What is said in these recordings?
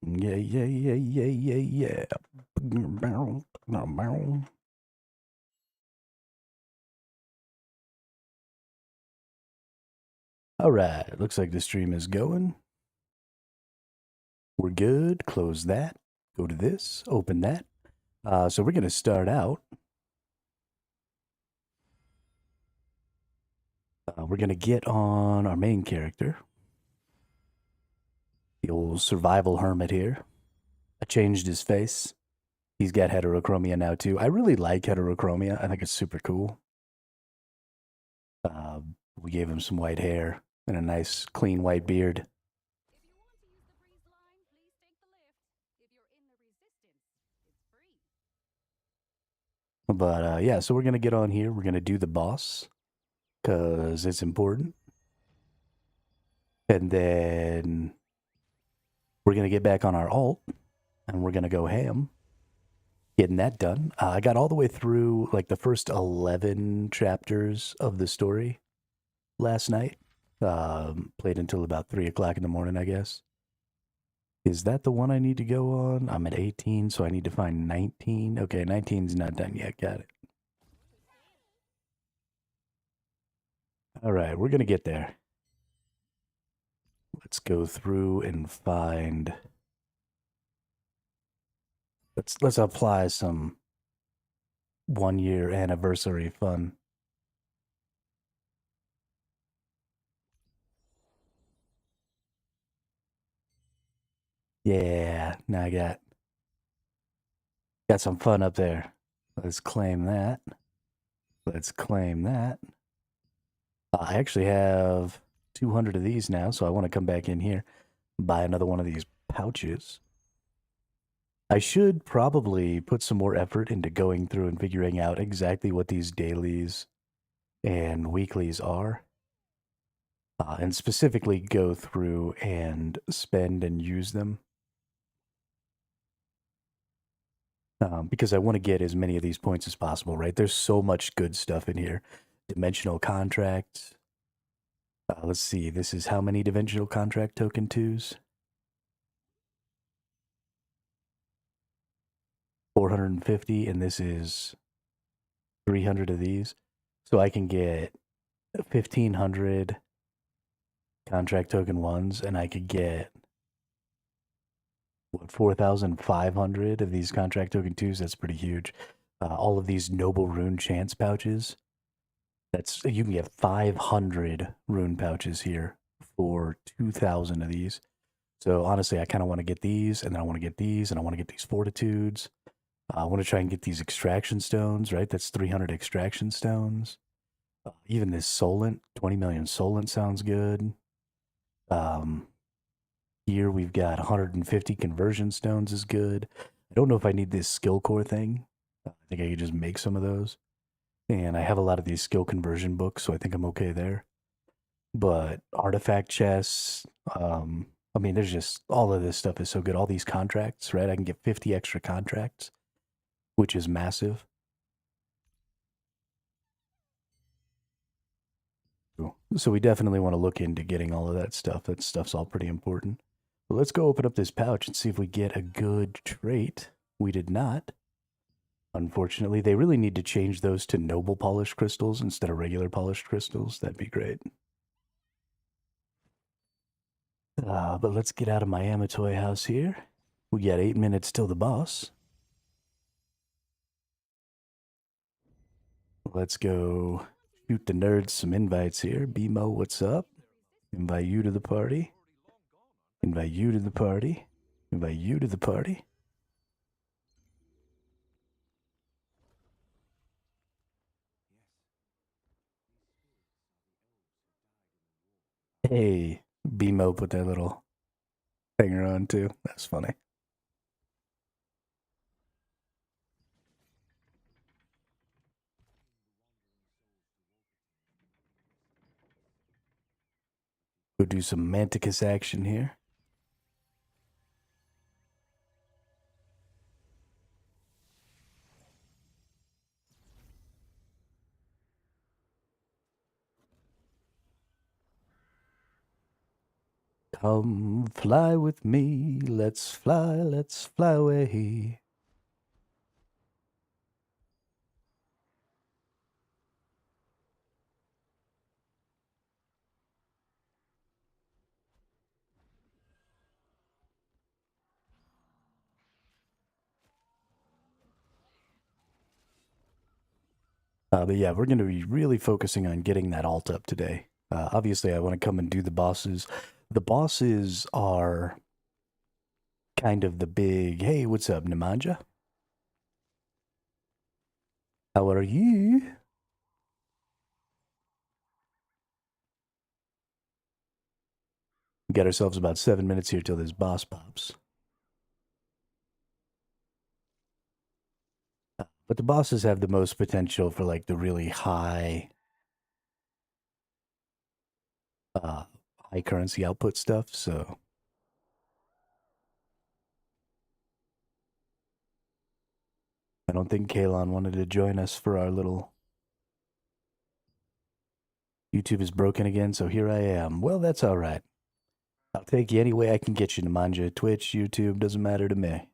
Yeah, yeah, yeah, yeah, yeah, yeah. All right, looks like the stream is going. We're good. Close that. Go to this. Open that. So we're going to start out. We're going to get on our main character, the old survival hermit here. I changed his face. He's got heterochromia now, too. I really like heterochromia. I think it's super cool. We gave him some white hair and a nice, clean white beard. But yeah, so we're going to get on here. We're going to do the boss because it's important. And then we're going to get back on our alt and we're going to go ham. Getting that done. I got all the way through like the first 11 chapters of the story last night. Played until about 3 o'clock in the morning, I guess. Is that the one I need to go on? I'm at 18, so I need to find 19. Okay, 19's not done yet. Got it. All right, we're going to get there. Let's go through and find... Let's apply some 1-year anniversary fun. Yeah, now I got some fun up there. Let's claim that. Let's claim that. I actually have 200 of these now, so I want to come back in here, buy another one of these pouches. I should probably put some more effort into going through and figuring out exactly what these dailies and weeklies are. And specifically go through and spend and use them. Because I want to get as many of these points as possible, right? There's so much good stuff in here. Dimensional contract. Let's see, this is how many dimensional contract token 2s? 450, and this is 300 of these. So I can get 1,500 contract token 1s, and I could get, what, 4,500 of these contract token 2s? That's pretty huge. All of these noble rune chance pouches. You can get 500 rune pouches here for 2,000 of these. So honestly, I kind of want to get these, and then I want to get these, and I want to get these fortitudes. I want to try and get these extraction stones, right? That's 300 extraction stones. Even this Solent, 20 million Solent sounds good. Here we've got 150 conversion stones is good. I don't know if I need this skill core thing. I think I could just make some of those. And I have a lot of these skill conversion books, so I think I'm okay there. But artifact chests, I mean, there's just, all of this stuff is so good. All these contracts, right? I can get 50 extra contracts, which is massive. So we definitely want to look into getting all of that stuff. That stuff's all pretty important. But let's go open up this pouch and see if we get a good trait. We did not. Unfortunately, they really need to change those to noble polished crystals instead of regular polished crystals. That'd be great. But let's get out of my Amatoy house here. We got 8 minutes till the boss. Let's go shoot the nerds some invites here. BMO, what's up? Invite you to the party. Invite you to the party. Invite you to the party. Hey, BMO put that little hanger on too. That's funny. Go do some Manticus action here. Come fly with me, let's fly away. But yeah, we're going to be really focusing on getting that alt up today. Obviously, I want to come and do the bosses. The bosses are kind of the big, hey, what's up, Nemanja? How are you? We got ourselves about 7 minutes here till this boss pops. But the bosses have the most potential for like the really uh, high currency output stuff, so I don't think Kalon wanted to join us for our little YouTube is broken again, so here I am. Well, that's all right. I'll take you any way I can get you, Nemanja. Twitch, YouTube, doesn't matter to me.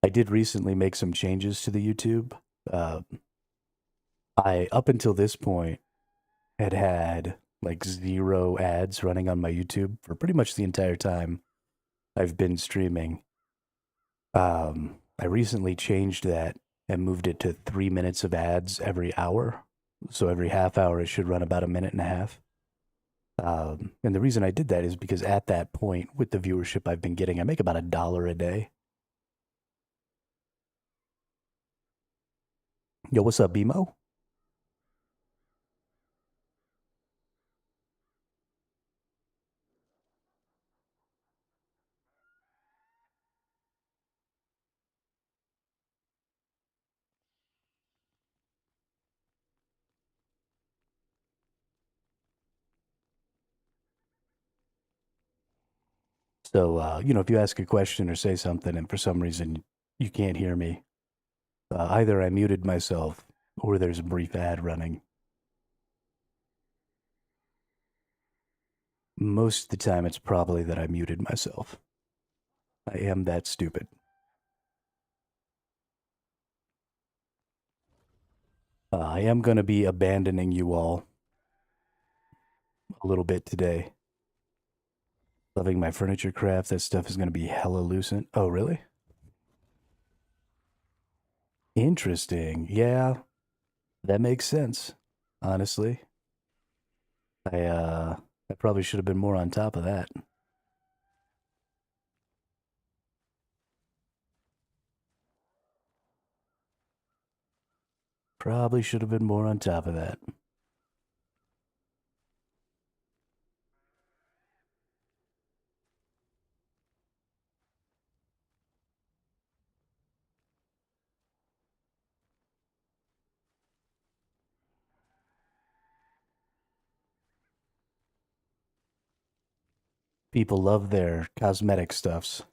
I did recently make some changes to the YouTube. I, up until this point, had like 0 ads running on my YouTube for pretty much the entire time I've been streaming. I recently changed that and moved it to 3 minutes of ads every hour. So every half hour, it should run about a minute and a half. And the reason I did that is because at that point, with the viewership I've been getting, I make about $1 a day. Yo, what's up, BMO? So, if you ask a question or say something and for some reason you can't hear me, either I muted myself or there's a brief ad running. Most of the time, it's probably that I muted myself. I am that stupid. I am going to be abandoning you all a little bit today. Loving my furniture craft. That stuff is going to be hella lucent. Oh, really? Interesting. Yeah, that makes sense. Honestly, I probably should have been more on top of that. Probably should have been more on top of that. People love their cosmetic stuffs.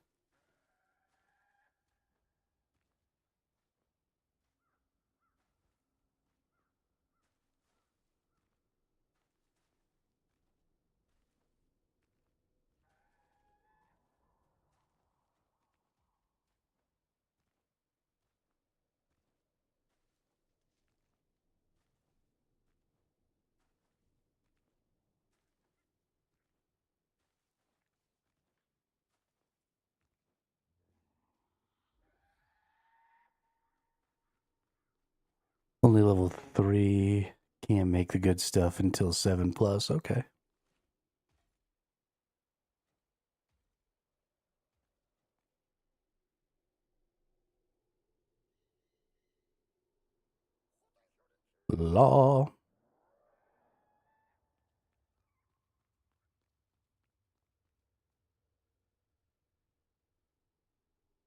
Only level 3. Can't make the good stuff until 7 plus. Okay. Law.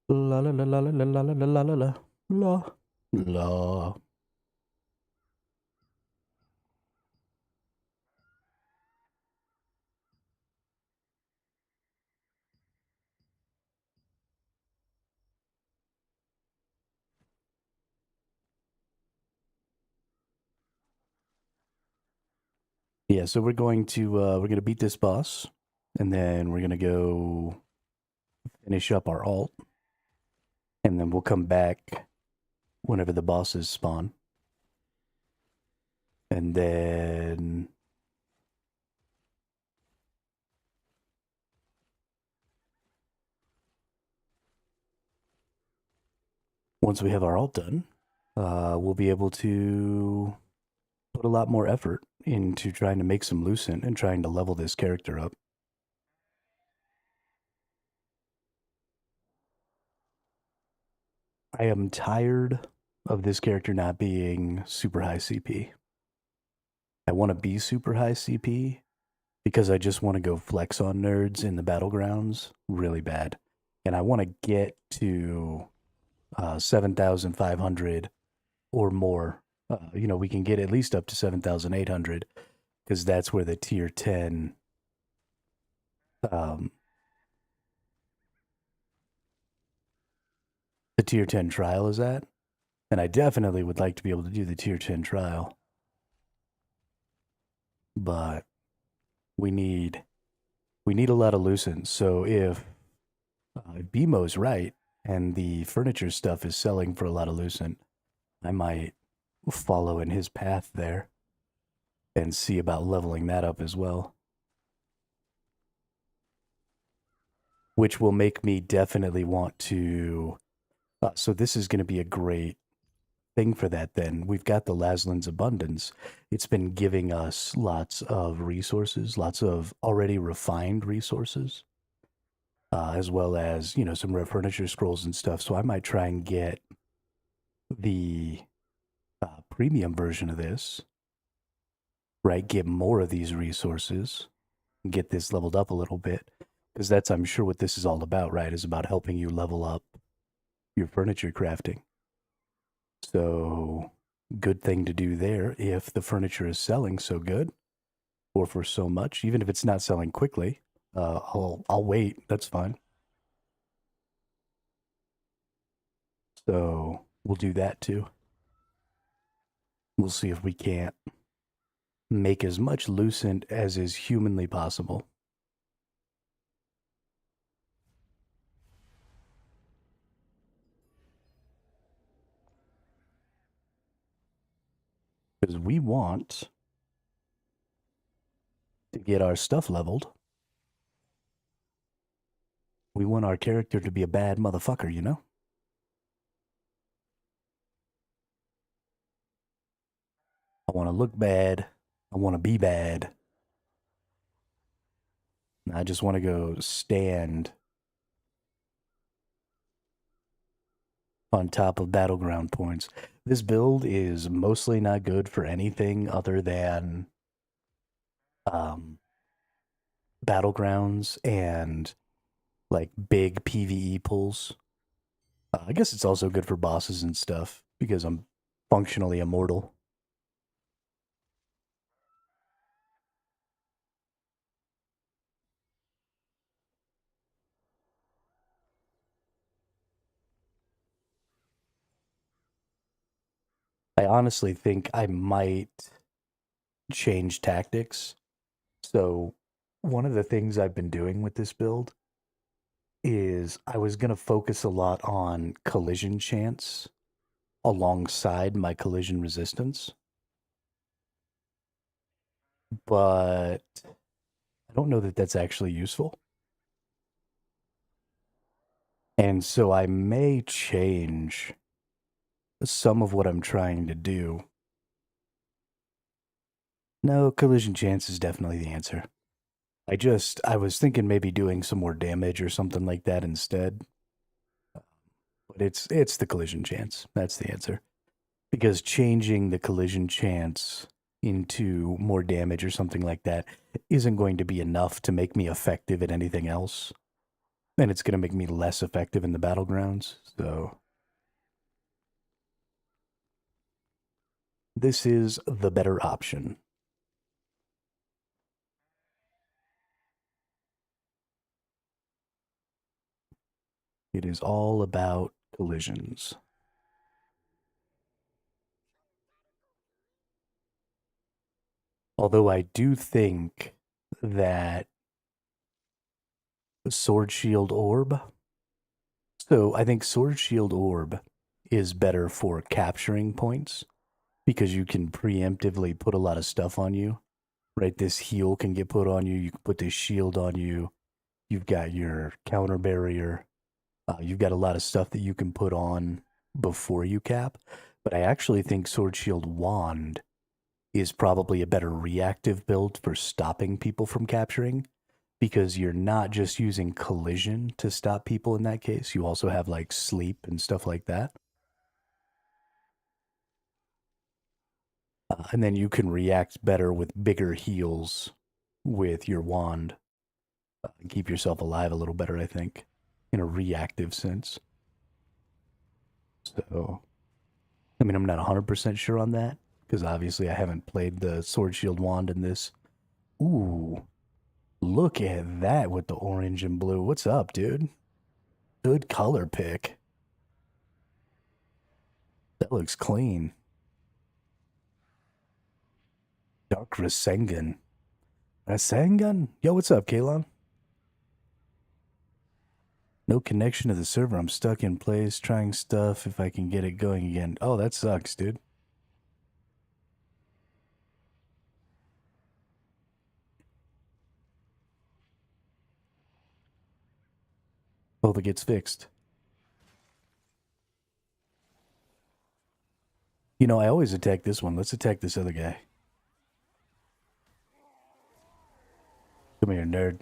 La la la la la la la la la la la la la. Yeah, so we're going to beat this boss, and then we're gonna go finish up our alt, and then we'll come back whenever the bosses spawn. And then once we have our alt done, we'll be able to put a lot more effort into trying to make some lucent and trying to level this character up. I am tired of this character not being super high CP. I want to be super high CP because I just want to go flex on nerds in the battlegrounds really bad. And I want to get to 7,500 or more. We can get at least up to 7,800 because that's where the tier 10 the tier 10 trial is at. And I definitely would like to be able to do the tier 10 trial. But we need a lot of lucents. So if BMO's right and the furniture stuff is selling for a lot of lucent, I might follow in his path there and see about leveling that up as well. Which will make me definitely want to. So this is going to be a great thing for that then. We've got the Laslin's Abundance. It's been giving us lots of resources, lots of already refined resources, as well as, some rare furniture scrolls and stuff. So I might try and get the premium version of this, right? Get more of these resources, get this leveled up a little bit, because that's, I'm sure, what this is all about, right? Is about helping you level up your furniture crafting. So, good thing to do there if the furniture is selling so good or for so much, even if it's not selling quickly. I'll wait. That's fine. So, we'll do that too. We'll see if we can't make as much lucent as is humanly possible. Because we want to get our stuff leveled. We want our character to be a bad motherfucker, you know? I want to look bad. I want to be bad. I just want to go stand on top of battleground points. This build is mostly not good for anything other than battlegrounds and like big PvE pulls. I guess it's also good for bosses and stuff because I'm functionally immortal. I honestly think I might change tactics. So, one of the things I've been doing with this build is I was going to focus a lot on collision chance alongside my collision resistance. But I don't know that that's actually useful. And so I may change some of what I'm trying to do. No, collision chance is definitely the answer. I was thinking maybe doing some more damage or something like that instead. But it's the collision chance. That's the answer. Because changing the collision chance into more damage or something like that isn't going to be enough to make me effective at anything else. And it's going to make me less effective in the battlegrounds. So this is the better option. It is all about collisions. Although I do think that Sword Shield Orb. So I think Sword Shield Orb is better for capturing points because you can preemptively put a lot of stuff on you. Right? This heal can get put on you. You can put this shield on you. You've got your counter barrier. You've got a lot of stuff that you can put on before you cap. But I actually think Sword Shield Wand is probably a better reactive build for stopping people from capturing because you're not just using collision to stop people in that case. You also have like sleep and stuff like that. And then you can react better with bigger heals with your wand. Keep yourself alive a little better, I think, in a reactive sense. So, I mean, I'm not 100% sure on that because obviously I haven't played the Sword Shield Wand in this. Ooh, look at that with the orange and blue. What's up, dude? Good color pick. That looks clean. Dark Rasengan. Rasengan? Yo, what's up, Kalon? No connection to the server. I'm stuck in place trying stuff if I can get it going again. Oh, that sucks, dude. Hope it gets fixed. You know, I always attack this one. Let's attack this other guy. Come here, nerd.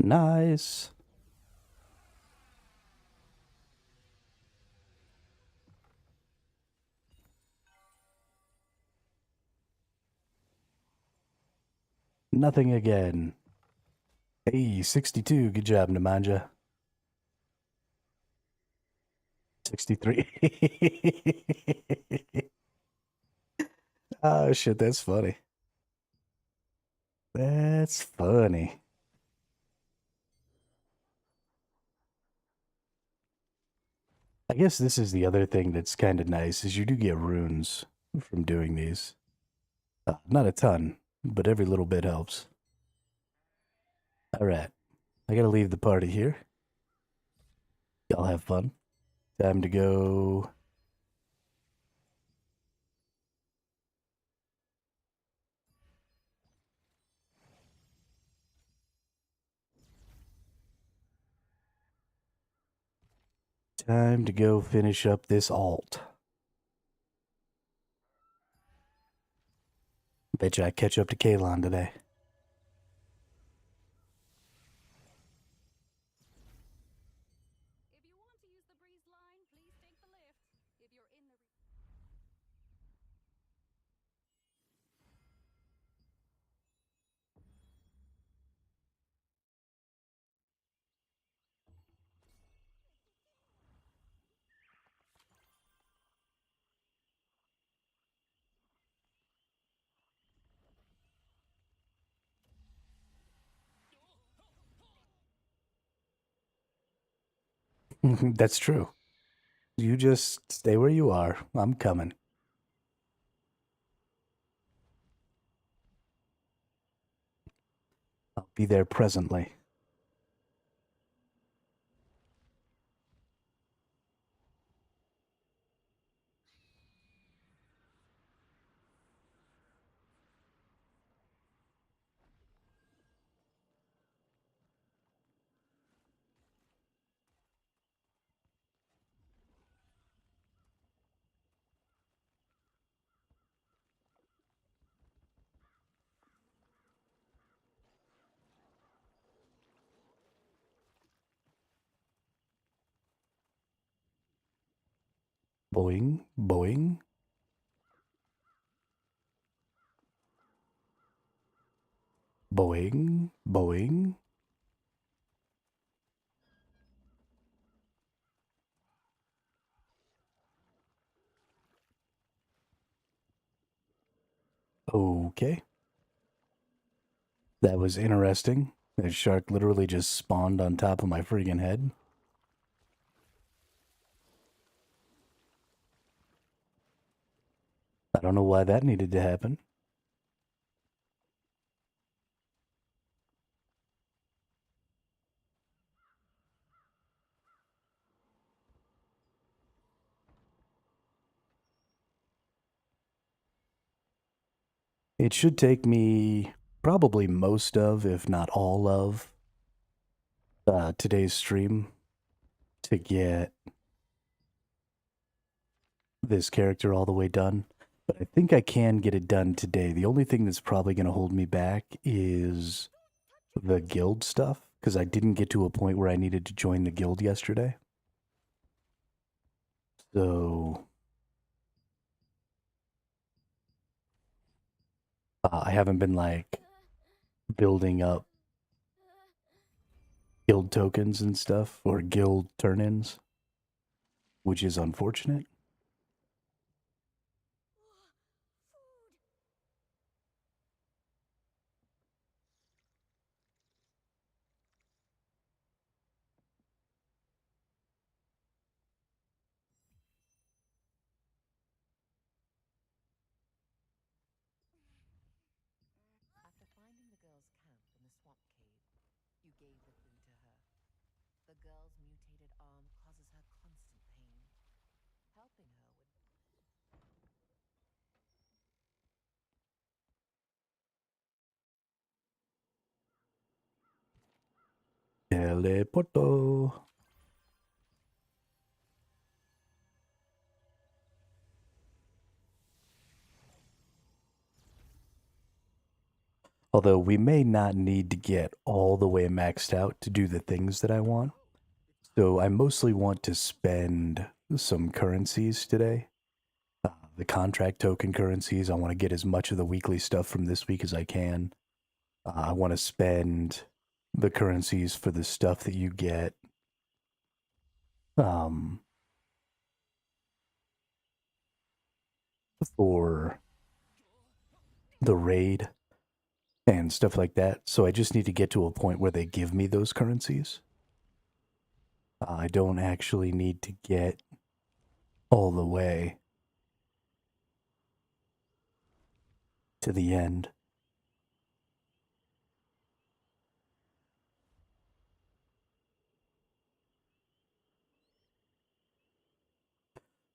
Nice. Nothing again. Hey, 62. Good job, Nemanja. 63. Oh, shit, that's funny. That's funny. I guess this is the other thing that's kind of nice is you do get runes from doing these. Not a ton, but every little bit helps. All right. I gotta leave the party here. Y'all have fun. Time to go. Time to go finish up this alt. Bet you I catch up to Kalon today. That's true. You just stay where you are. I'm coming. I'll be there presently. Boing, boing. Boing, boing. Okay. That was interesting. That shark literally just spawned on top of my friggin' head. I don't know why that needed to happen. It should take me probably most of, if not all of, today's stream to get this character all the way done. But I think I can get it done today. The only thing that's probably going to hold me back is the guild stuff, because I didn't get to a point where I needed to join the guild yesterday. So I haven't been like building up guild tokens and stuff, or guild turn-ins, which is unfortunate. After finding the girl's camp in the swamp cave, you gave the food to her. The girl's mutated arm causes her constant pain. Helping her would... Teleporto. Although we may not need to get all the way maxed out to do the things that I want. So I mostly want to spend some currencies today. The contract token currencies. I want to get as much of the weekly stuff from this week as I can. I want to spend the currencies for the stuff that you get. For the raid and stuff like that. So I just need to get to a point where they give me those currencies. I don't actually need to get all the way to the end.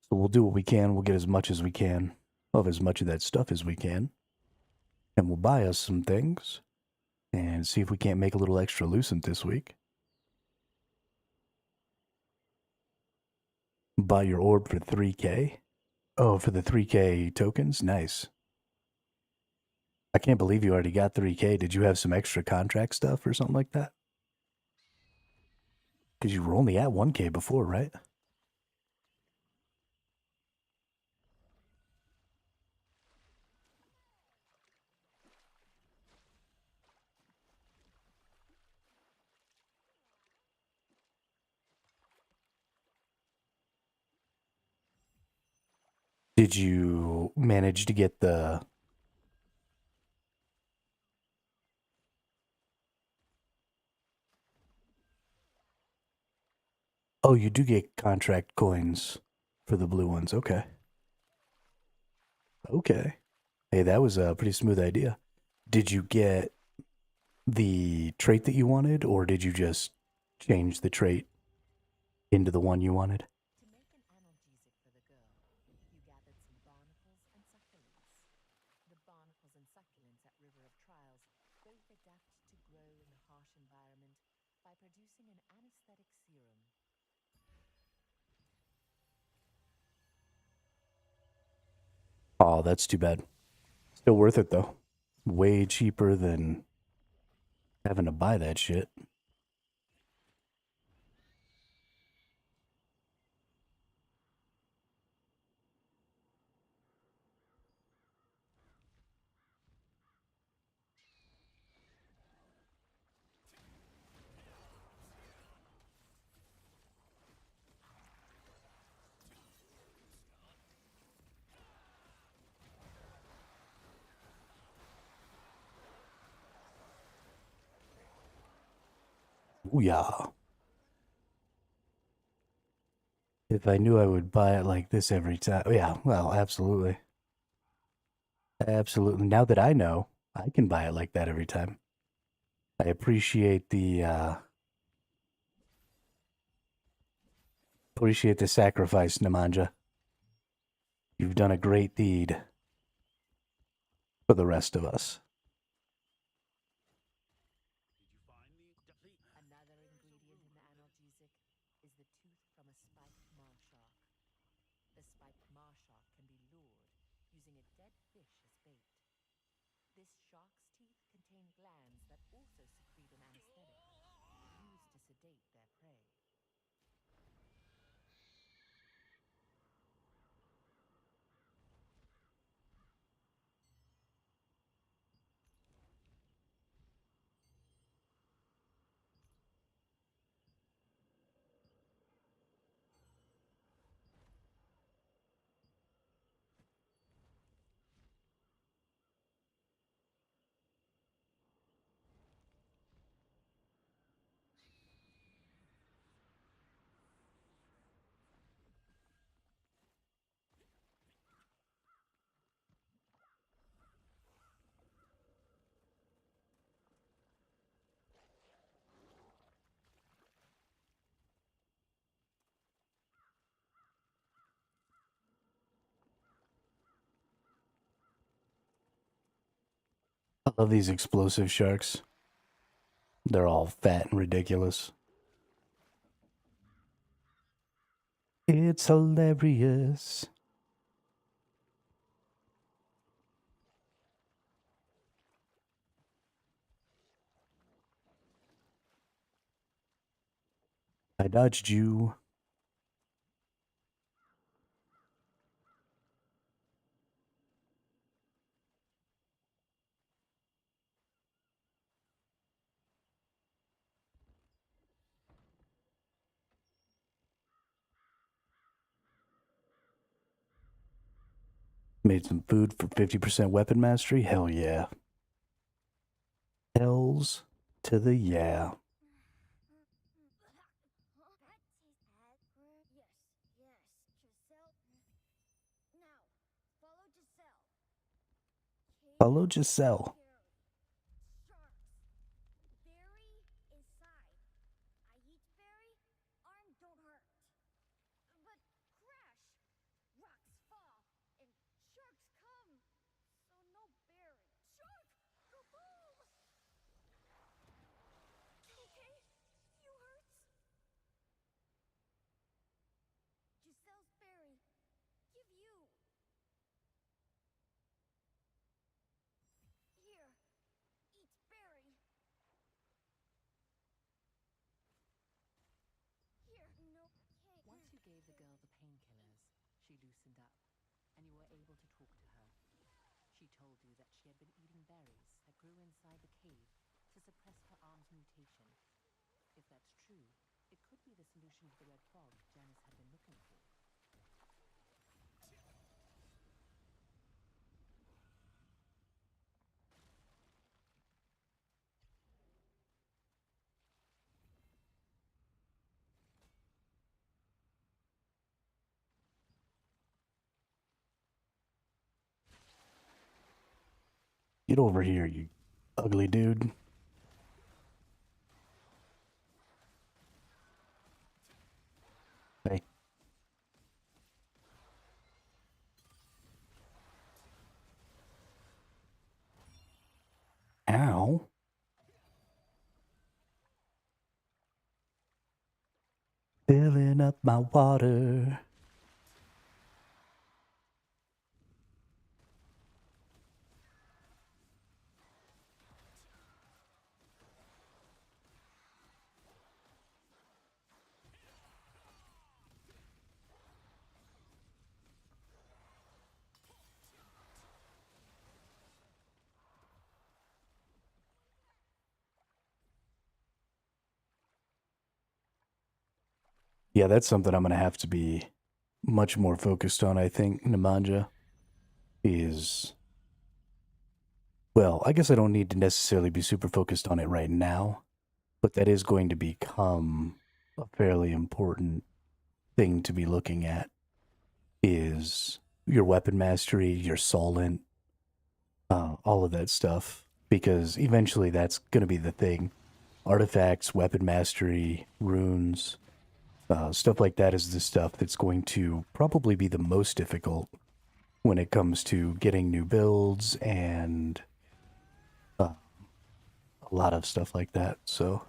So we'll do what we can. We'll get as much as we can of as much of that stuff as we can. And we'll buy us some things and see if we can't make a little extra lucent this week. Buy your orb for 3K. Oh, for the 3K tokens? Nice. I can't believe you already got 3K. Did you have some extra contract stuff or something like that? Because you were only at 1K before, right? Did you manage to get the... Oh, you do get contract coins for the blue ones. Okay. Okay. Hey, that was a pretty smooth idea. Did you get the trait that you wanted, or did you just change the trait into the one you wanted? To make an analgesic for the girl, you gathered some barnacles and succulents. The barnacles and succulents at River of Trials both adapt to grow in a harsh environment by producing an anesthetic serum. Oh, that's too bad. Still worth it, though. Way cheaper than having to buy that shit. Oh, yeah. If I knew I would buy it like this every time. Yeah, well, absolutely. Absolutely. Now that I know, I can buy it like that every time. I appreciate the sacrifice, Nemanja. You've done a great deed for the rest of us. Another ingredient in the analgesic is the tooth from a spiked marshark. The spiked marshark can be lured using a dead fish as bait. This shark's teeth contain glands that also secrete an anesthetic, used to sedate their prey. I love these explosive sharks. They're all fat and ridiculous. It's hilarious. I dodged you. Made some food for 50% weapon mastery? Hell yeah. Hells to the yeah. Follow Giselle. Once you gave the girl the painkillers, she loosened up, and you were able to talk to her. She told you that she had been eating berries that grew inside the cave to suppress her arm's mutation. If that's true, it could be the solution to the red fog Janice had been looking for. Get over here, you ugly dude. Hey. Ow. Filling up my water. Yeah, that's something I'm going to have to be much more focused on, I think, Nemanja, is... Well, I guess I don't need to necessarily be super focused on it right now, but that is going to become a fairly important thing to be looking at, is your weapon mastery, your solent, all of that stuff, because eventually that's going to be the thing. Artifacts, weapon mastery, runes, stuff like that is the stuff that's going to probably be the most difficult when it comes to getting new builds and a lot of stuff like that. So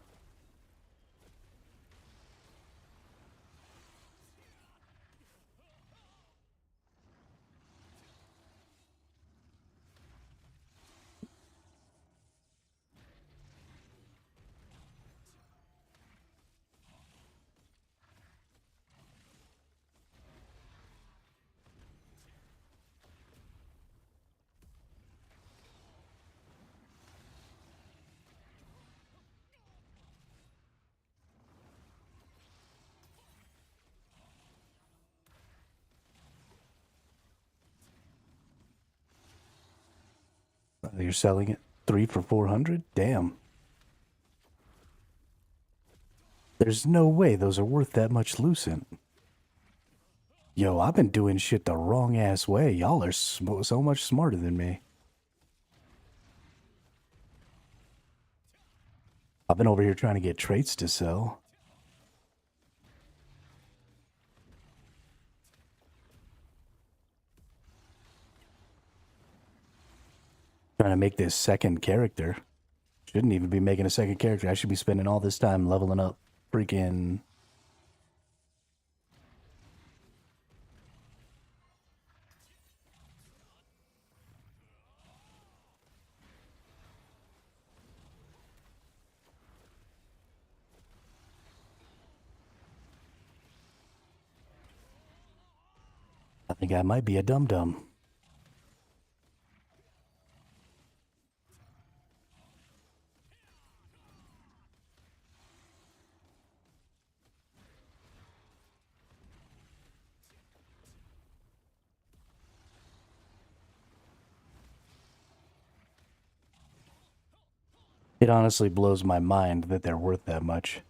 you're selling it 3 for 400? Damn. There's no way those are worth that much lucent. Yo, I've been doing shit the wrong ass way. Y'all are so much smarter than me. I've been over here trying to get traits to sell. Trying to make this second character. Shouldn't even be making a second character. I should be spending all this time leveling up freaking... I think I might be a dum-dum. It honestly blows my mind that they're worth that much.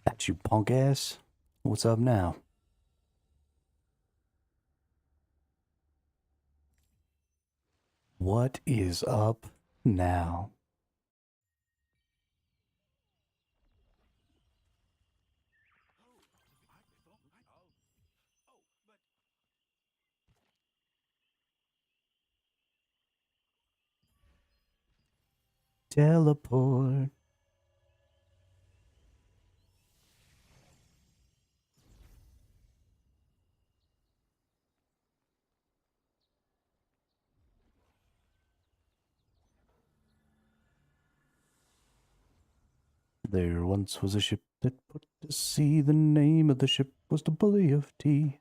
That you punk ass? What's up now? What is up now? Teleport. There once was a ship that put to sea. The name of the ship was the Bully of Tea.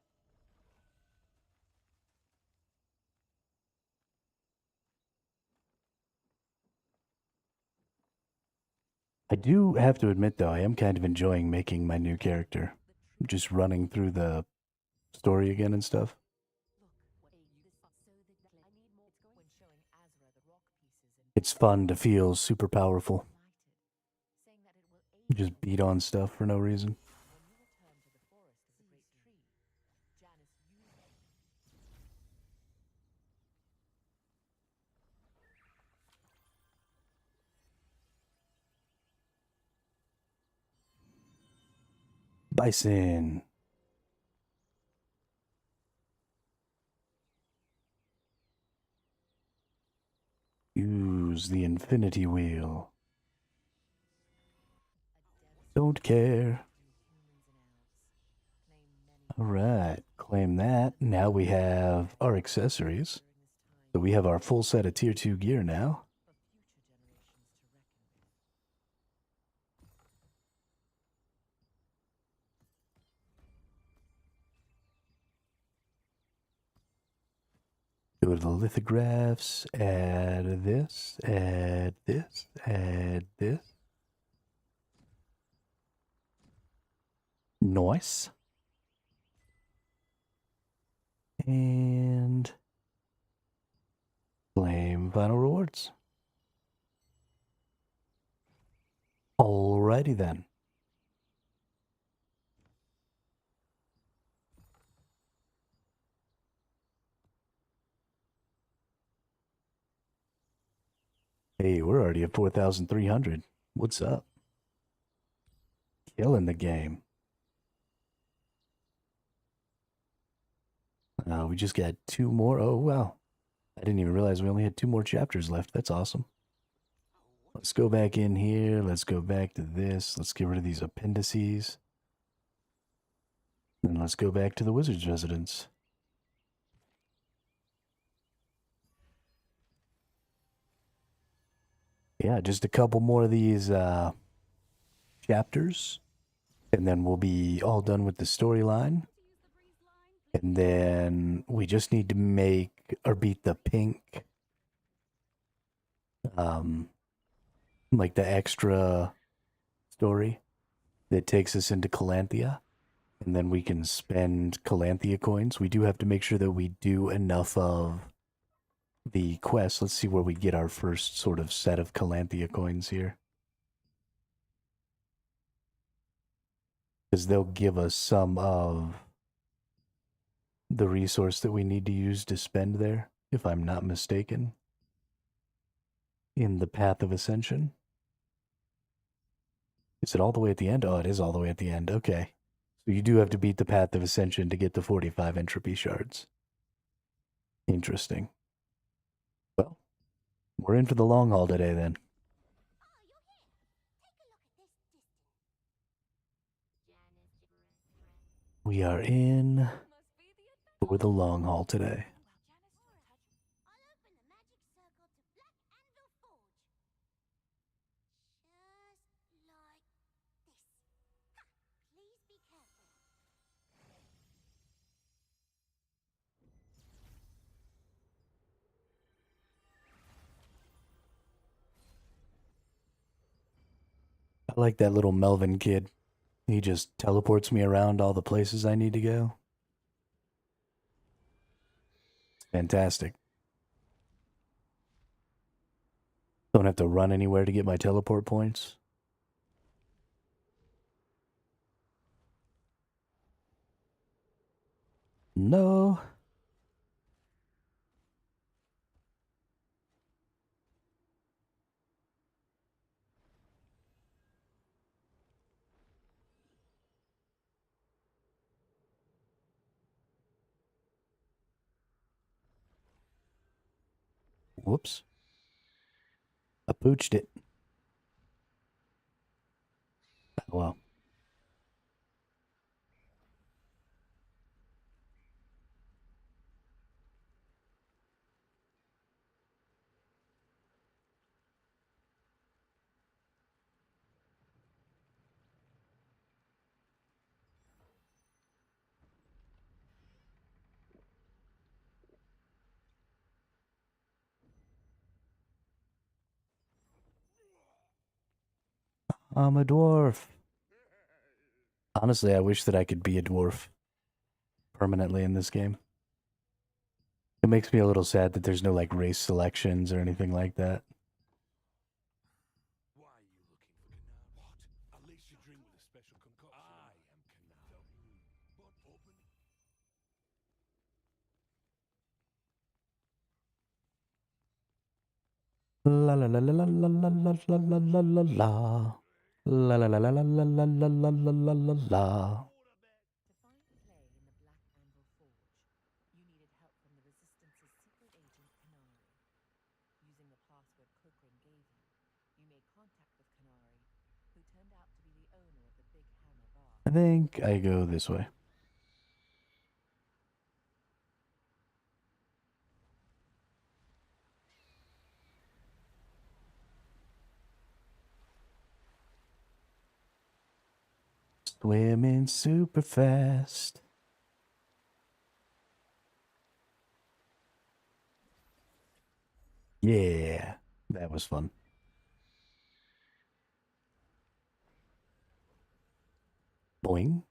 I do have to admit, though, I am kind of enjoying making my new character. Just running through the story again and stuff. It's fun to feel super powerful. Just beat on stuff for no reason. When you return to the forest of the great tree, Janus used Bison. Use the infinity wheel. Don't care. Alright, claim that. Now we have our accessories. So we have our full set of tier 2 gear now. Go to the lithographs, add this, add this, add this. Nice. And claim final rewards. Alrighty then. Hey, we're already at 4,300. What's up? Killing the game. We just got 2 more. Oh, wow. I didn't even realize we only had 2 more chapters left. That's awesome. Let's go back in here. Let's go back to this. Let's get rid of these appendices. And let's go back to the wizard's residence. Yeah, just a couple more of these chapters. And then we'll be all done with the storyline. And then we just need to make or beat the pink, like the extra story that takes us into Calanthea. And then we can spend Calanthea coins. We do have to make sure that we do enough of the quest. Let's see where we get our first sort of set of Calanthea coins here. Because they'll give us some of the resource that we need to use to spend there, if I'm not mistaken, in the Path of Ascension. Is it all the way at the end? Oh, it is all the way at the end. Okay. So you do have to beat the Path of Ascension to get the 45 entropy shards. Interesting. Well, we're in for the long haul today then. We are in for the long haul today. I like that little Melvin kid. He just teleports me around all the places I need to go. Fantastic. Don't have to run anywhere to get my teleport points. No. Whoops. I pooched it. Oh, well. I'm a dwarf. Honestly, I wish that I could be a dwarf permanently in this game. It makes me a little sad that there's no like race selections or anything like that. Why are you looking for Canal? What? Alicia La la la la la la la la la la la la la. La la la la la la la la la la la la la. To find clay in the Black Anvil Forge, you needed help from the Resistance's secret agent, Canary. Using the password Cochrane gave you, you made contact with Canary, who turned out to be the owner of the Big Hammer Bar. I think I go this way. Swimming super fast. Yeah, that was fun. Boing.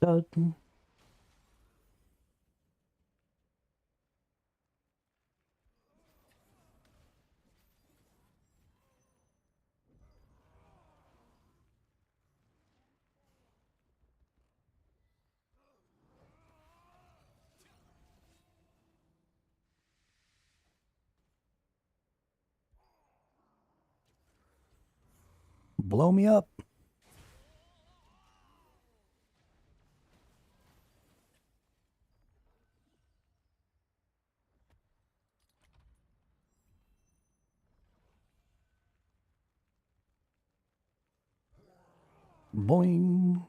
Done. Blow me up. Boing.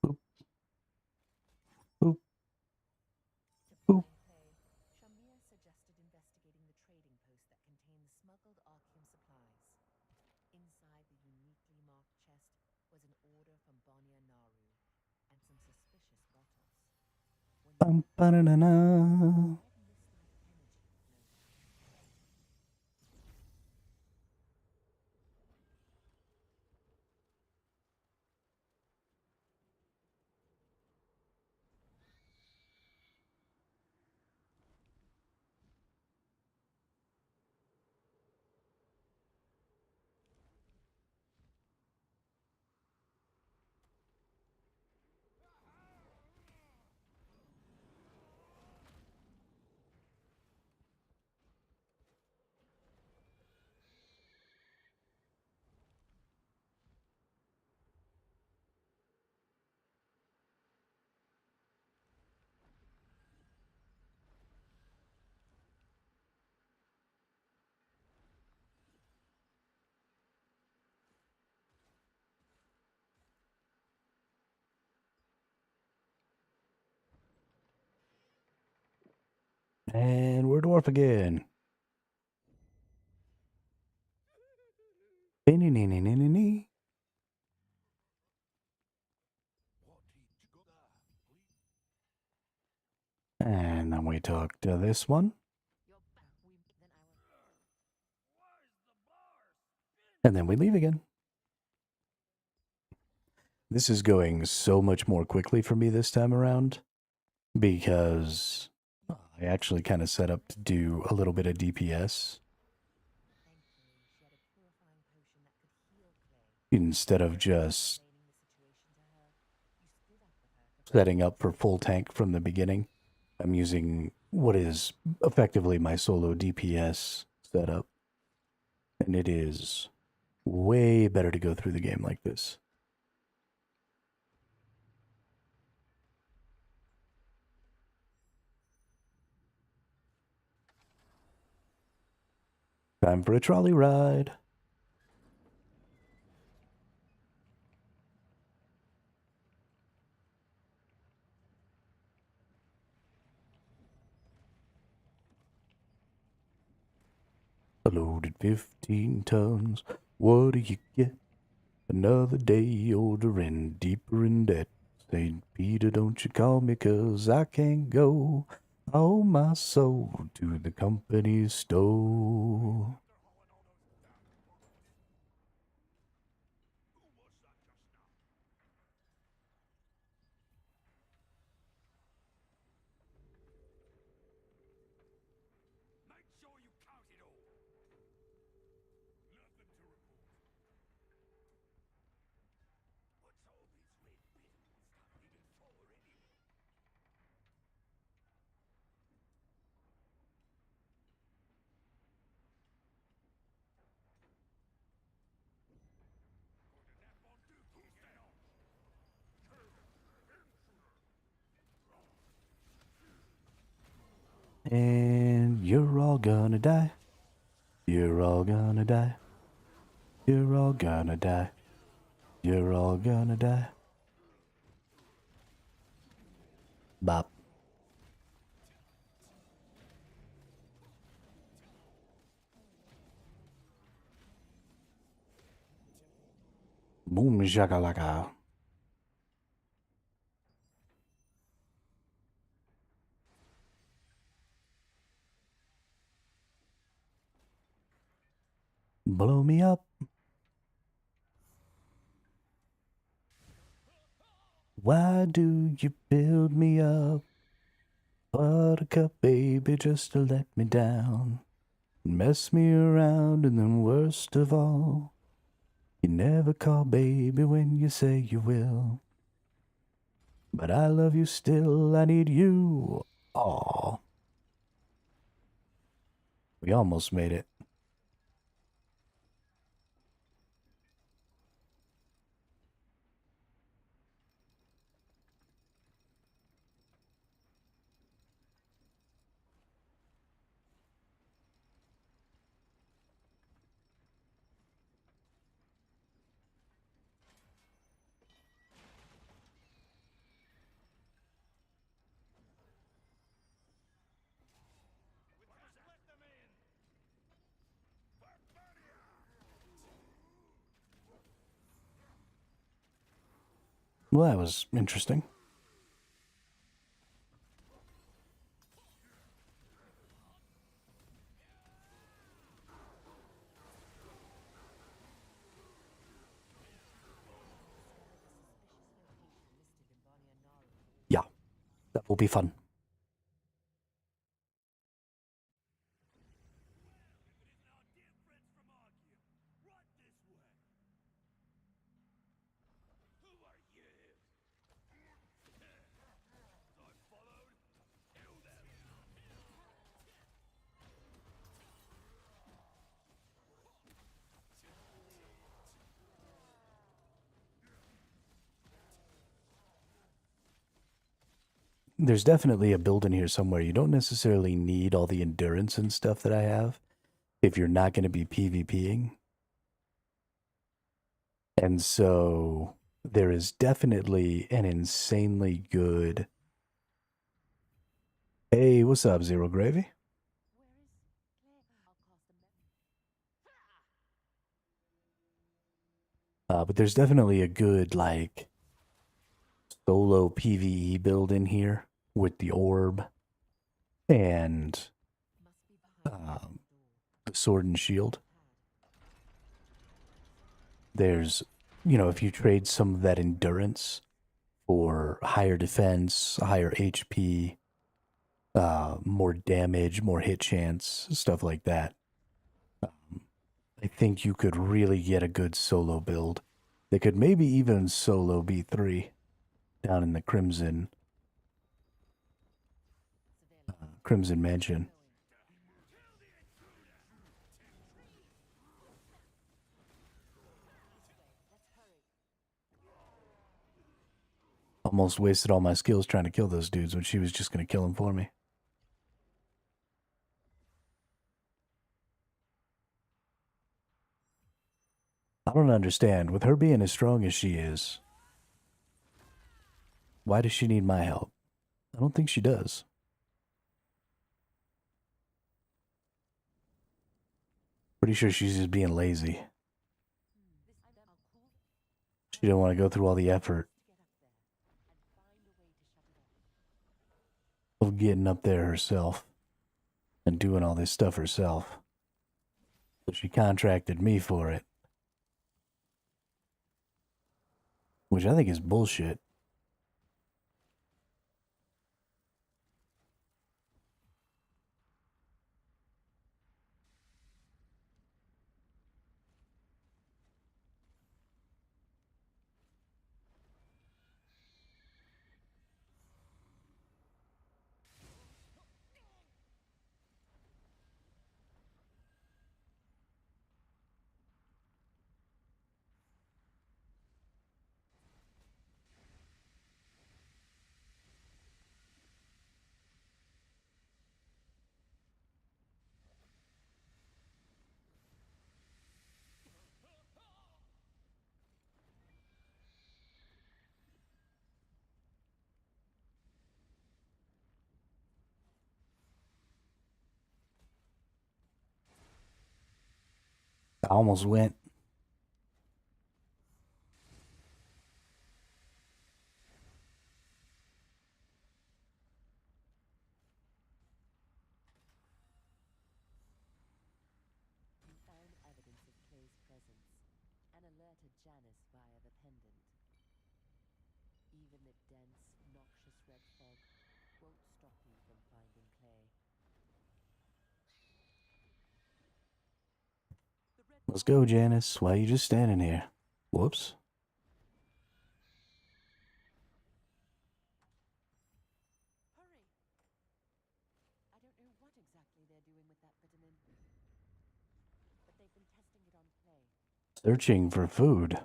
Boop, boop, To boop. find clay, Shamir suggested investigating the trading post that contained smuggled Archeum supplies. Inside the uniquely marked chest was an order from Bonia Naru and some suspicious bottles. When Bum, you ba-da-na-na. red mist-like energy flowed out. And we're dwarf again. Be-ni-ni-ni-ni-ni-ni. And then we talk to this one. And then we leave again. This is going so much more quickly for me this time around because I actually kind of set up to do a little bit of DPS Thankfully, she had a purifying potion that could heal clay. instead of just Explaining the situation to her, you stood up with her to setting up for full tank from the beginning. I'm using what is effectively my solo DPS setup, and it is way better to go through the game like this. Time for a trolley ride. 15 tons. What do you get? Another day older and deeper in debt. St. Peter, don't you call me, 'cause I can't go. I owe my soul to the company store. And you're all gonna die. You're all gonna die. You're all gonna die. You're all gonna die. Bop. Boom shakalaka. Blow me up. Why do you build me up? Buttercup, baby, just to let me down. Mess me around, and then worst of all, you never call baby when you say you will. But I love you still, I need you. Aw. We almost made it. Well, that was interesting. Yeah, that will be fun. There's definitely a build in here somewhere. You don't necessarily need all the endurance and stuff that I have if you're not going to be PvPing. And so there is definitely an insanely good... Hey, what's up, Zero Gravy? But there's definitely a good, like, solo PvE build in here with the orb and the sword and shield. There's, if you trade some of that endurance for higher defense, higher HP, more damage, more hit chance, stuff like that, I think you could really get a good solo build. They could maybe even solo B3 down in the Crimson Mansion. Almost wasted all my skills trying to kill those dudes when she was just going to kill them for me. I don't understand. With her being as strong as she is, why does she need my help? I don't think she does. Pretty sure she's just being lazy. She didn't want to go through all the effort of getting up there herself and doing all this stuff herself. So she contracted me for it. Which I think is bullshit. I almost went. You found evidence of Clay's presence and alerted Janice via the pendant. Even the dense, noxious red fog won't stop you from finding Clay. Let's go, Janice. Why are you just standing here? Whoops. Hurry! I don't know what exactly they're doing with that vitamin, but they've been testing it on Clay. Searching for food.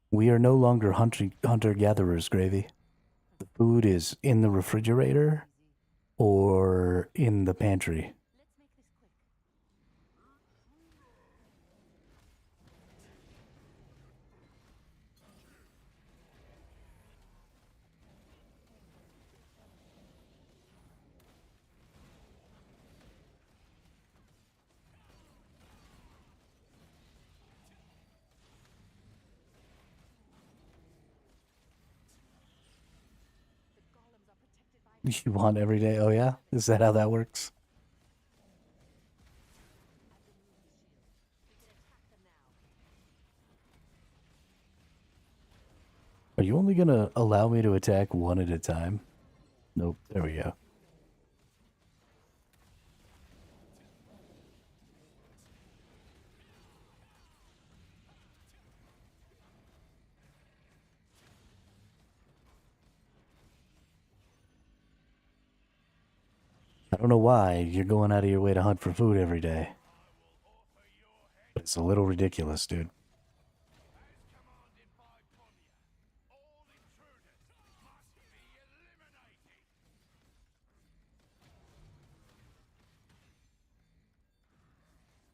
We are no longer hunter-gatherers, Gravy. The food is in the refrigerator or in the pantry. Let's make this quick. The golems are protected by You want every day? Oh, yeah? Is that how that works? Are you only gonna allow me to attack one at a time? Nope. There we go. I don't know why you're going out of your way to hunt for food every day. But it's a little ridiculous, dude.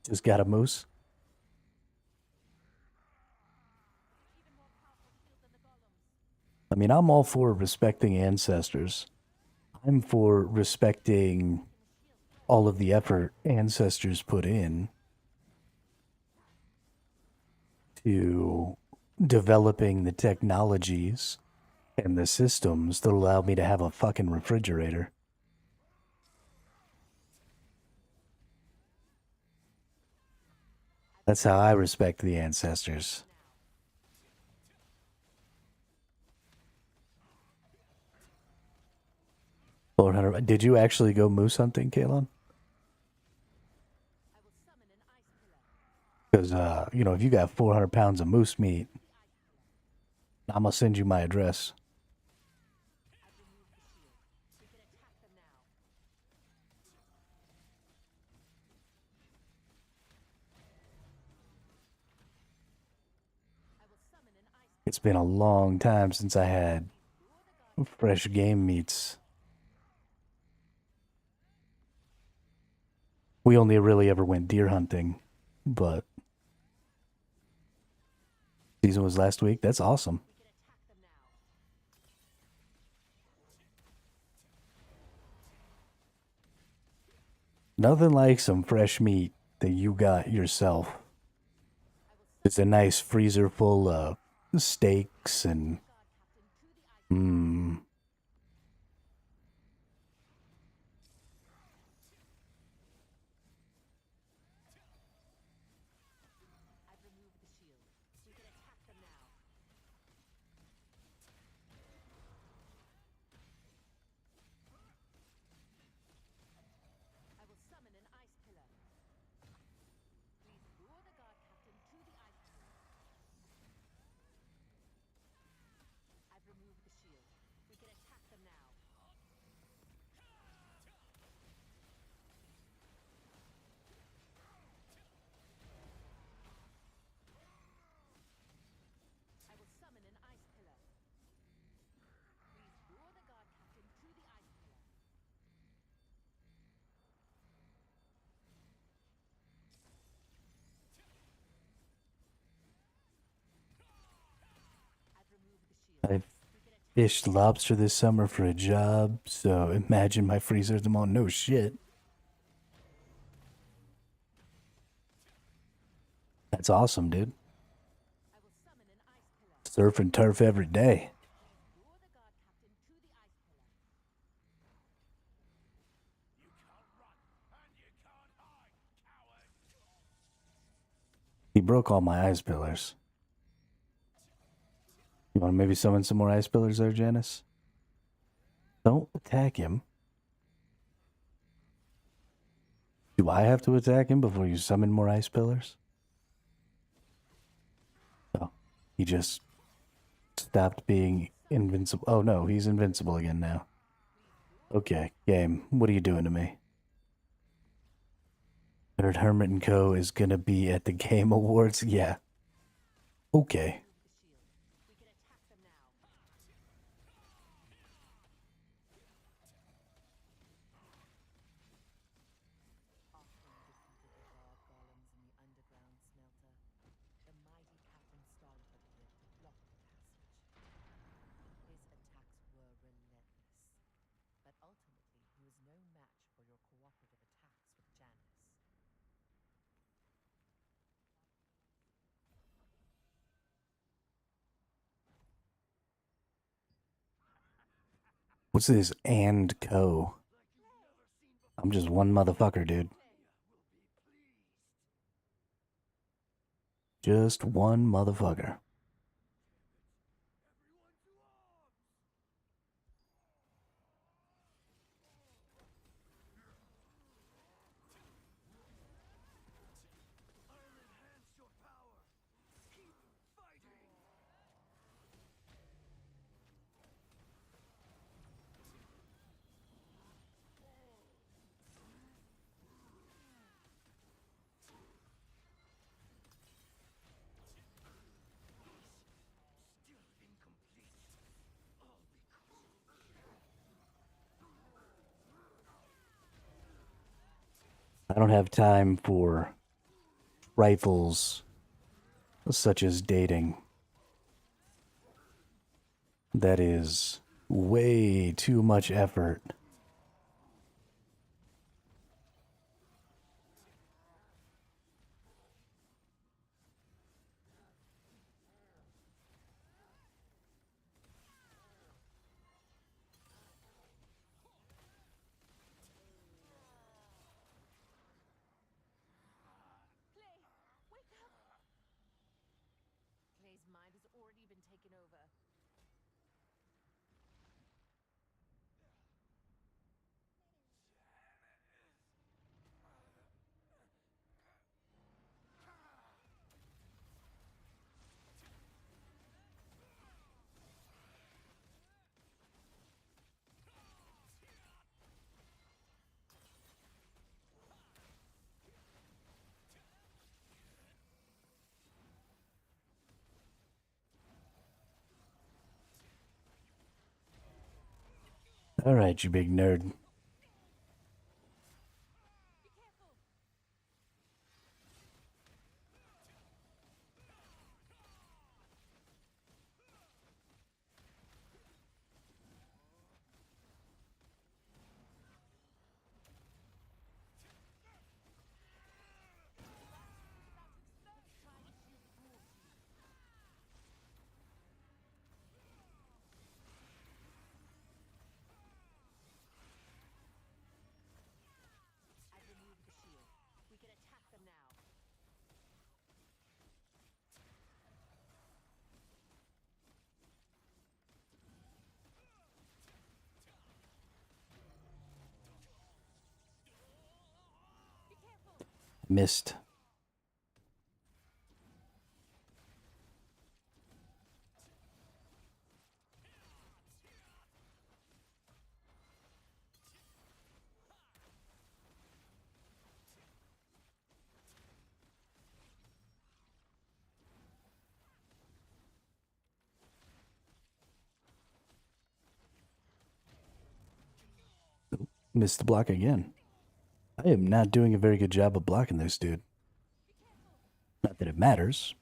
Just got a moose. I mean, I'm all for respecting ancestors. I'm for respecting all of the effort ancestors put in to developing the technologies and the systems that allow me to have a fucking refrigerator. That's how I respect the ancestors. 400. Did you actually go moose hunting, Kalon? I will summon an ice pillar. Because, you know, if you got 400 pounds of moose meat, I'm going to send you my address. I've removed the shield. We can attack them now. I will summon an ice pillar. It's been a long time since I had fresh game meats. We only really ever went deer hunting, but season was last week. That's awesome. We can attack them now. Nothing like some fresh meat that you got yourself. It's a nice freezer full of steaks and I've removed the shield. We can attack them now. I will summon an ice pillar. Please lure the guard captain to the ice pillar. I've removed the shield. We can attack them now. I will summon an ice pillar. Please lure the guard captain to the ice pillar. I've removed the shield. I fished lobster this summer for a job, so imagine my freezer's them on no shit. That's awesome, dude. I will summon an ice pillar. Surf and turf every day. Lure the guard captain to the ice pillar. He broke all my ice pillars. You want to maybe summon some more ice pillars there, Janice? Don't attack him. Do I have to attack him before you summon more ice pillars? Oh, he just stopped being invincible. Oh no, he's invincible again now. Okay, game, what are you doing to me? Nerd Hermit & Co. is gonna be at the Game Awards? Yeah. Okay. We can attack them now. Often defeated the guard golems in the underground smelter. The mighty Captain Strongattack appeared to block the passage. His attacks were relentless, but ultimately he was no match for your cooperative attacks with Janice. What's this and co? I'm just one motherfucker, dude. Just one motherfucker. I don't have time for rifles such as dating. That is way too much effort. Clay, wake up! Clay's mind has already been taken over. All right, you big nerd. Be careful! Missed. Missed the block again. I am not doing a very good job of blocking this dude. Not that it matters.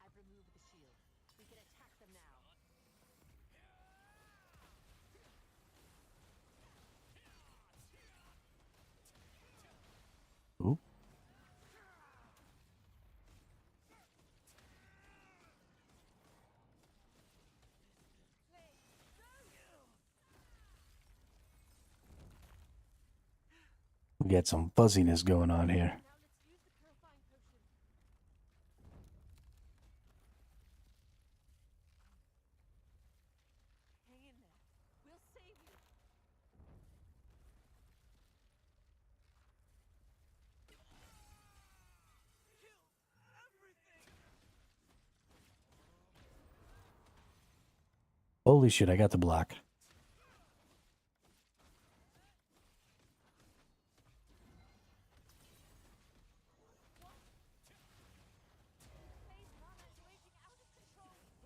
I've removed the shield. We can attack them now. Ooh. We got some fuzziness going on here. Now let's use the purifying potion. Hang in there. We'll save you. Holy shit, I got the block.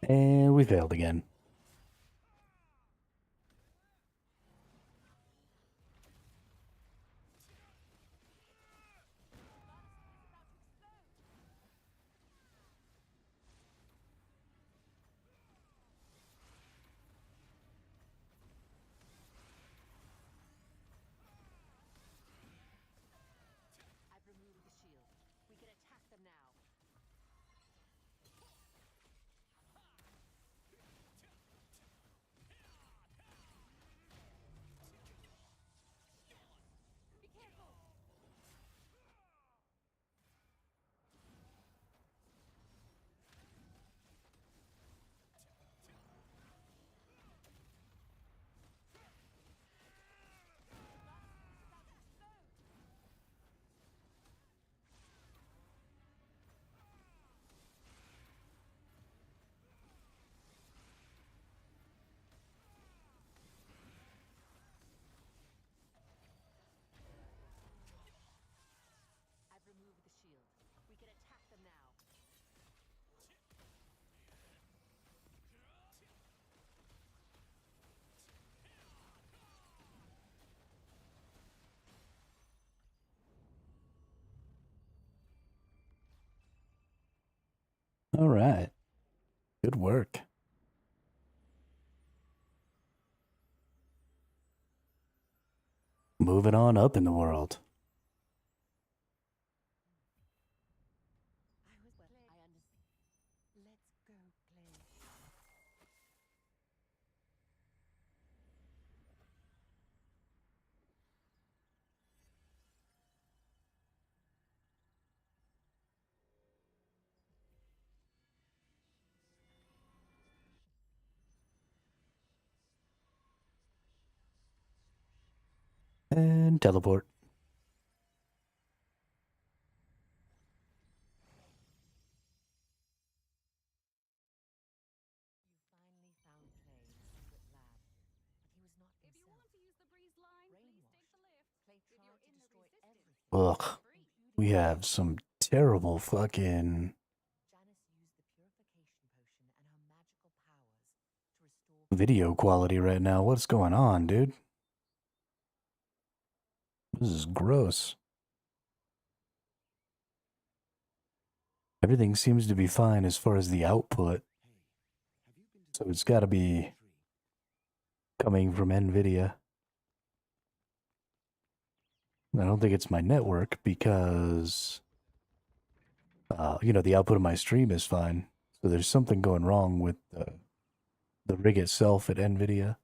And we failed again. I've removed the shield. We can attack them now. Be careful! I've removed the shield. We can attack them now. All right. Good work. Moving on up in the world. I understand. Let's go play. And teleport. You finally found Clay's secret lab, but he was not himself. If you want to use the breeze line, please take the lift. Clay tried to destroy everything. Ugh. We have some terrible fucking Janice used the purification potion and her magical powers to restore video quality right now. What's going on, dude? This is gross. Everything seems to be fine as far as the output. So it's got to be coming from NVIDIA. I don't think it's my network because, the output of my stream is fine. So there's something going wrong with the rig itself at NVIDIA.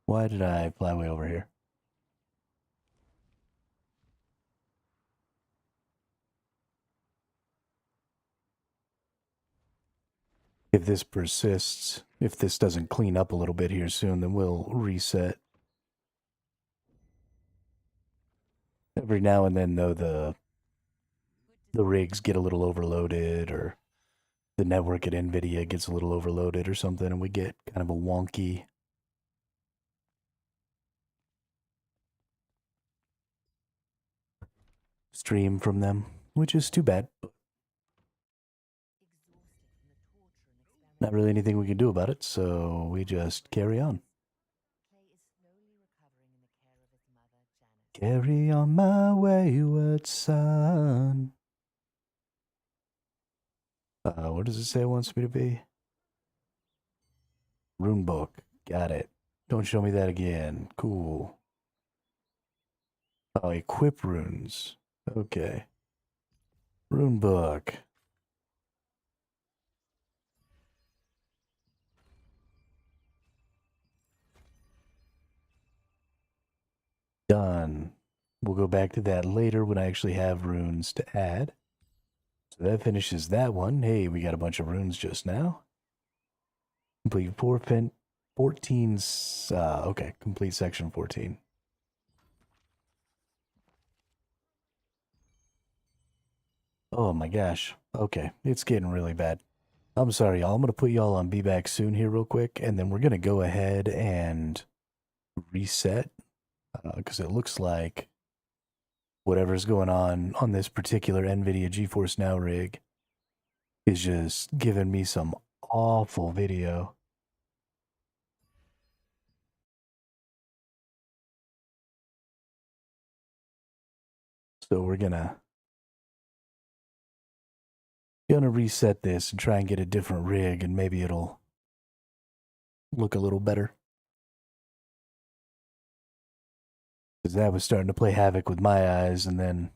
Why did I fly way over here? If this persists, if this doesn't clean up a little bit here soon, then we'll reset. Every now and then, though, the rigs get a little overloaded, or the network at NVIDIA gets a little overloaded or something, and we get kind of a wonky stream from them, which is too bad. Not really anything we can do about it, so we just carry on. Carry on my wayward son. What does it say it wants me to be? Rune book. Got it. Don't show me that again. Cool. Oh, equip runes. Okay. Rune book. Done. We'll go back to that later when I actually have runes to add. So that finishes that one. Hey, we got a bunch of runes just now. Complete 14. Okay, complete section 14. Oh my gosh. Okay, it's getting really bad. I'm sorry, y'all. I'm going to put y'all on Be Back Soon here real quick, and then we're going to go ahead and reset, because it looks like whatever's going on this particular NVIDIA GeForce Now rig is just giving me some awful video. So we're gonna reset this and try and get a different rig, and maybe it'll look a little better. Because that was starting to play havoc with my eyes, and then,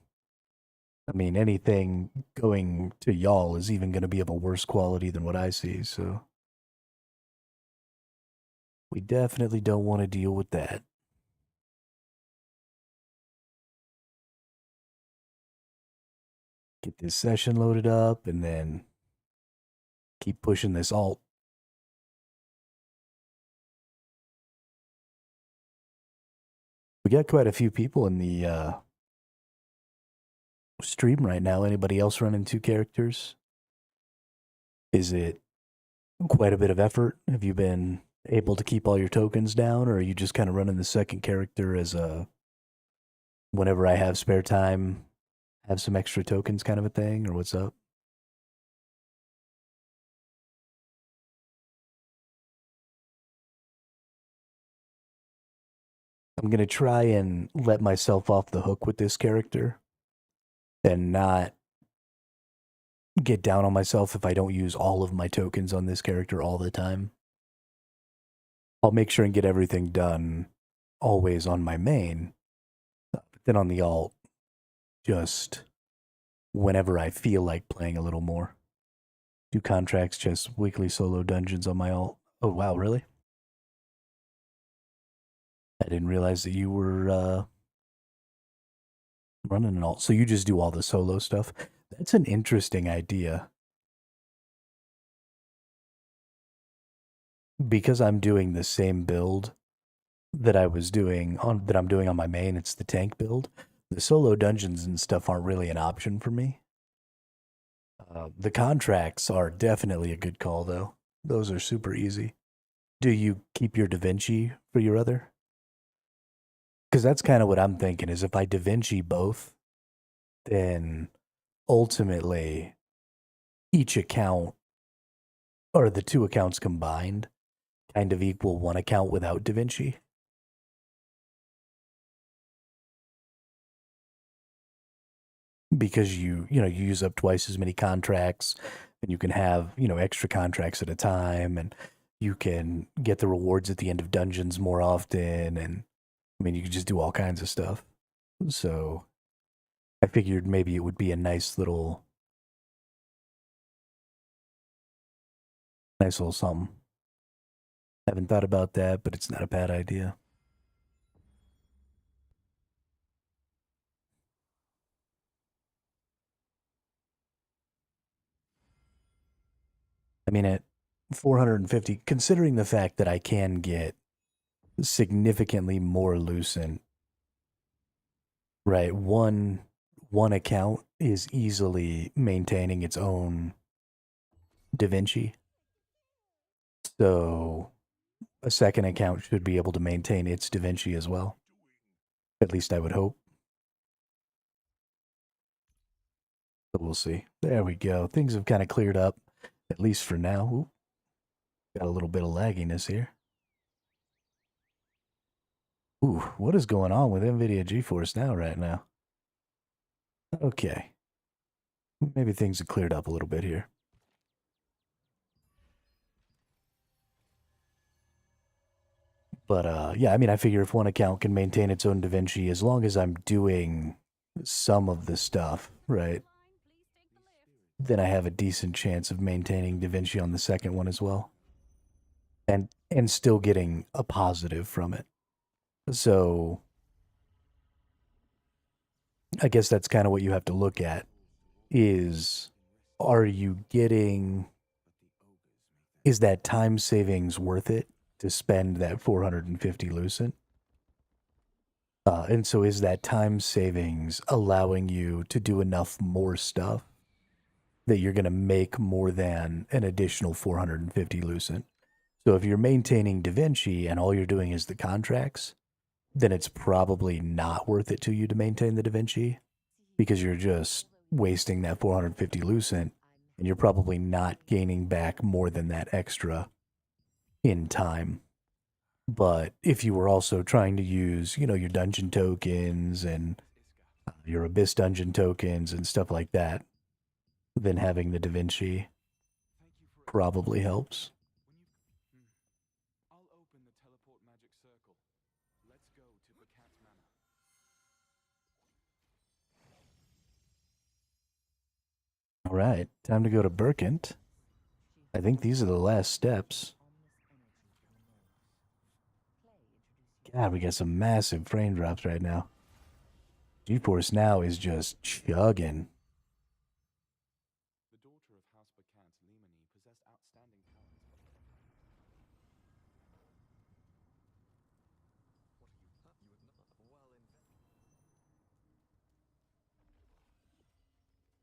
I mean, anything going to y'all is even going to be of a worse quality than what I see, so we definitely don't want to deal with that. Get this session loaded up, and then keep pushing this alt. We got quite a few people in the stream right now. Anybody else running two characters? Is it quite a bit of effort? Have you been able to keep all your tokens down, or are you just kind of running the second character as a whenever I have spare time, have some extra tokens kind of a thing, or what's up? I'm going to try and let myself off the hook with this character and not get down on myself if I don't use all of my tokens on this character all the time. I'll make sure and get everything done always on my main, but then on the alt, just whenever I feel like playing a little more. Do contracts, just weekly solo dungeons on my alt. Oh, wow, really? I didn't realize that you were running an alt. So you just do all the solo stuff? That's an interesting idea. Because I'm doing the same build that I'm doing on my main, it's the tank build. The solo dungeons and stuff aren't really an option for me. The contracts are definitely a good call, though. Those are super easy. Do you keep your Da Vinci for your other? Because that's kind of what I'm thinking, is if I Da Vinci both, then ultimately each account, or the two accounts combined, kind of equal one account without Da Vinci. Because you use up twice as many contracts, and you can have, extra contracts at a time, and you can get the rewards at the end of dungeons more often, and I mean, you can just do all kinds of stuff. So I figured maybe it would be a nice little something. Haven't thought about that, but it's not a bad idea. I mean, at 450, considering the fact that I can get significantly more lucent, right? One account is easily maintaining its own Da Vinci. So a second account should be able to maintain its Da Vinci as well. At least I would hope. But we'll see. There we go. Things have kind of cleared up, at least for now. Ooh, got a little bit of lagginess here. Ooh, what is going on with NVIDIA GeForce now right now? Okay. Maybe things have cleared up a little bit here. But yeah, I mean, I figure if one account can maintain its own Da Vinci, as long as I'm doing some of the stuff, right, then I have a decent chance of maintaining Da Vinci on the second one as well. And still getting a positive from it. So I guess that's kind of what you have to look at is, are you getting, is that time savings worth it to spend that 450 lucent? And so is that time savings allowing you to do enough more stuff that you're going to make more than an additional 450 lucent? So if you're maintaining Da Vinci and all you're doing is the contracts, then it's probably not worth it to you to maintain the Da Vinci because you're just wasting that 450 lucent and you're probably not gaining back more than that extra in time. But if you were also trying to use, you know, your dungeon tokens and your Abyss dungeon tokens and stuff like that, then having the Da Vinci probably helps. I'll open the teleport magic circle. Let's go to the cat manor. All right, time to go to Burkent. I think these are the last steps. God, we got some massive frame drops right now. GeForce Now is just chugging. The daughter of House Bacant, Lemony, possessed outstanding talents.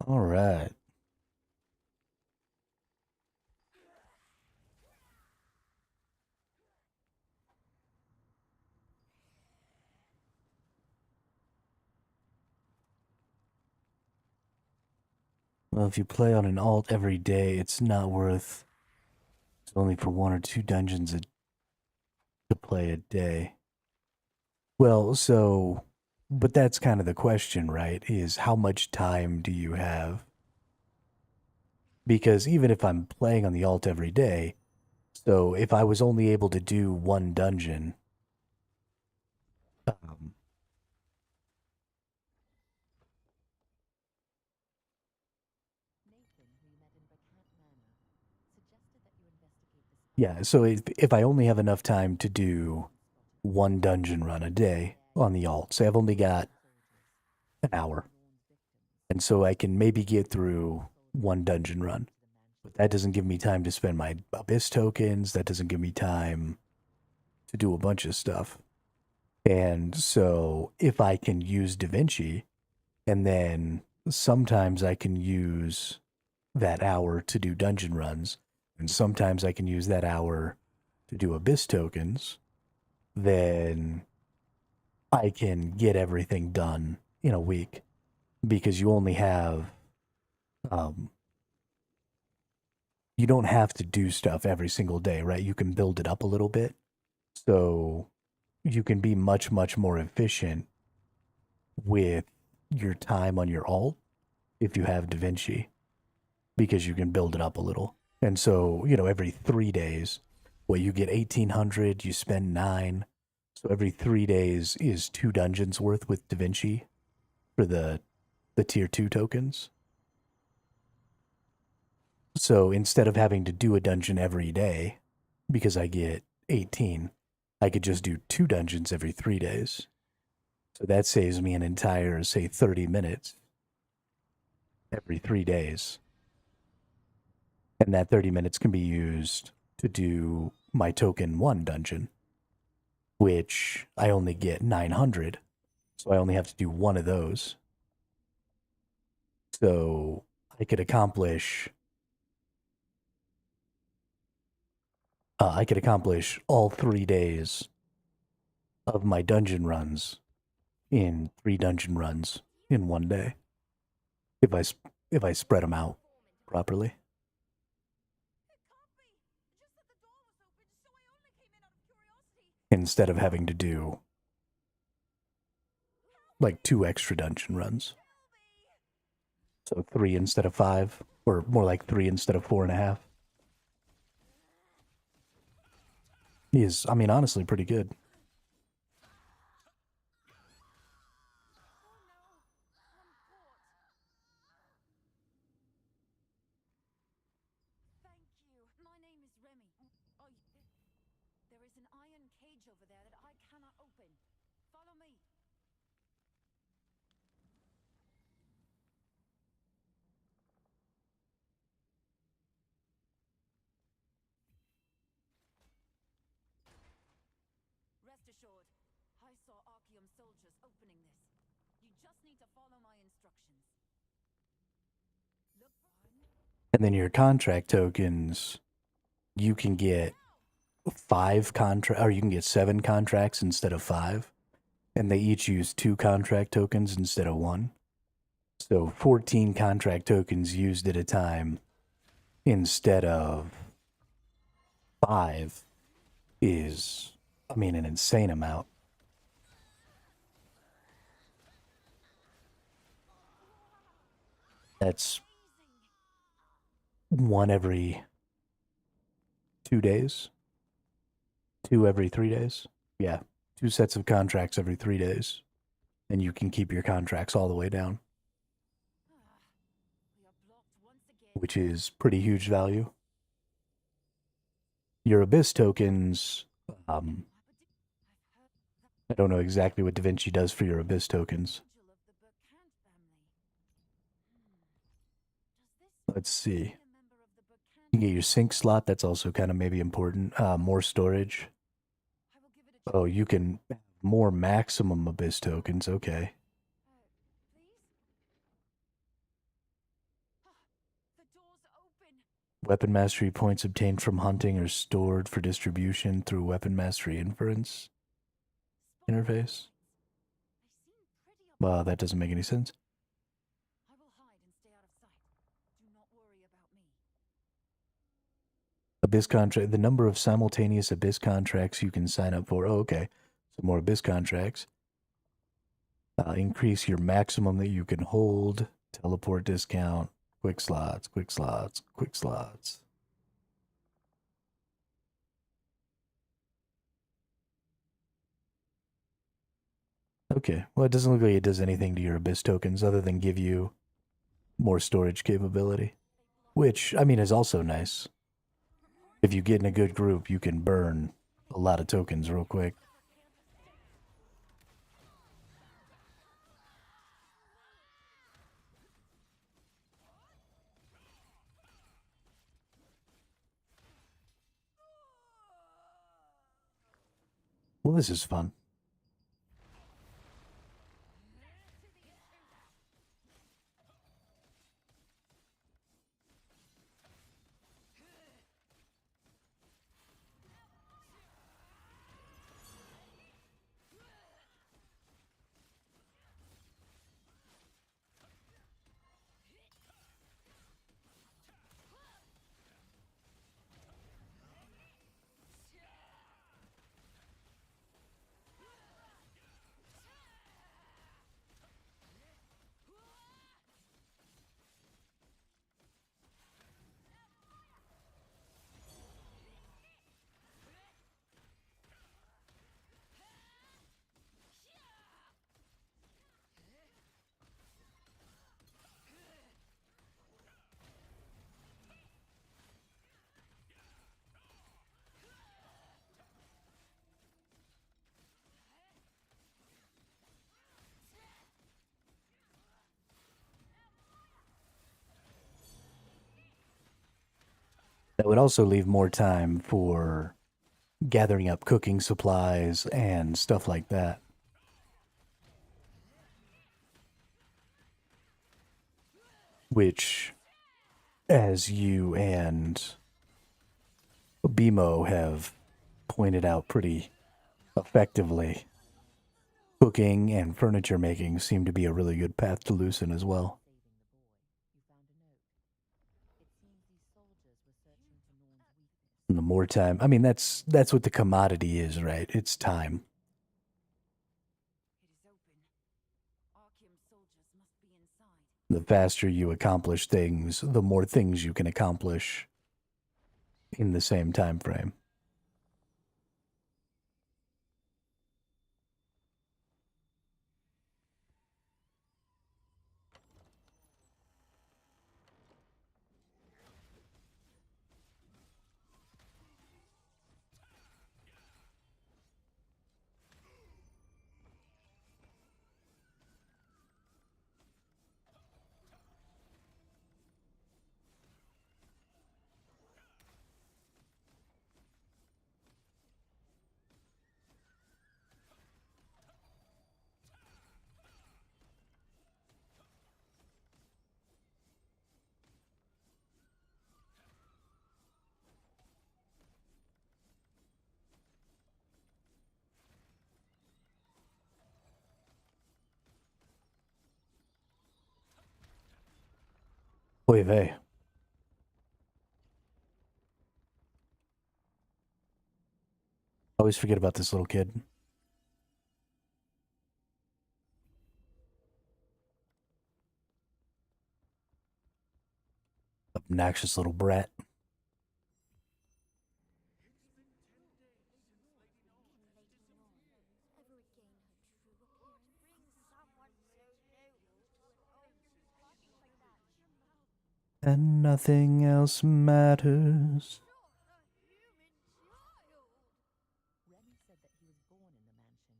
All right. Well, if you play on an alt every day, it's not worth. It's only for 1 or 2 dungeons to play a day. Well, so, but that's kind of the question, right? Is how much time do you have? Because even if I'm playing on the alt every day, so if I was only able to do 1 dungeon, um, Nathan, who you met in Bacant Manor, suggested that you investigate the yeah, so if I only have enough time to do 1 dungeon run a day on the alt, say I've only got an hour, and so I can maybe get through 1 dungeon run. But that doesn't give me time to spend my Abyss tokens. That doesn't give me time to do a bunch of stuff. And so if I can use Da Vinci, and then sometimes I can use that hour to do dungeon runs, and sometimes I can use that hour to do Abyss tokens, then I can get everything done in a week because you only have you don't have to do stuff every single day, right? You can build it up a little bit. So you can be much, much more efficient with your time on your alt if you have Da Vinci because you can build it up a little. And so, you know, every 3 days, well, you get 1800, you spend 9. So every 3 days is 2 dungeons worth with Da Vinci for the tier 2 tokens. So instead of having to do a dungeon every day, because I get 18, I could just do 2 dungeons every 3 days. So that saves me an entire, say, 30 minutes every 3 days. And that 30 minutes can be used to do my token 1 dungeon, which I only get 900. So I only have to do one of those. So I could accomplish all 3 days of my dungeon runs in 3 dungeon runs in 1 day if I spread them out properly. Instead of having to do like 2 extra dungeon runs. So 3 instead of 5, or more like 3 instead of 4.5. Is, I mean, honestly pretty good. Thank you. My name is Remy. There is an iron cage over there that I cannot open. Follow me. Rest assured, I saw Archeum soldiers opening this. You just need to follow my instructions. Look for And then your contract tokens, you can get 5 contract, or you can get 7 contracts instead of 5, and they each use 2 contract tokens instead of 1. So 14 contract tokens used at a time instead of 5 is, I mean, an insane amount. That's 1 every 2 days. 2 every 3 days. Yeah, 2 sets of contracts every 3 days. And you can keep your contracts all the way down, we are blocked once again. which is pretty huge value. Your Abyss tokens, I don't know exactly what Da Vinci does for your Abyss tokens. Angel of the Burkant family. Does this Let's see. be a member of the Burkant? You get your sync slot, that's also kind of maybe important. More storage. I will give it a Oh, you can have more maximum Abyss tokens, okay. please? The door's open. Weapon mastery points obtained from hunting are stored for distribution through weapon mastery inference interface. They seem pretty up. Well, that doesn't make any sense. I will hide and stay out of sight. Do not worry about me. Abyss contract, the number of simultaneous Abyss contracts you can sign up for. Oh, okay. So more Abyss contracts. Increase your maximum that you can hold. Teleport discount. Quick slots, quick slots, quick slots. Okay, well, it doesn't look like it does anything to your Abyss tokens other than give you more storage capability, which, I mean, is also nice. If you get in a good group, you can burn a lot of tokens real quick. Well, this is fun. would also leave more time for gathering up cooking supplies and stuff like that. Which, as you and Bimo have pointed out pretty effectively, cooking and furniture making seem to be a really good path to Lucin as well. And the more time, I mean, that's what the commodity is, right? It's time. It is open. Archeum soldiers must be inside. The faster you accomplish things, the more things you can accomplish in the same time frame. Oy vey. Always forget about this little kid. Obnoxious little brat. And nothing else matters. Remy said that he was born in the mansion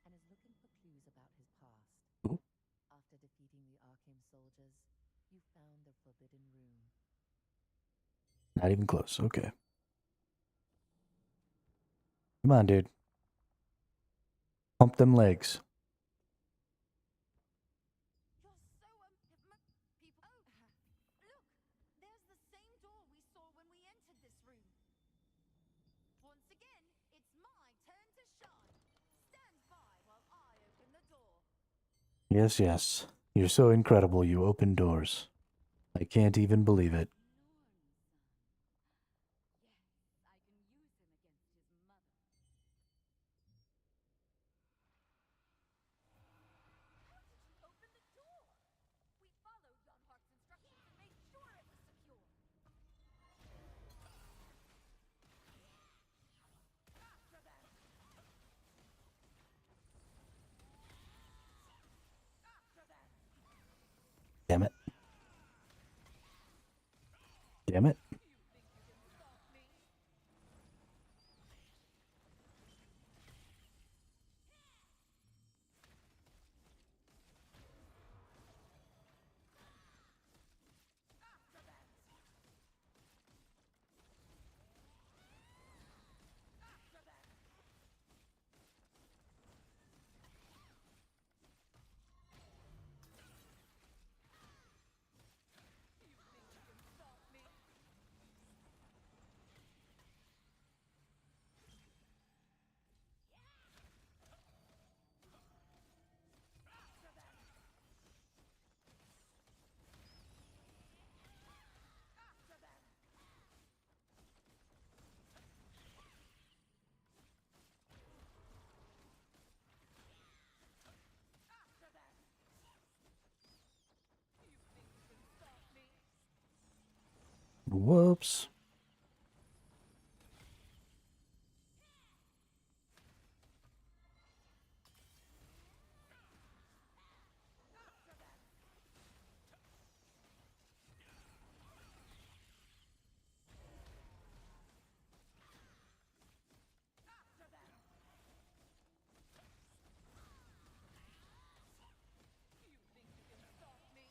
and is looking for clues about his past. Ooh. After defeating the Archeum soldiers, you found the forbidden room. Not even close. Okay. Come on, dude. Pump them legs. You're so people. Oh, look! There's the same door we saw when we entered this room. Once again, it's my turn to shine. Stand by while I open the door. Yes, yes. You're so incredible, you open doors. I can't even believe it. Yes, I can use him against his mother. How did you open the door? We followed Lonhart's instructions and made sure it was secure. After them! After them! Damn it. Damn it. You think you can stop me? After them! After them! You think you can stop me? After them! After them! After them! You think you can stop me? Whoops. After them! After them! You think you can stop me?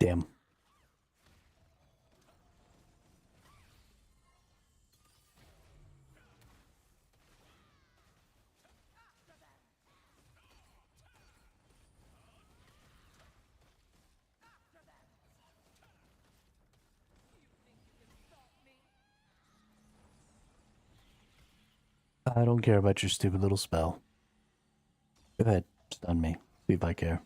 Damn. I don't care about your stupid little spell. Go ahead, stun me. See if I care.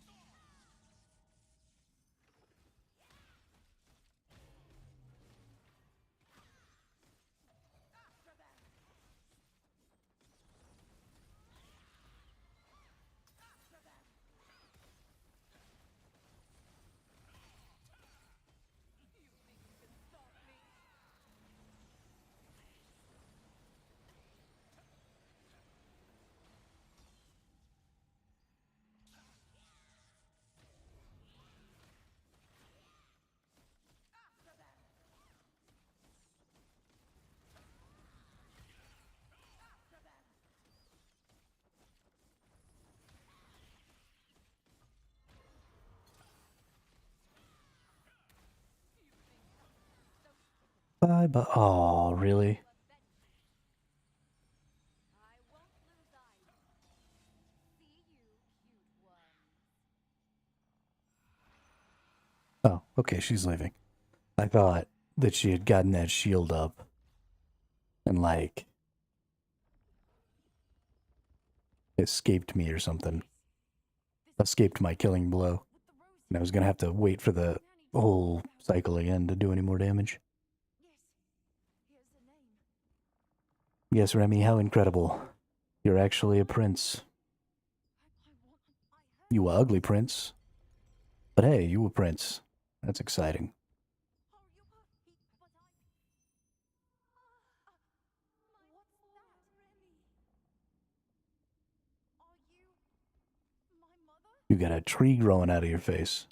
Bye bye. Oh, really? I won't lose eyes. See you, cute one. Oh, okay, she's leaving. I thought that she had gotten that shield up and, like, escaped me or something. Escaped my killing blow. And I was gonna have to wait for the whole cycle again to do any more damage. Yes, here's the name. Yes, Remy, how incredible. You're actually a prince. I You a ugly prince. But hey, you a prince. That's exciting. Oh, you but I. What's that, Remy? Are you my mother? You got a tree growing out of your face.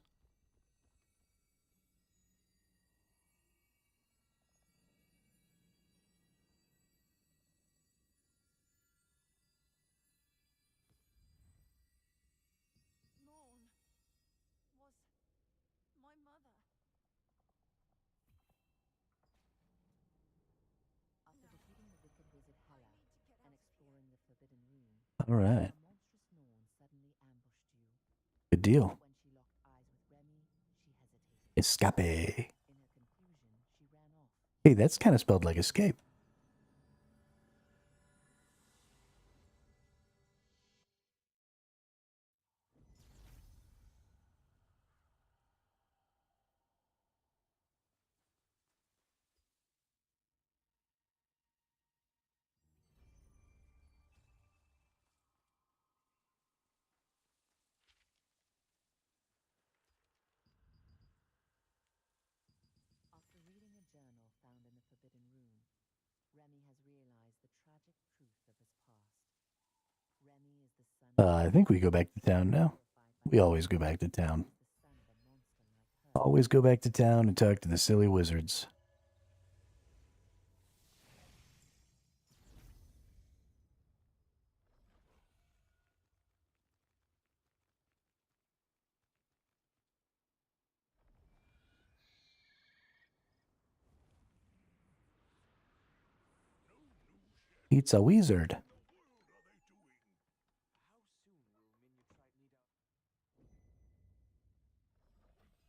Norn was my mother. After defeating the wicked wizard Hela and exploring the forbidden room, All right. a monstrous Norn suddenly ambushed you. Good deal. When she locked eyes with Remy, she hesitated. Escape. In her confusion, she ran off. Hey, that's kind of spelled like escape. After reading a journal found in the forbidden room, Remy has realized the tragic truth of his past. Remy is the son I think we go back to town now. We always go back to town. Always go back to town and talk to the silly wizards. It's a wizard. How soon will Miniatrite need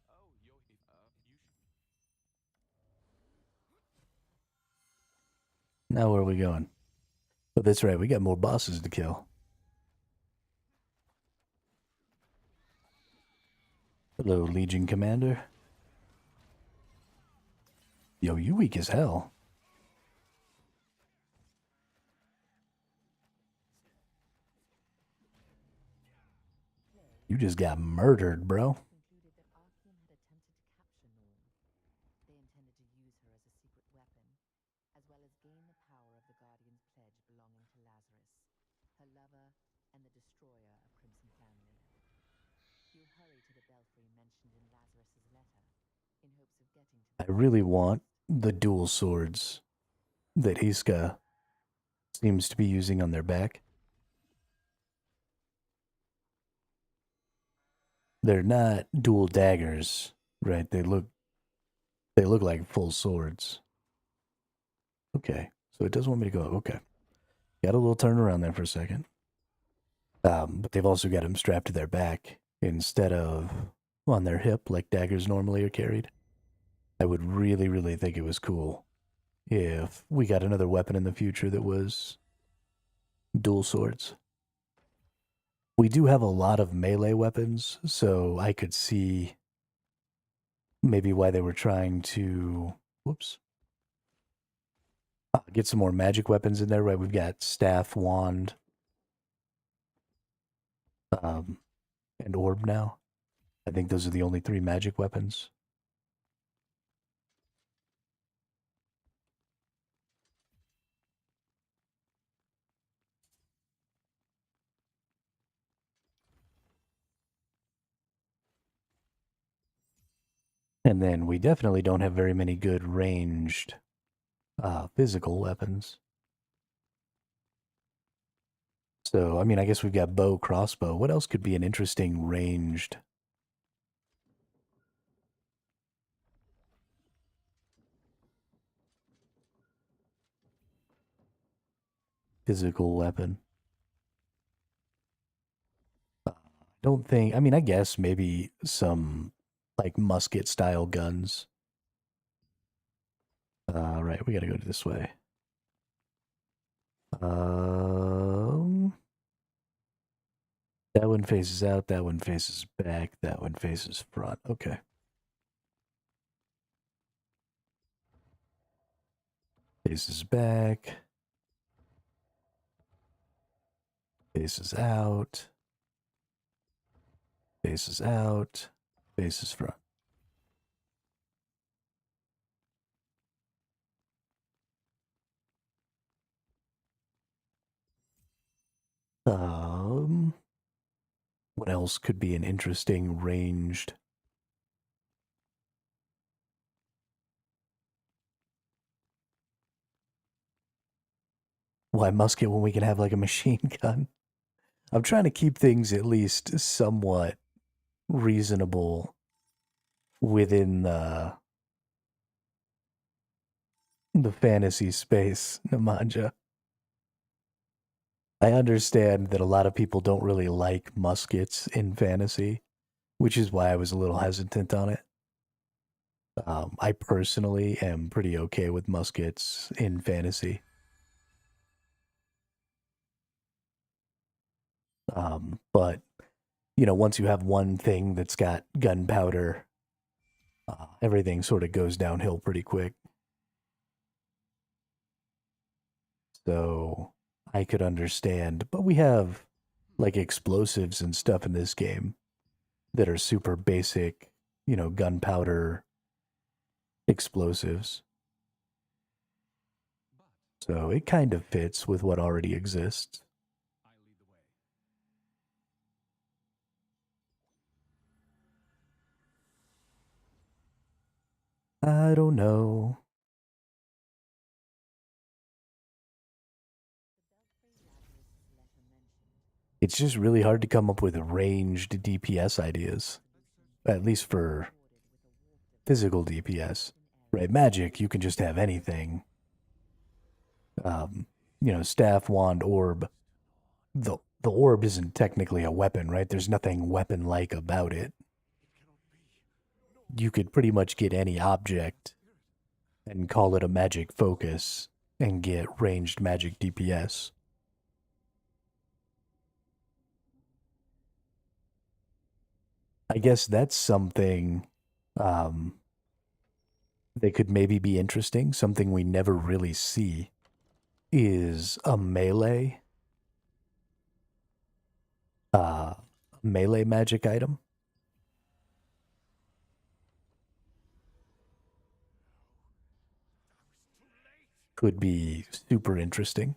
our... Oh, you should... Now where are we going? Oh, that's right. We got more bosses to kill. Hello, Legion Commander. Yo, you weak as hell. You just got murdered, bro. concluded that Archean had attempted to capture Norn. They intended to use her as a secret weapon, as well as gain the power of the Guardian's pledge belonging to Lazarus, her lover and the destroyer of Crimson Family. You hurry to the belfry mentioned in Lazarus's letter, in hopes of getting to I really want the dual swords that Iska seems to be using on their back. They're not dual daggers. Right, they look like full swords. Okay, so it does want me to go. Okay, got a little turn around there for a second. But they've also got them strapped to their back instead of on their hip like daggers normally are carried. I would really, really think it was cool if we got another weapon in the future that was dual swords. We do have a lot of melee weapons, so I could see maybe why they were trying to, whoops, get some more magic weapons in there, right? We've got staff, wand, and orb now. I think those are the only 3 magic weapons. And then we definitely don't have very many good ranged physical weapons. So, I mean, I guess we've got bow, crossbow. What else could be an interesting ranged physical weapon? Don't think, I mean, I guess maybe some like musket style guns. Right, we gotta go this way. That one faces out, that one faces back, that one faces front. Okay. Faces back. Faces out. Faces out. Faces front. What else could be an interesting ranged? Why musket when we can have like a machine gun? I'm trying to keep things at least somewhat reasonable within the fantasy space, Namanja. I understand that a lot of people don't really like muskets in fantasy, which is why I was a little hesitant on it. I personally am pretty okay with muskets in fantasy. But, you know, once you have one thing that's got gunpowder, everything sort of goes downhill pretty quick. So I could understand, but we have like explosives and stuff in this game that are super basic, you know, gunpowder explosives. So it kind of fits with what already exists. I lead the way. I don't know. It's just really hard to come up with ranged DPS ideas, at least for physical DPS. Right, magic, you can just have anything. You know, staff, wand, orb. The orb isn't technically a weapon, right? There's nothing weapon-like about it. You could pretty much get any object and call it a magic focus and get ranged magic DPS. I guess that's something that could maybe be interesting. Something we never really see is a melee magic item. Could be super interesting.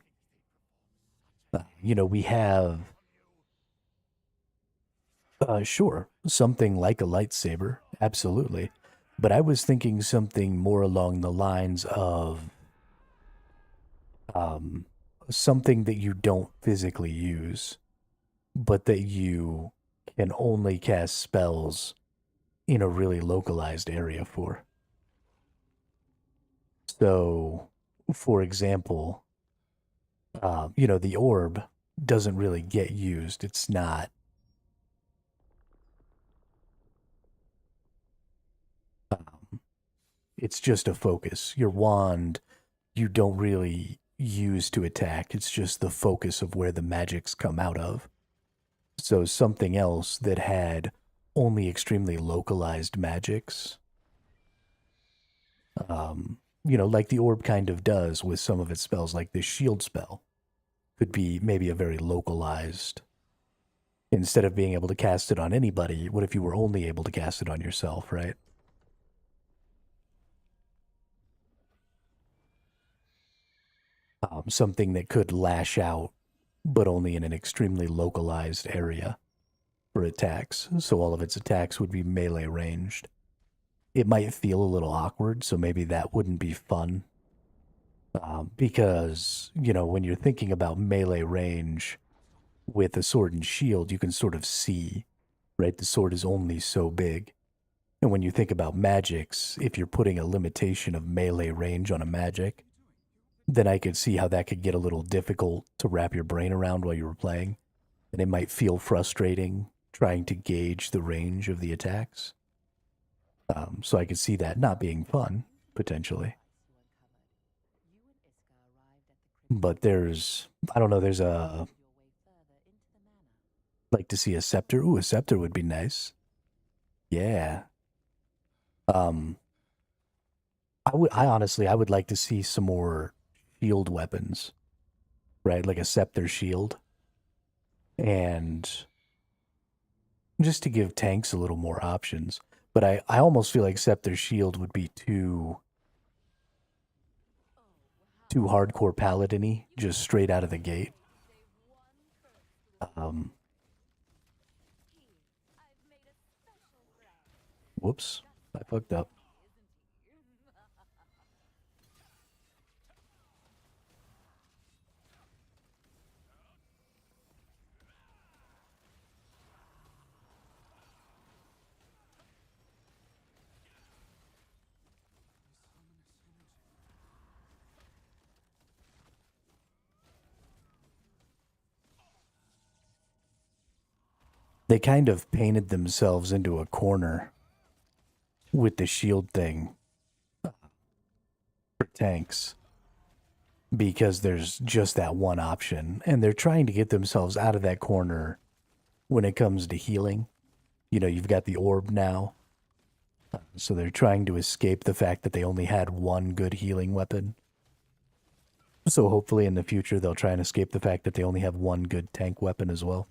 You know, we have sure, something like a lightsaber, absolutely. But I was thinking something more along the lines of something that you don't physically use, but that you can only cast spells in a really localized area for. So, for example, the orb doesn't really get used. It's not. It's just a focus. Your wand, you don't really use to attack. It's just the focus of where the magics come out of. So something else that had only extremely localized magics, like the orb kind of does with some of its spells, like this shield spell, could be maybe a very localized. Instead of being able to cast it on anybody, what if you were only able to cast it on yourself, right? Something that could lash out, but only in an extremely localized area for attacks. So all of its attacks would be melee ranged. It might feel a little awkward, so maybe that wouldn't be fun. Because, when you're thinking about melee range with a sword and shield, you can sort of see, right? The sword is only so big. And when you think about magics, if you're putting a limitation of melee range on a magic, then I could see how that could get a little difficult to wrap your brain around while you were playing. And it might feel frustrating trying to gauge the range of the attacks. So I could see that not being fun, potentially. But I don't know, like to see a scepter. Ooh, a scepter would be nice. Yeah. I would like to see some more shield weapons, right? Like a scepter shield. And just to give tanks a little more options. But I almost feel like scepter shield would be too hardcore paladin-y, just straight out of the gate. Whoops, I fucked up. They kind of painted themselves into a corner with the shield thing for tanks because there's just that one option, and they're trying to get themselves out of that corner when it comes to healing. You've got the orb now, so they're trying to escape the fact that they only had one good healing weapon. So hopefully in the future they'll try and escape the fact that they only have one good tank weapon as well.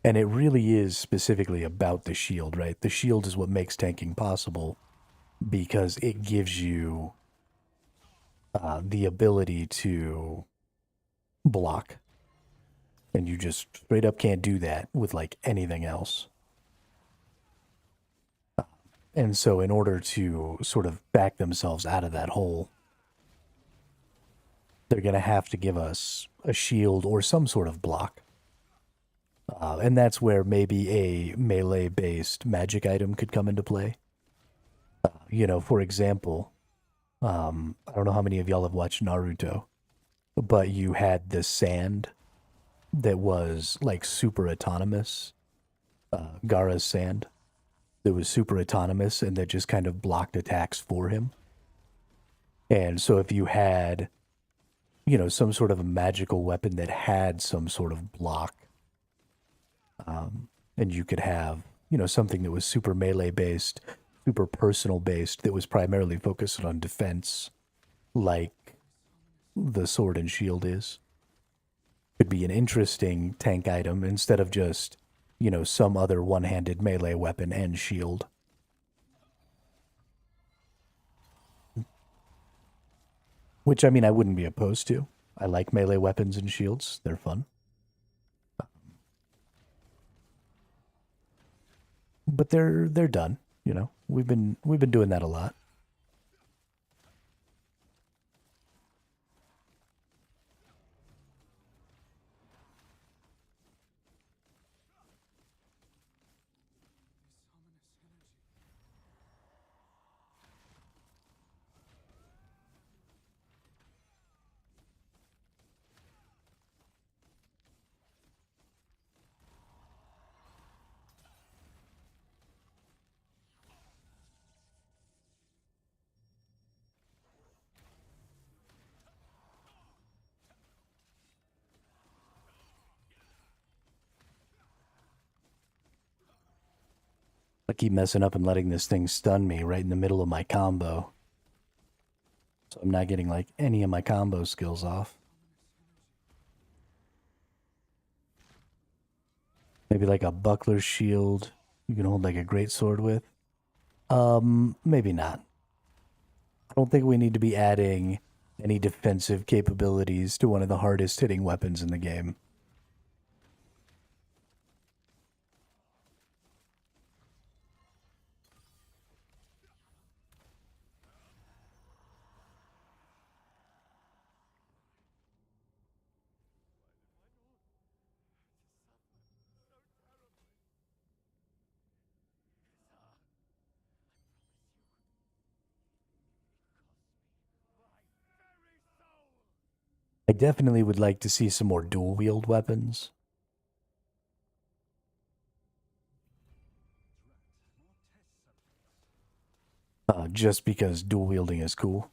And it really is specifically about the shield, right? The shield is what makes tanking possible because it gives you the ability to block. And you just straight up can't do that with like anything else. And so in order to sort of back themselves out of that hole, they're going to have to give us a shield or some sort of block. And that's where maybe a melee-based magic item could come into play. For example, I don't know how many of y'all have watched Naruto, but you had the sand that was like super autonomous, Gaara's sand, that was super autonomous and that just kind of blocked attacks for him. And so if you had, some sort of a magical weapon that had some sort of block, and you could have, something that was super melee based, super personal based, that was primarily focused on defense, like the sword and shield is. Could be an interesting tank item instead of just, some other one-handed melee weapon and shield. Which, I wouldn't be opposed to. I like melee weapons and shields. They're fun. But they're done, We've been doing that a lot. keep messing up and letting this thing stun me right in the middle of my combo. So I'm not getting like any of my combo skills off. Maybe like a buckler shield you can hold like a great sword with. Maybe not. I don't think we need to be adding any defensive capabilities to one of the hardest hitting weapons in the game. I definitely would like to see some more dual wield weapons. Just because dual wielding is cool.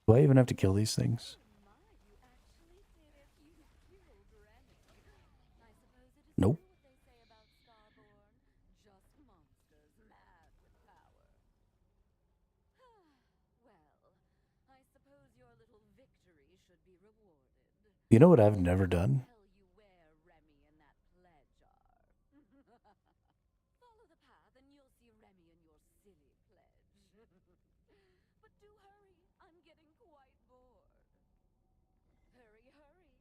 Do I even have to kill these things? Nope. You know what I've never done? Follow the path and you'll see Remy and your silly pledge. But do hurry, I'm getting quite bored. Hurry,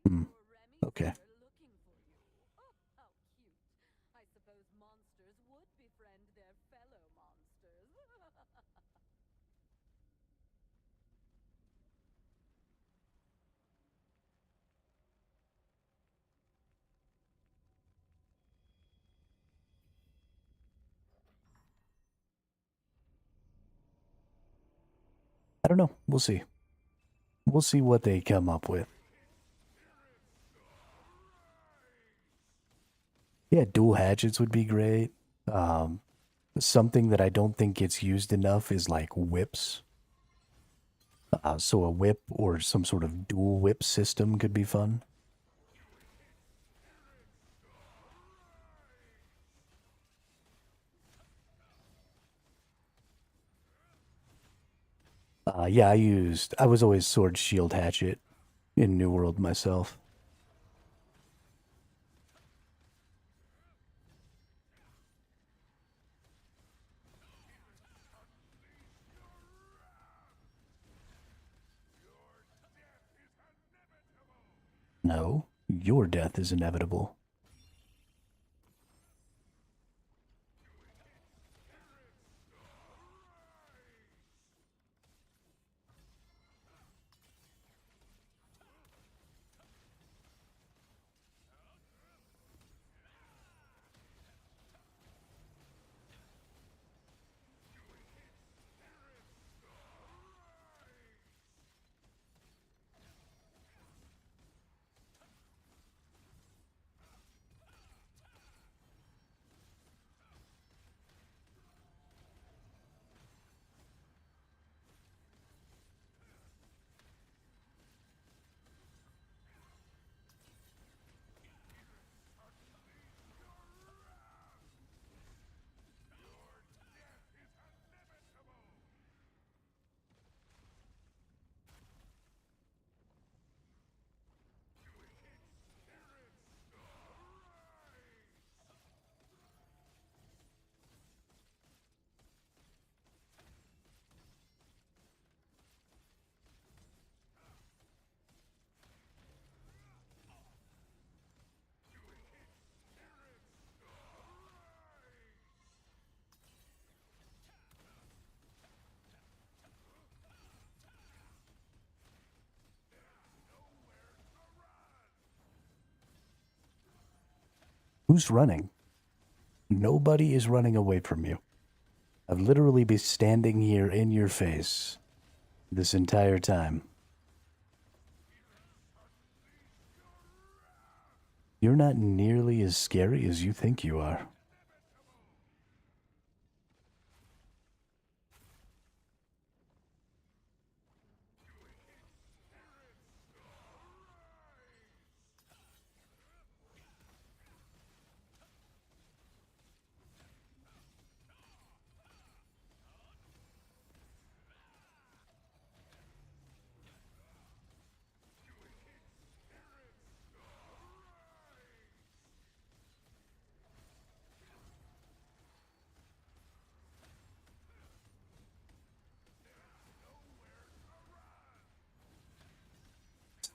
Hmm. or Remy Okay. are looking for you. Oh, how cute. I suppose monsters would befriend their fellow monsters. I don't know. We'll see. We'll see what they come up with. Yeah, dual hatchets would be great. Something that I don't think gets used enough is like whips. So a whip or some sort of dual whip system could be fun. Yeah, I was always sword shield hatchet in New World myself. No, your death is inevitable. Who's running? Nobody is running away from you. I've literally been standing here in your face this entire time. You're not nearly as scary as you think you are.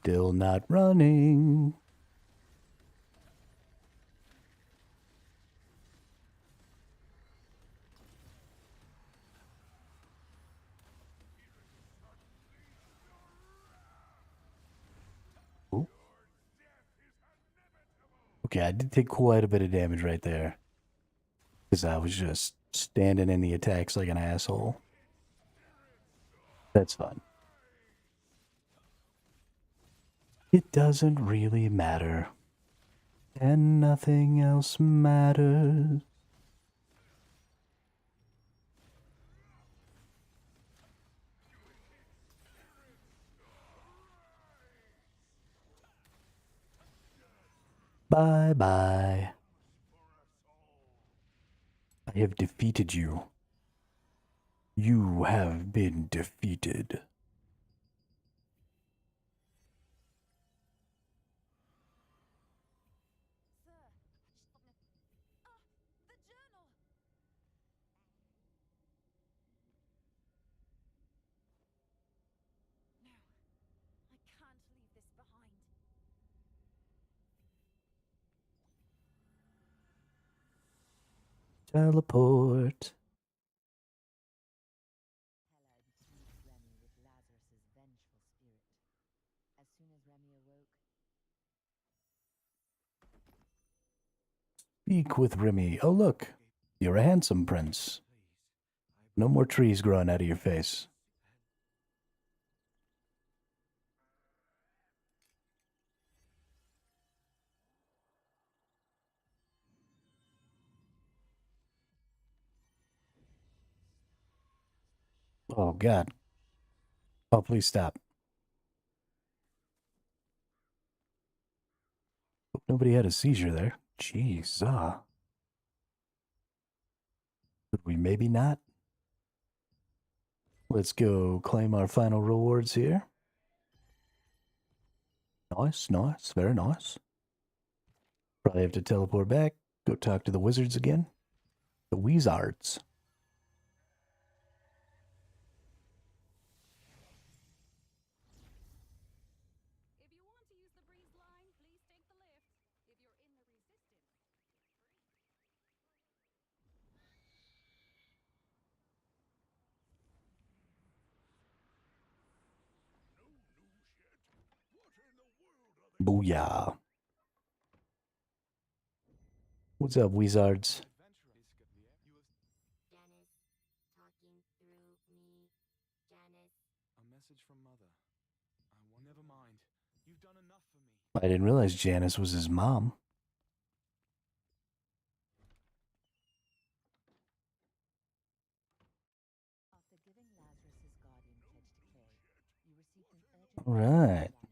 still not running. Ooh. Okay, I did take quite a bit of damage right there. Because I was just standing in the attacks like an asshole. That's fine. It doesn't really matter. And nothing else matters. Bye-bye. I have defeated you. You have been defeated. The journal! No, I can't leave this behind. Teleport. Hela infused Remy with Lazarus's vengeful spirit. As soon as Remy awoke, Speak with Remy. Oh, look. You're a handsome prince. No more trees growing out of your face. Oh, God. Oh, please stop. Hope nobody had a seizure there. Jeez. Could we maybe not? Let's go claim our final rewards here. Nice, nice, very nice. Probably have to teleport back, go talk to the wizards again. The wizards. If you want to use the breeze line, please take the lift. If you're in the resistance, Booyah. What's up, wizards? Janice, talking through me. Janice. A message from Mother. Never mind. You've done enough for me. I didn't realize Janice was his mom. after giving Lazarus's guardian pledge decay, you received an urgent All right. As you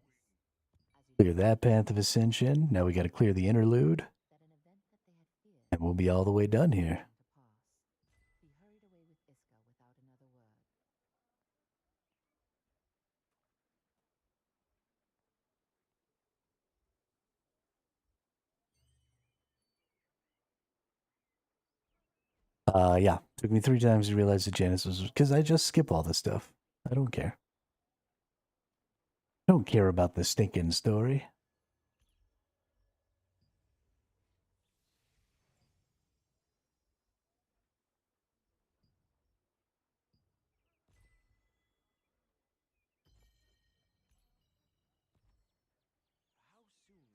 Clear that path of ascension. Now we got to clear the interlude. that an event that they had feared And we'll be all the way done here. come to pass. He hurried away with Iska without another word. Yeah. Took me 3 times to realize that Janice was... Because I just skip all this stuff. I don't care. I don't care about the stinking story.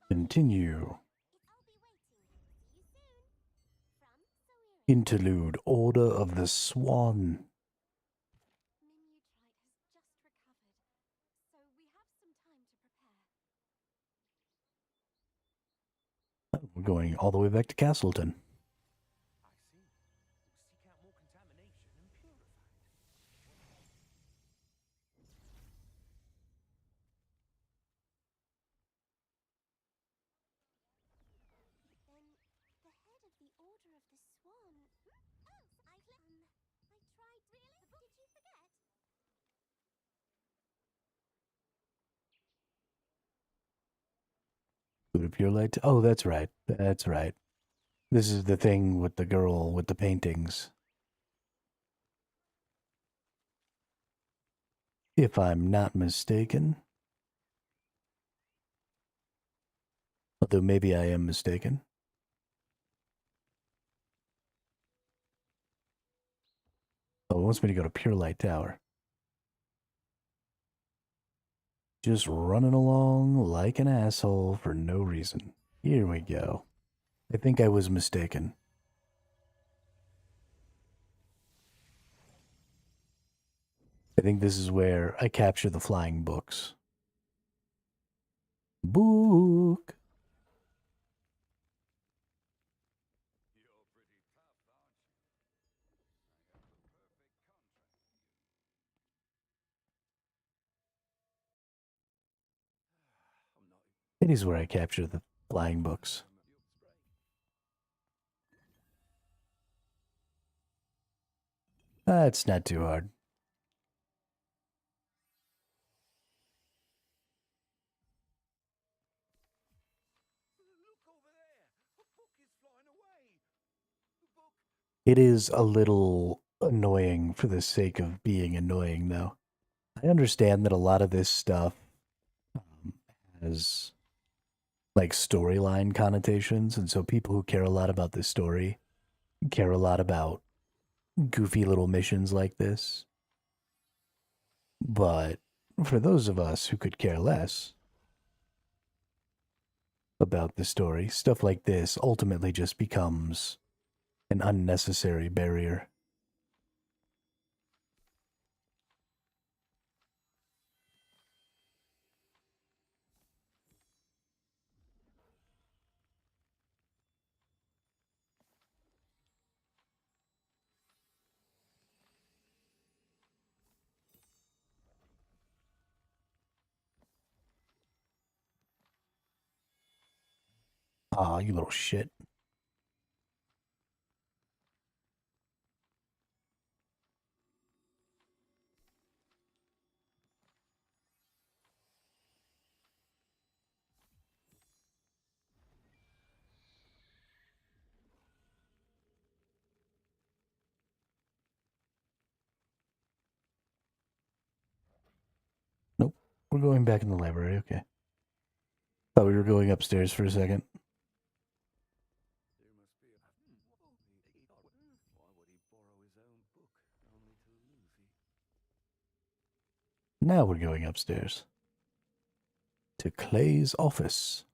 Continue. I'll be waiting. See you soon. From Thesourusaurus. Interlude. Order of the Swan. Minutrite has just recovered, so we have some time to prepare. We're going all the way back to Castleton. I see. We'll seek out more contamination and purify it. Then the head of the Order of the Swan. Oh, I tried. Really? Did you forget? Food of pure light. Oh, that's right. That's right. This is the thing with the girl with the paintings. If I'm not mistaken. Although maybe I am mistaken. Oh, it wants me to go to Pure Light Tower. Just running along like an asshole for no reason. Here we go. I think I was mistaken. I think this is where I capture the flying books. Book! It is where I capture the flying books. It's not too hard. It is a little annoying for the sake of being annoying, though. I understand that a lot of this stuff has like storyline connotations, and so people who care a lot about this story care a lot about goofy little missions like this. But for those of us who could care less about the story, stuff like this ultimately just becomes an unnecessary barrier. Aw, you little shit. Nope. We're going back in the library, okay. Thought we were going upstairs for a second. Now we're going upstairs. To Clay's office.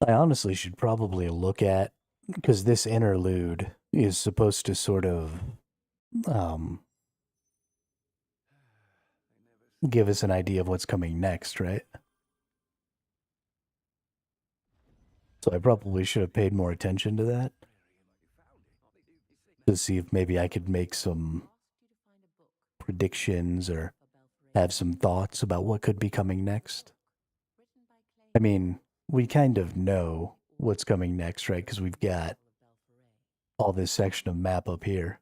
I honestly should probably look at, because this interlude is supposed to sort of give us an idea of what's coming next, right? So I probably should have paid more attention to that to see if maybe I could make some predictions or have some thoughts about what could be coming next. I mean, we kind of know what's coming next, right? Because we've got all this section of map up here.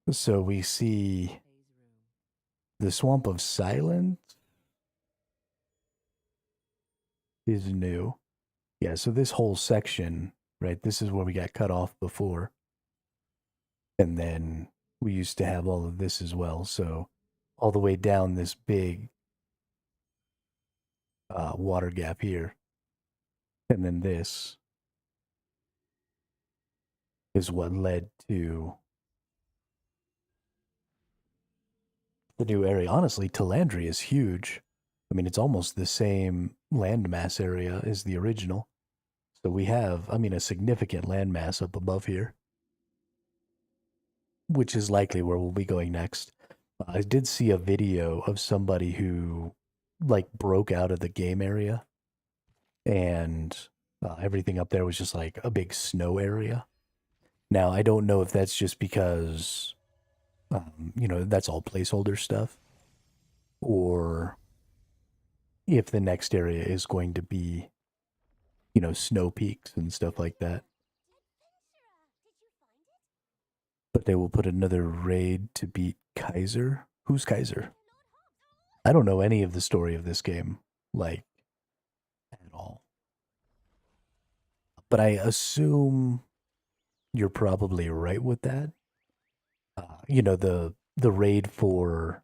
So we see the Swamp of Silence is new. Yeah, so this whole section, right, this is where we got cut off before. And then we used to have all of this as well. So all the way down this big water gap here. And then this is what led to the new area. Honestly, Talandria is huge. I mean, it's almost the same landmass area as the original. So we have, I mean, a significant landmass up above here, which is likely where we'll be going next. I did see a video of somebody who, like, broke out of the game area and everything up there was just like a big snow area. Now, I don't know if that's just because, that's all placeholder stuff, or if the next area is going to be, snow peaks and stuff like that. But they will put another raid to beat Kaiser. Who's Kaiser? I don't know any of the story of this game, like, at all. But I assume you're probably right with that. The raid for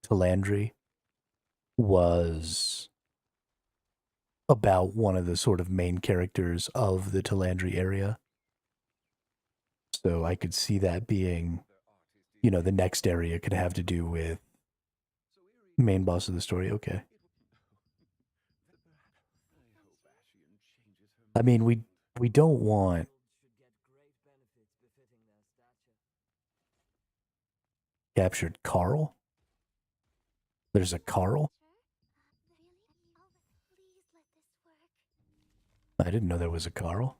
Talandri was about one of the sort of main characters of the Talandri area. So I could see that being, the next area could have to do with main boss of the story. Okay. I mean, we don't want captured Carl. There's a Carl. I didn't know there was a Carl.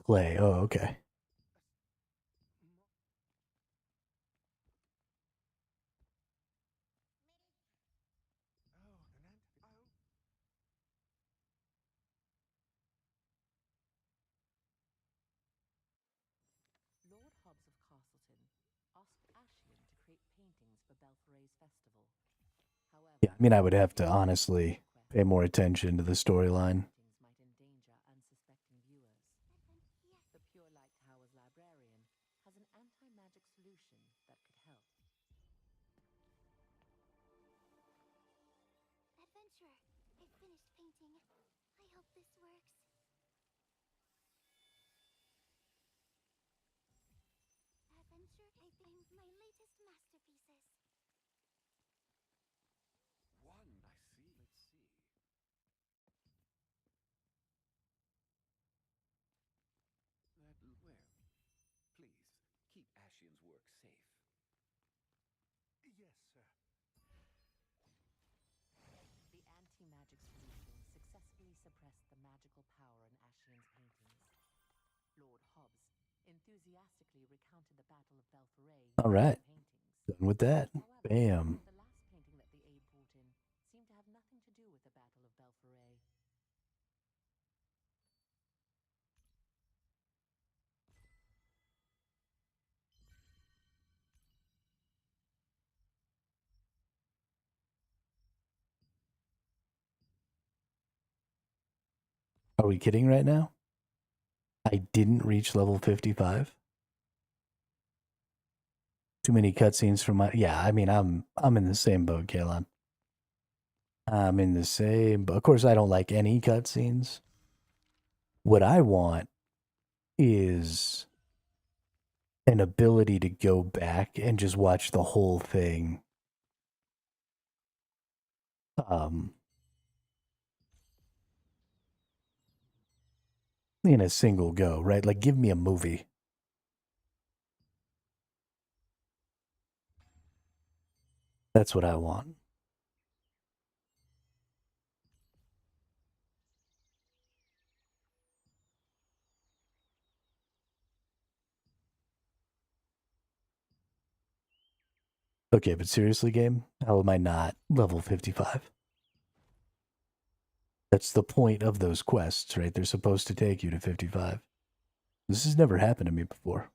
Clay. Oh, okay. Lord Hobbs of Castleton asked Ashian to create paintings for Belforay's festival. However, Yeah, I mean, I would have to honestly pay more attention to the storyline. paintings might endanger unsuspecting viewers. The Pure Light Tower's librarian has an anti-magic solution that could help. Adventurer, I've finished painting. I hope this works. Adventure, I think my latest masterpieces. One, I see. Let's see. Well, please, keep Ashian's work safe. Yes, sir. The anti-magic solution successfully suppressed the magical power in Ashian's paintings. Lord Hobbs enthusiastically recounted the Battle of Belforay All right. paintings. Done with that. However, Bam. the last painting that the aide brought in seemed to have nothing to do with the Battle of Belforay. Are we kidding right now? I didn't reach level 55. Too many cutscenes for my. Yeah, I mean, I'm in the same boat, Kalon. I'm in the same. Of course, I don't like any cutscenes. What I want is an ability to go back and just watch the whole thing. In a single go, right? Like, give me a movie. That's what I want. Okay, but seriously, game, how am I not level 55? That's the point of those quests, right? They're supposed to take you to 55. This has never happened to me before.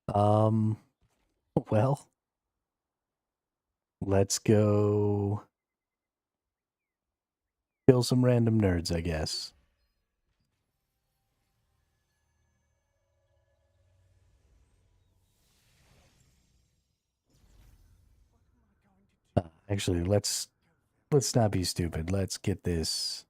Well, let's go kill some random nerds, I guess. Actually, let's not be stupid. Let's get this.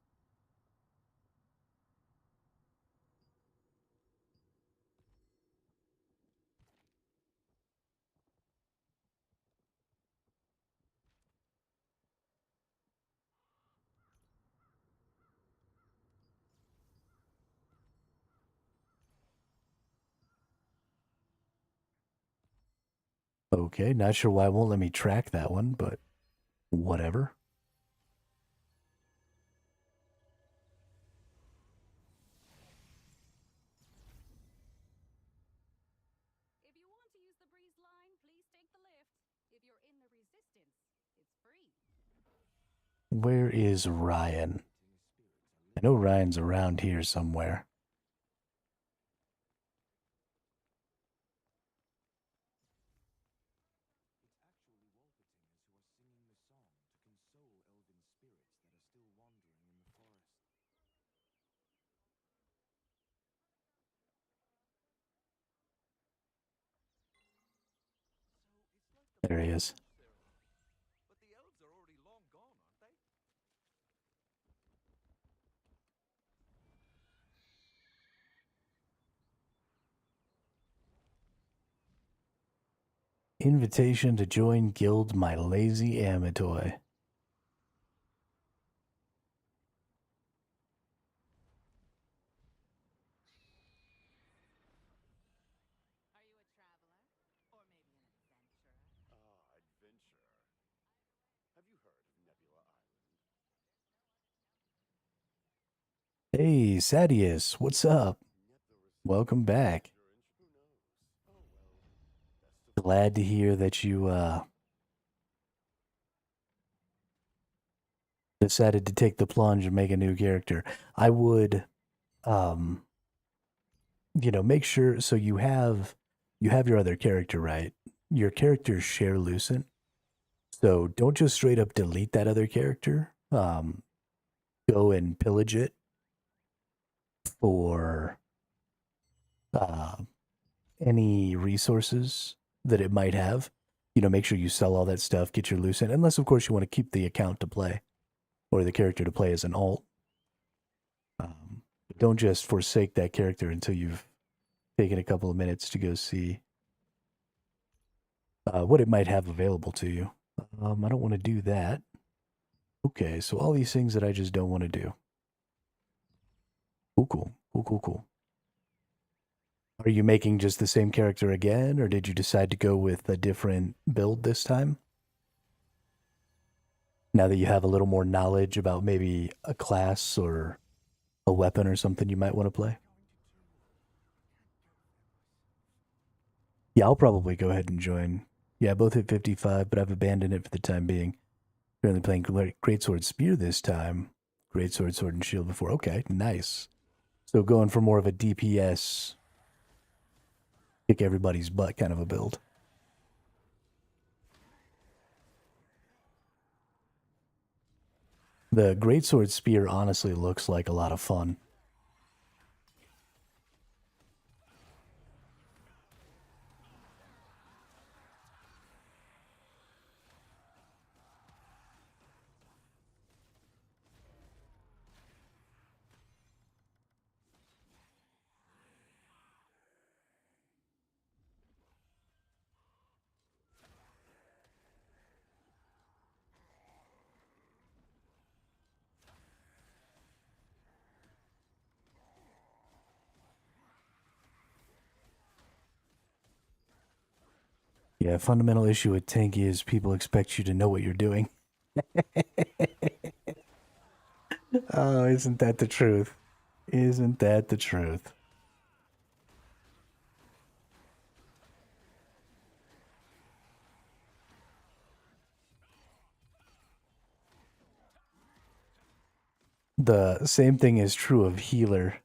Okay, not sure why it won't let me track that one, but whatever. If you want to use the breeze line, please take the lift. If you're in the resistance, it's free. Where is Ryan? I know Ryan's around here somewhere. There he is. But the elves are already long gone, aren't they? Invitation to join guild my lazy amatoy. Are you a traveler? Or maybe an adventurer? Adventurer. Have you heard of Nebula Island? Hey, Sadius, what's up? Welcome back. Glad to hear that you decided to take the plunge and make a new character. I would make sure so you have your other character, right? Your characters share Lucent. So don't just straight up delete that other character. Go and pillage it for any resources that it might have. Make sure you sell all that stuff, get your Lucent, unless of course you want to keep the account to play or the character to play as an alt. But don't just forsake that character until you've taken a couple of minutes to go see what it might have available to you. I don't want to do that. Okay, so all these things that I just don't want to do. Cool. Are you making just the same character again, or did you decide to go with a different build this time? Now that you have a little more knowledge about maybe a class or a weapon or something you might want to play? Yeah, I'll probably go ahead and join. Yeah, both hit 55, but I've abandoned it for the time being. Currently playing Greatsword Spear this time. Greatsword, Sword, and Shield before. Okay, nice. So going for more of a DPS, kick everybody's butt kind of a build. The Greatsword Spear honestly looks like a lot of fun. Yeah, fundamental issue with tank is people expect you to know what you're doing. Oh, isn't that the truth? Isn't that the truth? The same thing is true of healer.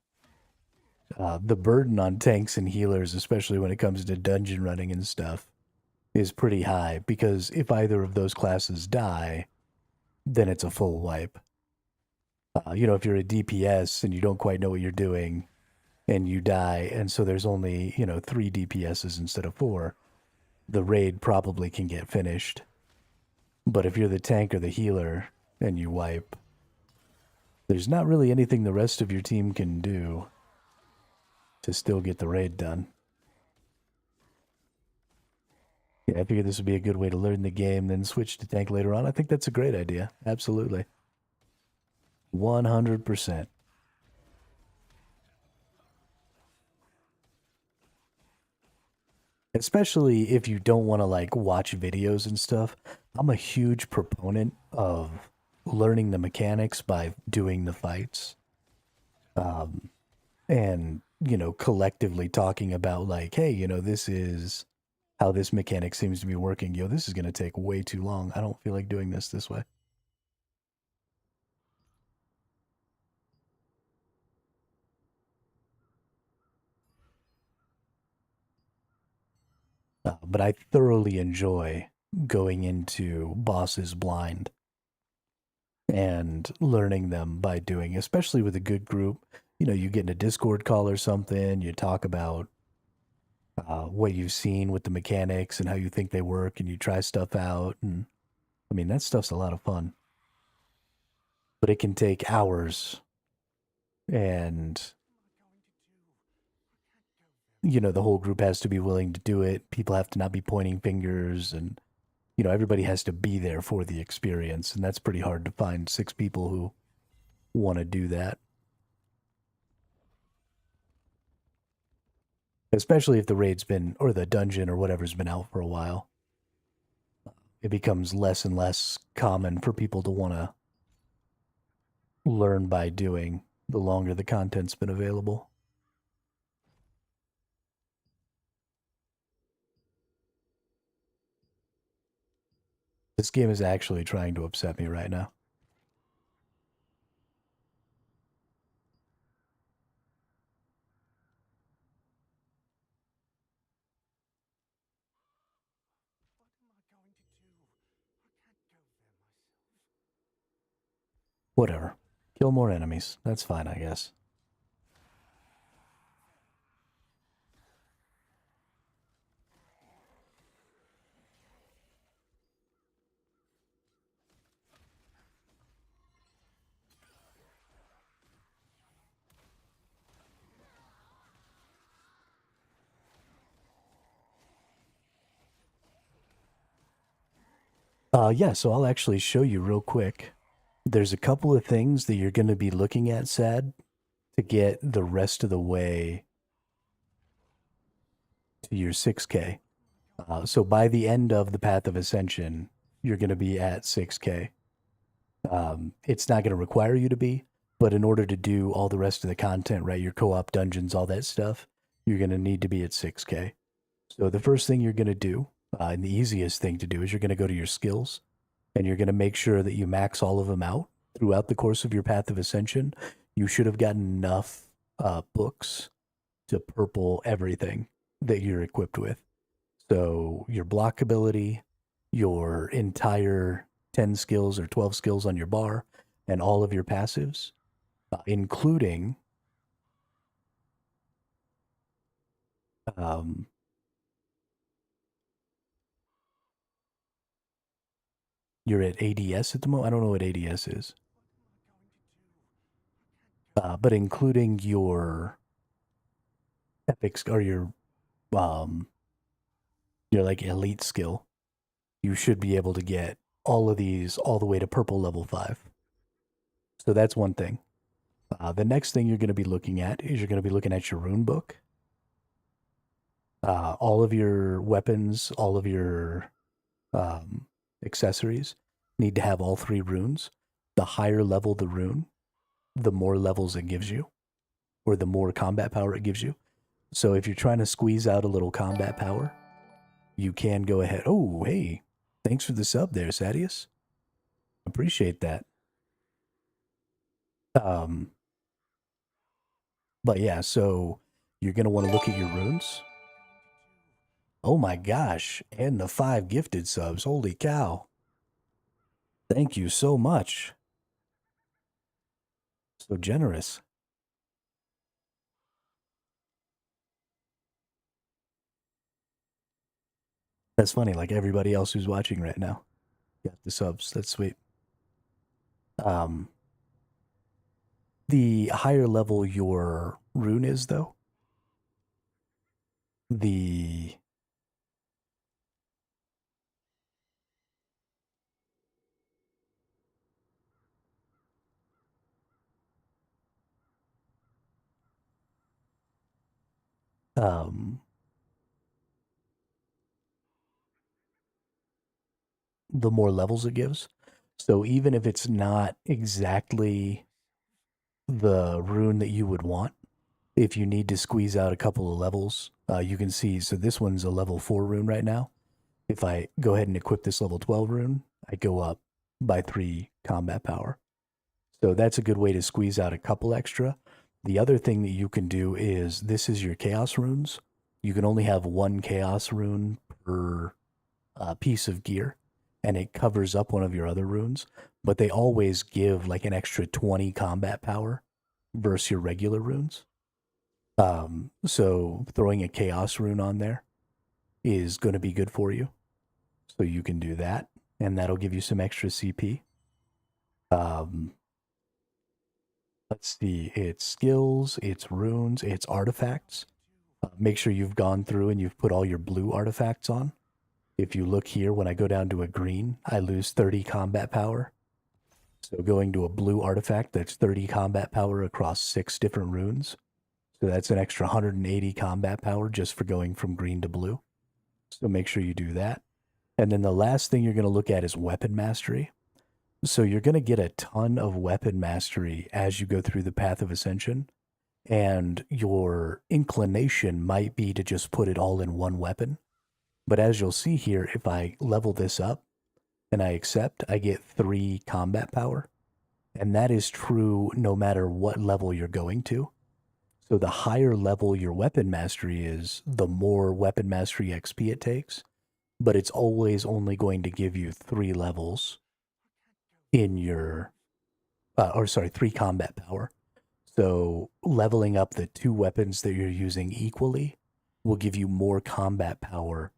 the burden on tanks and healers, especially when it comes to dungeon running and stuff, is pretty high, because if either of those classes die, then it's a full wipe. If you're a DPS and you don't quite know what you're doing and you die, and so there's only, 3 DPSs instead of 4, the raid probably can get finished. But if you're the tank or the healer and you wipe, there's not really anything the rest of your team can do to still get the raid done. Yeah, I figured this would be a good way to learn the game, then switch to tank later on. I think that's a great idea. Absolutely. 100%. Especially if you don't want to like watch videos and stuff. I'm a huge proponent of learning the mechanics by doing the fights. And, collectively talking about like, hey, this is how this mechanic seems to be working. This is going to take way too long. I don't feel like doing this way. But I thoroughly enjoy going into bosses blind and learning them by doing, especially with a good group. You get in a Discord call or something, you talk about what you've seen with the mechanics and how you think they work, and you try stuff out. And I mean, that stuff's a lot of fun. But it can take hours, and the whole group has to be willing to do it. People have to not be pointing fingers, and everybody has to be there for the experience, and that's pretty hard to find 6 people who want to do that. Especially if the raid's been, or the dungeon or whatever's been out for a while. It becomes less and less common for people to want to learn by doing the longer the content's been available. This game is actually trying to upset me right now. Whatever. Kill more enemies. That's fine, I guess. Yeah, so I'll actually show you real quick. There's a couple of things that you're going to be looking at, Sad, to get the rest of the way to your 6K. So by the end of the Path of Ascension, you're going to be at 6K. It's not going to require you to be, but in order to do all the rest of the content, right, your co-op dungeons, all that stuff, you're going to need to be at 6K. So the first thing you're going to do, and the easiest thing to do, is you're going to go to your skills, and you're going to make sure that you max all of them out throughout the course of your Path of Ascension. You should have gotten enough books to purple everything that you're equipped with. So your block ability, your entire 10 skills or 12 skills on your bar, and all of your passives, including you're at ADS at the moment. I don't know what ADS is. But including your epics or your like elite skill, you should be able to get all of these all the way to purple level 5. So that's one thing. The next thing you're going to be looking at is you're going to be looking at your rune book. All of your weapons, all of your accessories need to have all 3 runes. The higher level the rune, the more levels it gives you, or the more combat power it gives you. So if you're trying to squeeze out a little combat power, you can go ahead. Oh, hey, thanks for the sub there, Sadius. Appreciate that. But yeah, so you're going to want to look at your runes. Oh my gosh, and the 5 gifted subs. Holy cow. Thank you so much. So generous. That's funny, like everybody else who's watching right now. Got the subs. That's sweet. The higher level your rune is, though, the um the more levels it gives. So even if it's not exactly the rune that you would want, if you need to squeeze out a couple of levels, you can see. So this one's a level 4 rune right now. If I go ahead and equip this level 12 rune, I go up by 3 combat power. So that's a good way to squeeze out a couple extra. The other thing that you can do is, this is your chaos runes. You can only have 1 chaos rune per piece of gear, and it covers up one of your other runes, but they always give like an extra 20 combat power versus your regular runes. So throwing a chaos rune on there is going to be good for you. So you can do that, and that'll give you some extra CP. Let's see, it's skills, it's runes, it's artifacts. Make sure you've gone through and you've put all your blue artifacts on. If you look here, when I go down to a green, I lose 30 combat power. So going to a blue artifact, that's 30 combat power across 6 different runes. So that's an extra 180 combat power just for going from green to blue. So make sure you do that. And then the last thing you're going to look at is weapon mastery. So you're going to get a ton of weapon mastery as you go through the path of ascension. And your inclination might be to just put it all in one weapon. But as you'll see here, if I level this up and I accept, I get 3 combat power. And that is true no matter what level you're going to. So the higher level your weapon mastery is, the more weapon mastery XP it takes. But it's always only going to give you 3 levels in your, 3 combat power. So leveling up the 2 weapons that you're using equally will give you more combat power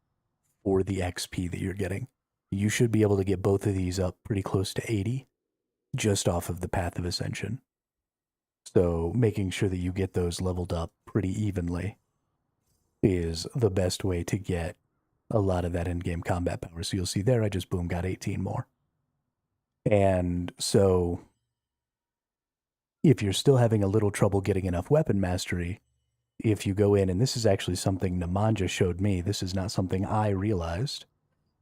for the XP that you're getting. You should be able to get both of these up pretty close to 80 just off of the path of ascension. So making sure that you get those leveled up pretty evenly is the best way to get a lot of that in-game combat power. So you'll see there, I just boom got 18 more. And so if you're still having a little trouble getting enough weapon mastery, if you go in, and this is actually something Nemanja showed me, this is not something I realized,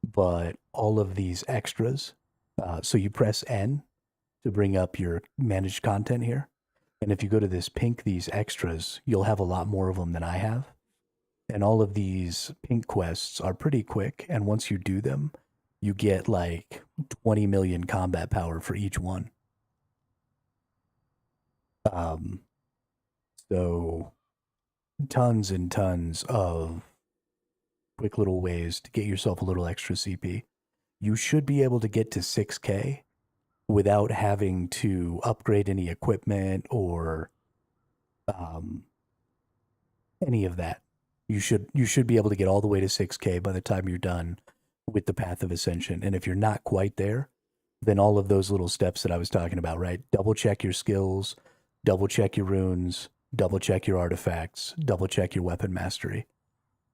but all of these extras, so you press N to bring up your managed content here. And if you go to this pink, these extras, you'll have a lot more of them than I have. And all of these pink quests are pretty quick. And once you do them, you get like 20 million combat power for each one. So tons and tons of quick little ways to get yourself a little extra CP. You should be able to get to 6K without having to upgrade any equipment or any of that. You should be able to get all the way to 6K by the time you're done with the path of ascension. And if you're not quite there, then all of those little steps that I was talking about, right? Double check your skills, double check your runes, double check your artifacts, double check your weapon mastery,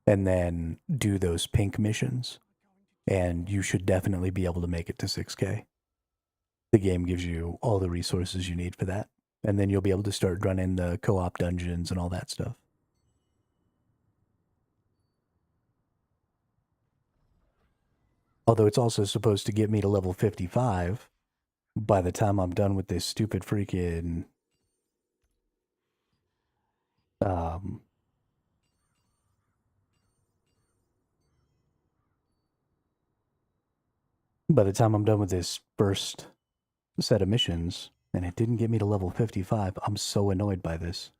and then do those pink missions. And you should definitely be able to make it to 6K. The game gives you all the resources you need for that. And then you'll be able to start running the co-op dungeons and all that stuff. Although it's also supposed to get me to level 55 by the time I'm done with this stupid freaking by the time I'm done with this first set of missions, and it didn't get me to level 55. I'm so annoyed by this.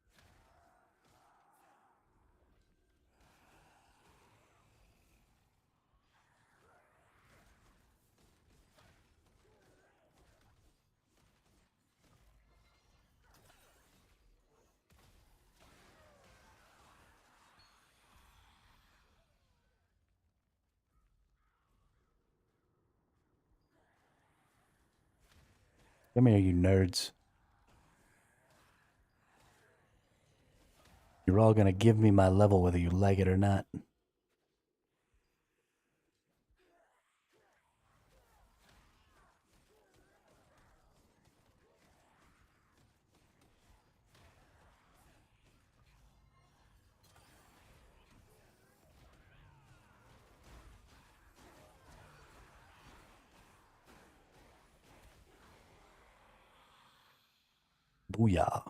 Come here, you nerds. You're all gonna give me my level whether you like it or not. Booyah.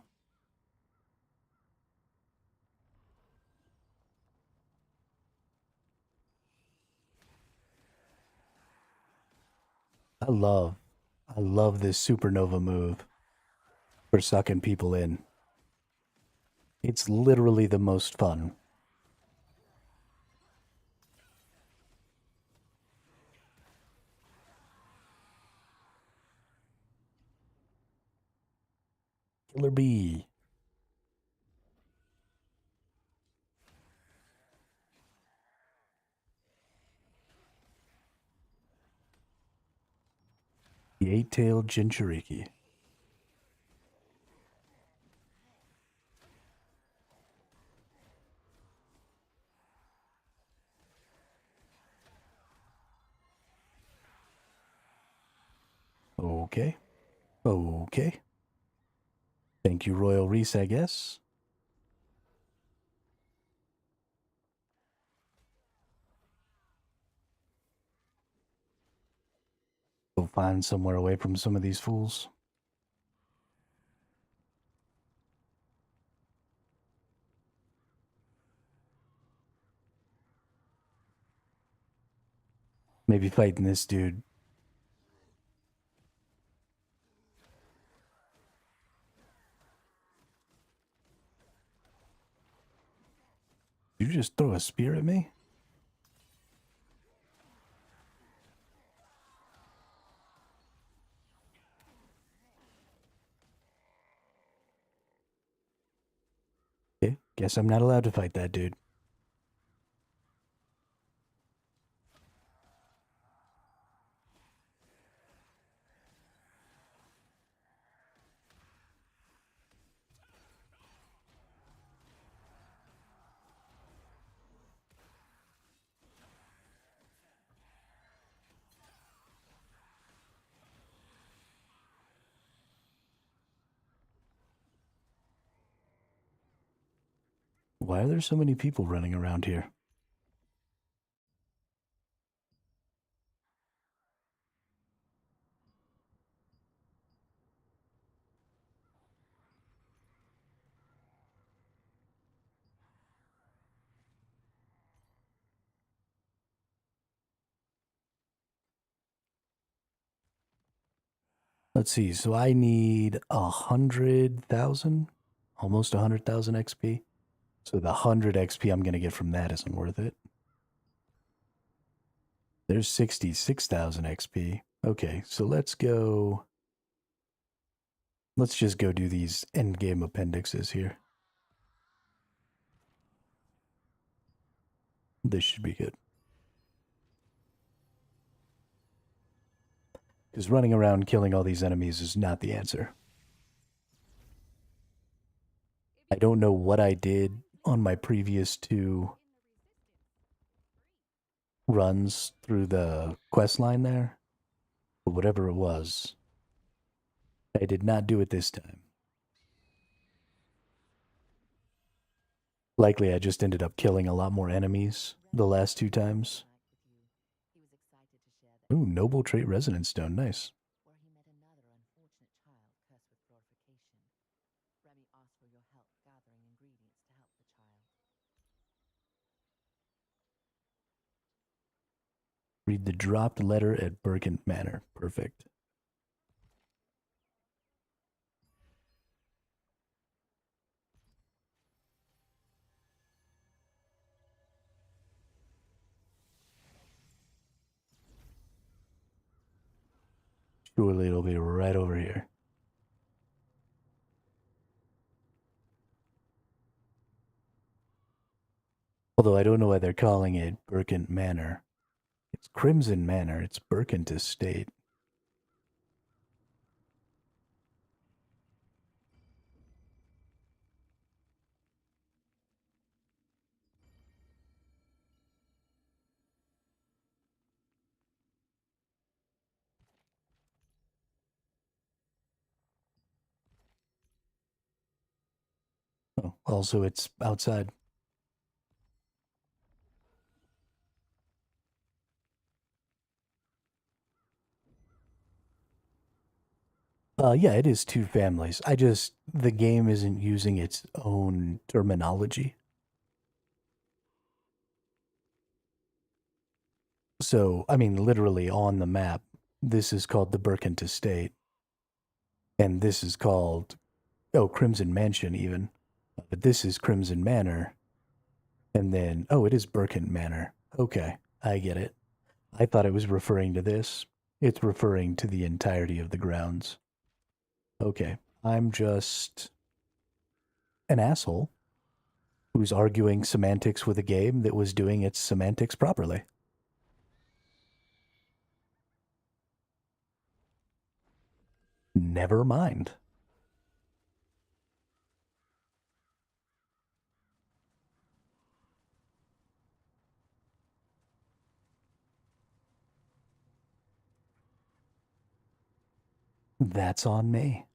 I love this supernova move for sucking people in. It's literally the most fun. Killer bee. The eight-tailed Jinchuriki. Okay. Okay. Thank you, Royal Reese, I guess. Go find somewhere away from some of these fools. Maybe fighting this dude. Did you just throw a spear at me? Okay, guess I'm not allowed to fight that dude. Why are there so many people running around here? Let's see. So I need 100,000, almost 100,000 XP. So the 100 XP I'm gonna get from that isn't worth it. There's 66,000 XP. Okay, so let's go. Let's just go do these endgame appendixes here. This should be good. Because running around killing all these enemies is not the answer. I don't know what I did on my previous 2 runs through the quest line there, but whatever it was, I did not do it this time. Likely I just ended up killing a lot more enemies the last 2 times. He was excited to share that Ooh, noble trait resonance stone, nice. where he met another unfortunate child cursed with glorification. Remy asked for your help gathering ingredients to help the child. Read the dropped letter at Burkent Manor. Perfect. Surely it'll be right over here. Although I don't know why they're calling it Burkent Manor. It's Crimson Manor. It's Burkent Estate. Oh, also it's outside. Yeah, it is two families. The game isn't using its own terminology. So, I mean, literally on the map, this is called the Burkent Estate. And this is called, oh, Crimson Mansion even. But this is Crimson Manor. And then, oh, it is Burkent Manor. Okay, I get it. I thought it was referring to this. It's referring to the entirety of the grounds. Okay, I'm just an asshole who's arguing semantics with a game that was doing its semantics properly. Never mind. That's on me.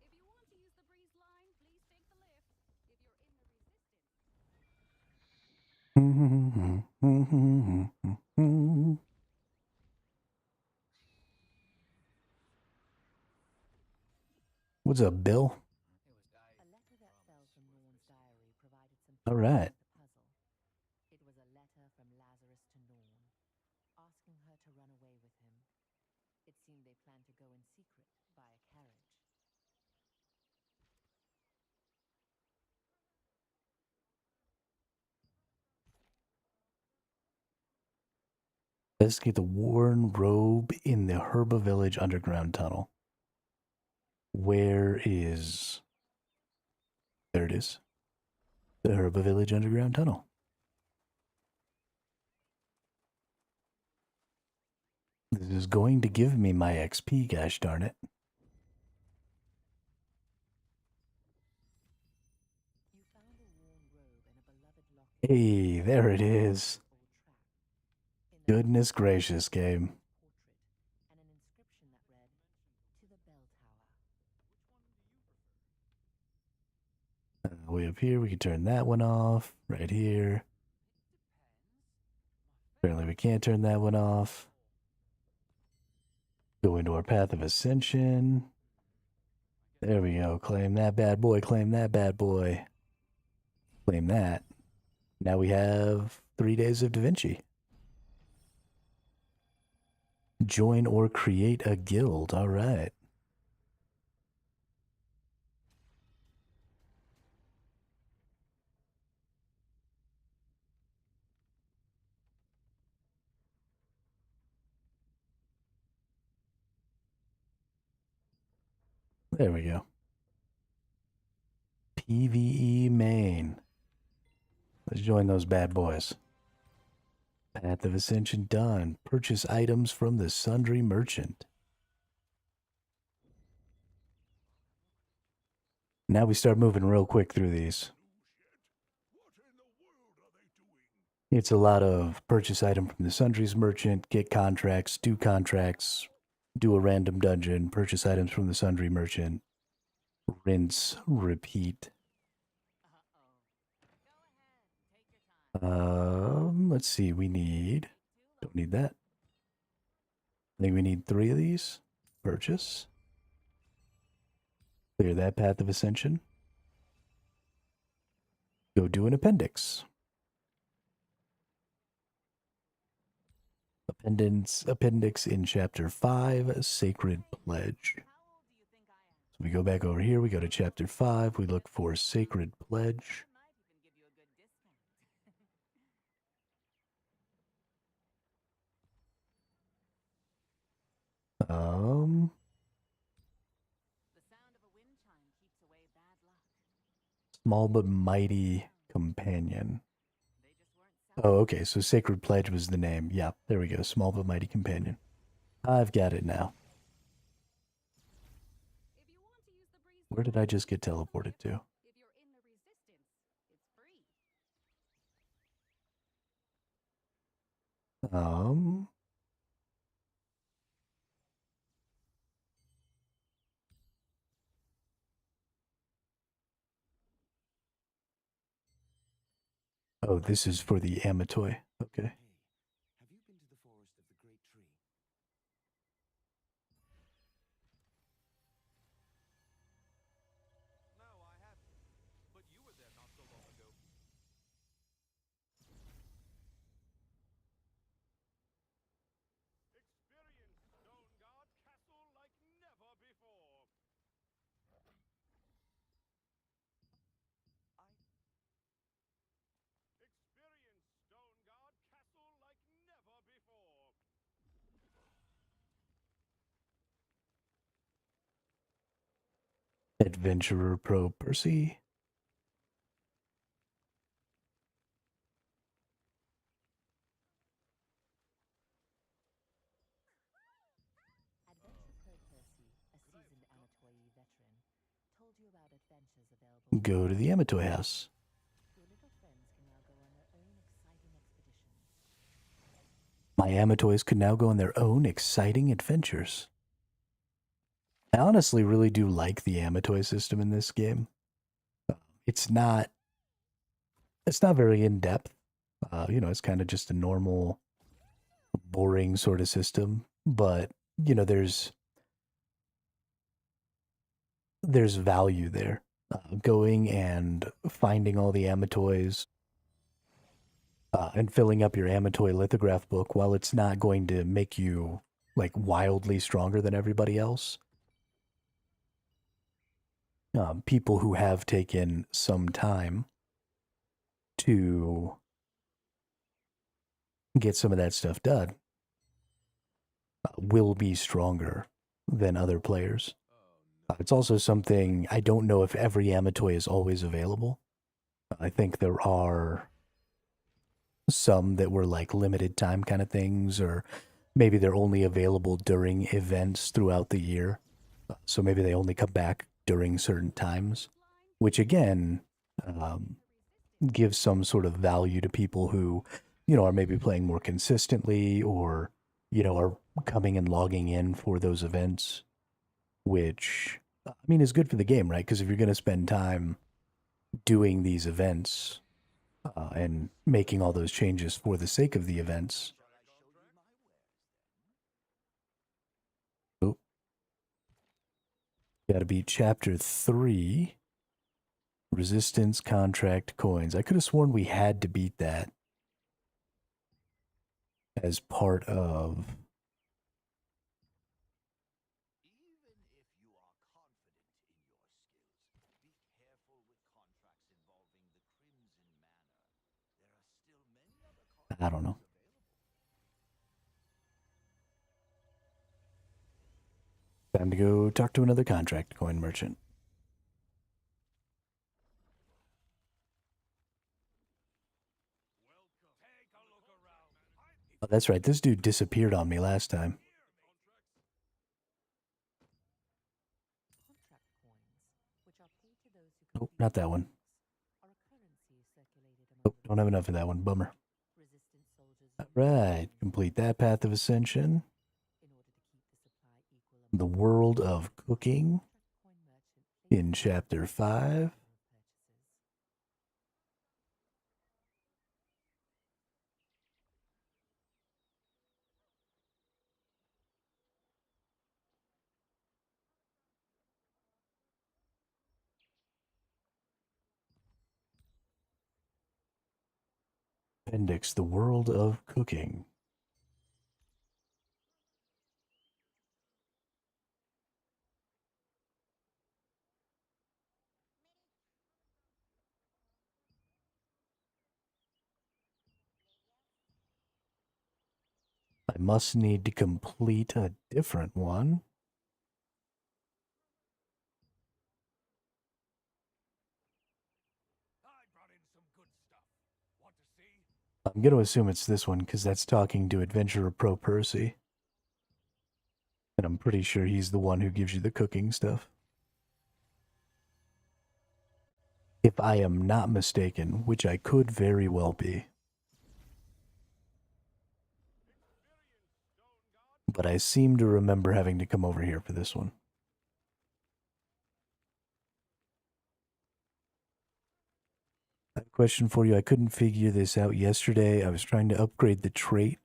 If you want to use the breeze line, please take the lift. If you're in the resistance. What's up, Bill? A letter that fell from Norn's diary provided some All clues right. to the puzzle. It was a letter from Lazarus to Norn, asking her to run away with him. It seemed they planned to go in secret by a carriage. Investigate the worn robe in the Herba Village underground tunnel. Where is... There it is. The Herba Village underground tunnel. This is going to give me my XP, gosh darn it. You found a worn robe and a beloved locket. Hey, there it is. Old trap. In the Goodness gracious, game. portrait and an inscription that read, "To the bell tower." Way up here, we can turn that one off. Right here. Apparently we can't turn that one off. Go into our path of ascension. There we go. Claim that bad boy. Claim that bad boy. Claim that. Now we have 3 days of Da Vinci. Join or create a guild. All right. There we go. PvE main. Let's join those bad boys. Path of Ascension done. Purchase items from the Sundry Merchant. Now we start moving real quick through these. It's a lot of purchase item from the Sundry's Merchant, get contracts, do a random dungeon, purchase items from the Sundry Merchant, rinse, repeat. Let's see, don't need that. I think we need 3 of these. Purchase. Clear that path of ascension. Go do an appendix. Appendix in Chapter 5, Sacred Pledge. So we go back over here, we go to Chapter 5, we look for Sacred Pledge. Small but mighty companion. Oh, okay, so Sacred Pledge was the name. Yeah, there we go. Small but mighty companion. I've got it now. Where did I just get teleported to? Oh, this is for the Amatoy. Okay. Hey, have you been to the forest of the Great Tree? No, I haven't. But you were there not so long ago. Experience Stone Guard Castle like never before. Experience Stone Guard Castle like never before. Adventurer Pro Percy. Adventure Pro Percy, a seasoned Amatoy veteran, told you about adventures available. Go to the Amatoy house. Your little friends can now go on their own exciting expeditions. My Amatoys could now go on their own exciting adventures. I honestly really do like the Amatoy system in this game. It's not very in-depth. It's kind of just a normal, boring sort of system. But, there's value there. Going and finding all the Amatoys and filling up your Amatoy lithograph book, while it's not going to make you, like, wildly stronger than everybody else. People who have taken some time to get some of that stuff done will be stronger than other players. It's also something, I don't know if every Amatoy is always available. I think there are some that were like limited time kind of things, or maybe they're only available during events throughout the year. So maybe they only come back during certain times, which again gives some sort of value to people who, are maybe playing more consistently, or, are coming and logging in for those events, which, I mean, is good for the game, right? Because if you're going to spend time doing these events and making all those changes for the sake of the events. Oh, gotta beat Chapter 3. Resistance Contract Coins. I could have sworn we had to beat that as part of... I don't know. Time to go talk to another contract coin merchant. Oh, that's right. This dude disappeared on me last time. Contract coins, which are paid to those who Nope, complete not that one. tasks, are a currency circulated among Nope, don't have enough of that one. Bummer. resistance soldiers All right, complete that path of ascension. in order to keep the supply equal The World of Cooking contract coin merchant in Chapter 5. purchases. Appendix, The World of Cooking. must need to complete a different one. I'm going to assume it's this one because that's talking to Adventurer Pro Percy. And I'm pretty sure he's the one who gives you the cooking stuff. If I am not mistaken, which I could very well be. But I seem to remember having to come over here for this one. I have a question for you. I couldn't figure this out yesterday. I was trying to upgrade the trait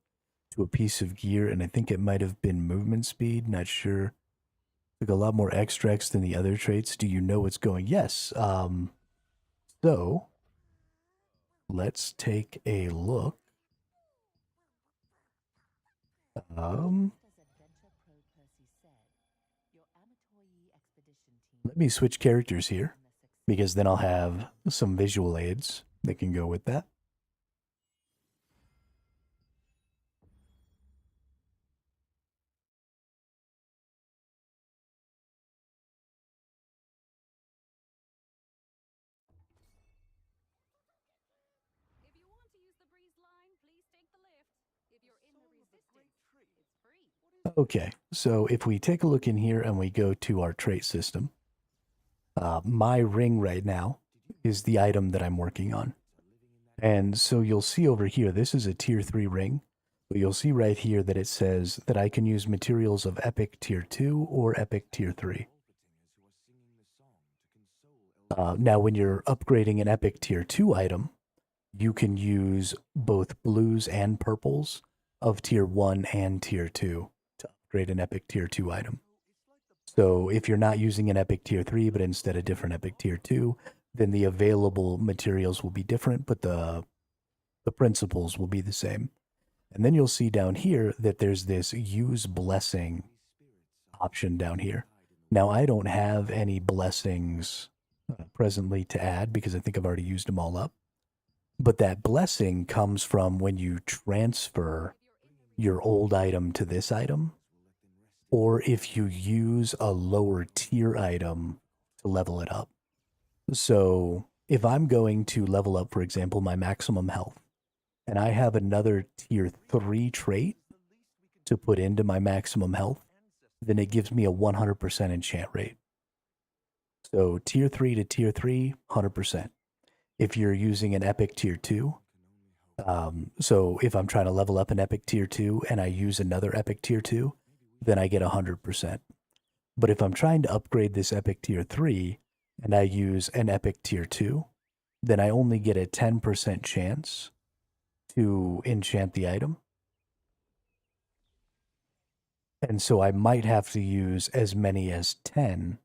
to a piece of gear, and I think it might have been movement speed. Not sure. Took a lot more extracts than the other traits. Do you know what's going? Yes. So let's take a look. Let me switch characters here, because then I'll have some visual aids that can go with that. If you want to use the breeze line, please take the lift. If you're in the resistance, it's free. Okay, so if we take a look in here and we go to our trait system, my ring right now is the item that I'm working on. And so you'll see over here, this is a tier 3 ring, but you'll see right here that it says that I can use materials of epic tier 2 or epic tier 3. Now, when you're upgrading an epic tier 2 item, you can use both blues and purples of tier 1 and tier 2 to upgrade an epic tier 2 item. So if you're not using an epic tier 3, but instead a different epic tier 2, then the available materials will be different, but the principles will be the same. And then you'll see down here that there's this use blessing option down here. Now, I don't have any blessings presently to add because I think I've already used them all up. But that blessing comes from when you transfer your old item to this item, or if you use a lower tier item to level it up. So if I'm going to level up, for example, my maximum health, and I have another tier 3 trait to put into my maximum health, then it gives me a 100% enchant rate. So tier 3 to tier 3, 100%. If you're using an epic tier 2, so if I'm trying to level up an epic tier 2 and I use another epic tier 2, then I get 100%. But if I'm trying to upgrade this epic tier 3 and I use an epic tier 2, then I only get a 10% chance to enchant the item. And so I might have to use as many as 10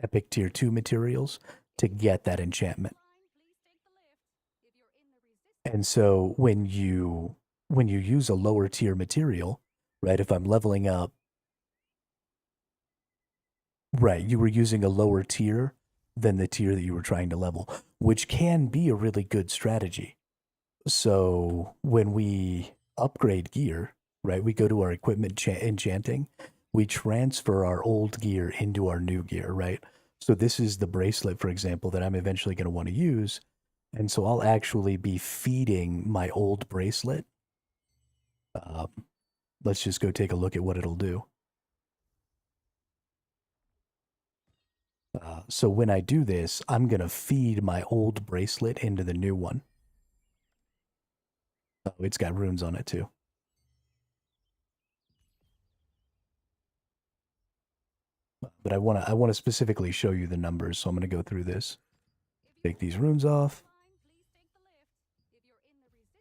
epic tier 2 materials to get that enchantment. And so when you use a lower tier material, right, if I'm leveling up, right, you were using a lower tier than the tier that you were trying to level, which can be a really good strategy. So when we upgrade gear, right, we go to our equipment enchanting, we transfer our old gear into our new gear, right? So this is the bracelet, for example, that I'm eventually going to want to use. And so I'll actually be feeding my old bracelet. Let's just go take a look at what it'll do. So when I do this, I'm going to feed my old bracelet into the new one. Oh, it's got runes on it too. But I want to specifically show you the numbers, so I'm going to go through this. Take these runes off.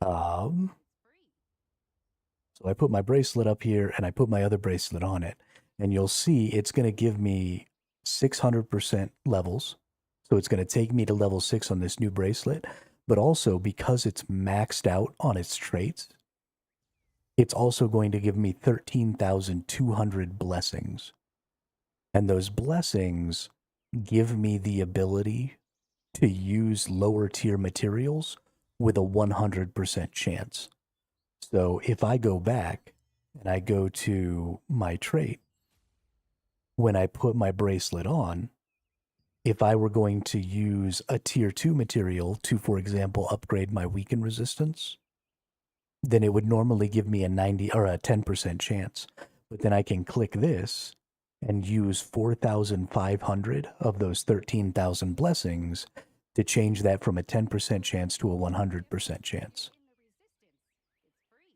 So I put my bracelet up here, and I put my other bracelet on it. And you'll see it's going to give me 600% levels. So it's going to take me to level 6 on this new bracelet. But also, because it's maxed out on its traits, it's also going to give me 13,200 blessings. And those blessings give me the ability to use lower tier materials with a 100% chance. So if I go back and I go to my trait, when I put my bracelet on, if I were going to use a tier 2 material to, for example, upgrade my weaken resistance, then it would normally give me a 90 or a 10% chance. But then I can click this and use 4,500 of those 13,000 blessings to change that from a 10% chance to a 100% chance.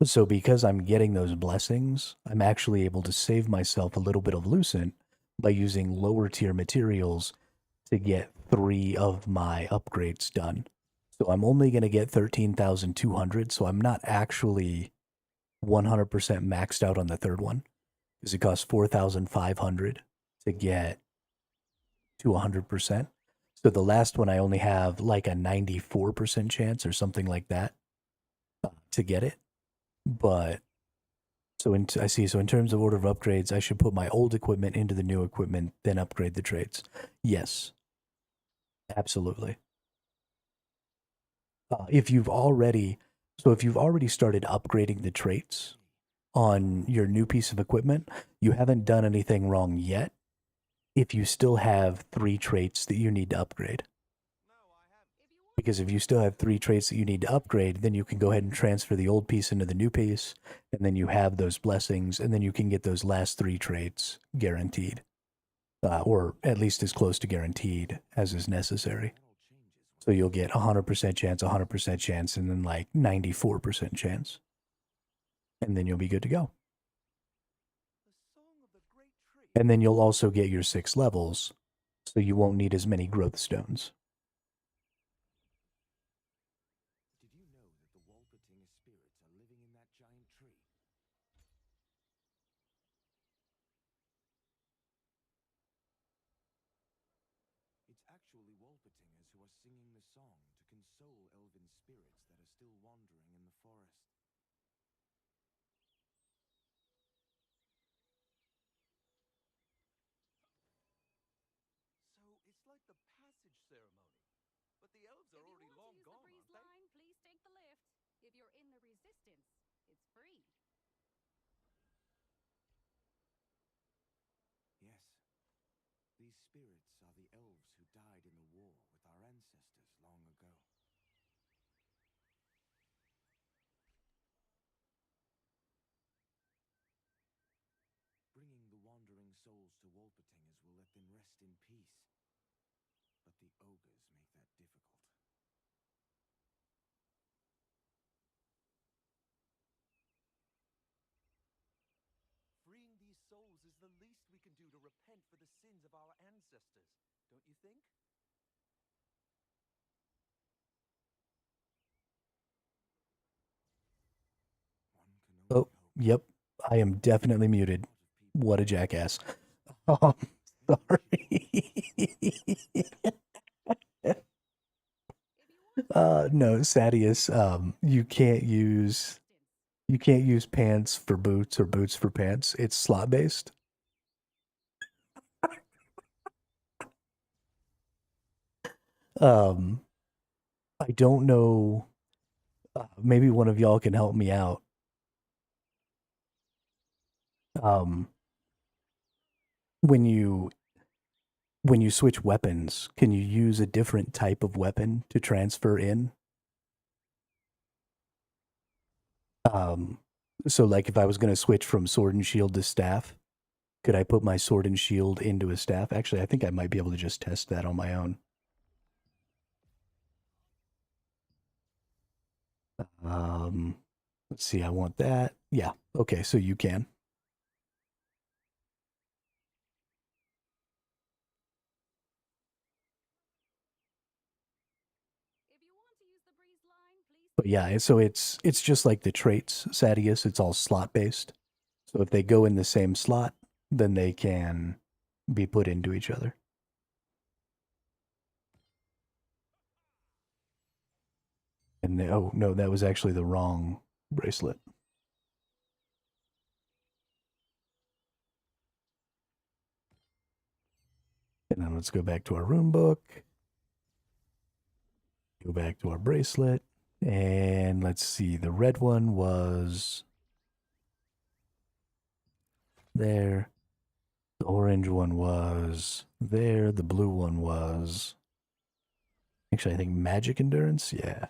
So because I'm getting those blessings, I'm actually able to save myself a little bit of lucent by using lower tier materials to get 3 of my upgrades done. So I'm only going to get 13,200, so I'm not actually 100% maxed out on the third one, because it costs 4,500 to get to 100%. So the last one I only have like a 94% chance or something like that to get it. But so I see. So in terms of order of upgrades, I should put my old equipment into the new equipment, then upgrade the traits. Yes, absolutely. If you've already started upgrading the traits on your new piece of equipment, you haven't done anything wrong yet. If you still have 3 traits that you need to upgrade. Because if you still have 3 traits that you need to upgrade, then you can go ahead and transfer the old piece into the new piece, and then you have those blessings, and then you can get those last 3 traits guaranteed. Or at least as close to guaranteed as is necessary. So you'll get 100% chance, 100% chance, and then like 94% chance. And then you'll be good to go. And then you'll also get your 6 levels, so you won't need as many growth stones. Did you know that the Walperting spirits are living in that giant tree? It's actually Walpertingers who are singing the song to console elven spirits that are still wandering in the forest. So it's like the passage ceremony. But the elves are already long gone, aren't they? Line, please take the lift. If you're in the resistance, it's free. Yes. These spirits are the elves who died in the war with our ancestors long ago. Bringing the wandering souls to Walpertingers will let them rest in peace. But the ogres make that difficult. Freeing these souls is the least we can do to repent for the sins of our ancestors, don't you think? One can only Oh, hope. yep. I am definitely muted. What a jackass. Oh, sorry. No, Sadius, you can't use pants for boots or boots for pants. It's slot based. I don't know. Maybe one of y'all can help me out. When you switch weapons, can you use a different type of weapon to transfer in? So like if I was going to switch from sword and shield to staff, could I put my sword and shield into a staff? Actually, I think I might be able to just test that on my own. Let's see, I want that. Yeah, okay, so you can. If you want to use the breeze line, please. But yeah, so it's just like the traits, Sadius. It's all slot based. So if they go in the same slot, then they can be put into each other. And oh no, that was actually the wrong bracelet. And then let's go back to our rune book. Go back to our bracelet. And let's see, the red one was there. The orange one was there. The blue one was... Actually, I think magic endurance? Yeah.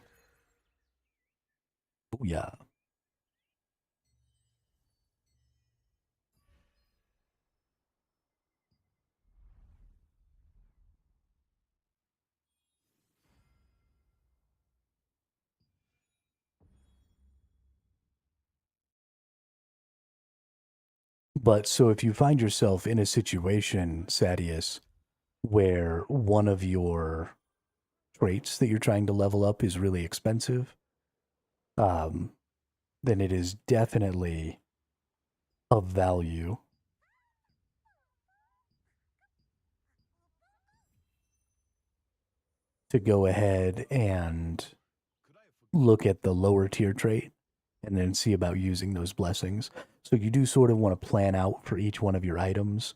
Booyah. But so if you find yourself in a situation, Sadius, where one of your traits that you're trying to level up is really expensive, then it is definitely of value to go ahead and look at the lower tier trait and then see about using those blessings. So you do sort of want to plan out for each one of your items.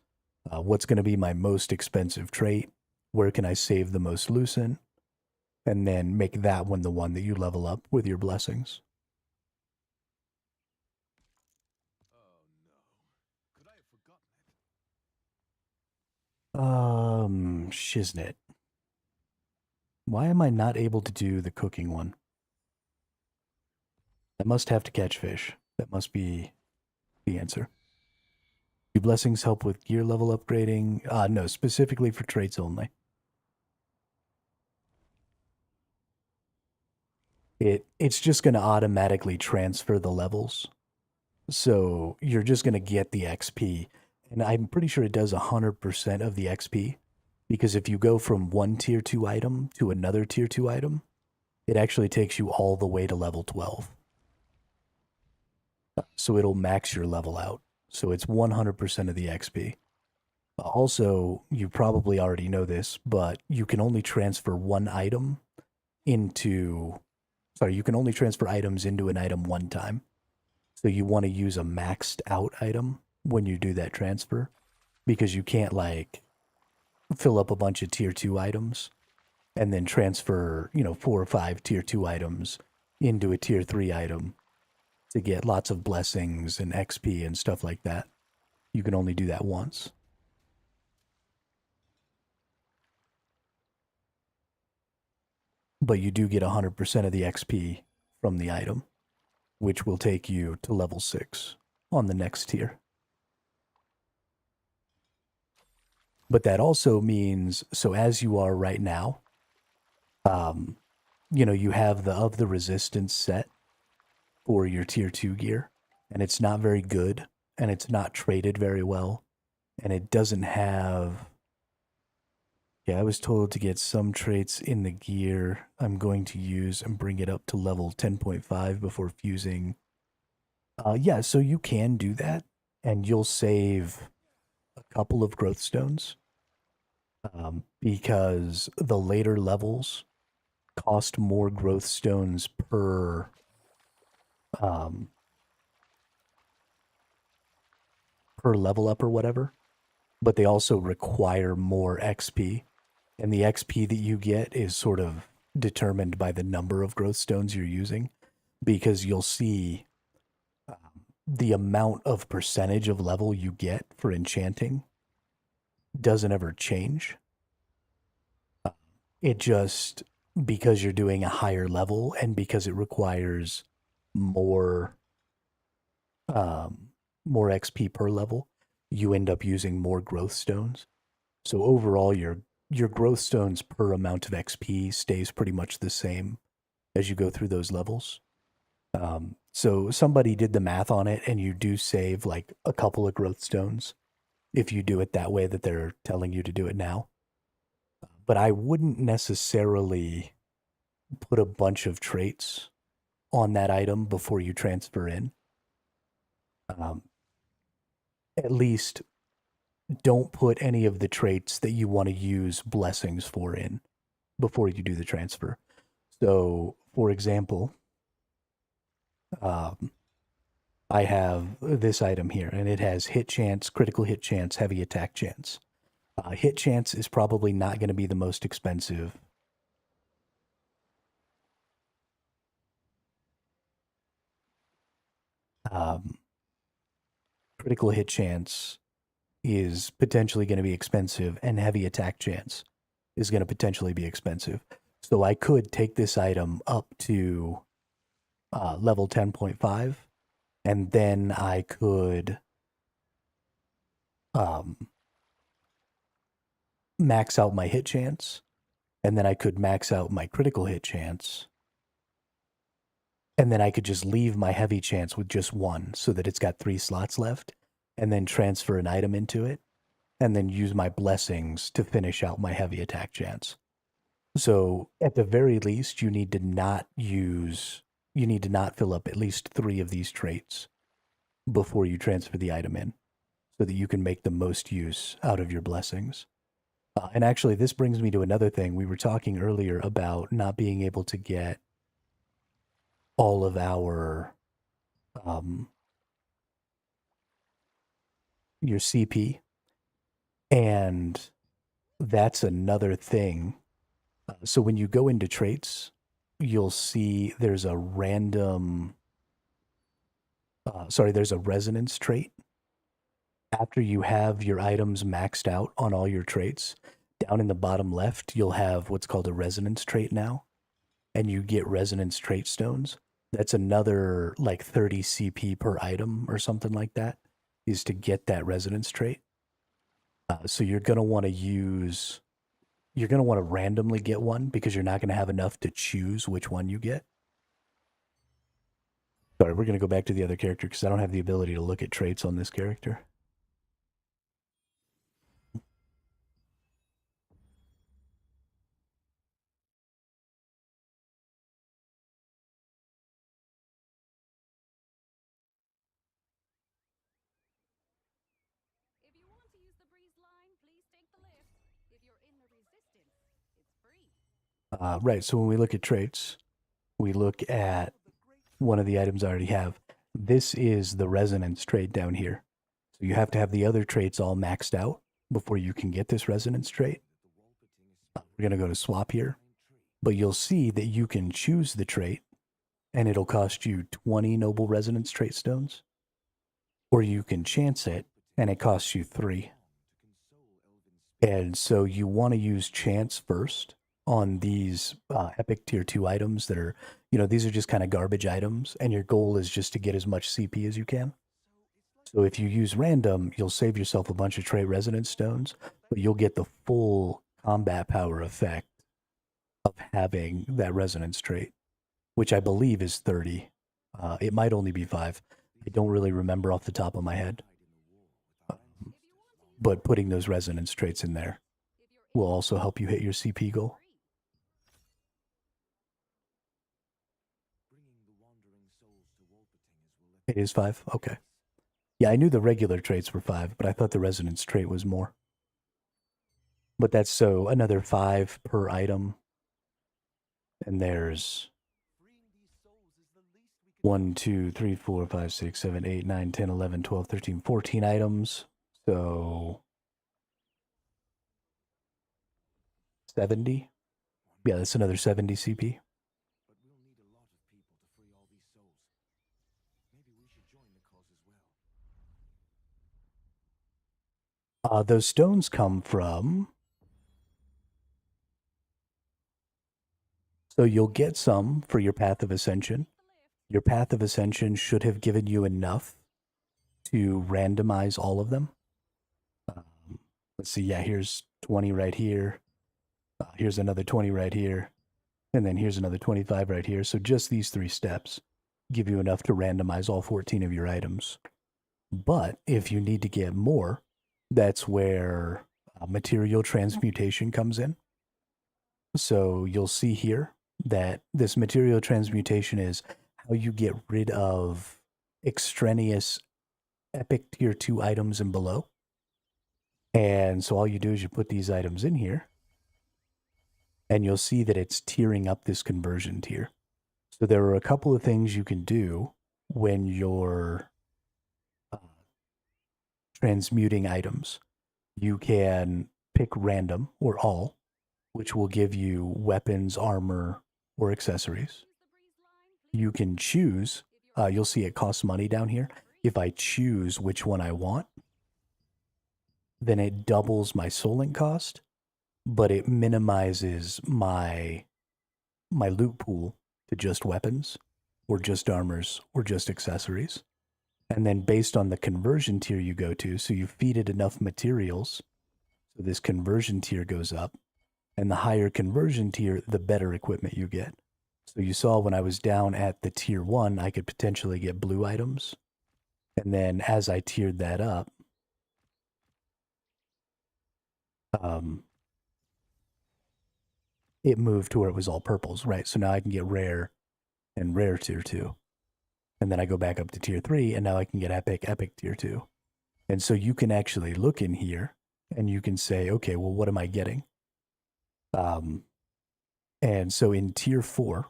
What's going to be my most expensive trait? Where can I save the most lucent? And then make that one the one that you level up with your blessings. Shiznit. Why am I not able to do the cooking one? I must have to catch fish. That must be the answer. Do blessings help with gear level upgrading? No, specifically for traits only. It's just going to automatically transfer the levels. So you're just going to get the XP. And I'm pretty sure it does 100% of the XP. Because if you go from one tier 2 item to another tier 2 item, it actually takes you all the way to level 12. So it'll max your level out. So it's 100% of the XP. Also, you probably already know this, but you can only transfer one item into... Sorry, you can only transfer items into an item one time. So you want to use a maxed out item when you do that transfer. Because you can't, like, fill up a bunch of tier 2 items and then transfer, 4 or 5 tier 2 items into a tier 3 item to get lots of blessings and XP and stuff like that. You can only do that once. But you do get 100% of the XP from the item, which will take you to level 6 on the next tier. But that also means, so as you are right now, you have the of the resistance set for your tier 2 gear, and it's not very good, and it's not traded very well, and it doesn't have... Yeah, I was told to get some traits in the gear I'm going to use and bring it up to level 10.5 before fusing. Yeah, so you can do that, and you'll save a couple of growth stones, because the later levels cost more growth stones per level up or whatever, but they also require more XP. And the XP that you get is sort of determined by the number of growth stones you're using, because you'll see the amount of percentage of level you get for enchanting doesn't ever change. It just, because you're doing a higher level and because it requires more XP per level, you end up using more growth stones. So overall, your growth stones per amount of XP stays pretty much the same as you go through those levels. So somebody did the math on it, and you do save like a couple of growth stones if you do it that way that they're telling you to do it now. But I wouldn't necessarily put a bunch of traits on that item before you transfer in. At least don't put any of the traits that you want to use blessings for in before you do the transfer. So, for example, I have this item here, and it has hit chance, critical hit chance, heavy attack chance. Hit chance is probably not going to be the most expensive critical hit chance is potentially going to be expensive, and heavy attack chance is going to potentially be expensive. So I could take this item up to level 10.5, and then I could max out my hit chance, and then I could max out my critical hit chance, and then I could just leave my heavy chance with just one so that it's got 3 slots left, and then transfer an item into it, and then use my blessings to finish out my heavy attack chance. So at the very least, you need to not fill up at least 3 of these traits before you transfer the item in, so that you can make the most use out of your blessings. And actually, this brings me to another thing. We were talking earlier about not being able to get all of our your CP, and that's another thing. So when you go into traits, you'll see there's a there's a resonance trait. After you have your items maxed out on all your traits, down in the bottom left, you'll have what's called a resonance trait now, and you get resonance trait stones. That's another like 30 CP per item or something like that, is to get that resonance trait. So you're going to want to randomly get one, because you're not going to have enough to choose which one you get. Sorry, we're going to go back to the other character because I don't have the ability to look at traits on this character. If you want to use the breeze line, please take the lift. If you're in the resistance, it's free. Right, so when we look at traits, we look at one of the items I already have. This is the resonance trait down here. So you have to have the other traits all maxed out before you can get this resonance trait. We're going to go to swap here, but you'll see that you can choose the trait, and it'll cost you 20 noble resonance trait stones, or you can chance it, and it costs you 3. And so you want to use chance first on these epic tier 2 items that are, these are just kind of garbage items, and your goal is just to get as much CP as you can. So if you use random, you'll save yourself a bunch of trait resonance stones, but you'll get the full combat power effect of having that resonance trait, which I believe is 30. It might only be 5. I don't really remember off the top of my head. But putting those resonance traits in there will also help you hit your CP goal. It is 5? Okay. Yeah, I knew the regular traits were 5, but I thought the resonance trait was more. But that's so another 5 per item. And there's 1, 2, 3, 4, 5, 6, 7, 8, 9, 10, 11, 12, 13, 14 items. So 70? Yeah, that's another 70 CP. But we'll need a lot of people to free all these souls. Maybe we should join the cause as well. Those stones come from... So you'll get some for your Path of Ascension. Your Path of Ascension should have given you enough to randomize all of them. Let's see, yeah, here's 20 right here. Here's another 20 right here. And then here's another 25 right here. So just these 3 steps give you enough to randomize all 14 of your items. But if you need to get more, that's where material transmutation comes in. So you'll see here that this material transmutation is how you get rid of extraneous epic tier 2 items and below. And so all you do is you put these items in here, and you'll see that it's tiering up this conversion tier. So there are a couple of things you can do when you're transmuting items. You can pick random or all, which will give you weapons, armor, or accessories. You can choose you'll see it costs money down here. If I choose which one I want, then it doubles my soul link cost, but it minimizes my loot pool to just weapons or just armors or just accessories. And then based on the conversion tier you go to, so you feed it enough materials, so this conversion tier goes up, and the higher conversion tier, the better equipment you get. So you saw when I was down at the tier 1, I could potentially get blue items. And then as I tiered that up, it moved to where it was all purples, right? So now I can get rare and rare tier 2. And then I go back up to tier 3, and now I can get epic tier 2. And so you can actually look in here, and you can say, okay, well, what am I getting? And so in tier 4,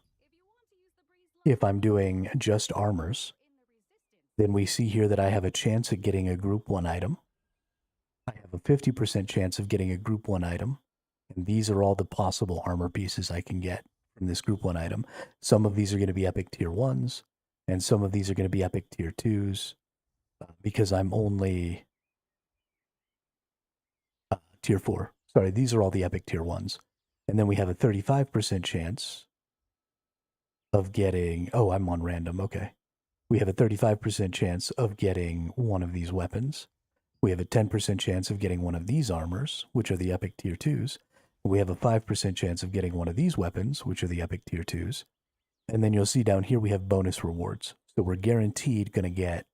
if I'm doing just armors, then we see here that I have a chance at getting a group 1 item. I have a 50% chance of getting a group 1 item. And these are all the possible armor pieces I can get from this group 1 item. Some of these are going to be epic tier 1s, and some of these are going to be epic tier 2s, because I'm only tier 4. Sorry, these are all the epic tier 1s. And then we have a 35% chance of getting... Oh, I'm on random. Okay. We have a 35% chance of getting one of these weapons. We have a 10% chance of getting one of these armors, which are the epic tier 2s. We have a 5% chance of getting one of these weapons, which are the epic tier 2s. And then you'll see down here we have bonus rewards. So we're guaranteed going to get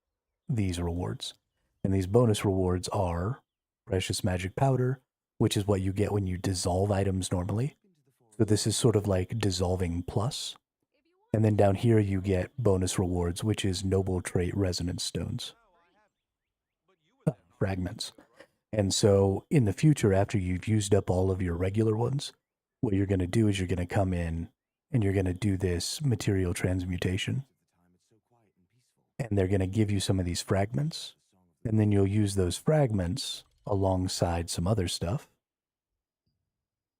these rewards. And these bonus rewards are precious magic powder, which is what you get when you dissolve items normally. So this is sort of like dissolving plus. And then down here you get bonus rewards, which is noble trait resonance stones. Fragments. And so in the future, after you've used up all of your regular ones, what you're going to do is you're going to come in and you're going to do this material transmutation. And they're going to give you some of these fragments. And then you'll use those fragments alongside some other stuff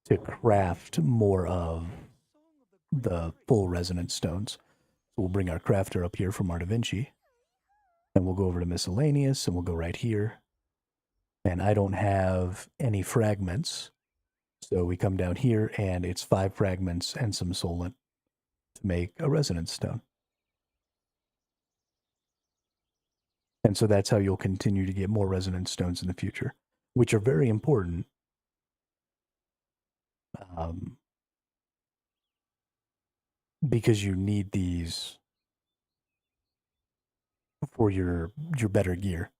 to craft more of the full resonance stones. So we'll bring our crafter up here from our Da Vinci. And we'll go over to miscellaneous and we'll go right here. And I don't have any fragments. So we come down here and it's 5 fragments and some solent to make a resonance stone. And so that's how you'll continue to get more resonance stones in the future, which are very important. Because you need these for your better gear.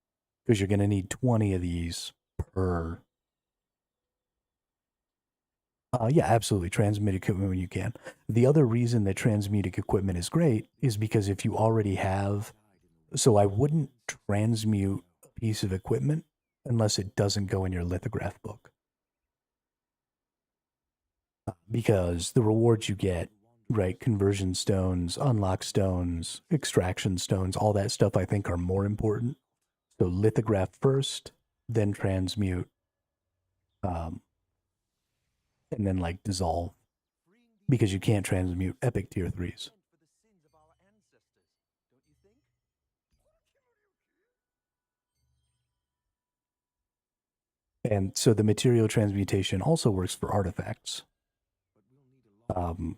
Because you're going to need 20 of these per... yeah, absolutely. Transmute equipment when you can. The other reason that transmute equipment is great is because if you already have... So I wouldn't transmute a piece of equipment unless it doesn't go in your lithograph book. Because the rewards you get, right, conversion stones, unlock stones, extraction stones, all that stuff I think are more important. So lithograph first, then transmute, and then like dissolve, because you can't transmute epic tier 3s. And so the material transmutation also works for artifacts. So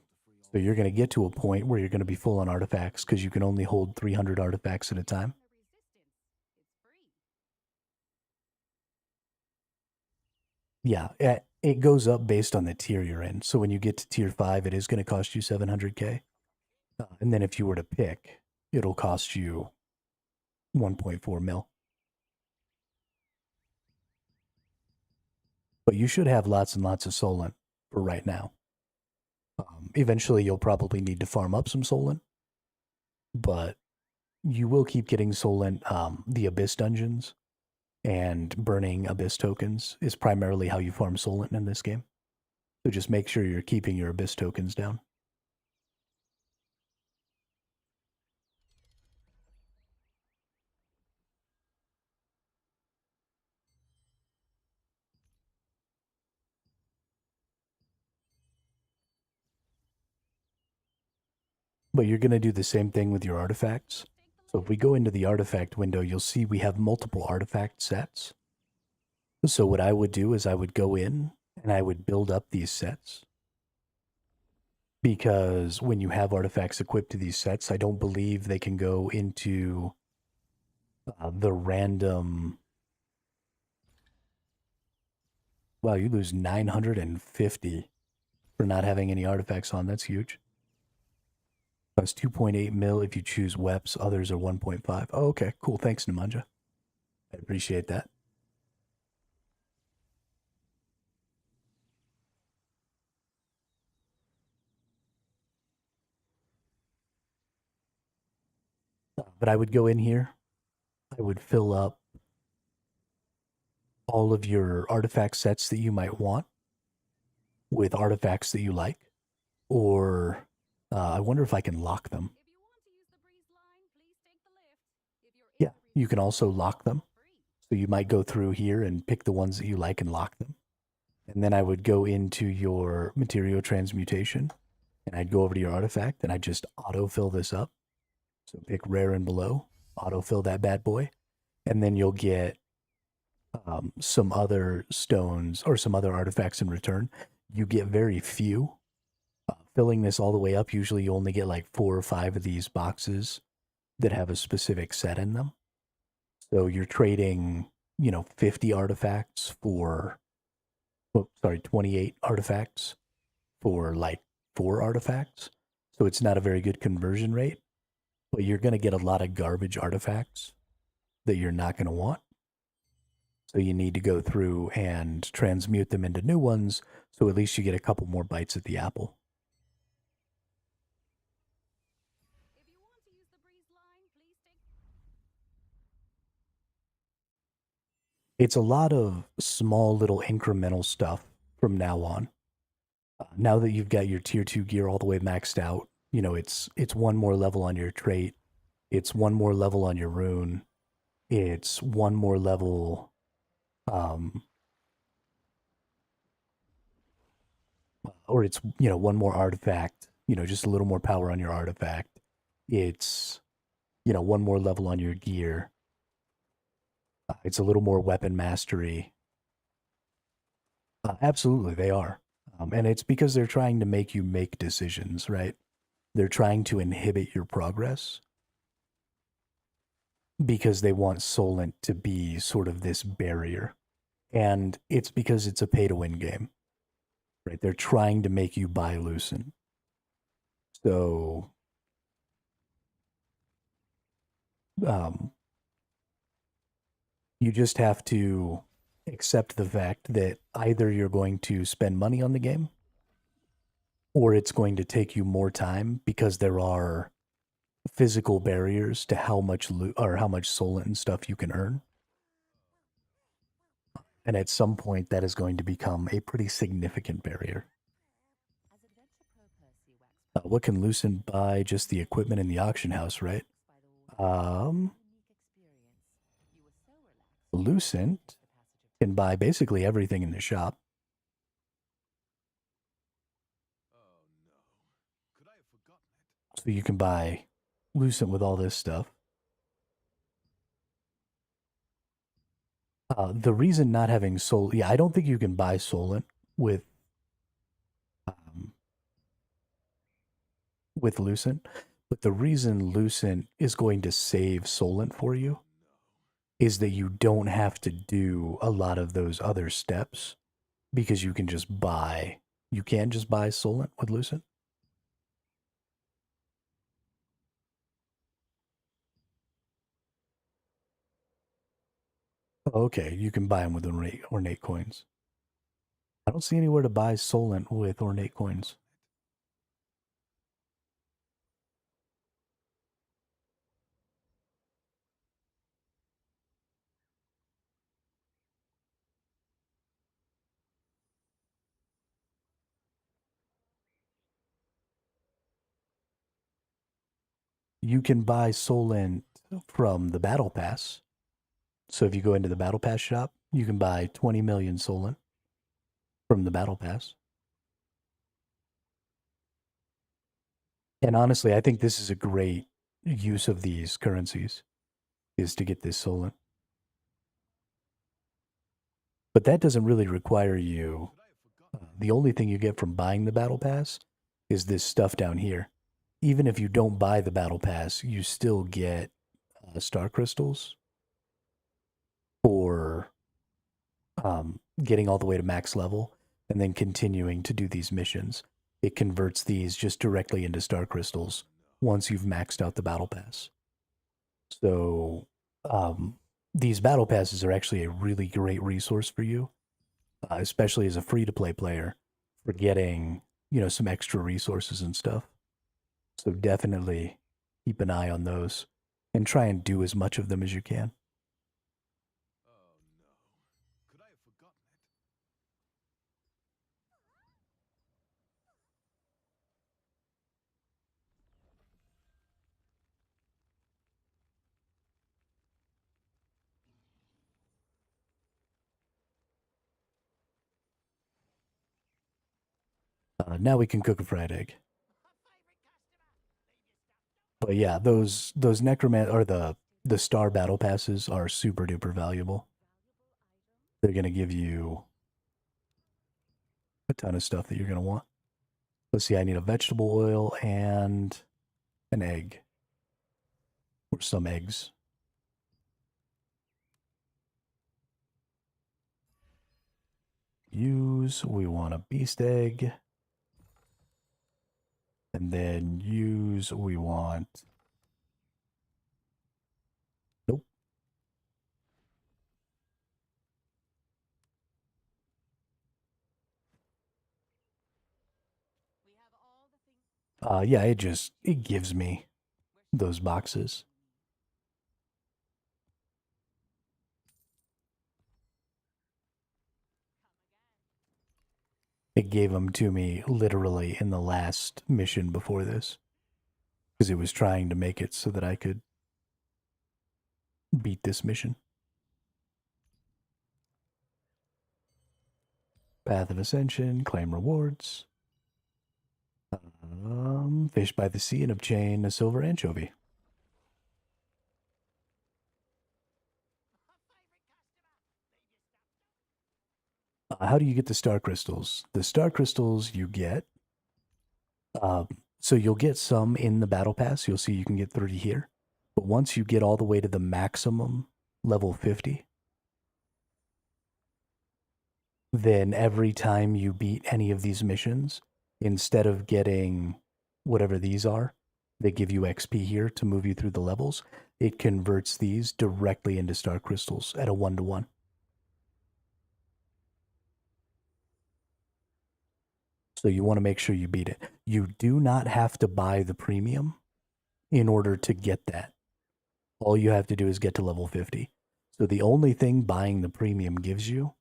you're going to get to a point where you're going to be full on artifacts because you can only hold 300 artifacts at a time. Yeah, it goes up based on the tier you're in. So when you get to tier 5, it is going to cost you 700k. And then if you were to pick, it'll cost you 1.4 mil. But you should have lots and lots of solent for right now. Eventually, you'll probably need to farm up some solent. But you will keep getting solent. The Abyss dungeons and burning Abyss tokens is primarily how you farm solent in this game. So just make sure you're keeping your Abyss tokens down. but you're going to do the same thing with your artifacts. So if we go into the artifact window, you'll see we have multiple artifact sets. So what I would do is I would go in and I would build up these sets. Because when you have artifacts equipped to these sets, I don't believe they can go into the random... Wow, you lose 950 for not having any artifacts on. That's huge. That's 2.8 mil if you choose weps. Others are 1.5. Oh, okay. Cool. Thanks, Nemanja. I appreciate that. But I would go in here. I would fill up all of your artifact sets that you might want with artifacts that you like. Or I wonder if I can lock them. Yeah, you can also lock them. So you might go through here and pick the ones that you like and lock them. And then I would go into your material transmutation and I'd go over to your artifact and I'd just autofill this up. So pick rare and below, autofill that bad boy. And then you'll get some other stones or some other artifacts in return. You get very few. Filling this all the way up, usually you only get like 4 or 5 of these boxes that have a specific set in them. So you're trading, 50 artifacts for, 28 artifacts for like 4 artifacts. So it's not a very good conversion rate, but you're going to get a lot of garbage artifacts that you're not going to want. So you need to go through and transmute them into new ones, so at least you get a couple more bites at the apple. It's a lot of small little incremental stuff from now on. Now that you've got your tier 2 gear all the way maxed out, it's one more level on your trait. It's one more level on your rune. It's one more level, or it's, one more artifact, just a little more power on your artifact. It's, one more level on your gear. It's a little more weapon mastery. Absolutely, they are. And it's because they're trying to make you make decisions, right? They're trying to inhibit your progress because they want Solent to be sort of this barrier. And it's because it's a pay-to-win game, right? They're trying to make you buy Lucent. So, you just have to accept the fact that either you're going to spend money on the game or it's going to take you more time because there are physical barriers to how much loot or how much Solent and stuff you can earn. And at some point that is going to become a pretty significant barrier. What can Lucent buy? Just the equipment in the auction house, right? Lucent can buy basically everything in the shop. Oh no. Could I have forgotten it? So you can buy Lucent with all this stuff. The reason not having Sol... Yeah, I don't think you can buy Solent with Lucent. But the reason Lucent is going to save Solent for you is that you don't have to do a lot of those other steps because you can just buy... You can just buy Solent with Lucent. Okay, you can buy them with ornate coins. I don't see anywhere to buy Solent with ornate coins. You can buy Solent from the Battle Pass. So if you go into the Battle Pass shop, you can buy 20 million Solent from the Battle Pass. And honestly, I think this is a great use of these currencies, is to get this stolen. But that doesn't really require you. The only thing you get from buying the battle pass is this stuff down here. Even if you don't buy the battle pass, you still get star crystals for getting all the way to max level and then continuing to do these missions. It converts these just directly into star crystals once you've maxed out the battle pass. So these battle passes are actually a really great resource for you, especially as a free-to-play player, for getting, you know, some extra resources and stuff. So definitely keep an eye on those and try and do as much of them as you can. Oh no. Could I have forgotten it? Now we can cook a fried egg. But yeah, those necroman or the star battle passes are super duper valuable. They're gonna give you a ton of stuff that you're gonna want. Let's see, I need a vegetable oil and an egg. Or some eggs. We want a beast egg. And then we want. Nope. Yeah, it gives me those boxes. It gave them to me literally in the last mission before this. Because it was trying to make it so that I could beat this mission. Path of Ascension, claim rewards. Fish by the sea and obtain a silver anchovy. How do you get the star crystals? The star crystals you get. So you'll get some in the battle pass. You'll see you can get 30 here. But once you get all the way to the maximum level 50, then every time you beat any of these missions, instead of getting whatever these are, they give you XP here to move you through the levels. It converts these directly into star crystals at a 1-to-1. So you want to make sure you beat it. You do not have to buy the premium in order to get that. All you have to do is get to level 50. So the only thing buying the premium gives you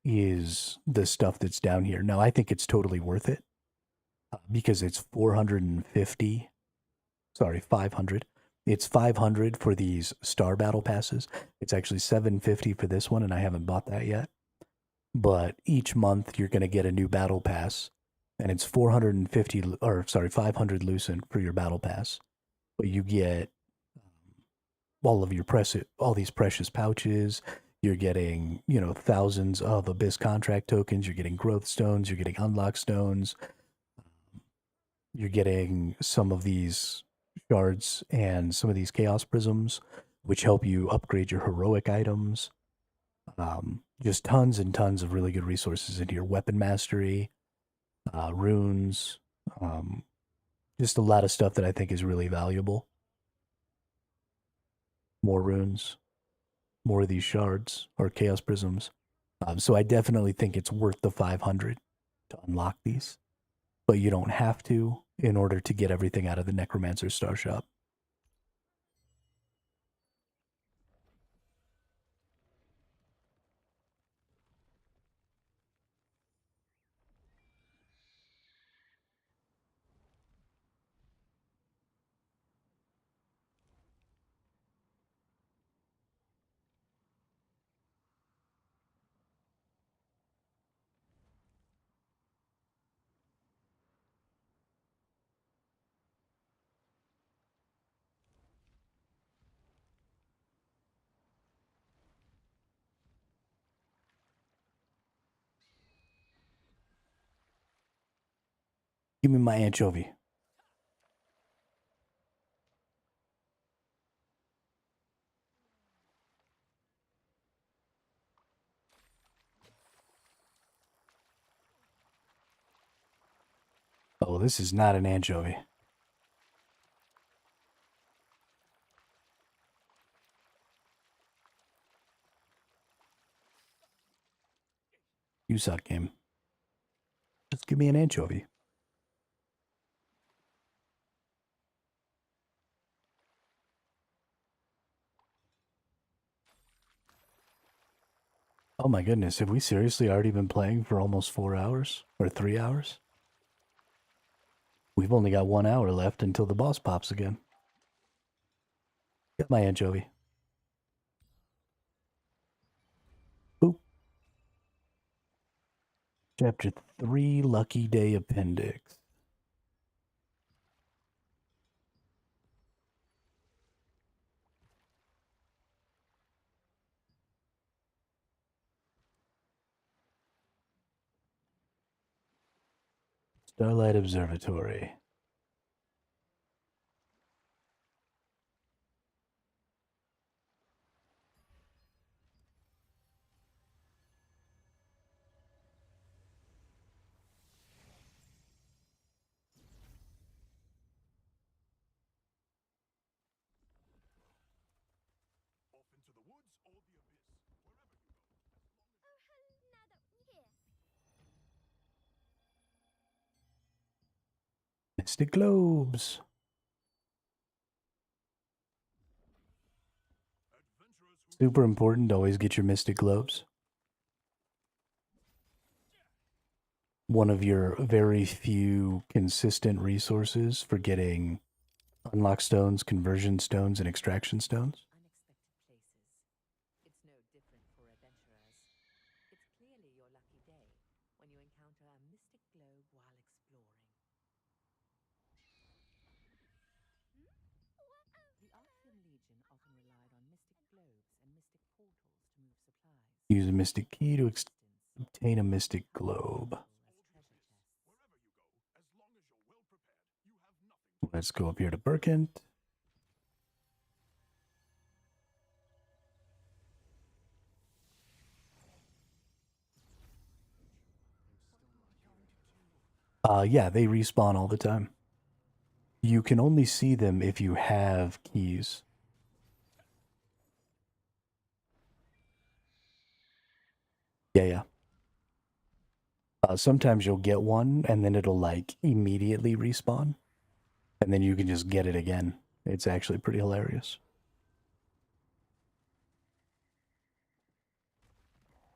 is the stuff that's down here. Now, I think it's totally worth it because it's 450. Sorry, 500. It's 500 for these star battle passes. It's actually 750 for this one, and I haven't bought that yet. But each month you're going to get a new battle pass, and it's 500 lucent for your battle pass. But you get all these precious pouches. You're getting, you know, thousands of Abyss contract tokens. You're getting growth stones. You're getting unlock stones. You're getting some of these shards and some of these chaos prisms, which help you upgrade your heroic items. Just tons and tons of really good resources in here. Weapon mastery, runes, just a lot of stuff that I think is really valuable. More runes, more of these shards or chaos prisms. So I definitely think it's worth the 500 to unlock these, but you don't have to in order to get everything out of the Necromancer Star Shop. Give me my anchovy. Oh, this is not an anchovy. You suck, game. Just give me an anchovy. Oh my goodness, have we seriously already been playing for almost 4 hours? Or 3 hours? We've only got 1 hour left until the boss pops again. Get my anchovy. Boop. Chapter 3, Lucky Day Appendix. Starlight Observatory. Mystic Globes. Super important to always get your Mystic Globes. One of your very few consistent resources for getting unlock stones, conversion stones, and extraction stones. Unexpected places. It's no different for adventurers. It's clearly your lucky day when you encounter a mystic globe while exploring. The Arctian Legion often relied on mystic globes and mystic portals to move supplies. Use a mystic key to obtain a mystic globe. Let's go up here to Burkent. Yeah, they respawn all the time. You can only see them if you have keys. Yeah. Sometimes you'll get one and then it'll like immediately respawn. And then you can just get it again. It's actually pretty hilarious.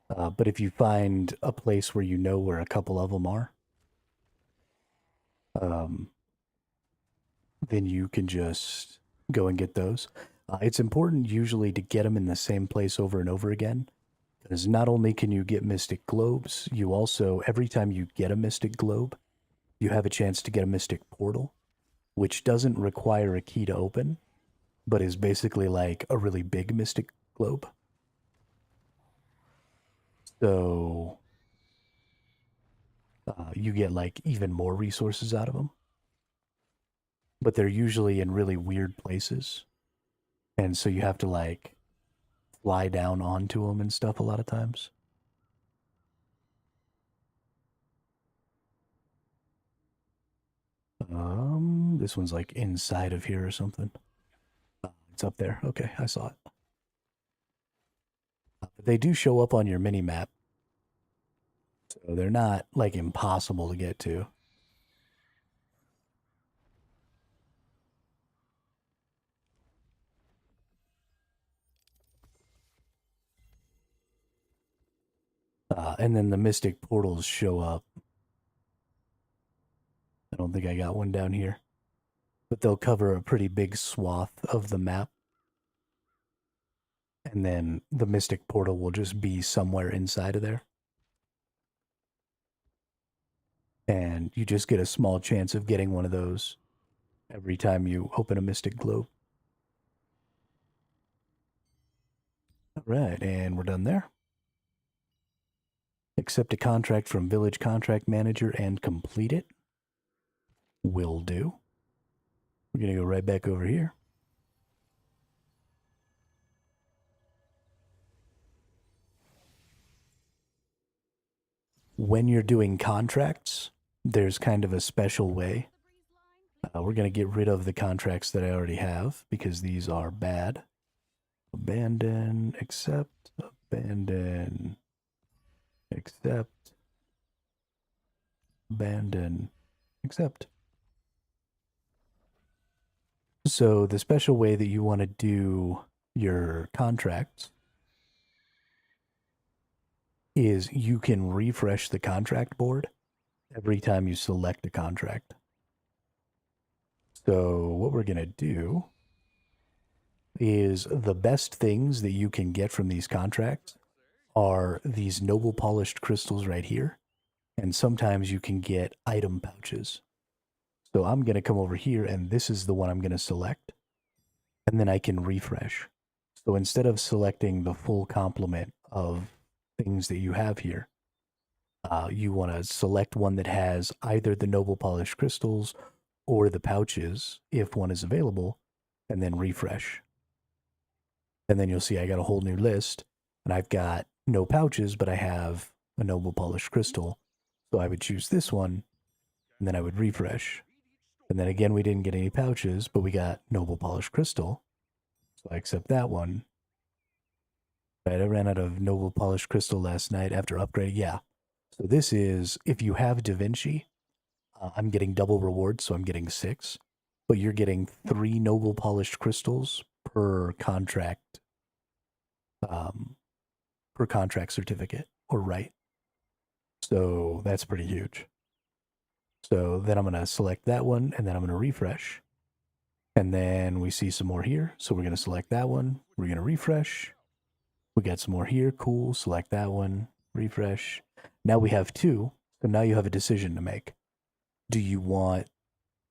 But if you find a place where you know where a couple of them are, then you can just go and get those. It's important usually to get them in the same place over and over again. Because not only can you get Mystic Globes, you also, every time you get a Mystic Globe, you have a chance to get a Mystic Portal, which doesn't require a key to open, but is basically like a really big Mystic Globe. So you get like even more resources out of them. But they're usually in really weird places. And so you have to like fly down onto them and stuff a lot of times. This one's like inside of here or something. It's up there. Okay, I saw it. But they do show up on your mini map. So they're not like impossible to get to. And then the mystic portals show up. I don't think I got one down here. But they'll cover a pretty big swath of the map. And then the mystic portal will just be somewhere inside of there. And you just get a small chance of getting one of those every time you open a mystic globe. All right, and we're done there. Accept a contract from village contract manager and complete it. will do. We're going to go right back over here. When you're doing contracts, there's kind of a special way. We're going to get rid of the contracts that I already have because these are bad. Abandon, accept, abandon, accept, abandon, accept. So the special way that you want to do your contracts is you can refresh the contract board every time you select a contract. So what we're going to do is the best things that you can get from these contracts are these noble polished crystals right here. And sometimes you can get item pouches. So I'm going to come over here and this is the one I'm going to select. And then I can refresh. So instead of selecting the full complement of things that you have here, you want to select one that has either the noble polished crystals or the pouches if one is available, and then refresh. And then you'll see I got a whole new list, and I've got no pouches, but I have a noble polished crystal. So I would choose this one, and then I would refresh. And then again, we didn't get any pouches, but we got noble polished crystal. So I accept that one. Right, I ran out of noble polished crystal last night after upgrading. Yeah. So this is, if you have Da Vinci, I'm getting double rewards, so I'm getting 6. But you're getting 3 noble polished crystals per contract certificate or right. So that's pretty huge. So then I'm going to select that one, and then I'm going to refresh. And then we see some more here. So we're going to select that one. We're going to refresh. We got some more here. Cool. Select that one. Refresh. Now we have 2. So now you have a decision to make. Do you want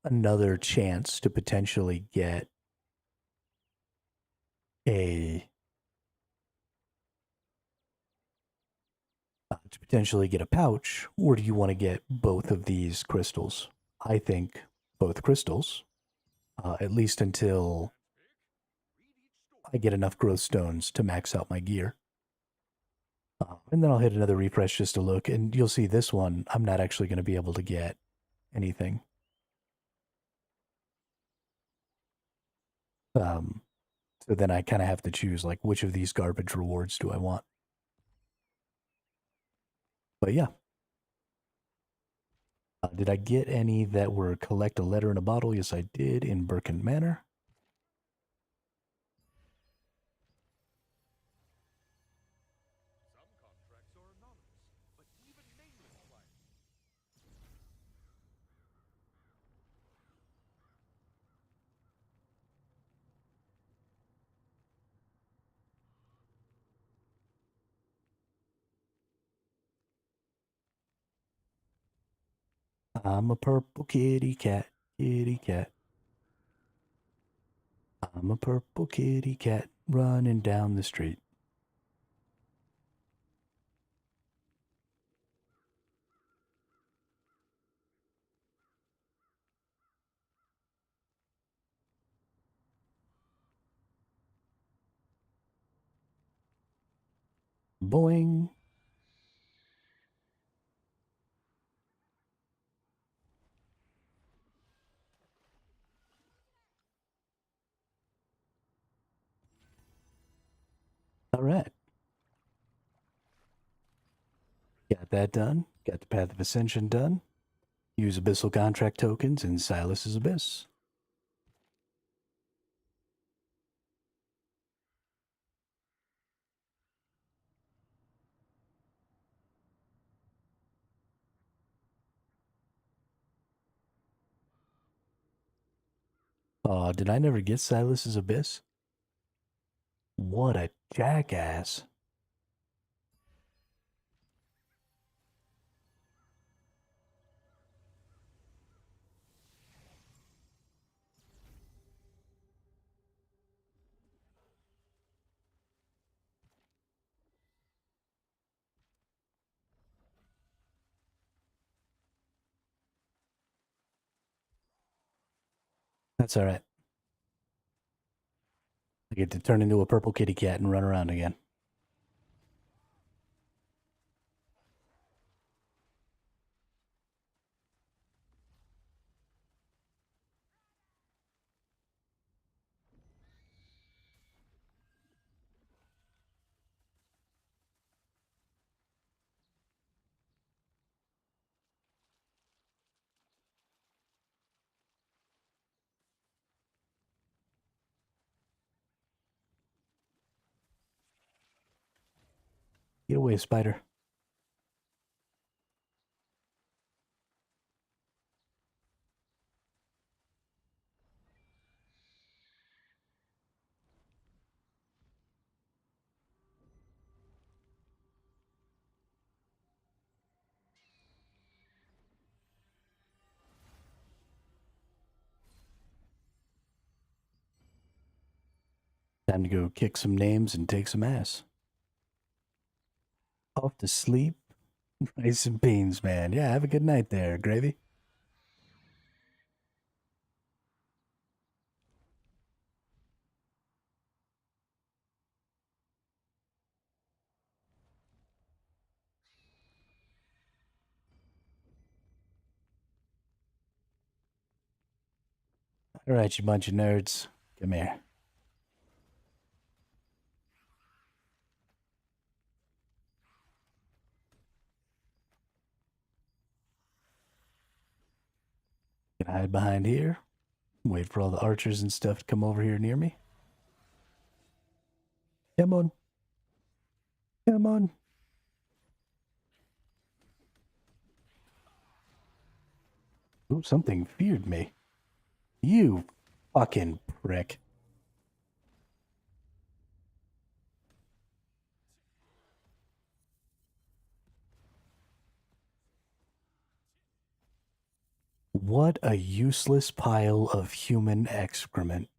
another chance to potentially get a pouch, or do you want to get both of these crystals? I think both crystals, at least until I get enough growth stones to max out my gear. And then I'll hit another refresh just to look, and you'll see this one, I'm not actually going to be able to get anything. So then I kind of have to choose, like, which of these garbage rewards do I want? But yeah. Did I get any that were collect a letter in a bottle? Yes, I did, in Birkin Manor. Some contracts are anonymous, but even nameless clients. I'm a purple kitty cat, kitty cat. I'm a purple kitty cat running down the street. Boing. All right. Got that done. Got the Path of Ascension done. Use Abyssal Contract tokens in Silas's Abyss. Oh, did I never get Silas's Abyss? What a jackass. That's all right. I get to turn into a purple kitty cat and run around again. Get away, spider. Time to go kick some names and take some ass. Off to sleep. Rice and beans, man. Yeah, have a good night there, Gravy. All right, you bunch of nerds. Come here. Can hide behind here. Wait for all the archers and stuff to come over here near me. Come on. Come on. Ooh, something feared me. You fucking prick. What a useless pile of human excrement.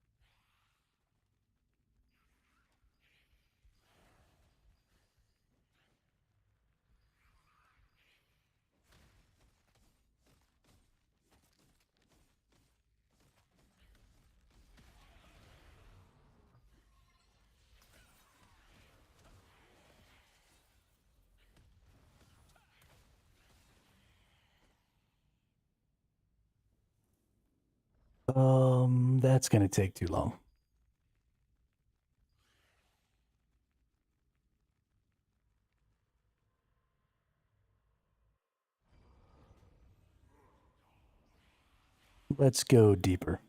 That's gonna take too long. Let's go deeper.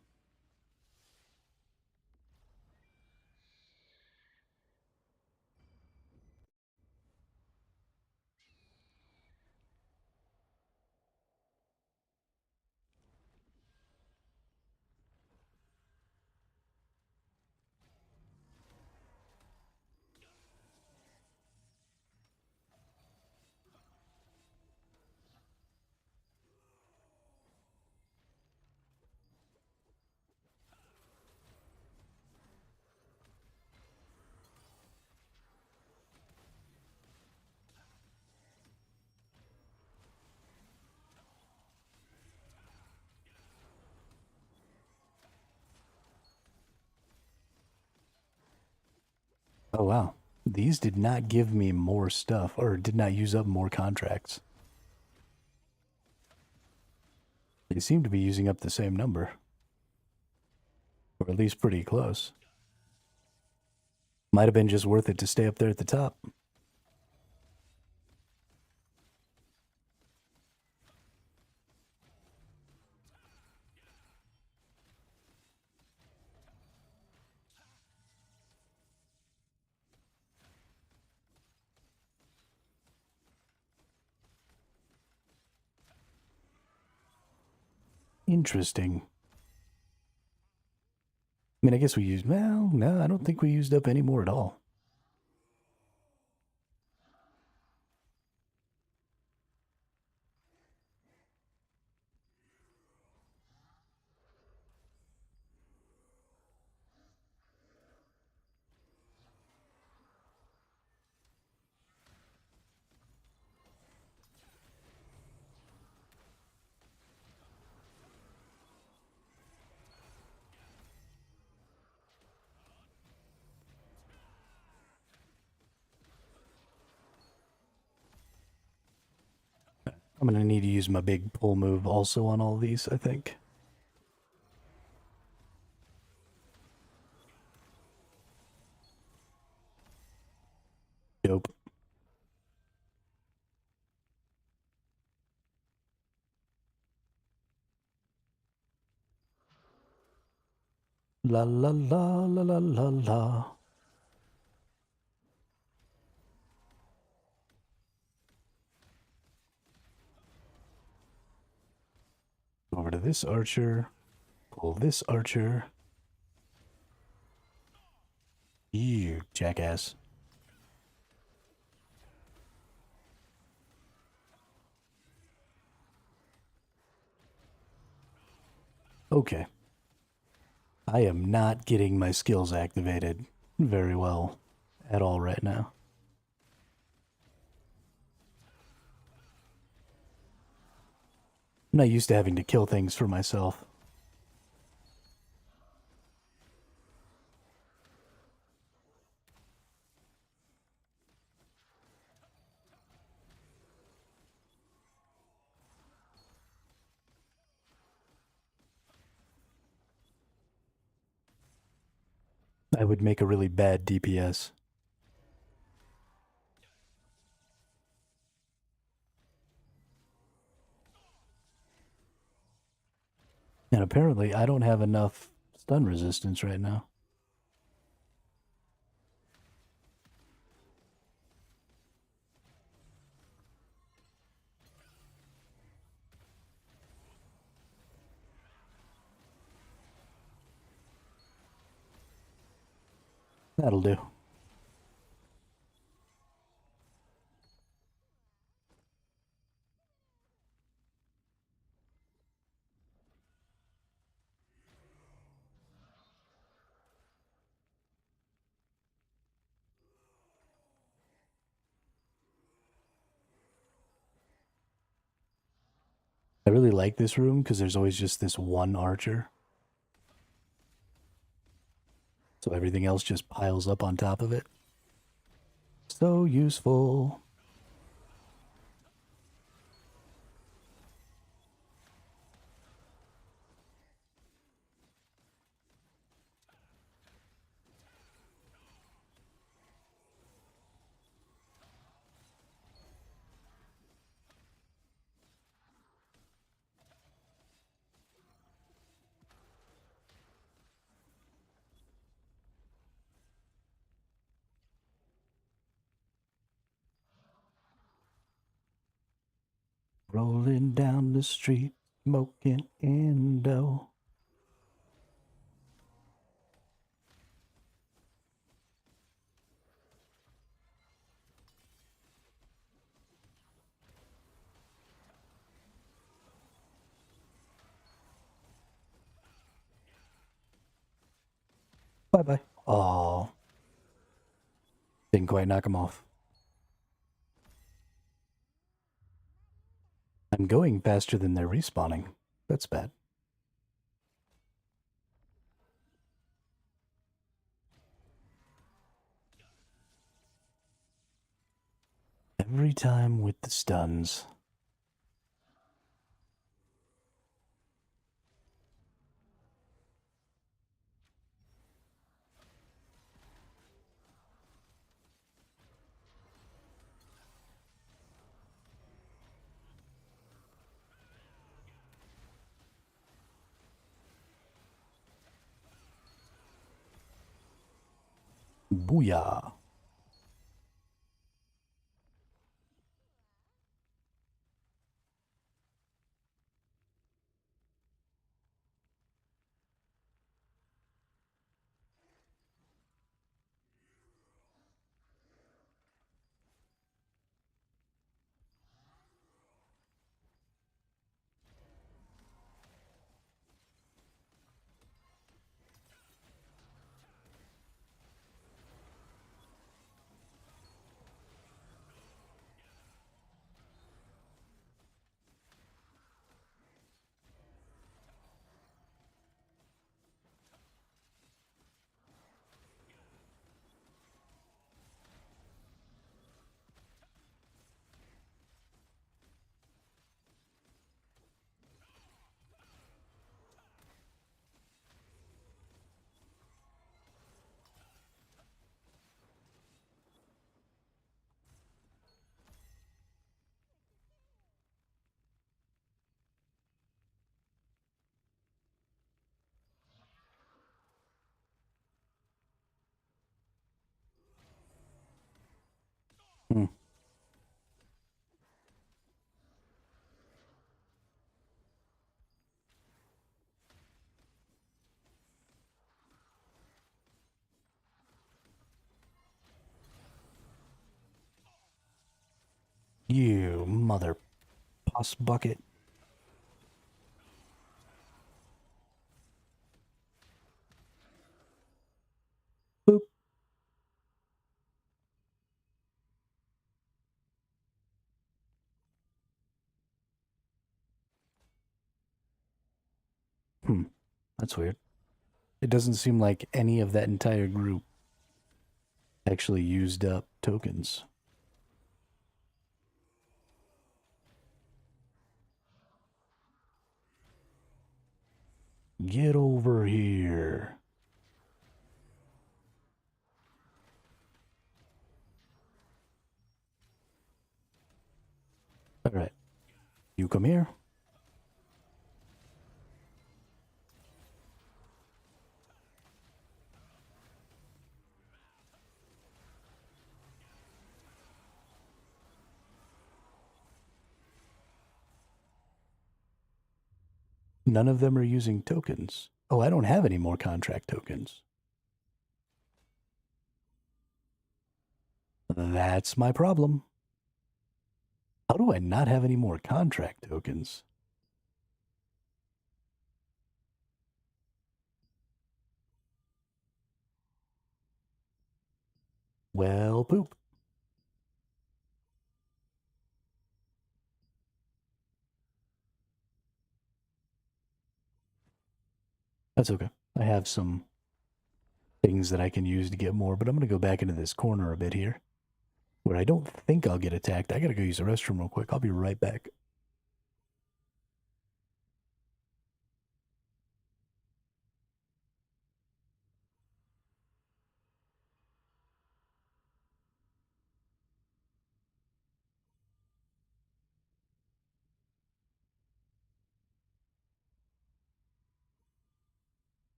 Oh, wow. These did not give me more stuff, or did not use up more contracts. They seem to be using up the same number. Or at least pretty close. Might have been just worth it to stay up there at the top. Interesting. I mean, I guess we used... Well, no, I don't think we used up any more at all. I'm gonna need to use my big pull move also on all these, I think. Dope. La la la la la la la. Over to this archer. Pull this archer. You jackass. Okay. I am not getting my skills activated very well at all right now. I'm not used to having to kill things for myself. I would make a really bad DPS. And apparently I don't have enough stun resistance right now. That'll do. I really like this room because there's always just this one archer. So everything else just piles up on top of it. So useful. Rolling down the street, smoking Indo. Bye-bye. Oh. Didn't quite knock him off. I'm going faster than they're respawning. That's bad. Every time with the stuns. Booyah. Hmm. You mother pus bucket. Boop. That's weird. It doesn't seem like any of that entire group actually used up tokens. Get over here. All right. You come here. None of them are using tokens. Oh, I don't have any more contract tokens. That's my problem. How do I not have any more contract tokens? Well, poop. That's okay. I have some things that I can use to get more, but I'm going to go back into this corner a bit here, where I don't think I'll get attacked. I got to go use the restroom real quick. I'll be right back.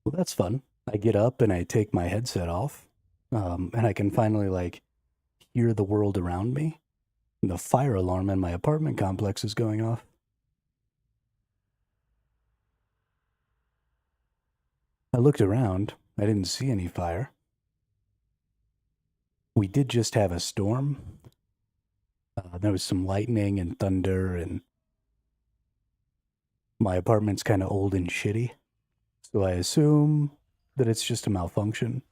Well, that's fun. I get up and I take my headset off, and I can finally like hear the world around me. The fire alarm in my apartment complex is going off. I looked around. I didn't see any fire. We did just have a storm. There was some lightning and thunder, and my apartment's kind of old and shitty. So I assume that it's just a malfunction.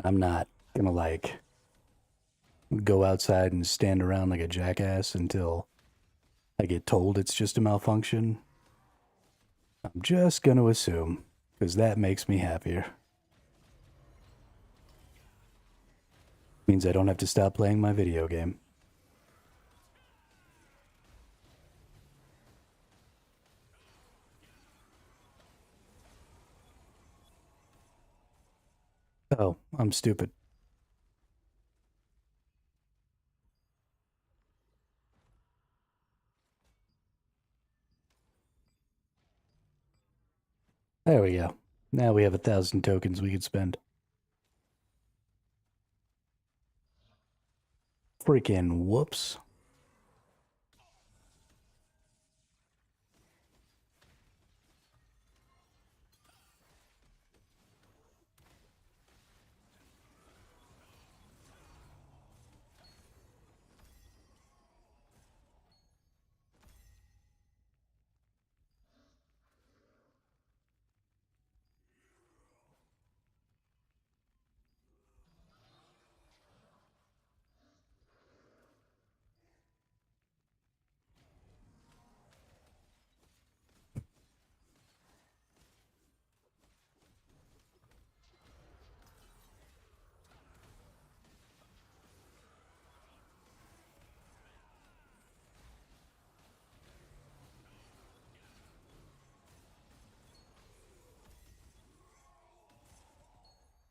I'm not gonna, like, go outside and stand around like a jackass until I get told it's just a malfunction. I'm just gonna assume, because that makes me happier. Means I don't have to stop playing my video game. Oh, I'm stupid. There we go. Now we have 1,000 tokens we could spend. Freaking whoops.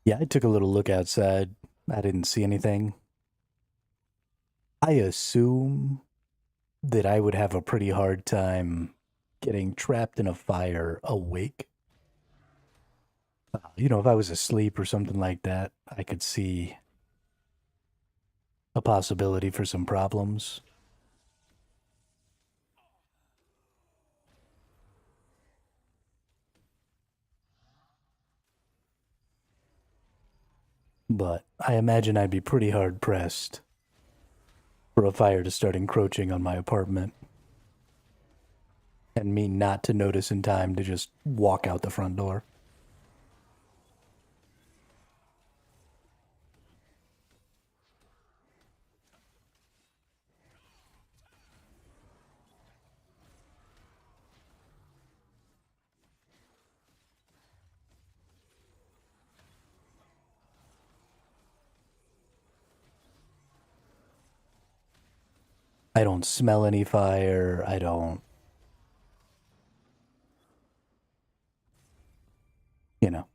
Yeah, I took a little look outside. I didn't see anything. I assume that I would have a pretty hard time getting trapped in a fire awake. You know, if I was asleep or something like that, I could see a possibility for some problems. But I imagine I'd be pretty hard pressed for a fire to start encroaching on my apartment and me not to notice in time to just walk out the front door. I don't smell any fire. I don't, you know.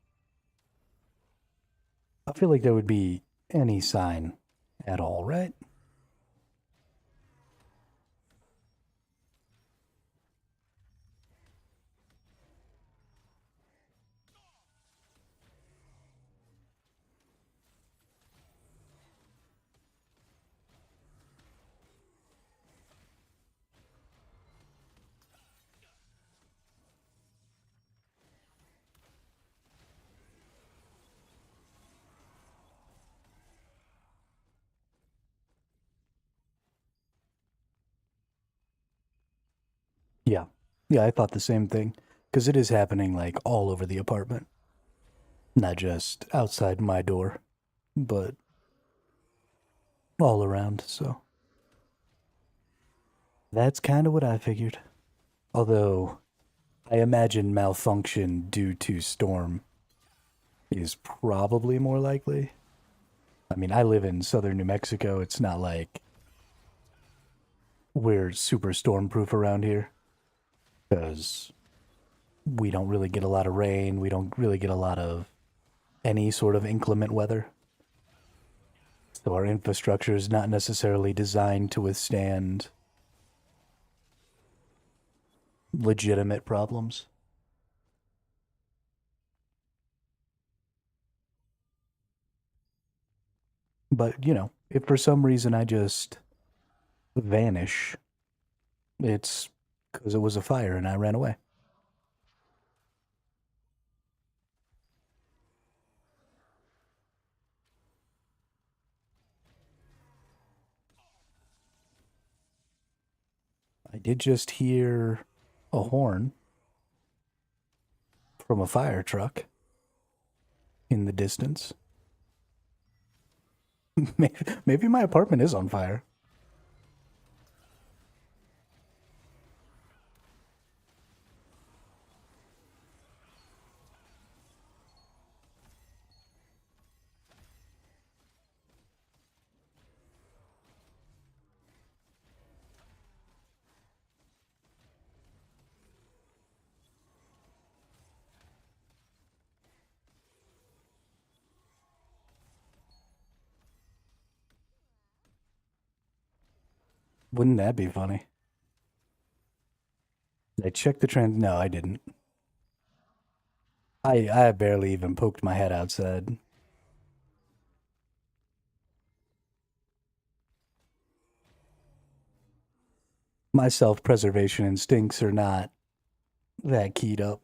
I feel like there would be any sign at all, right? Yeah. Yeah, I thought the same thing. Because it is happening, like, all over the apartment. Not just outside my door, but all around, so. That's kind of what I figured. Although, I imagine malfunction due to storm is probably more likely. I mean, I live in southern New Mexico. It's not like we're super storm-proof around here. Because we don't really get a lot of rain. We don't really get a lot of any sort of inclement weather. So our infrastructure is not necessarily designed to withstand legitimate problems. But, you know, if for some reason I just vanish, it's because it was a fire and I ran away. I did just hear a horn from a fire truck in the distance. Maybe my apartment is on fire. Wouldn't that be funny? Did I check the trend? No, I didn't. I barely even poked my head outside. My self-preservation instincts are not that keyed up.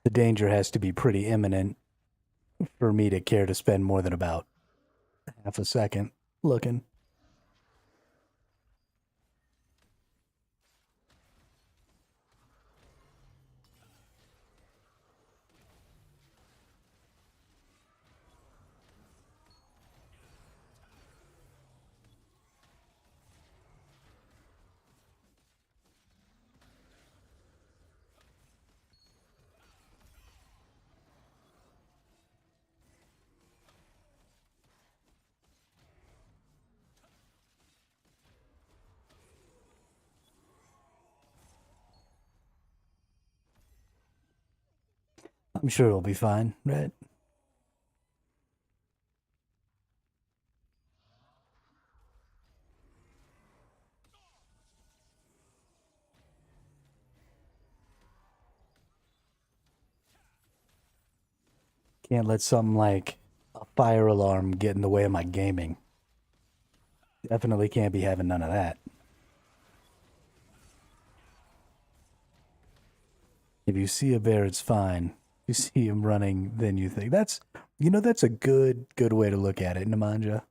The danger has to be pretty imminent for me to care to spend more than about half a second looking. I'm sure it'll be fine, right? Can't let something like a fire alarm get in the way of my gaming. Definitely can't be having none of that. If you see a bear, it's fine. If you see him running, then you think that's a good way to look at it, Nemanja.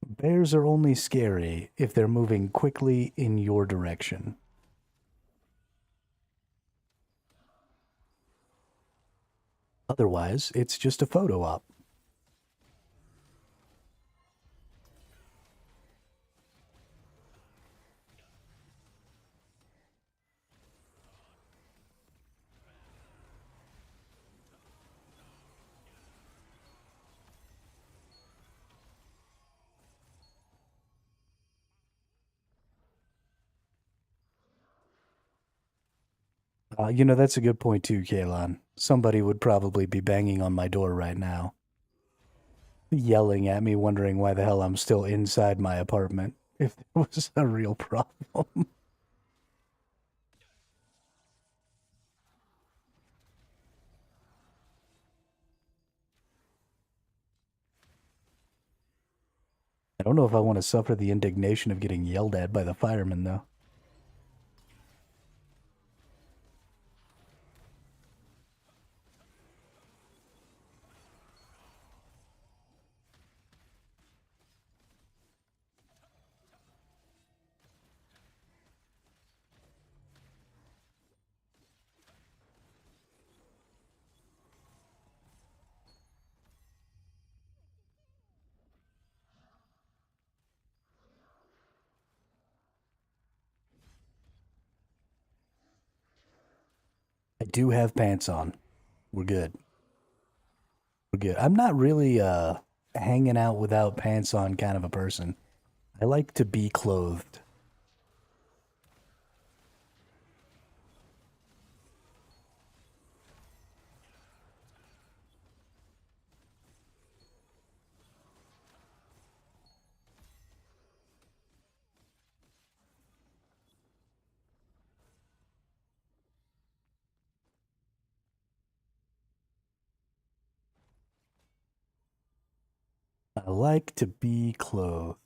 Bears are only scary if they're moving quickly in your direction. Otherwise, it's just a photo op. That's a good point too, Kalon. Somebody would probably be banging on my door right now, yelling at me, wondering why the hell I'm still inside my apartment if there was a real problem. I don't know if I want to suffer the indignation of getting yelled at by the firemen, though. I do have pants on. We're good. We're good. I'm not really hanging out without pants on kind of a person. I like to be clothed. I like to be clothed.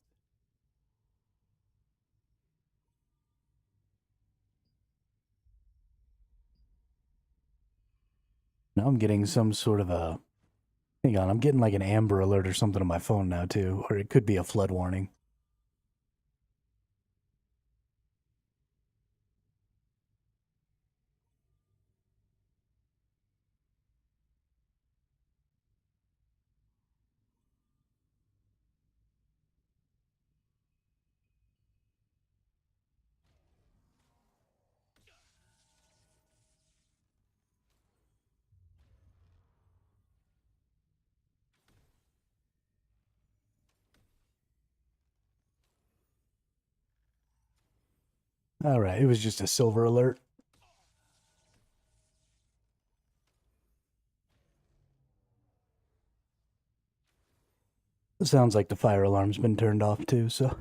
Now I'm getting some sort of a... Hang on, I'm getting like an Amber Alert or something on my phone now too, or it could be a flood warning. All right, it was just a silver alert. It sounds like the fire alarm's been turned off too, so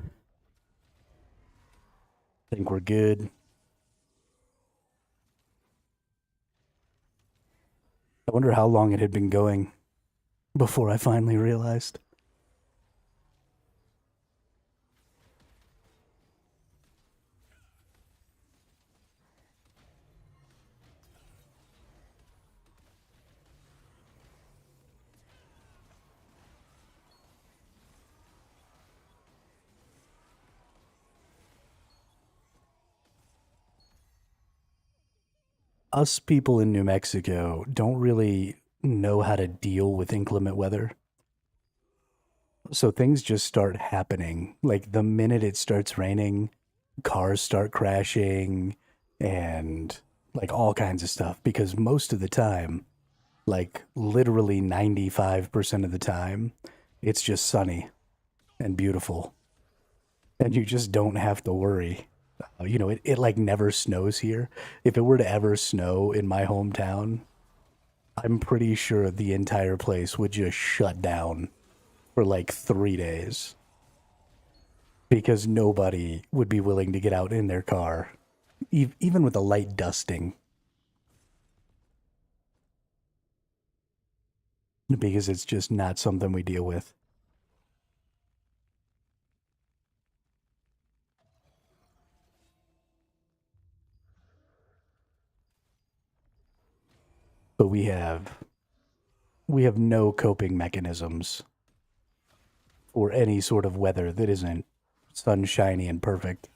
I think we're good. I wonder how long it had been going before I finally realized. Us people in New Mexico don't really know how to deal with inclement weather. So things just start happening. Like the minute it starts raining, cars start crashing and like all kinds of stuff because most of the time, like literally 95% of the time, it's just sunny and beautiful. And you just don't have to worry. It like never snows here. If it were to ever snow in my hometown, I'm pretty sure the entire place would just shut down for like 3 days because nobody would be willing to get out in their car, even with a light dusting, because it's just not something we deal with. But we have no coping mechanisms for any sort of weather that isn't sunshiny and perfect.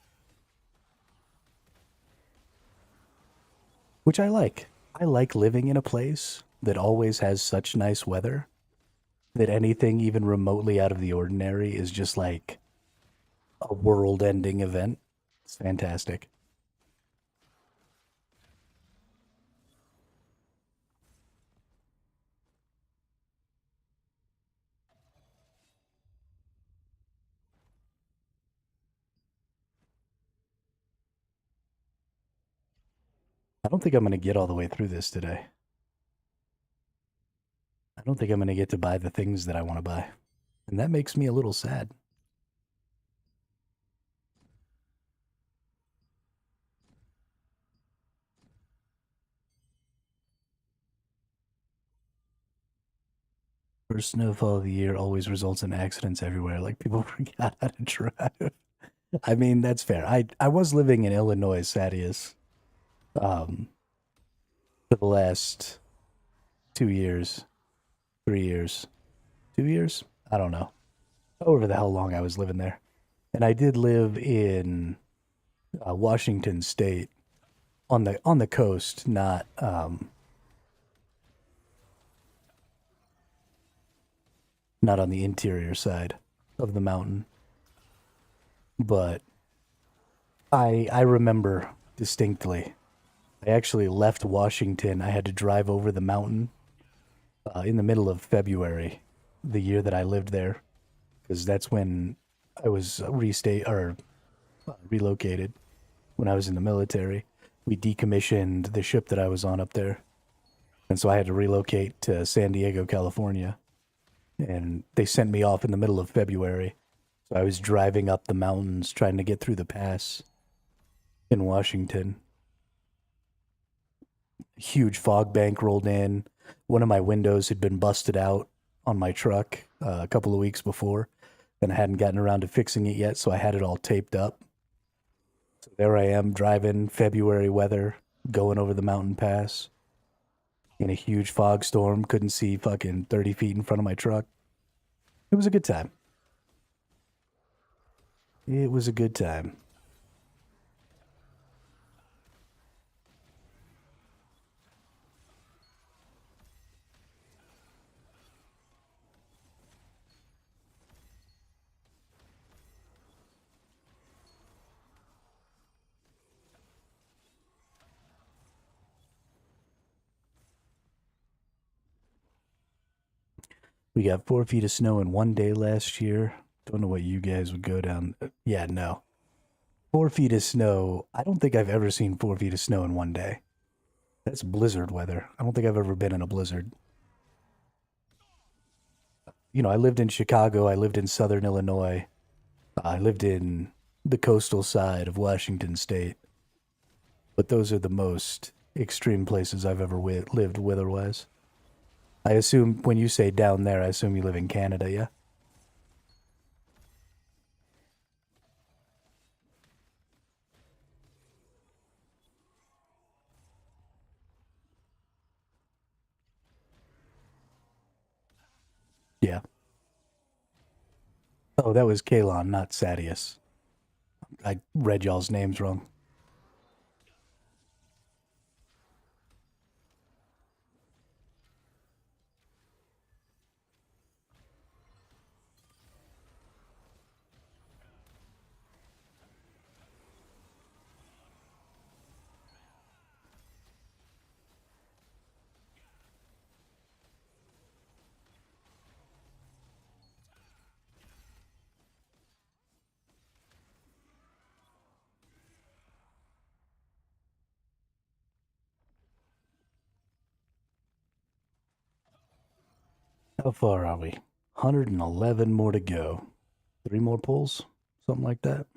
Which I like. I like living in a place that always has such nice weather that anything even remotely out of the ordinary is just like a world-ending event. It's fantastic. I don't think I'm going to get all the way through this today. I don't think I'm going to get to buy the things that I want to buy. And that makes me a little sad. First snowfall of the year always results in accidents everywhere. Like people forgot how to drive. I mean, that's fair. I was living in Illinois, Sadius, for the last 2 years, 3 years, 2 years. I don't know. However the hell long I was living there, and I did live in Washington State on the coast, not not on the interior side of the mountain. But I remember distinctly. I actually left Washington. I had to drive over the mountain in the middle of February, the year that I lived there, because that's when I was relocated when I was in the military. We decommissioned the ship that I was on up there, and so I had to relocate to San Diego, California. And they sent me off in the middle of February. So I was driving up the mountains trying to get through the pass in Washington. Huge fog bank rolled in. One of my windows had been busted out on my truck a couple of weeks before, and I hadn't gotten around to fixing it yet, so I had it all taped up. So there I am, driving February weather, going over the mountain pass in a huge fog storm, couldn't see fucking 30 feet in front of my truck. It was a good time. It was a good time. We got 4 feet of snow in one day last year. Don't know what you guys would go down. Yeah, no. 4 feet of snow. I don't think I've ever seen 4 feet of snow in one day. That's blizzard weather. I don't think I've ever been in a blizzard. You know, I lived in Chicago. I lived in southern Illinois. I lived in the coastal side of Washington State. But those are the most extreme places I've ever lived weather-wise. I assume when you say down there, I assume you live in Canada, yeah? Yeah. Oh, that was Kalon, not Sadius. I read y'all's names wrong. How far are we? 111 more to go. 3 more pulls? Something like that.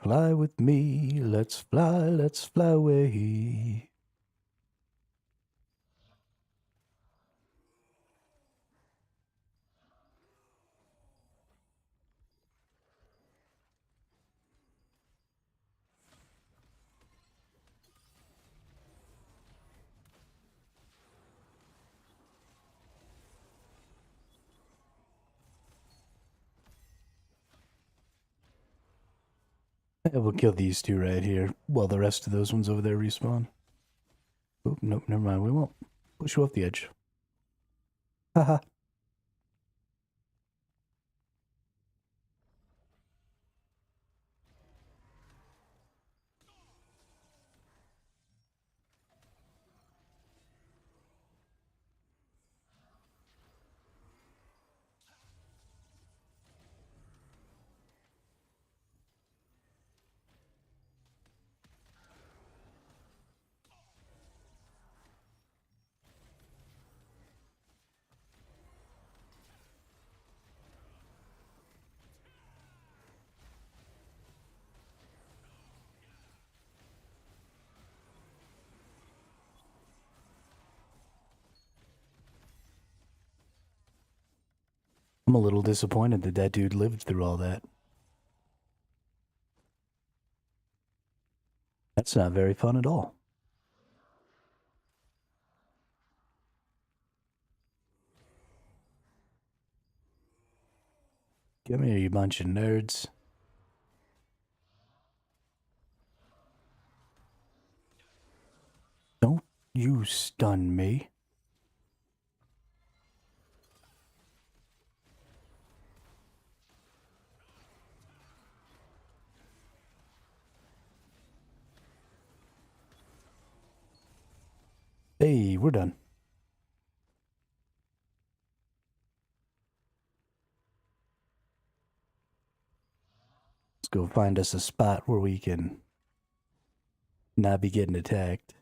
Fly with me, let's fly away. Yeah, we'll kill these two right here while the rest of those ones over there respawn. Oh, nope, never mind, we won't. Push you off the edge. Haha. I'm a little disappointed that that dude lived through all that. That's not very fun at all. Come here, you bunch of nerds. Don't you stun me. Hey, we're done. Let's go find us a spot where we can not be getting attacked.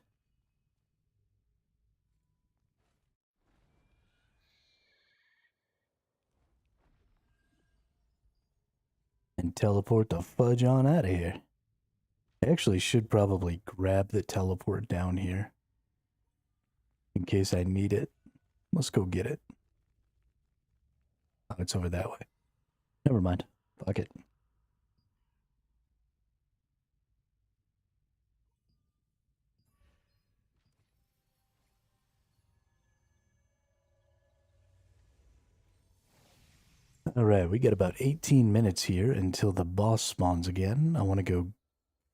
And teleport the fudge on out of here. I actually should probably grab the teleport down here in case I need it. Let's go get it. Oh, it's over that way. Never mind. Fuck it. Alright, we got about 18 minutes here until the boss spawns again. I want to go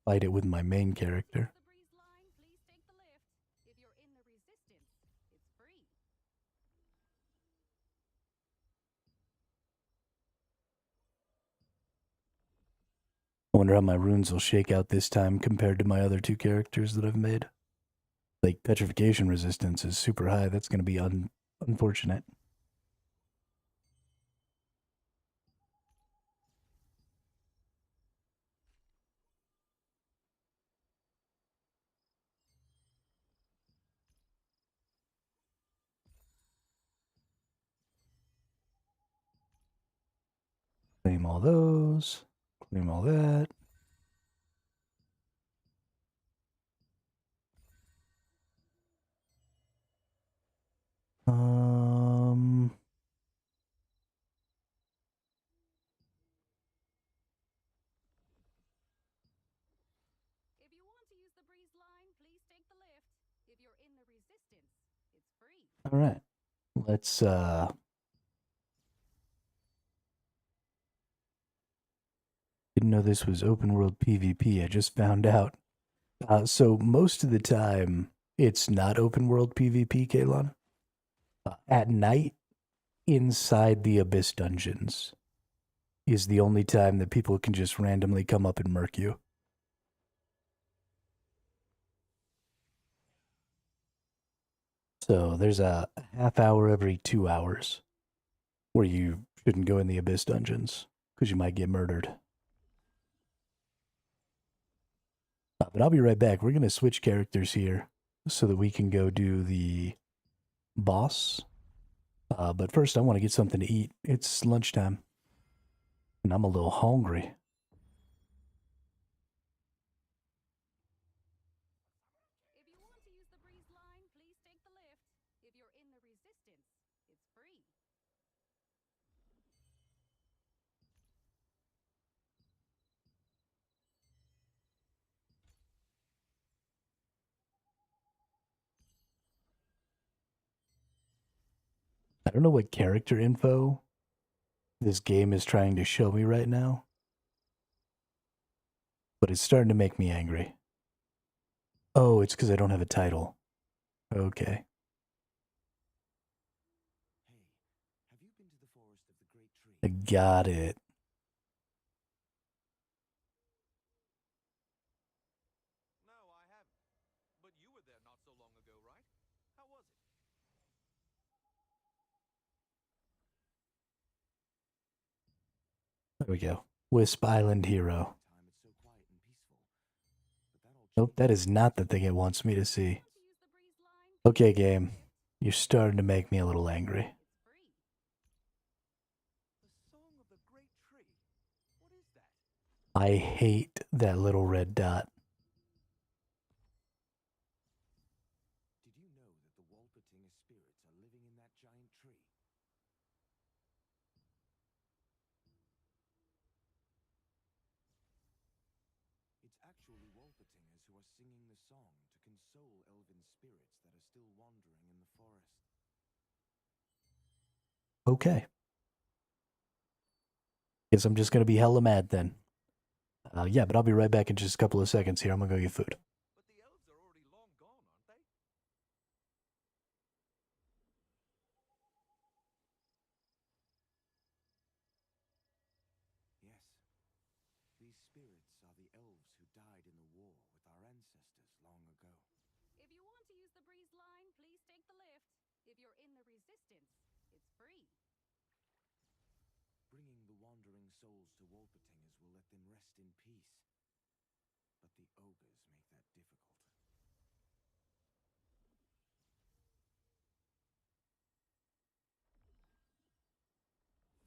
fight it with my main character. The breeze line, please take the lift. If you're in the resistance, it's free. I wonder how my runes will shake out this time compared to my other two characters that I've made. Like, petrification resistance is super high. That's going to be unfortunate. Claim all those. Claim all that. If you want to use the breeze line, please take the lift. If you're in the resistance, it's free. All right. Let's didn't know this was open world PvP. I just found out. So most of the time it's not open world PvP, Kalon. At night inside the Abyss dungeons is the only time that people can just randomly come up and murk you. So there's a half hour every 2 hours where you shouldn't go in the Abyss dungeons because you might get murdered. But I'll be right back. We're going to switch characters here so that we can go do the boss. But first, I want to get something to eat. It's lunchtime, and I'm a little hungry. If you want to use the breeze line, please take the lift. If you're in the resistance, it's free. I don't know what character info this game is trying to show me right now, but it's starting to make me angry. Oh, it's because I don't have a title. Okay. Hey, have you been to the forest of the great tree? I got it. No, I haven't. But you were there not so long ago, right? How was it? There we go. Wisp Island Hero. Time it's so quiet and peaceful. But that all Nope, that is not the thing it wants me to see. Want to use the breeze line? Okay, game. You're starting to make me a little angry. It's free. The song of the great tree. What is that? I hate that little red dot. Did you know that the Walpertinger spirits are living in that giant tree? It's actually Walpertingers who are singing the song to console elven spirits that are still wandering in the forest. Okay. Guess I'm just going to be hella mad then. Yeah, but I'll be right back in just a couple of seconds here. I'm going to go get food. But the elves are already long gone, aren't they? Yes. These spirits are the elves who died in the war with our ancestors long ago. If you want to use the breeze line, please take the lift. If you're in the resistance, it's free. Bringing the wandering souls to Wolpertingers will let them rest in peace. But the ogres make that difficult.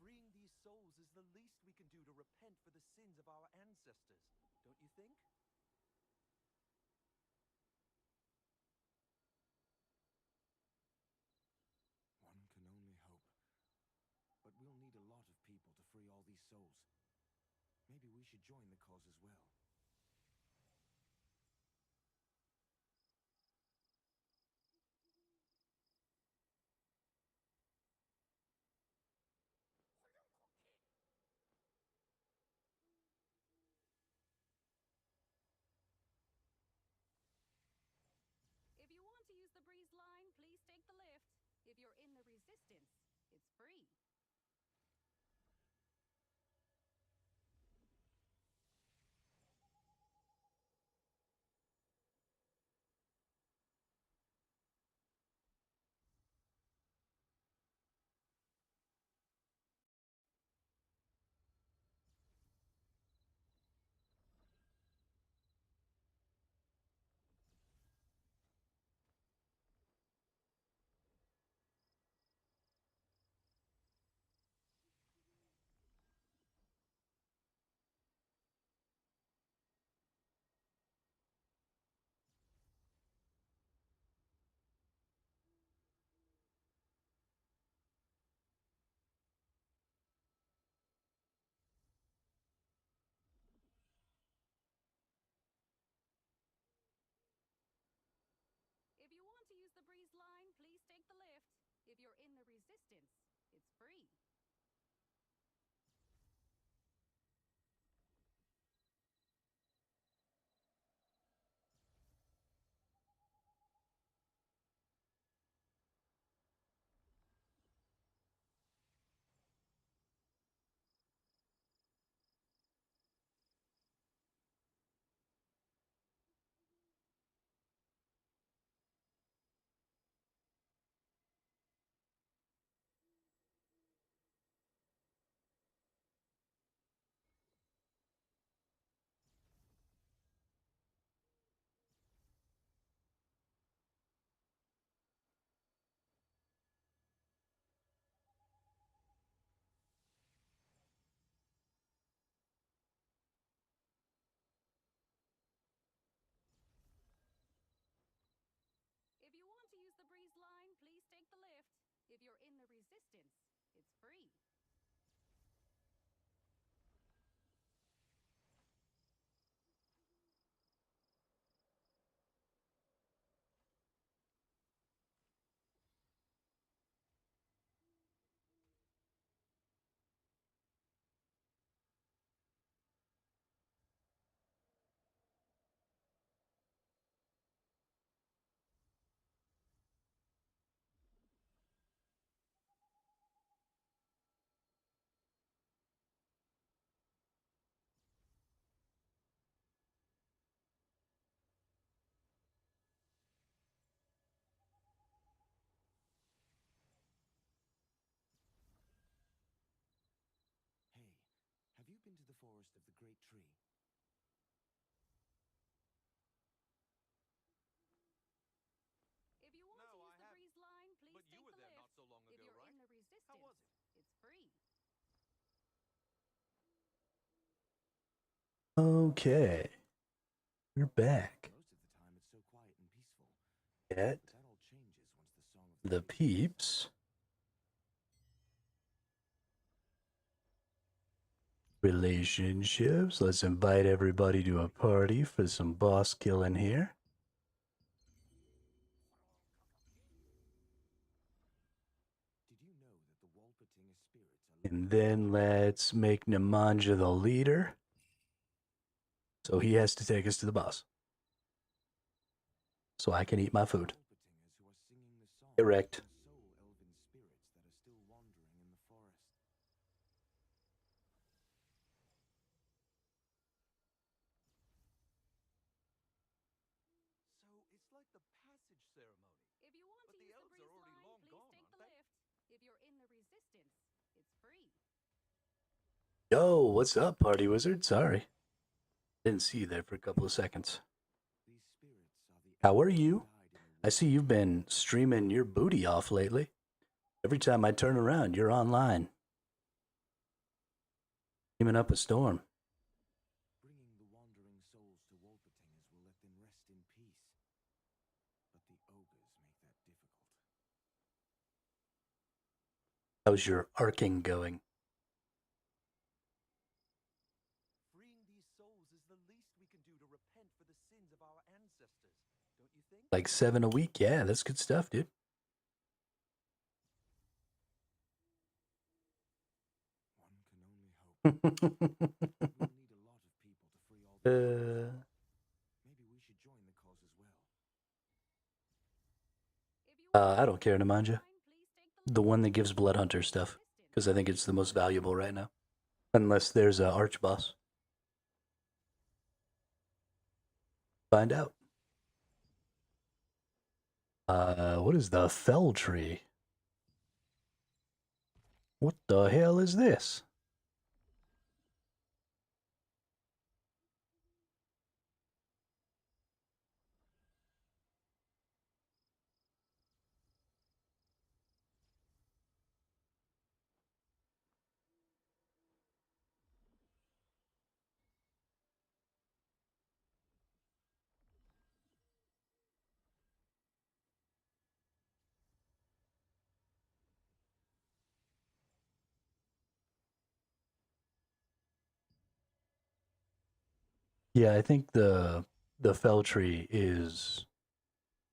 Freeing these souls is the least we can do to repent for the sins of our ancestors, don't you think? One can only hope. But we'll need a lot of people to free all these souls. Maybe we should join the cause as well. If you want to use the breeze line, please take the lift. If you're in the resistance, it's free. If you want to use the breeze line, please take the lift. If you're in the resistance, it's free. If you want to use the breeze line, please take the lift. If you're in the resistance, it's free. Hey, have you been to the forest of the Great Tree? If you want No, to use I the haven't. breeze line, please But you take were the there lift. not so long If ago, you're right? in the resistance, How was it? it's free. Okay, we're back. Most of the time it's so quiet and peaceful. Get But that all changes once the song of the tree peeps. Relationships. Let's invite everybody to a party for some boss killing here. Did you know that the Wolpertinger spirits are And then let's make Nemanja the leader. So he has to take us to the boss. So I can eat my food. Wolpertingers who are singing the song Erect. to console elven spirits that are still wandering in the forest. So it's like the marriage ceremony. If you want But to the use the elves are breeze already line, long please gone, take the aren't they? lift. If you're in the resistance, it's free. Yo, what's up, Party Wizard? Sorry. Didn't see you there for a couple of seconds. These spirits are the How are elves who you? died in the I see you've been streaming your booty off lately. Every time I turn around, you're online. Teaming up a storm. Bringing the wandering souls to Wolpertingers will let them rest in peace. But the ogres make that difficult. How's your arcing going? Freeing these souls is the least we can do to repent for the sins of our ancestors, don't you think? Like 7 a week? Yeah, that's good stuff, dude. One can only hope. We'll need a lot of people to free all these souls. Maybe we should join the cause as well. If you want I don't care to mind you. line, please take The one that gives Blood Hunter stuff, because I think it's the most valuable right now. Unless there's a arch boss. Find out. What is the fell tree? What the hell is this? Yeah, I think the fell tree is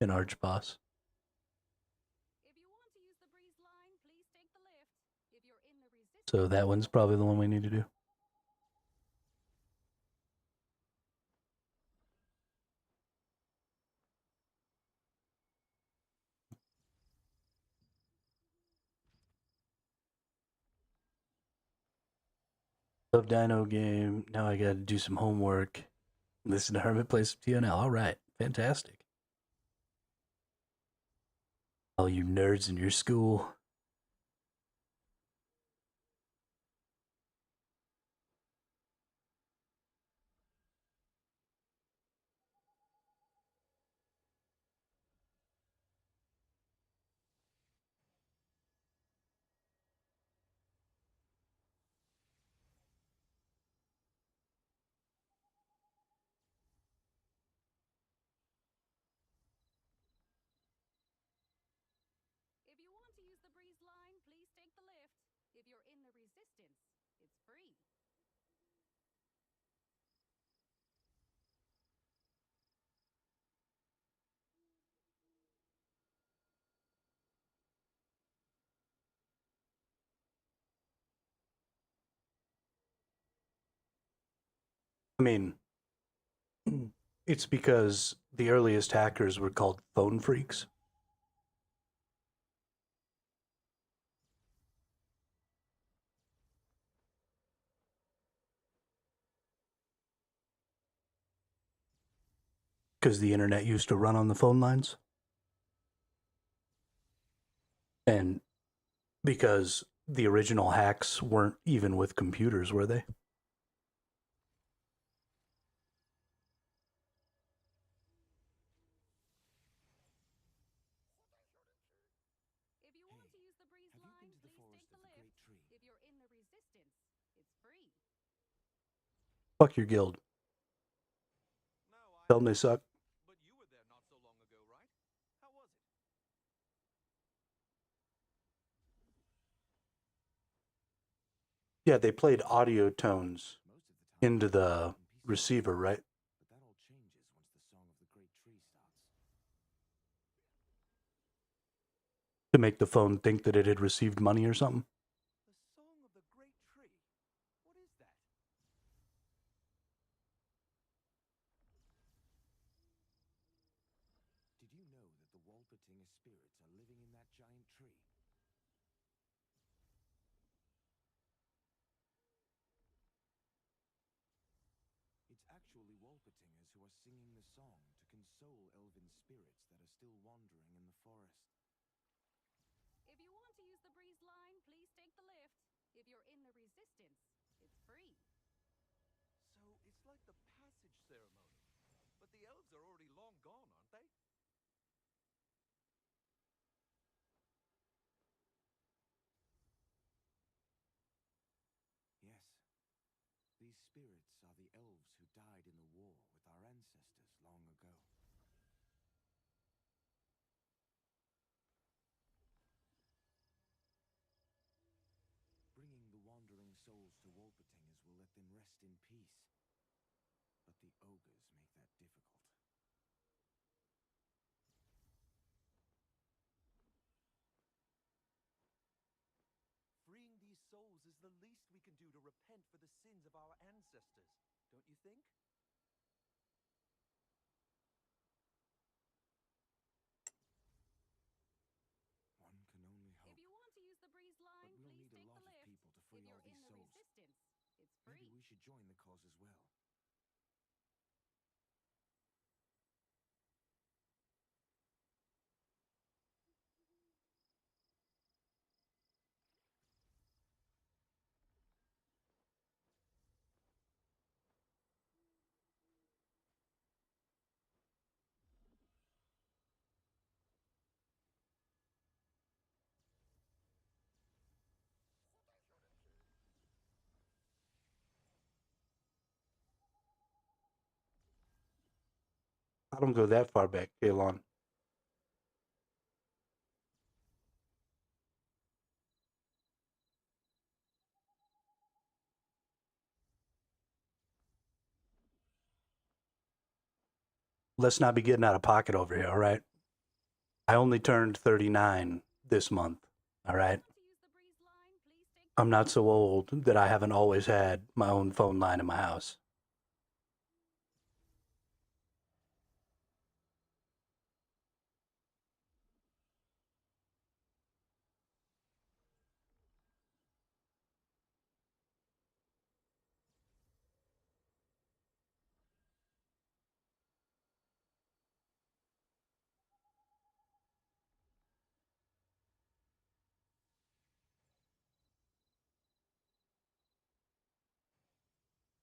an arch boss. If you want to use the breeze line, please take the lift. If you're in the resistance, So that one's probably the one we need to do. Love Dino game. Now I gotta do some homework. Listen to Hermit play some TNL. Alright, fantastic. All you nerds in your school. if you want to use the breeze line, please take the lift. If you're in the resistance, it's free. I mean, it's because the earliest hackers were called phone freaks. Because the internet used to run on the phone lines. And because the original hacks weren't even with computers, were they? If you want to use the breeze Have you line, been to the please forest take of the the lift. great tree? If you're in the resistance, it's free. Fuck your guild. No, Tell them they suck. But you were there not so long ago, right? How was it? Yeah, they played audio tones Most of the time into it's the in pieces, receiver, right? but that all changes once the song of the great tree starts. To make the phone think that it had received money or something. The song of the great tree. What is that? Did you know that the Wolpertinger spirits are living in that giant tree? It's actually Wolpertinger Wolpertingers who are singing the song to console elven spirits that are still wandering in the forest. If you want to use the breeze line, please take the lift. If you're in the resistance, it's free. So it's like the passage ceremony. But the elves are already long gone, aren't they? Yes. These spirits are the elves who died in the war with our ancestors long ago. Bringing the wandering souls to Wolpertingers will let them rest in peace. But the ogres make that difficult. Freeing these souls is the least we can do to repent for the sins of our ancestors, don't you think? One can only hope. If you want to use the breeze line, But we'll please need a take lot the of lift. people to If free all you're in these the souls. resistance, it's Maybe free. we should join the cause as well. I don't go that far back, Kalon. Let's not be getting out of pocket over here, all right? I only turned 39 this month, all right? If you want to use the breeze line, please take the I'm not so old that I haven't always had my own phone line in my house.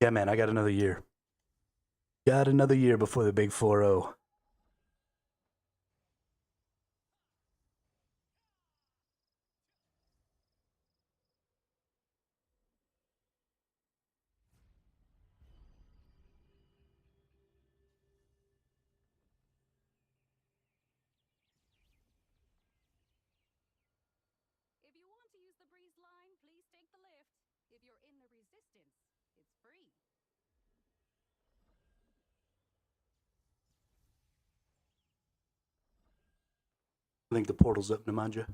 Yeah, man, I got another year. Got another year before the big 4-0. If you want to use the breeze line, please take the lift. If you're in the resistance, it's free. I think the portal's up, Nemanja.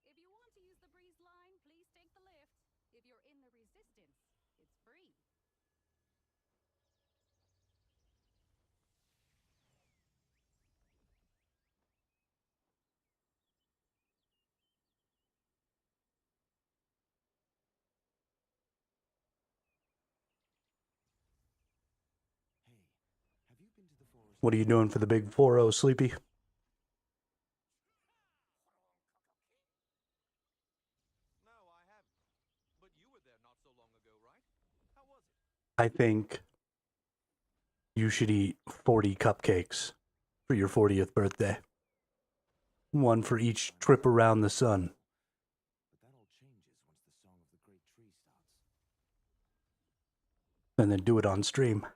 If you want to use the breeze line, please take the lift. If you're in the resistance, it's free. Hey, have you been to the forest? What are you doing for the big 4-0, Sleepy? No, I haven't. But you were there not so long ago, right? How was it? I think you should eat 40 cupcakes for your 40th birthday. One for each trip around the sun. But that all changes once the song of the great tree starts. And then do it on stream.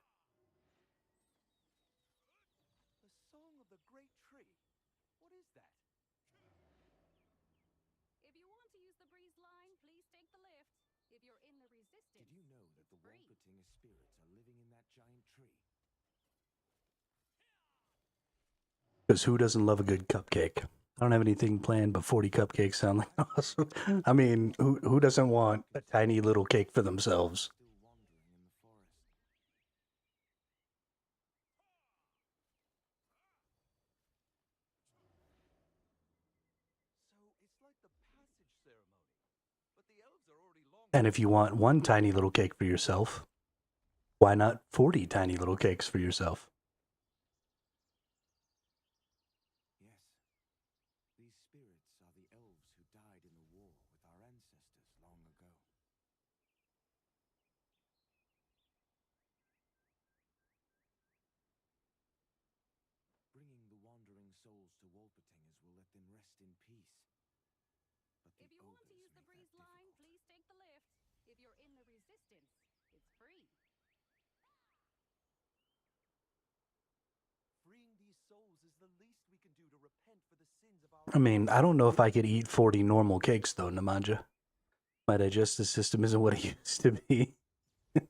Did you know that the Free. Walkertinger spirits are living in that giant tree? Because who doesn't love a good cupcake? I don't have anything planned, but 40 cupcakes sound like awesome. I mean, who doesn't want a tiny little cake for themselves? Still wandering in the forest. So it's like the passage ceremony. But the elves are already long. And if you want one tiny little cake for yourself, why not 40 tiny little cakes for yourself? Yes. These spirits are the elves who died in the war with our ancestors long ago. Bringing the wandering souls to Walkertingers will let them rest in peace. But the If you want to ogres use the make breeze that line, difficult. please take the lift. If you're in the resistance, it's free. Freeing these souls is the least we can do to repent for the sins of our I mean, I don't know if I could eat 40 normal cakes, though, Namanja. My digestive system isn't what it used to be. One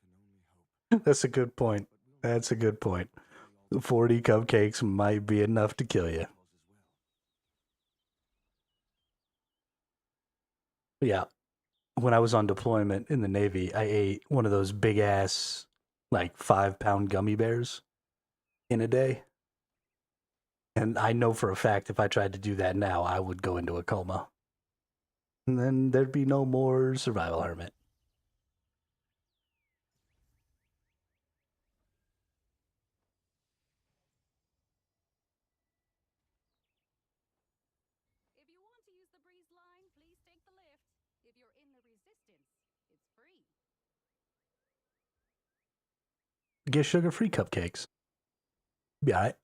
can only hope. That's a good point. But we'll That's a good point. free all 40 cupcakes might be enough to kill you. cause as well. Yeah. When I was on deployment in the Navy, I ate one of those big ass, like 5-pound gummy bears in a day. And I know for a fact if I tried to do that now, I would go into a coma. And then there'd be no more survival hermit. If you want to use the breeze line, please take the lift. If you're in the resistance, it's free. Get sugar-free cupcakes. Be alright.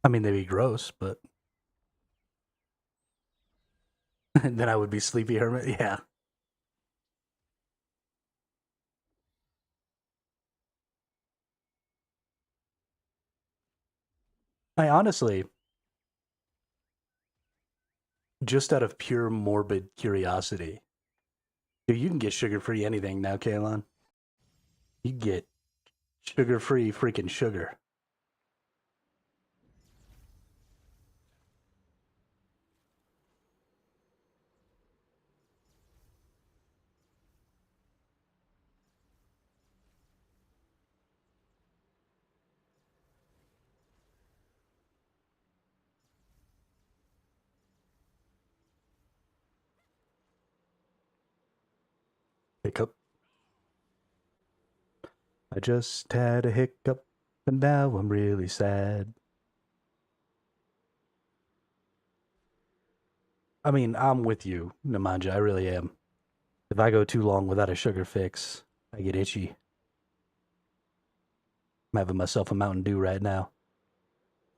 I mean, they'd be gross, but then I would be sleepy hermit. Yeah. I honestly, just out of pure morbid curiosity, dude, you can get sugar-free anything now, Kalon. You can get sugar-free freaking sugar. Hiccup. I just had a hiccup, and now I'm really sad. I mean, I'm with you, Nemanja. I really am. If I go too long without a sugar fix, I get itchy. I'm having myself a Mountain Dew right now.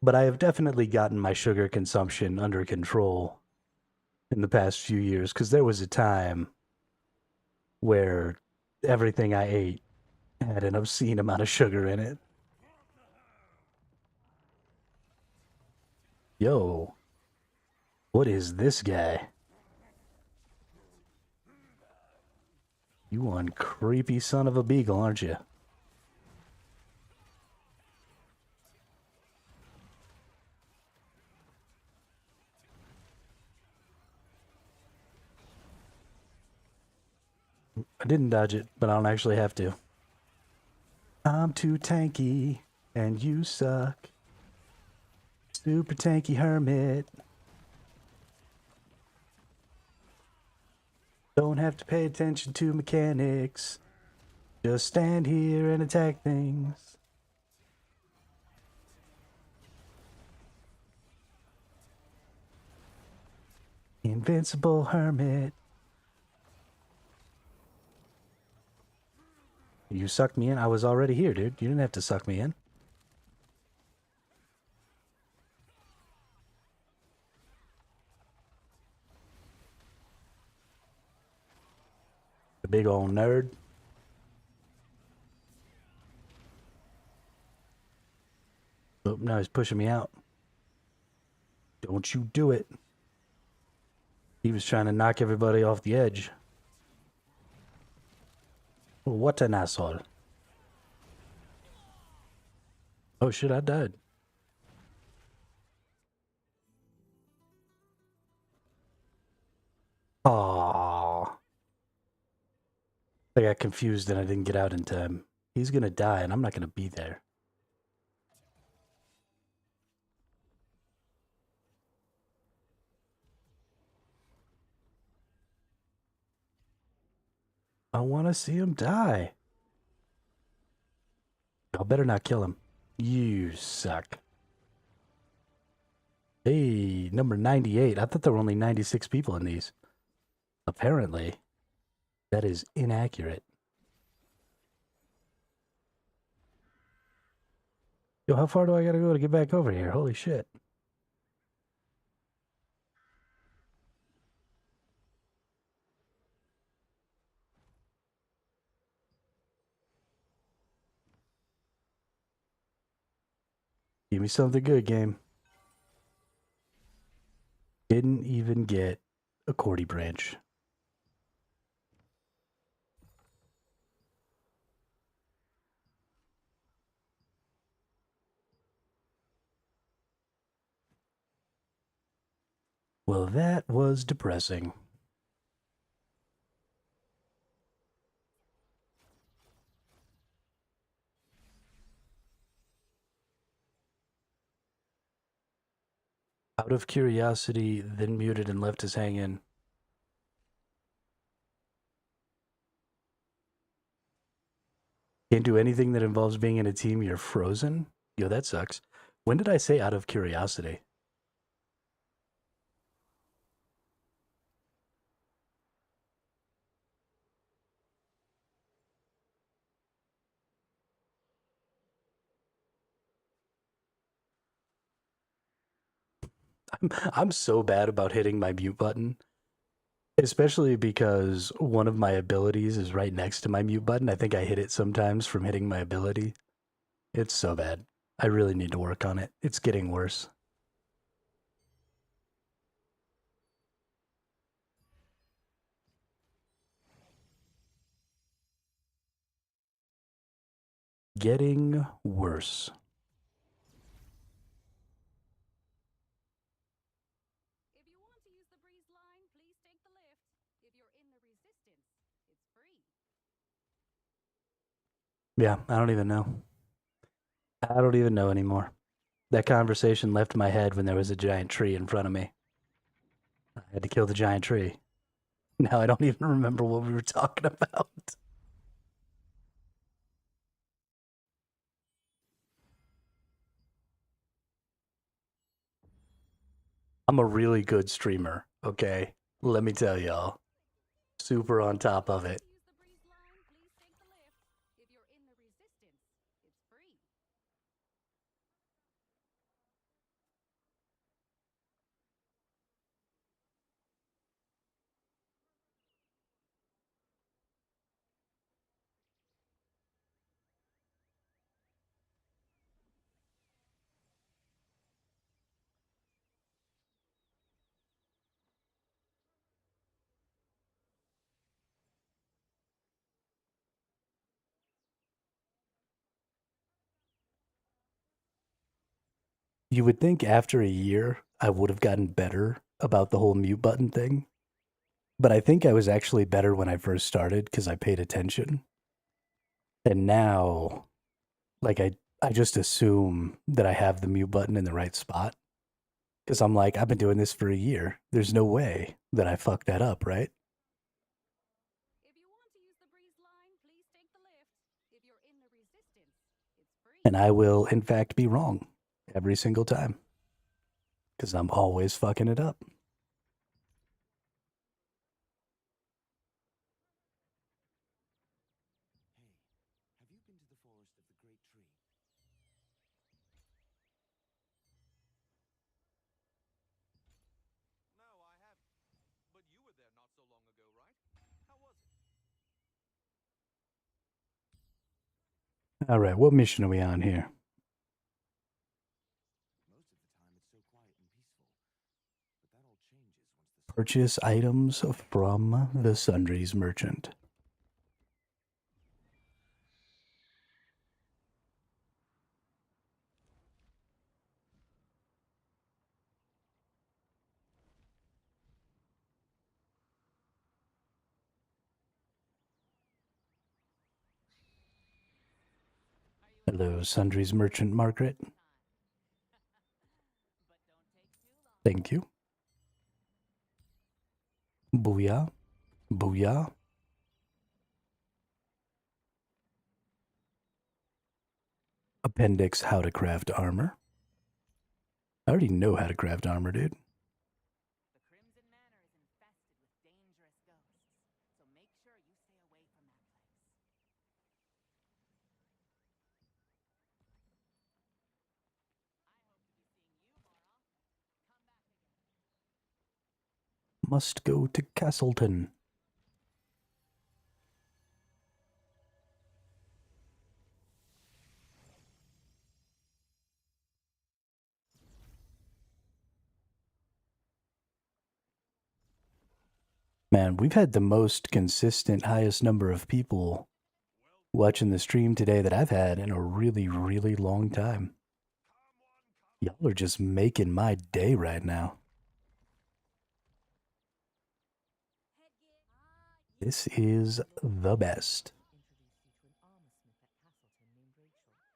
But I have definitely gotten my sugar consumption under control in the past few years, because there was a time where everything I ate had an obscene amount of sugar in it. Yo, what is this guy? You one creepy son of a beagle, aren't you? I didn't dodge it, but I don't actually have to. I'm too tanky, and you suck. Super tanky hermit. Don't have to pay attention to mechanics. Just stand here and attack things. Invincible hermit. You sucked me in? I was already here, dude. You didn't have to suck me in. The big old nerd. Oh, now he's pushing me out. Don't you do it. He was trying to knock everybody off the edge. What an asshole. Oh shit, I died. Aww. I got confused and I didn't get out in time. He's gonna die and I'm not gonna be there. I want to see him die. Y'all better not kill him. You suck. Hey, number 98. I thought there were only 96 people in these. Apparently, that is inaccurate. Yo, how far do I gotta go to get back over here? Holy shit. Give me something good, game. Didn't even get a Cordy branch. Well, that was depressing. Out of curiosity, then muted and left us hanging. Can't do anything that involves being in a team, you're frozen? Yo, that sucks. When did I say out of curiosity? I'm so bad about hitting my mute button, especially because one of my abilities is right next to my mute button. I think I hit it sometimes from hitting my ability. It's so bad. I really need to work on it. It's getting worse. Getting worse. If you want to use the breeze line, please take the lift. If you're in the resistance, it's free. Yeah, I don't even know. I don't even know anymore. That conversation left my head when there was a giant tree in front of me. I had to kill the giant tree. Now I don't even remember what we were talking about. I'm a really good streamer, okay? Let me tell y'all. Super on top of it. Use the breeze line, please take the lift. If you're in the resistance, it's free. You would think after a year, I would have gotten better about the whole mute button thing. But I think I was actually better when I first started because I paid attention. And now, like, I just assume that I have the mute button in the right spot. Because I'm like, I've been doing this for a year. There's no way that I fucked that up, right? If you want to use the breeze line, please take the lift. If you're in the resistance, it's free. And I will, in fact, be wrong every single time. Because I'm always fucking it up. Hey, have you been to the forest of the Great Tree? No, I haven't. But you were there not so long ago, right? How was it? All right, what mission are we on here? Most of the time it's so quiet and peaceful. But that all changes once the Purchase items from the Sundries merchant. Hello, Sundries merchant Margaret. Thank you. Booyah. Booyah. Appendix How to Craft Armor. I already know how to craft armor, dude. The Crimson Manor is infested with dangerous ghosts, so make sure you stay away from that place. Must go to Castleton. Man, we've had the most consistent, highest number of people watching the stream today that I've had in a really, really long time. Y'all are just making my day right now. This is the best. Introduce you to an armorsmith at Castleton named Rachel.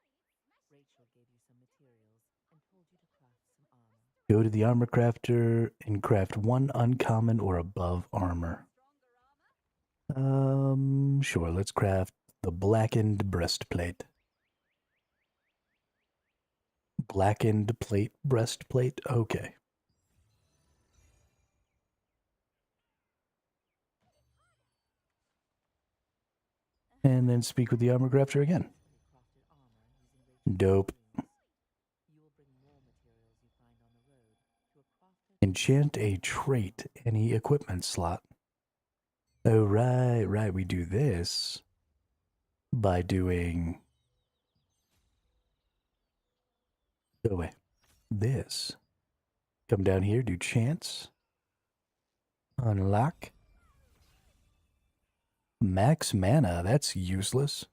Rachel gave you some materials and told you to craft some armor. Go to the armor crafter and craft one uncommon or above armor. Sure, let's craft the blackened breastplate. Blackened plate breastplate? Okay. And then speak with the armor crafter again. Crafted armor using Rachel's Dope. runes. You will bring more materials you find on the road to a crafter. Enchant a trait, any equipment slot. Oh, right. We do this by doing. Go away. This. Come down here, do chance. Unlock. Max mana, that's useless.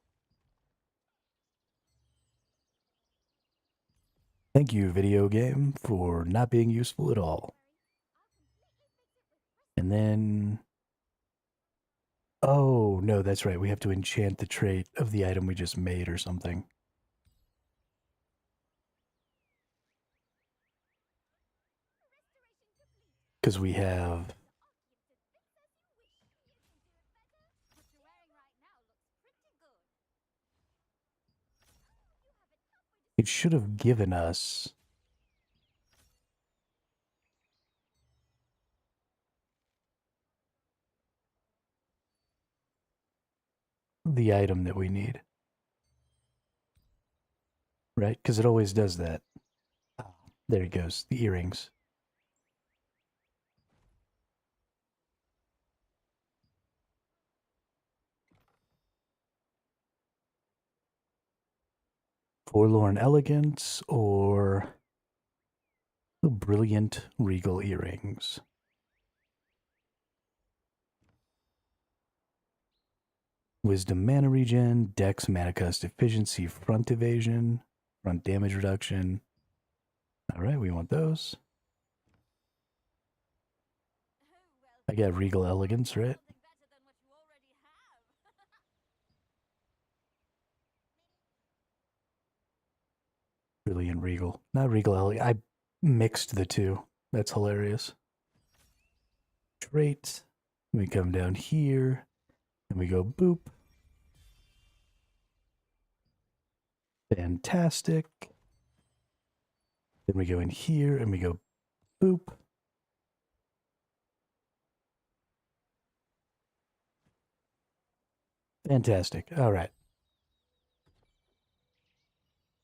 Thank you, video game, for not being useful at all. And then... Oh, no, that's right. We have to enchant the trait of the item we just made or something. Because we have... It should have given us... the item that we need. Right? Because it always does that. Ah, there it goes. The earrings. Forlorn elegance or brilliant regal earrings. Wisdom mana regen, dex mana cost efficiency, front evasion, front damage reduction. Alright, we want those. I got regal elegance, right? Brilliant regal. Not regal elegance. I mixed the two. That's hilarious. Trait. We come down here. And we go boop. Fantastic. Then we go in here and we go boop. Fantastic. All right.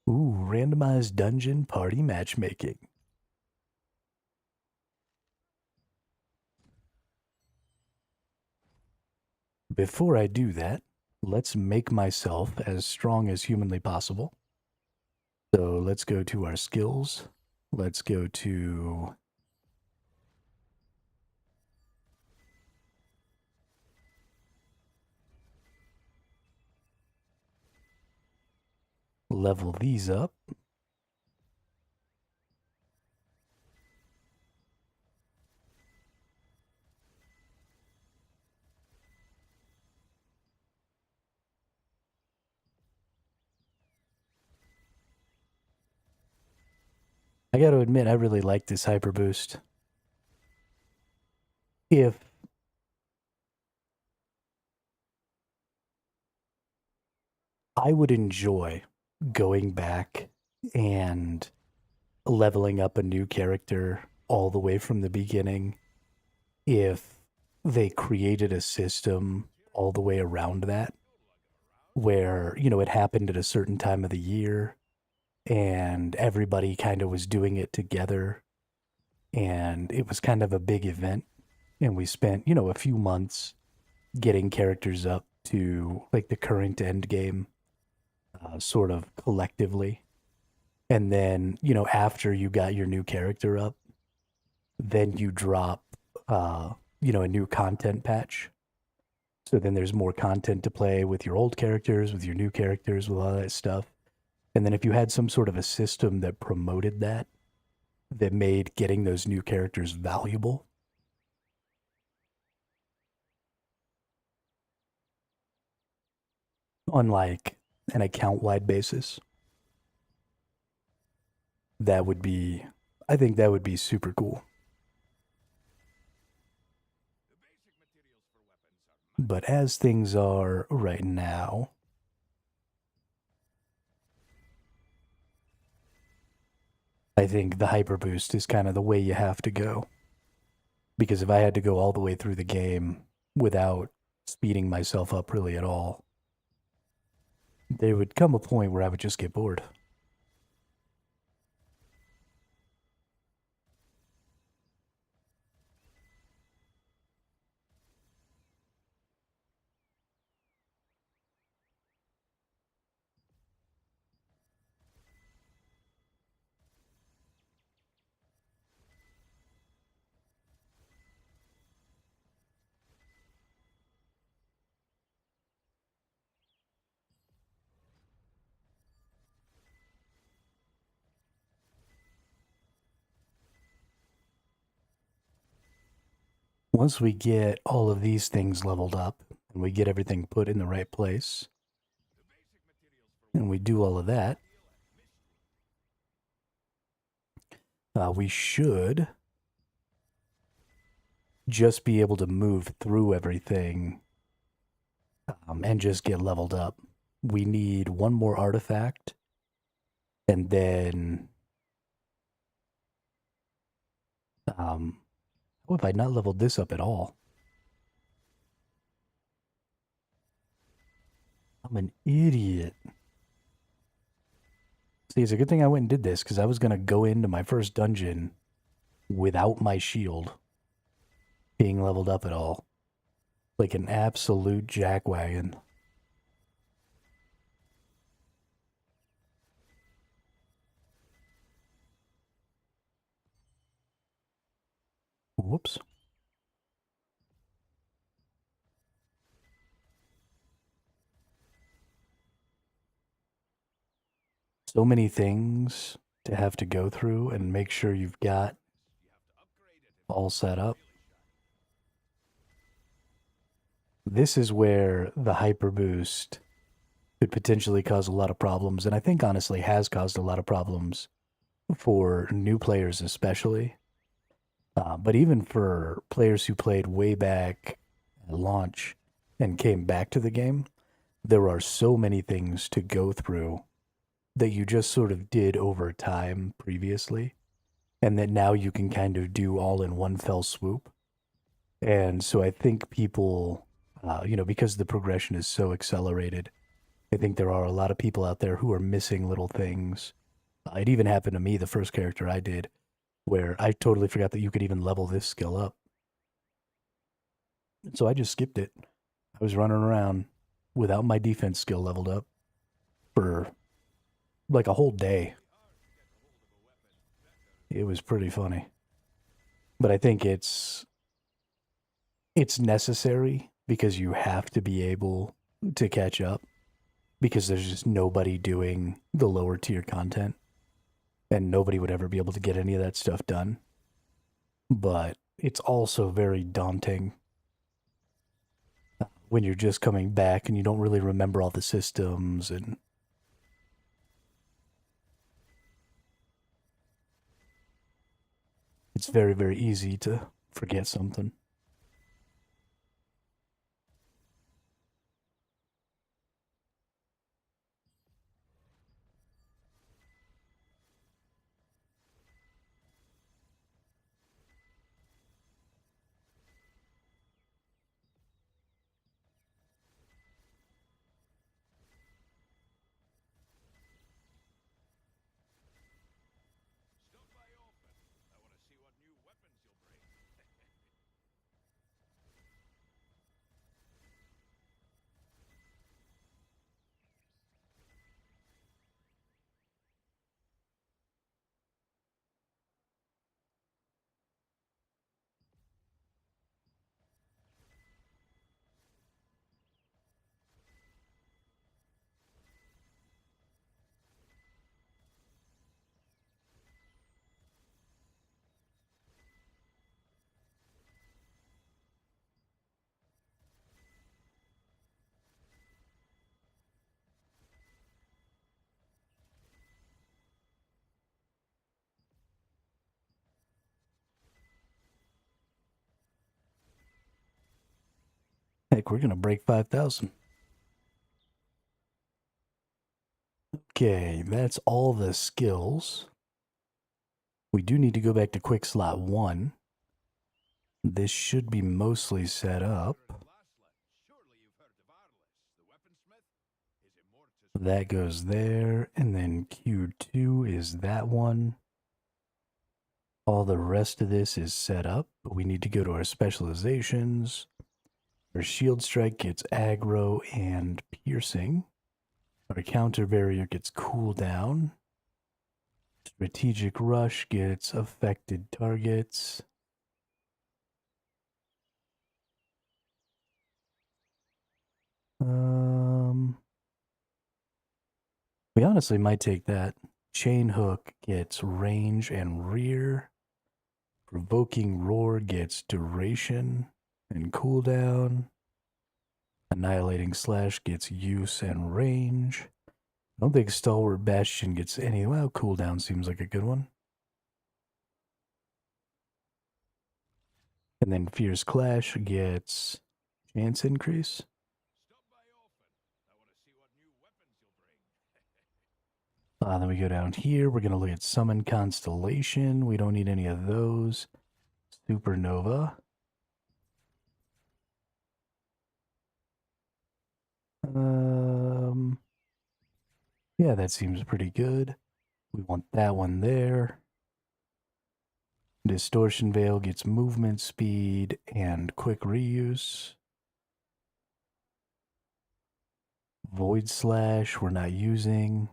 Ooh, randomized dungeon party matchmaking. Before I do that, let's make myself as strong as humanly possible. So let's go to our skills. Let's go to level these up. I got to admit, I really like this hyper boost. If I would enjoy going back and leveling up a new character all the way from the beginning, if they created a system all the way around that, where, you know, it happened at a certain time of the year and everybody kind of was doing it together and it was kind of a big event, and we spent, you know, a few months getting characters up to like the current end game, sort of collectively. And then, you know, after you got your new character up, then you drop, you know, a new content patch. So then there's more content to play with your old characters, with your new characters, with all that stuff. And then if you had some sort of a system that promoted that, that made getting those new characters valuable, on like an account-wide basis, that would be, I think that would be super cool. But as things are right now, I think the hyper boost is kind of the way you have to go. Because if I had to go all the way through the game without speeding myself up really at all, there would come a point where I would just get bored. Once we get all of these things leveled up and we get everything put in the right place, and we do all of that, we should just be able to move through everything and just get leveled up. We need one more artifact, and then what if I not leveled this up at all? I'm an idiot. See, it's a good thing I went and did this, because I was going to go into my first dungeon without my shield being leveled up at all. Like an absolute jackwagon. Whoops. So many things to have to go through and make sure you've got all set up. This is where the hyper boost could potentially cause a lot of problems, and I think honestly has caused a lot of problems for new players especially. But even for players who played way back at launch and came back to the game, there are so many things to go through that you just sort of did over time previously, and that now you can kind of do all in one fell swoop. And so I think people, you know, because the progression is so accelerated, I think there are a lot of people out there who are missing little things. It even happened to me, the first character I did, where I totally forgot that you could even level this skill up. So I just skipped it. I was running around without my defense skill leveled up for like a whole day. It was pretty funny. But I think it's necessary because you have to be able to catch up because there's just nobody doing the lower tier content and nobody would ever be able to get any of that stuff done. But it's also very daunting when you're just coming back and you don't really remember all the systems and it's very, very easy to forget something. Stop by often. I want to see what new weapons you'll bring. Heck, we're going to break 5,000. Okay, that's all the skills. We do need to go back to quick slot 1. This should be mostly set up. That goes there, and then Q2 is that one. All the rest of this is set up, but we need to go to our specializations. Our shield strike gets aggro and piercing. Our counter barrier gets cooldown. Strategic rush gets affected targets. We honestly might take that. Chain hook gets range and rear. Provoking roar gets duration and cooldown. Annihilating slash gets use and range. I don't think stalwart bastion gets any. Well, cooldown seems like a good one. And then fierce clash gets chance increase. Then we go down here. We're going to look at Summon Constellation. We don't need any of those. Supernova. Yeah, that seems pretty good. We want that one there. Distortion Veil gets movement speed and quick reuse. Void Slash, we're not using.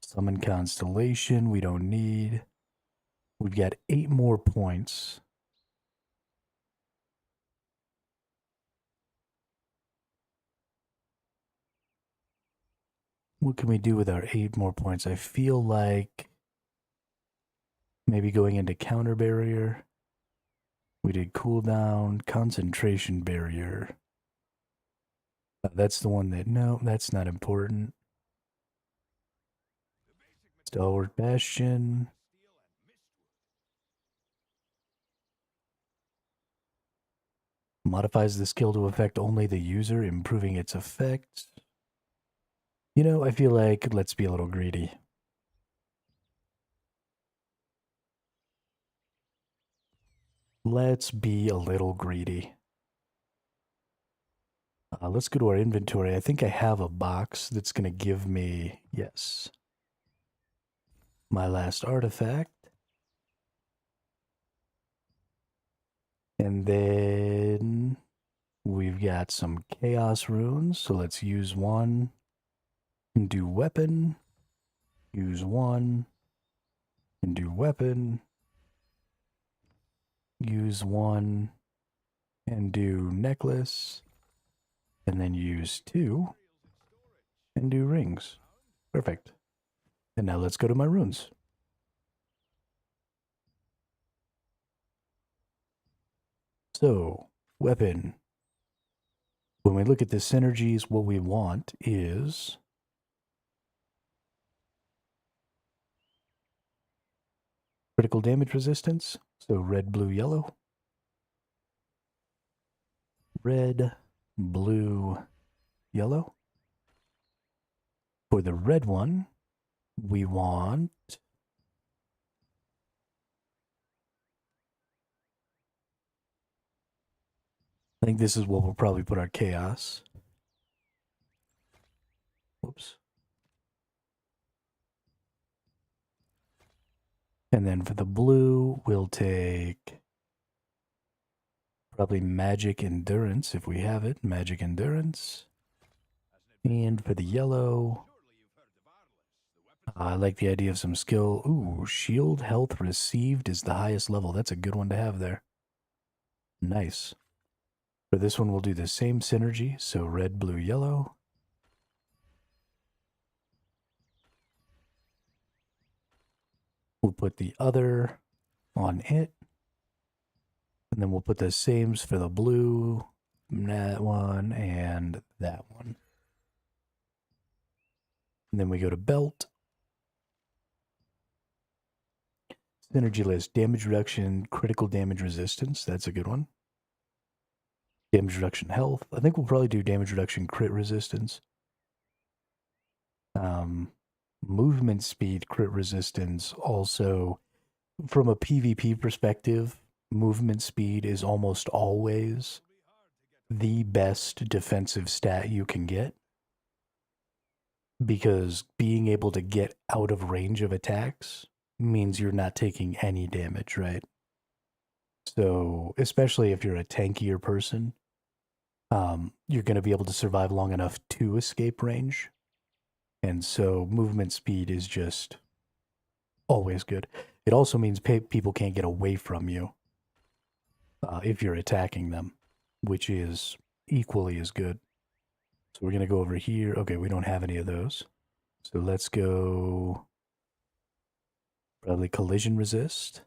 Summon Constellation, we don't need. We've got 8 more points. What can we do with our 8 more points? I feel like maybe going into counter barrier. We did cooldown, concentration barrier. That's the one that, no, that's not important. Stalwart Bastion. Modifies the skill to affect only the user, improving its effect. You know, I feel like let's be a little greedy. Let's be a little greedy. Let's go to our inventory. I think I have a box that's going to give me, yes, my last artifact. And then We've got some chaos runes, so let's use one and do weapon. Use one and do weapon. Use one and do necklace. And then use two and do rings. Perfect. And now let's go to my runes. So, weapon. When we look at the synergies, what we want is critical damage resistance. So red, blue, yellow. Red, blue, yellow. For the red one, we want I think this is what we'll probably put our chaos. Whoops. And then for the blue, we'll take probably magic endurance if we have it. Magic endurance. And for the yellow, I like the idea of some skill. Ooh, shield health received is the highest level. That's a good one to have there. Nice. For this one, we'll do the same synergy. So red, blue, yellow. We'll put the other on it. And then we'll put the sames for the blue, that one, and that one. And then we go to belt. Synergy list, damage reduction, critical damage resistance. That's a good one. Damage reduction health. I think we'll probably do damage reduction crit resistance. Movement speed, crit resistance. Also, from a PvP perspective, movement speed is almost always the best defensive stat you can get. Because being able to get out of range of attacks means you're not taking any damage, right? So, especially if you're a tankier person, you're going to be able to survive long enough to escape range. And so movement speed is just always good. It also means people can't get away from you if you're attacking them, which is equally as good. So we're going to go over here. Okay, we don't have any of those. So let's go probably collision resist.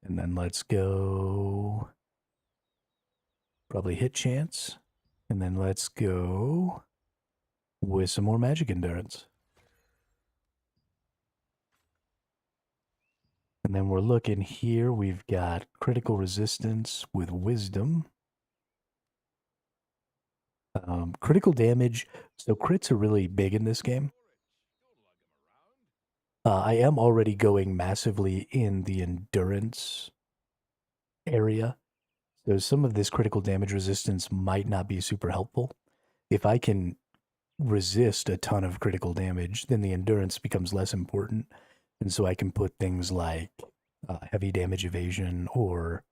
And then let's go probably hit chance. And then let's go with some more magic endurance. And then we're looking here. We've got critical resistance with wisdom. Critical damage. So crits are really big in this game. I am already going massively in the endurance area. So some of this critical damage resistance might not be super helpful. If I can resist a ton of critical damage, then the endurance becomes less important. And so I can put things like heavy damage evasion or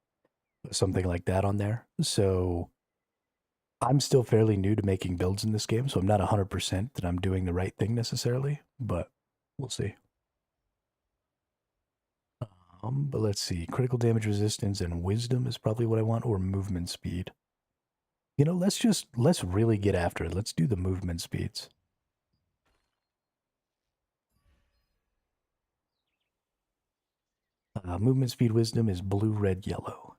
something like that on there. So I'm still fairly new to making builds in this game, so I'm not 100% that I'm doing the right thing necessarily, but we'll see. But let's see. Critical damage resistance and wisdom is probably what I want, or movement speed. You know, let's really get after it. Let's do the movement speeds. Movement speed wisdom is blue, red, yellow.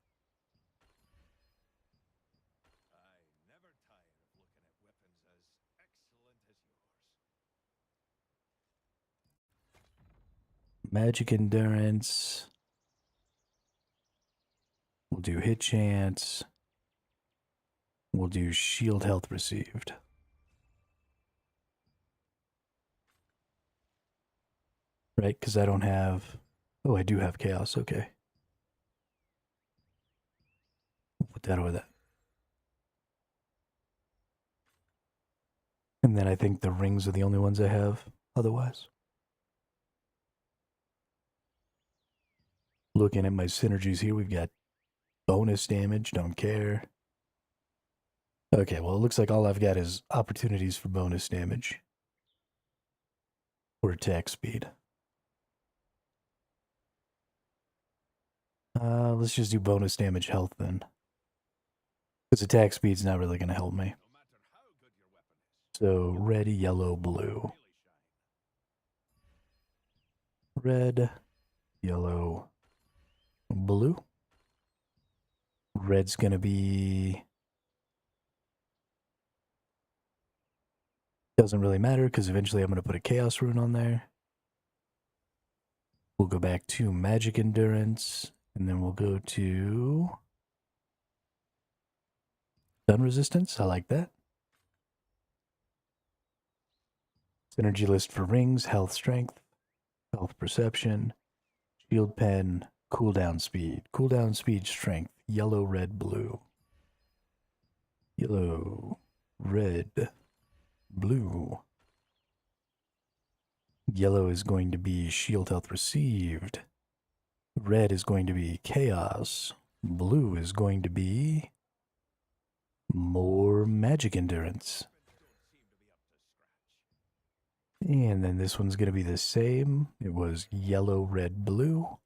I never tire of looking at weapons as excellent as yours. Magic endurance. We'll do hit chance. We'll do shield health received. Right, because I don't have... Oh, I do have chaos, okay. We'll put that over that. And then I think the rings are the only ones I have otherwise. Looking at my synergies here, we've got bonus damage, don't care. Okay, well, it looks like all I've got is opportunities for bonus damage. Or attack speed. Let's just do bonus damage health then. Because attack speed's not really going to help me. So, red, yellow, blue. Red, yellow, blue. Red's going to be... Doesn't really matter because eventually I'm going to put a chaos rune on there. We'll go back to magic endurance. And then we'll go to stun resistance. I like that. Synergy list for rings, health strength, health perception, shield pen, cooldown speed strength, yellow, red, blue. Yellow, red, blue. Yellow is going to be shield health received. Red is going to be chaos. Blue is going to be more magic endurance. And then this one's going to be the same. It was yellow, red, blue.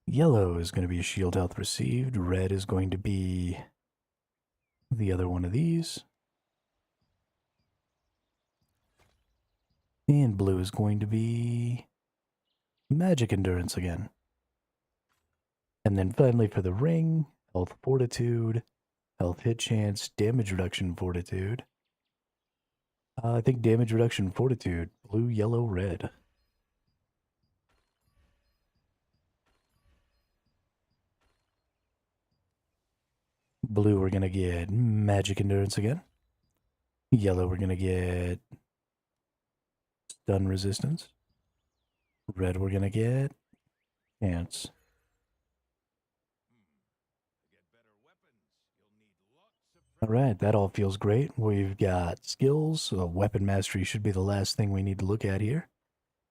Yellow is going to be shield health received. Red is going to be the other one of these. And blue is going to be magic endurance again. And then finally for the ring, health fortitude, health hit chance, damage reduction fortitude. I think damage reduction fortitude, blue, yellow, red. Blue, we're going to get magic endurance again. Yellow, we're going to get stun resistance. Red, we're going to get chance. All right, that all feels great. We've got skills. Weapon mastery should be the last thing we need to look at here.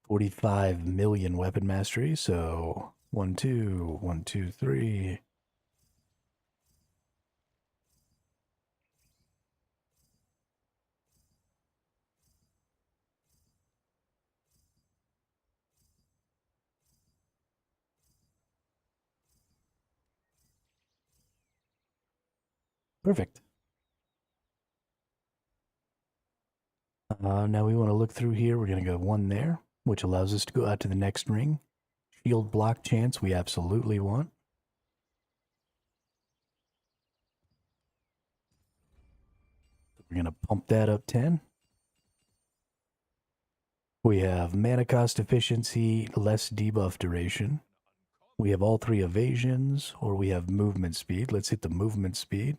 45 million weapon mastery. So 1, 2, 1, 2, 3. Perfect. Now we want to look through here. We're going to go 1 there, which allows us to go out to the next ring. Shield block chance we absolutely want. We're going to pump that up 10. We have mana cost efficiency, less debuff duration. We have all 3 evasions, or we have movement speed. Let's hit the movement speed.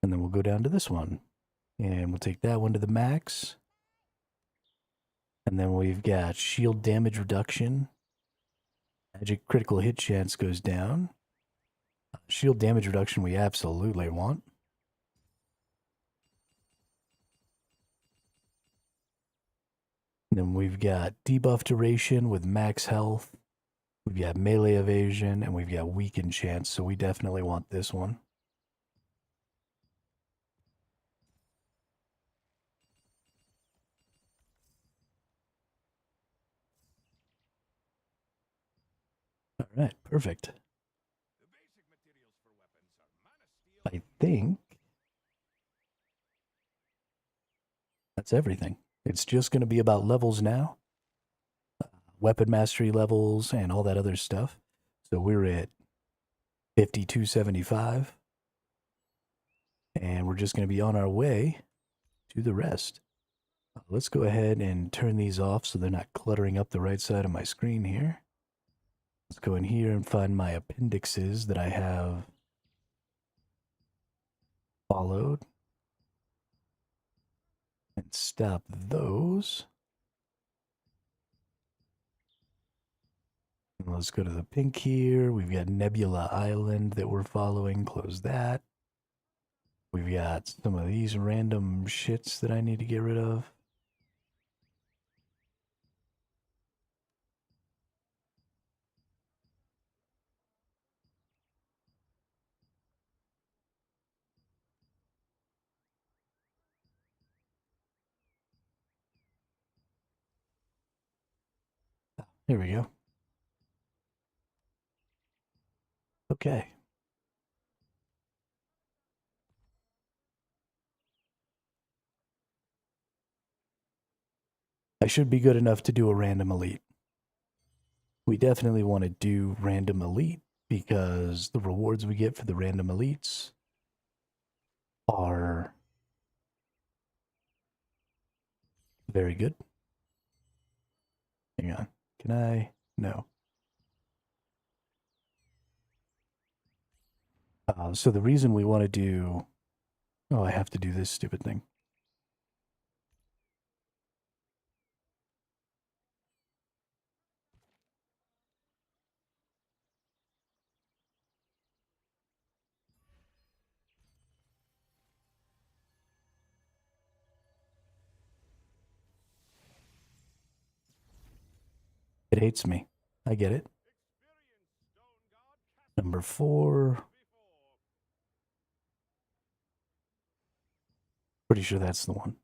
And then we'll go down to this one. And we'll take that one to the max. And then we've got shield damage reduction. Magic critical hit chance goes down. Shield damage reduction we absolutely want. And then we've got debuff duration with max health. We've got melee evasion, and we've got weaken chance, so we definitely want this one. All right, perfect. I think that's everything. It's just going to be about levels now. Weapon mastery levels and all that other stuff. So we're at 5275. And we're just going to be on our way to the rest. Let's go ahead and turn these off so they're not cluttering up the right side of my screen here. Let's go in here and find my appendixes that I have followed. And stop those. And let's go to the pink here. We've got Nebula Island that we're following. Close that. We've got some of these random shits that I need to get rid of. Here we go. Okay. I should be good enough to do a random elite. We definitely want to do random elite because the rewards we get for the random elites are very good. Hang on. Can I? No. So the reason we want to do... Oh, I have to do this stupid thing. It hates me. I get it. Number 4. Pretty sure that's the one.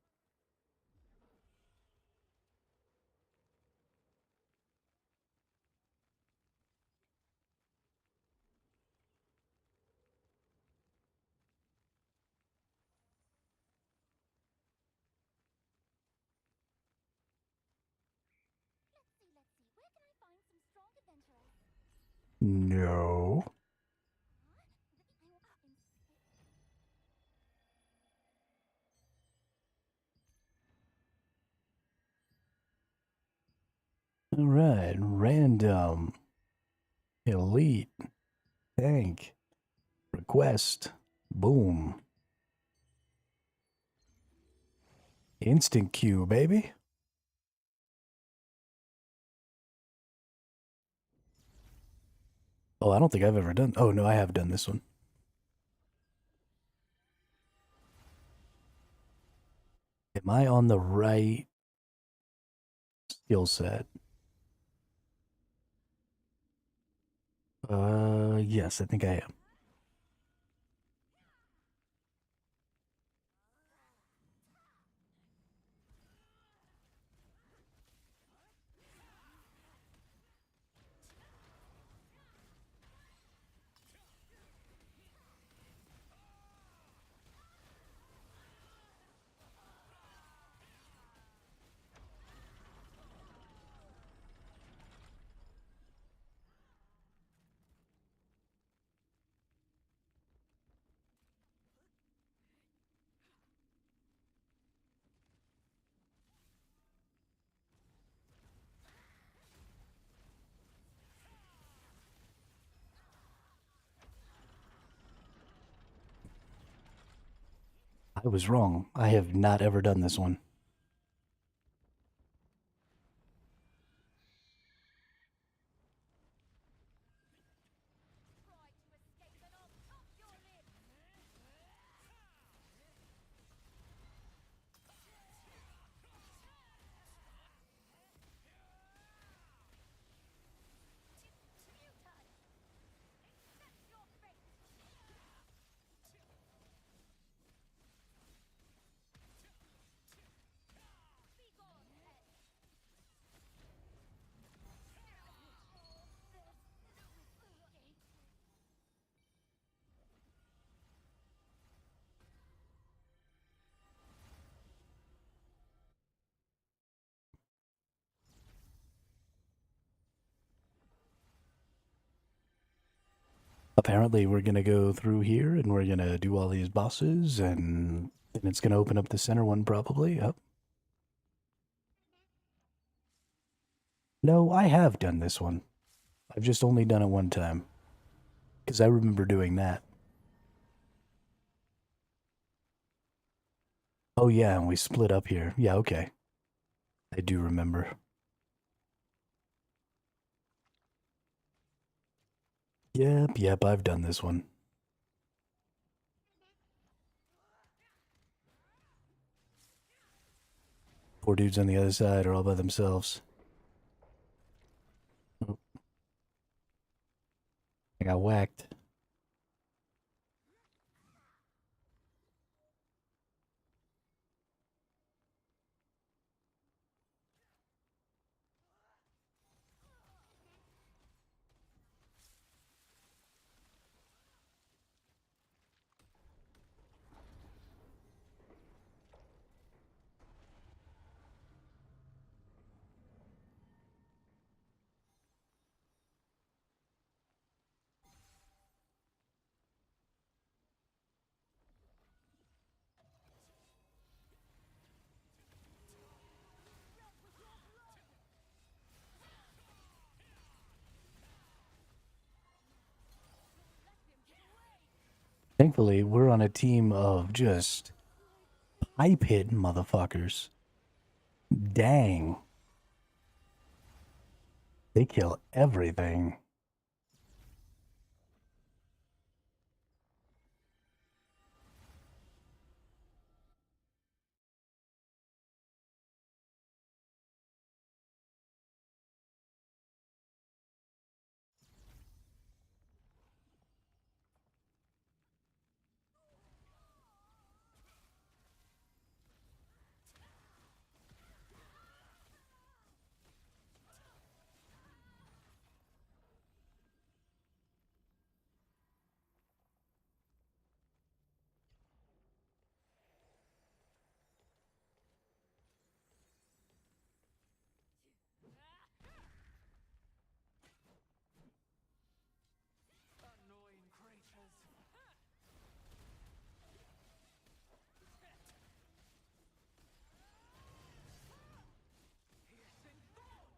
Let's see. Where can I find some strong adventurers? No. All right. Random. Elite. Tank. Request. Boom. Instant queue, baby. Oh, I don't think I've ever done... Oh, no, I have done this one. Am I on the right skill set? Yes, I think I am. I was wrong. I have not ever done this one. Apparently, we're going to go through here and we're going to do all these bosses and it's going to open up the center one probably. Yep. No, I have done this one. I've just only done it one time. Because I remember doing that. Oh yeah, and we split up here. Yeah, okay. I do remember. Yep, I've done this one. Poor dudes on the other side are all by themselves. Oh. I got whacked. Thankfully, we're on a team of just pipe hitting motherfuckers. Dang. They kill everything. Annoying creatures. Piercing thoughts.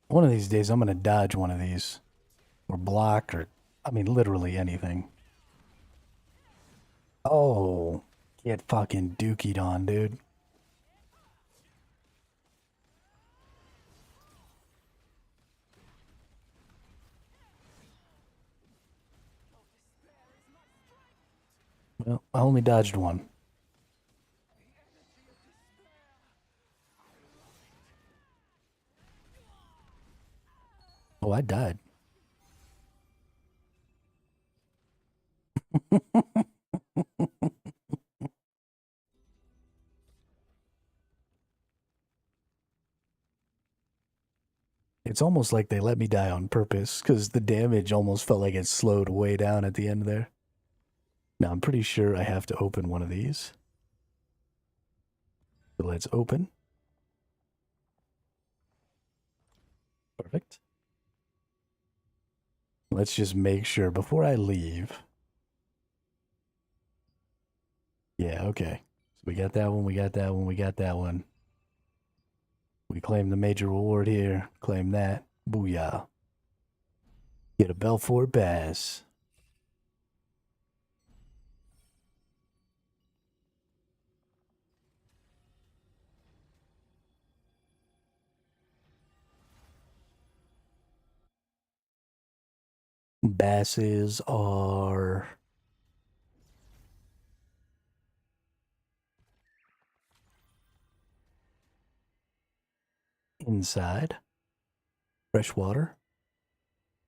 One of these days, I'm going to dodge one of these. Or block, or, I mean, literally anything. Oh, get fucking dookied on, dude. Well, I only dodged one. Oh, I died. It's almost like they let me die on purpose, because the damage almost felt like it slowed way down at the end there. Now, I'm pretty sure I have to open one of these. So let's open. Perfect. Let's just make sure before I leave. Yeah, okay. So we got that one, we got that one, we got that one. We claim the major reward here. Claim that. Booyah. Get a Belfort Bass. Basses are inside. Freshwater.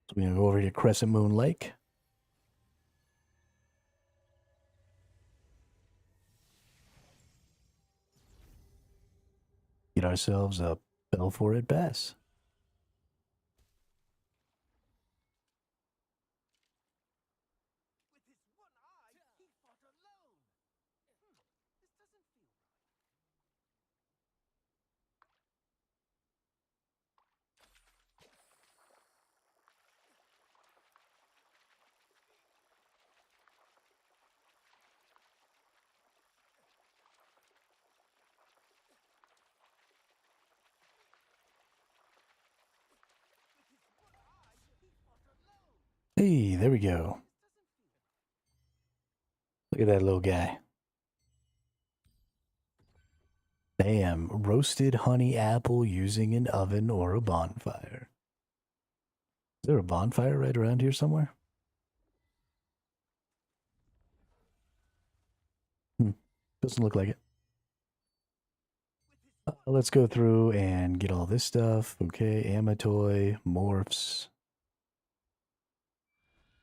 So we're going to go over to Crescent Moon Lake. Get ourselves a Belfort Bass. With his one eye, he fought alone. This doesn't feel right. Hey, there we go. Look at that little guy. Damn, roasted honey apple using an oven or a bonfire. Is there a bonfire right around here somewhere? Doesn't look like it. Let's go through and get all this stuff. Okay, Amatoy, morphs,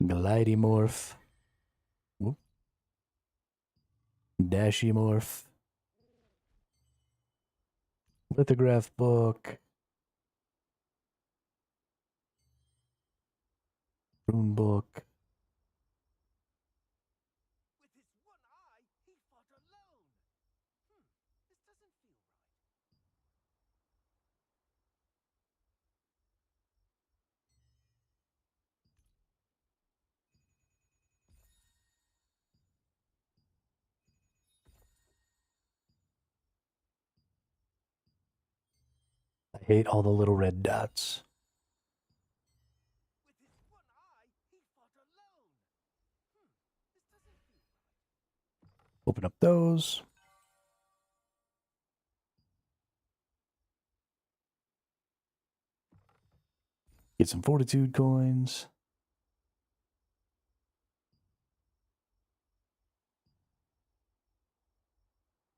Glidimorph, whoop, Dashymorph, lithograph book, rune book. With his one eye, he fought alone. This doesn't feel right. I hate all the little red dots. With his one eye, he fought alone. This doesn't feel right. Open up those. Get some fortitude coins.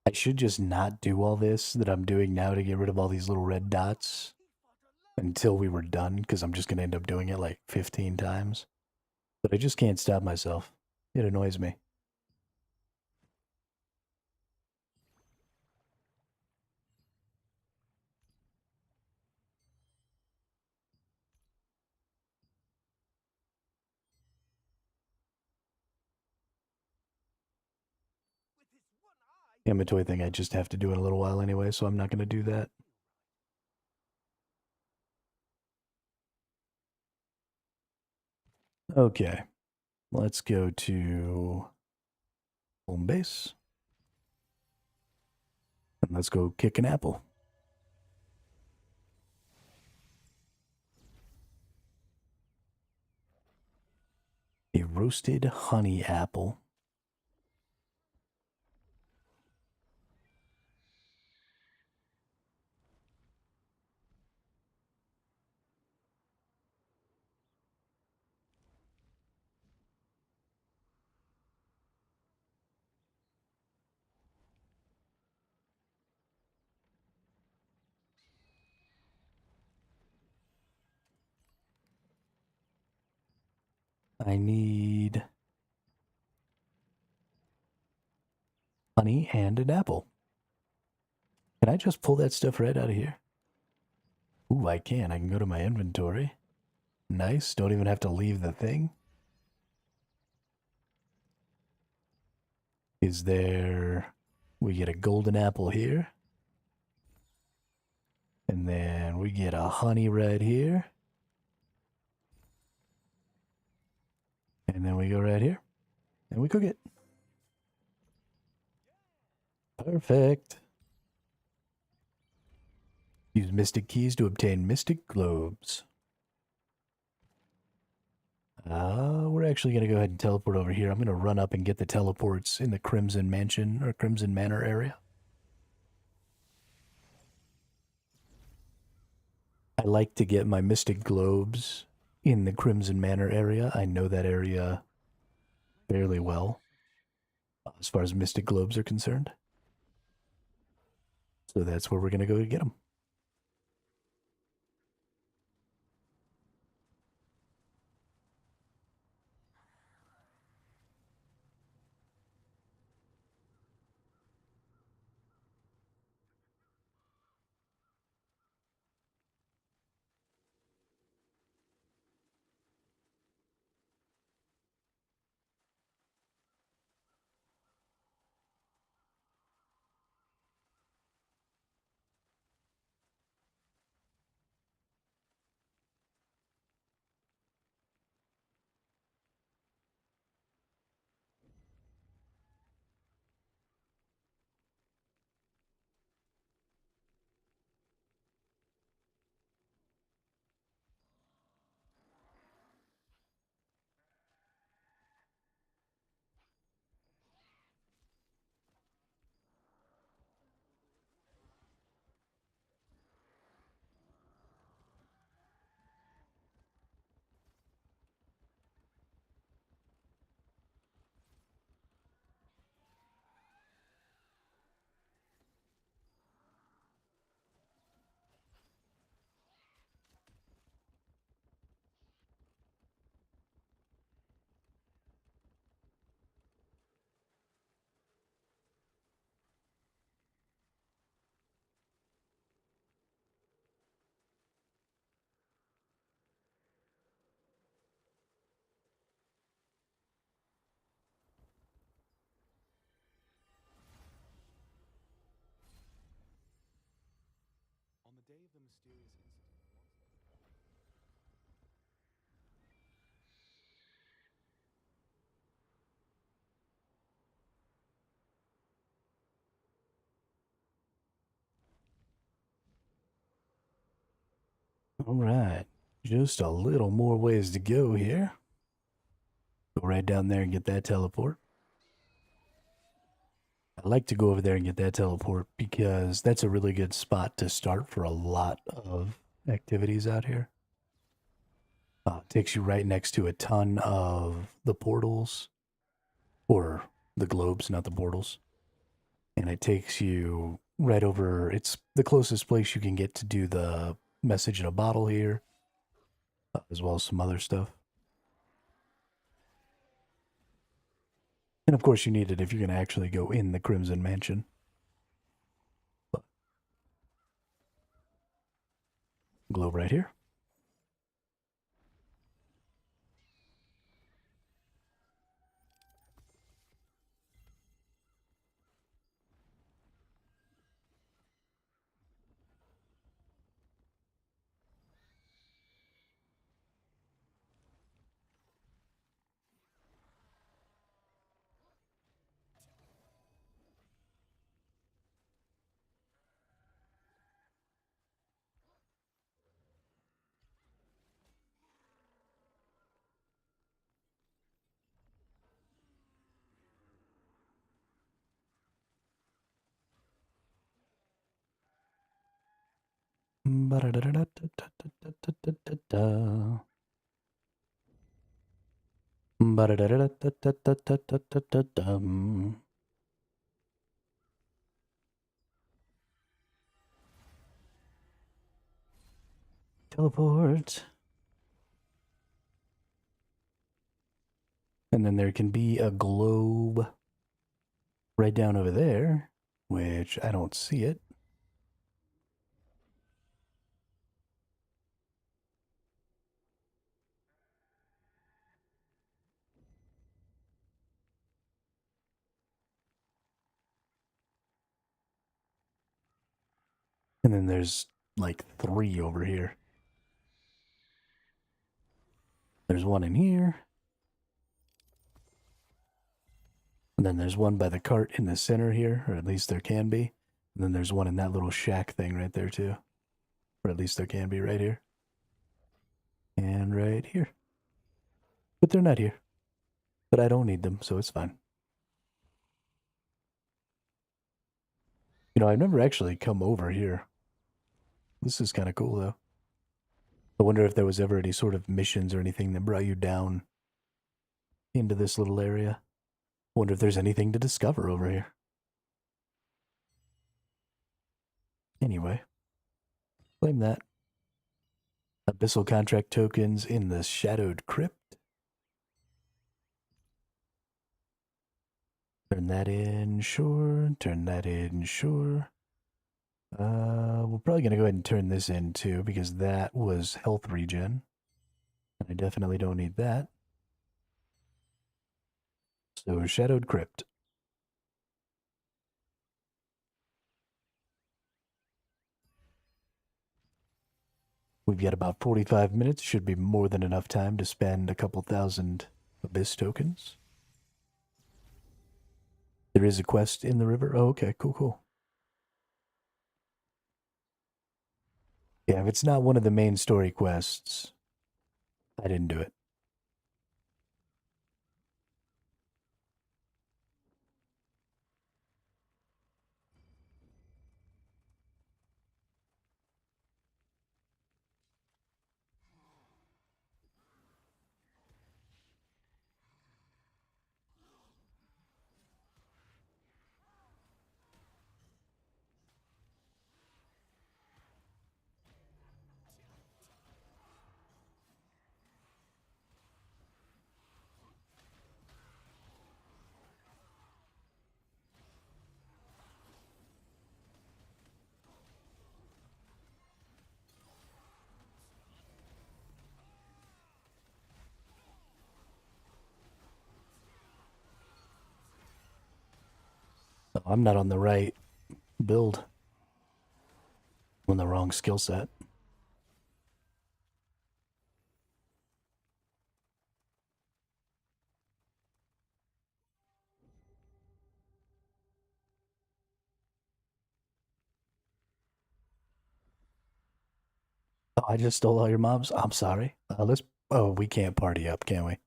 I should just not do all this that I'm doing now to get rid of all these little red dots until we were done, because I'm just going to end up doing it like 15 times. But I just can't stop myself. It annoys me. With his one eye, Amatoy thing I just have to do in a little while anyway, so I'm not going to do that. Okay, let's go to home base. And let's go kick an apple. A roasted honey apple. I need honey and an apple. Can I just pull that stuff right out of here? Ooh, I can. I can go to my inventory. Nice. Don't even have to leave the thing. Is there... We get a golden apple here. And then we get a honey right here. And then we go right here. And we cook it. Perfect. Use mystic keys to obtain mystic globes. We're actually going to go ahead and teleport over here. I'm going to run up and get the teleports in the Crimson Mansion or Crimson Manor area. I like to get my mystic globes in the Crimson Manor area. I know that area fairly well as far as mystic globes are concerned. So that's where we're going to go to get them. mysterious incident was. All right. Just a little more ways to go here. Go right down there and get that teleport. I like to go over there and get that teleport because that's a really good spot to start for a lot of activities out here. It takes you right next to a ton of the portals, or the globes, not the portals. And it takes you right over, it's the closest place you can get to do the message in a bottle here, as well as some other stuff. And of course, you need it if you're going to actually go in the Crimson Mansion. But globe right here. Teleport. And then there can be a globe right down over there, which I don't see it. And then there's like 3 over here. There's one in here. And then there's one by the cart in the center here, or at least there can be. And then there's one in that little shack thing right there too. Or at least there can be right here. And right here. But they're not here. But I don't need them, so it's fine. You know, I've never actually come over here. This is kind of cool, though. I wonder if there was ever any sort of missions or anything that brought you down into this little area. Wonder if there's anything to discover over here. Anyway, claim that. Abyssal contract tokens in the Shadowed Crypt. Turn that in, sure. Turn that in, sure. We're probably going to go ahead and turn this in too, because that was health regen. And I definitely don't need that. So, Shadowed Crypt. We've got about 45 minutes. Should be more than enough time to spend a couple thousand Abyss tokens. There is a quest in the river. Oh, okay, cool. Yeah, if it's not one of the main story quests, I didn't do it. Oh, I'm not on the right build. I'm on the wrong skill set. I just stole all your mobs. I'm sorry. Let's. Oh, we can't party up, can we?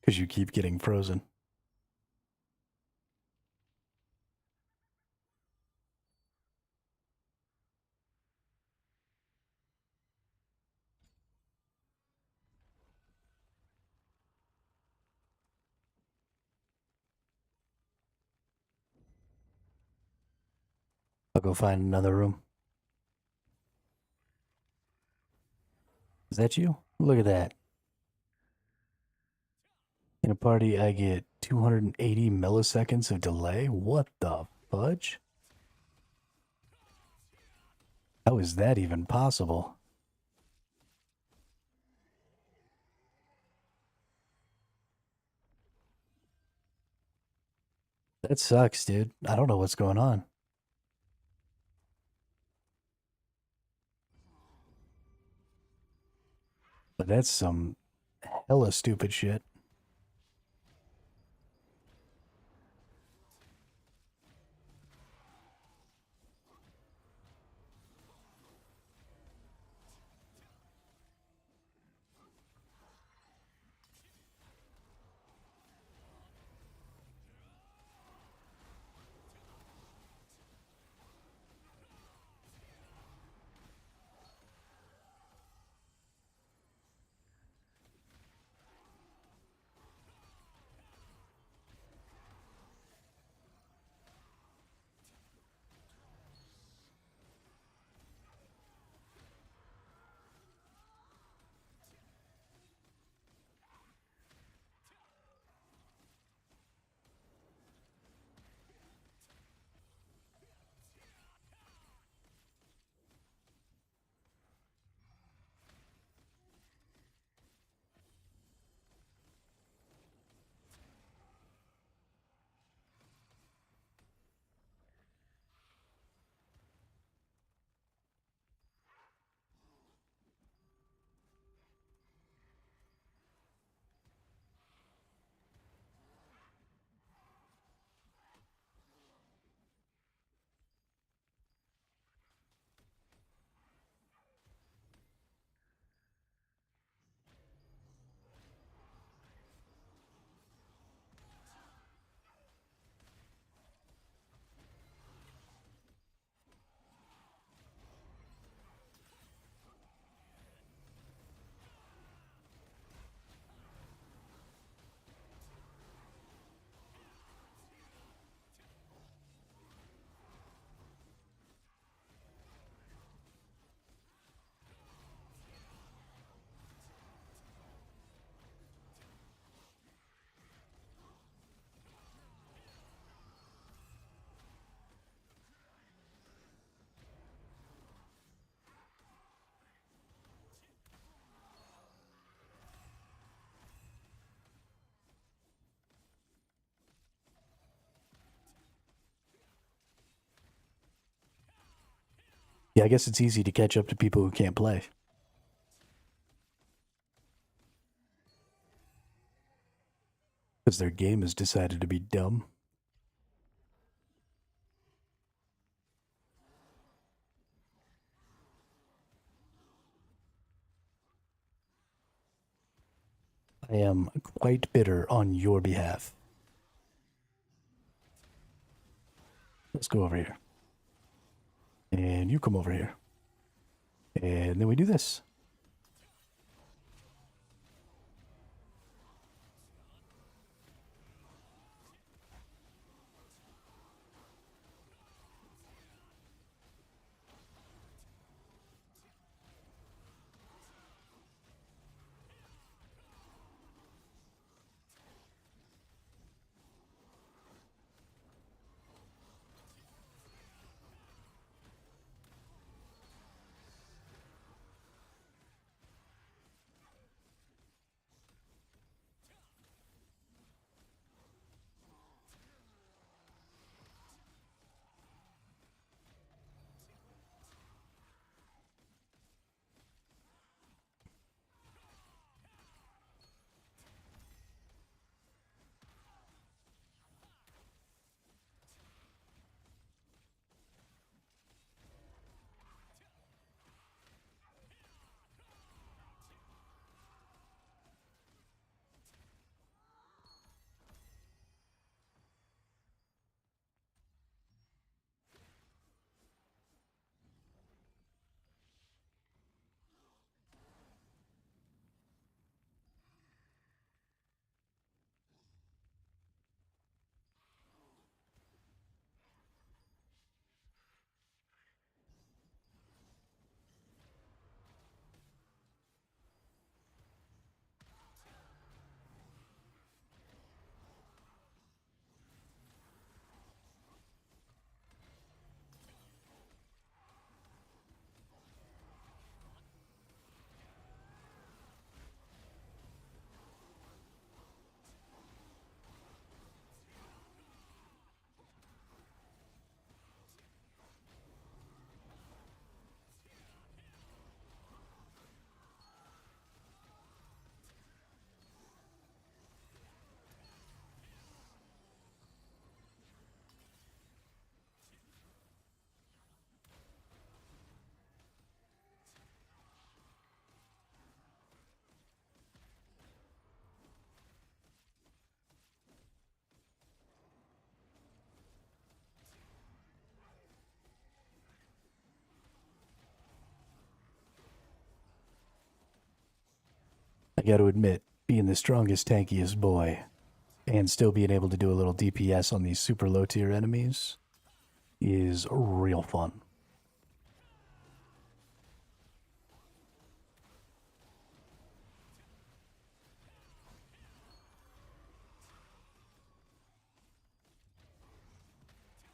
Because you keep getting frozen. I'll go find another room. Is that you? Look at that. In a party, I get 280 milliseconds of delay? What the fudge? How is that even possible? That sucks, dude. I don't know what's going on. But that's some hella stupid shit. Yeah, I guess it's easy to catch up to people who can't play. Because their game has decided to be dumb. I am quite bitter on your behalf. Let's go over here. And you come over here. And then we do this. got to admit, being the strongest, tankiest boy, and still being able to do a little DPS on these super low tier enemies is real fun.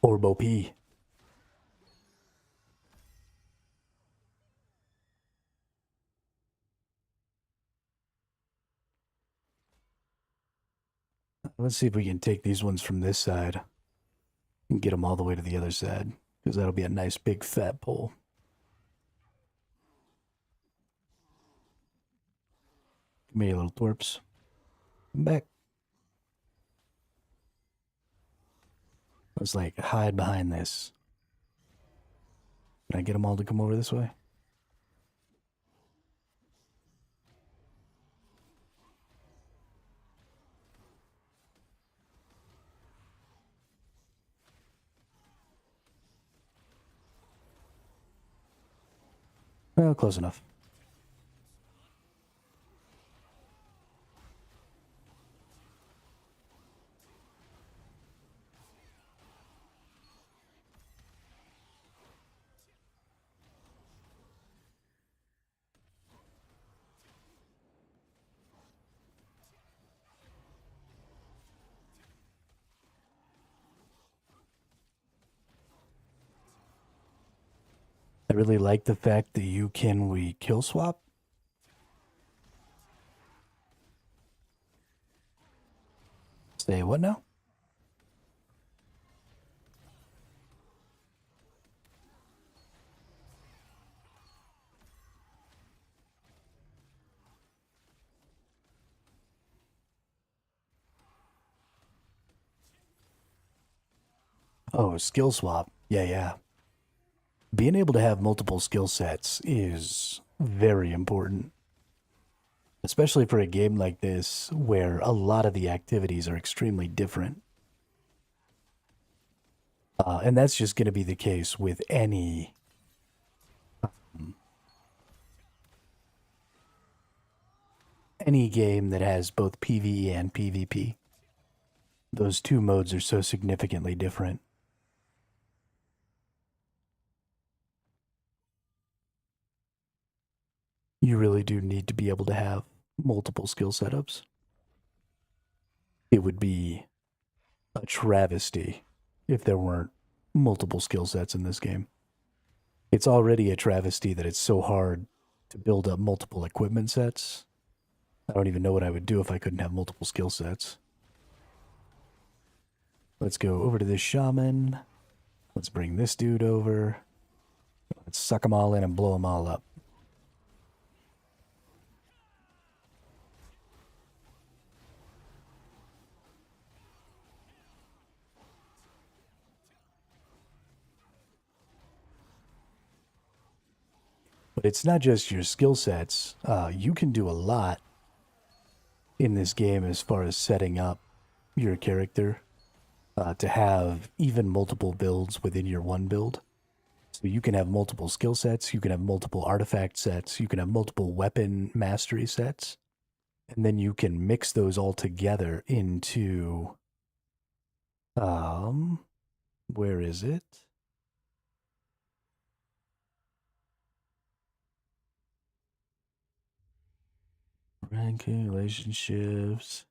Orbo P. Let's see if we can take these ones from this side and get them all the way to the other side, because that'll be a nice big fat pole. Come here, you little twerps. Come back. Let's like hide behind this. Can I get them all to come over this way? Well, close enough. I really like the fact that we kill swap. Say what now? Oh, skill swap. Yeah. Being able to have multiple skill sets is very important. Especially for a game like this, where a lot of the activities are extremely different. And that's just going to be the case with any game that has both PvE and PvP. Those two modes are so significantly different. You really do need to be able to have multiple skill setups. It would be a travesty if there weren't multiple skill sets in this game. It's already a travesty that it's so hard to build up multiple equipment sets. I don't even know what I would do if I couldn't have multiple skill sets. Let's go over to this shaman. Let's bring this dude over. Let's suck them all in and blow them all up. But it's not just your skill sets. You can do a lot in this game as far as setting up your character to have even multiple builds within your one build. So you can have multiple skill sets, you can have multiple artifact sets, you can have multiple weapon mastery sets, and then you can mix those all together into where is it? Ranking, relationships.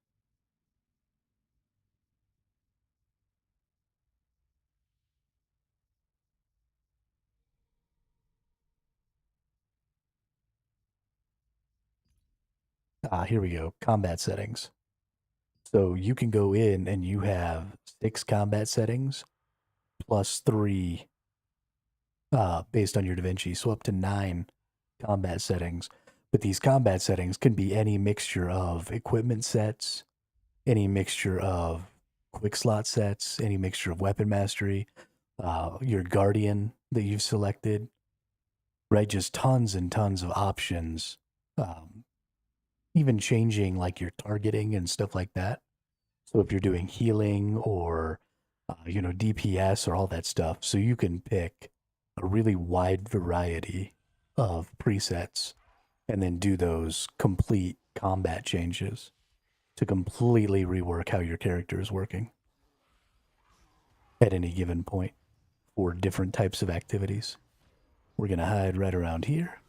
Here we go. Combat settings. So you can go in and you have 6 combat settings plus 3 based on your DaVinci, so up to 9 combat settings. But these combat settings can be any mixture of equipment sets, any mixture of quick slot sets, any mixture of weapon mastery, your guardian that you've selected, right? Just tons and tons of options. Even changing like your targeting and stuff like that. So if you're doing healing or, DPS or all that stuff, so you can pick a really wide variety of presets and then do those complete combat changes to completely rework how your character is working at any given point for different types of activities. We're going to hide right around here.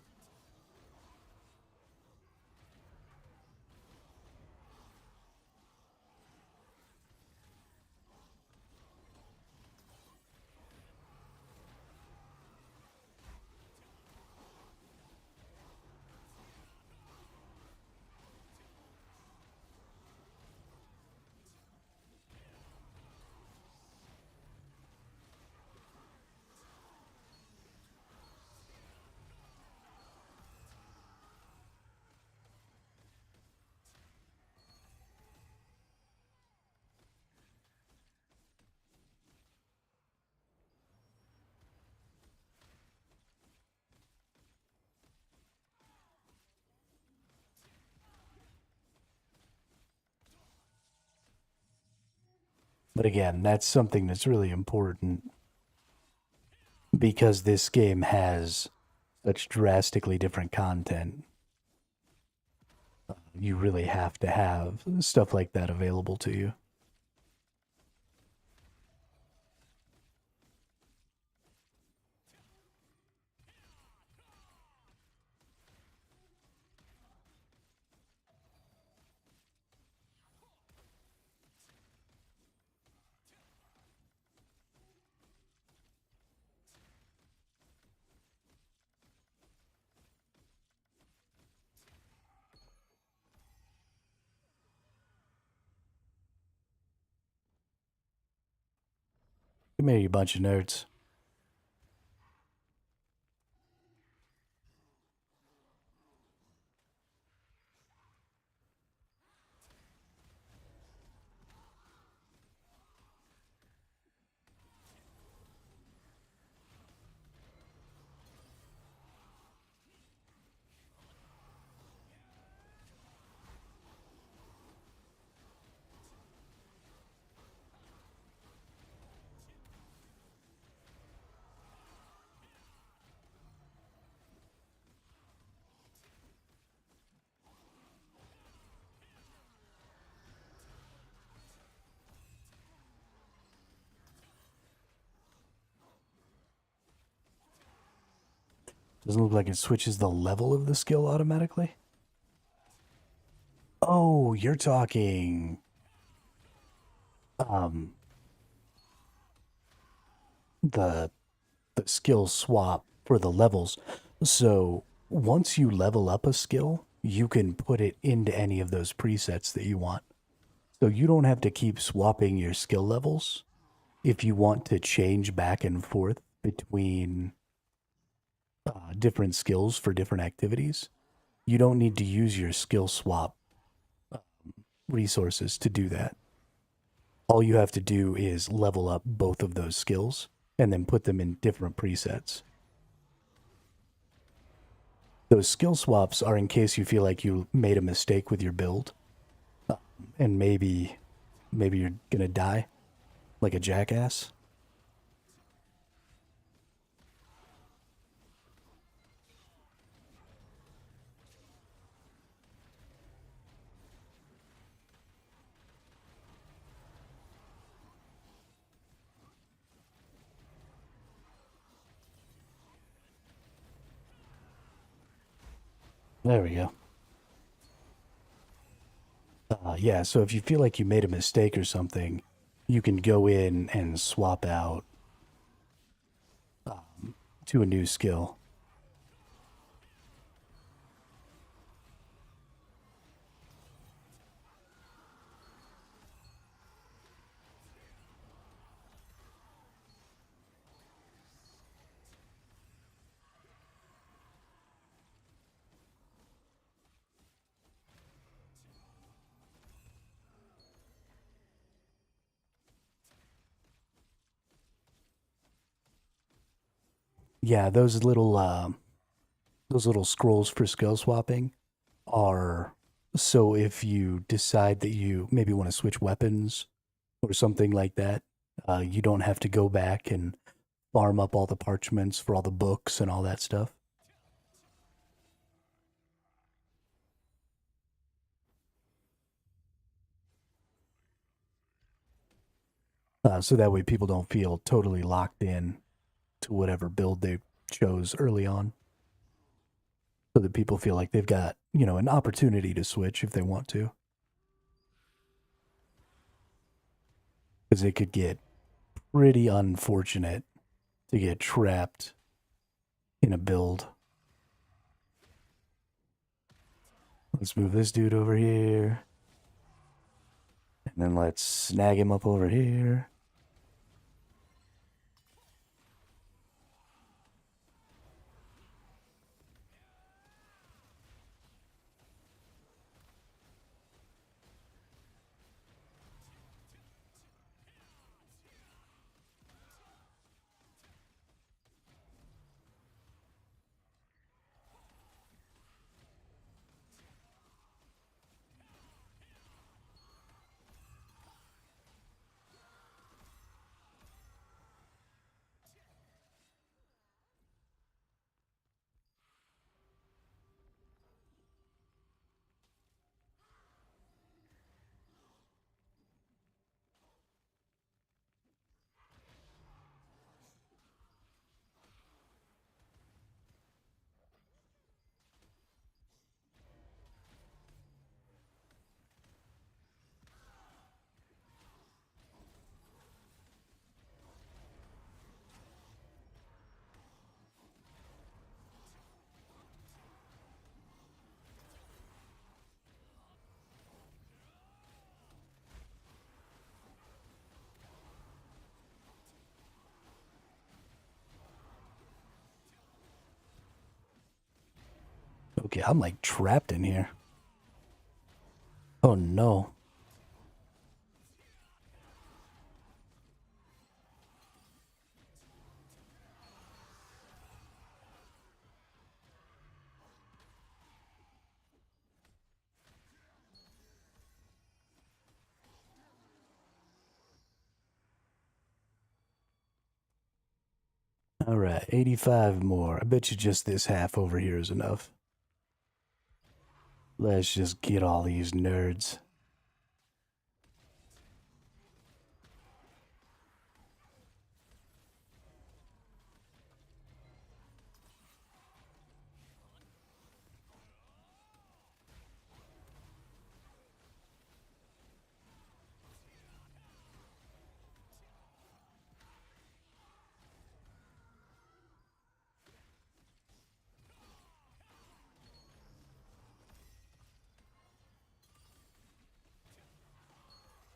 But again, that's something that's really important because this game has such drastically different content. You really have to have stuff like that available to you. Come here, you bunch of nerds. Doesn't look like it switches the level of the skill automatically. Oh, you're talking the skill swap for the levels. So once you level up a skill, you can put it into any of those presets that you want. So you don't have to keep swapping your skill levels if you want to change back and forth between different skills for different activities. You don't need to use your skill swap resources to do that. All you have to do is level up both of those skills and then put them in different presets. Those skill swaps are in case you feel like you made a mistake with your build and maybe you're gonna die like a jackass. There we go. Yeah, so if you feel like you made a mistake or something, you can go in and swap out to a new skill. Yeah, those little scrolls for skill swapping are so if you decide that you maybe want to switch weapons or something like that, you don't have to go back and farm up all the parchments for all the books and all that stuff. So that way people don't feel totally locked in to whatever build they chose early on. So that people feel like they've got, an opportunity to switch if they want to. Because it could get pretty unfortunate to get trapped in a build. Let's move this dude over here. And then let's snag him up over here. Okay, I'm like trapped in here. Oh no. All right, 85 more. I bet you just this half over here is enough. Let's just get all these nerds.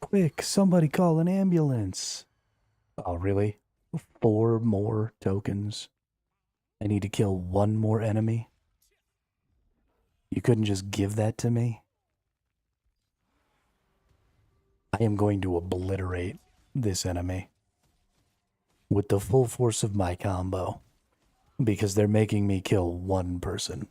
Quick, somebody call an ambulance. Oh, really? 4 more tokens? I need to kill 1 more enemy? You couldn't just give that to me? I am going to obliterate this enemy with the full force of my combo because they're making me kill 1 person.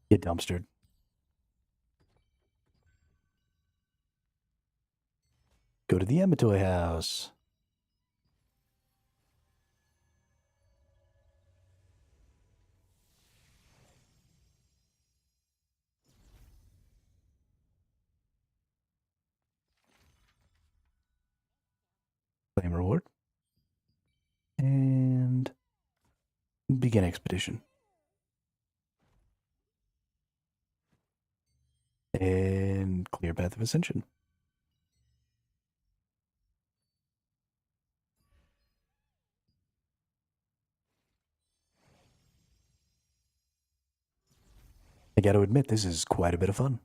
Get dumpstered. Go to the Ematoy house. Claim reward. And begin expedition. And clear path of ascension. I gotta admit, this is quite a bit of fun.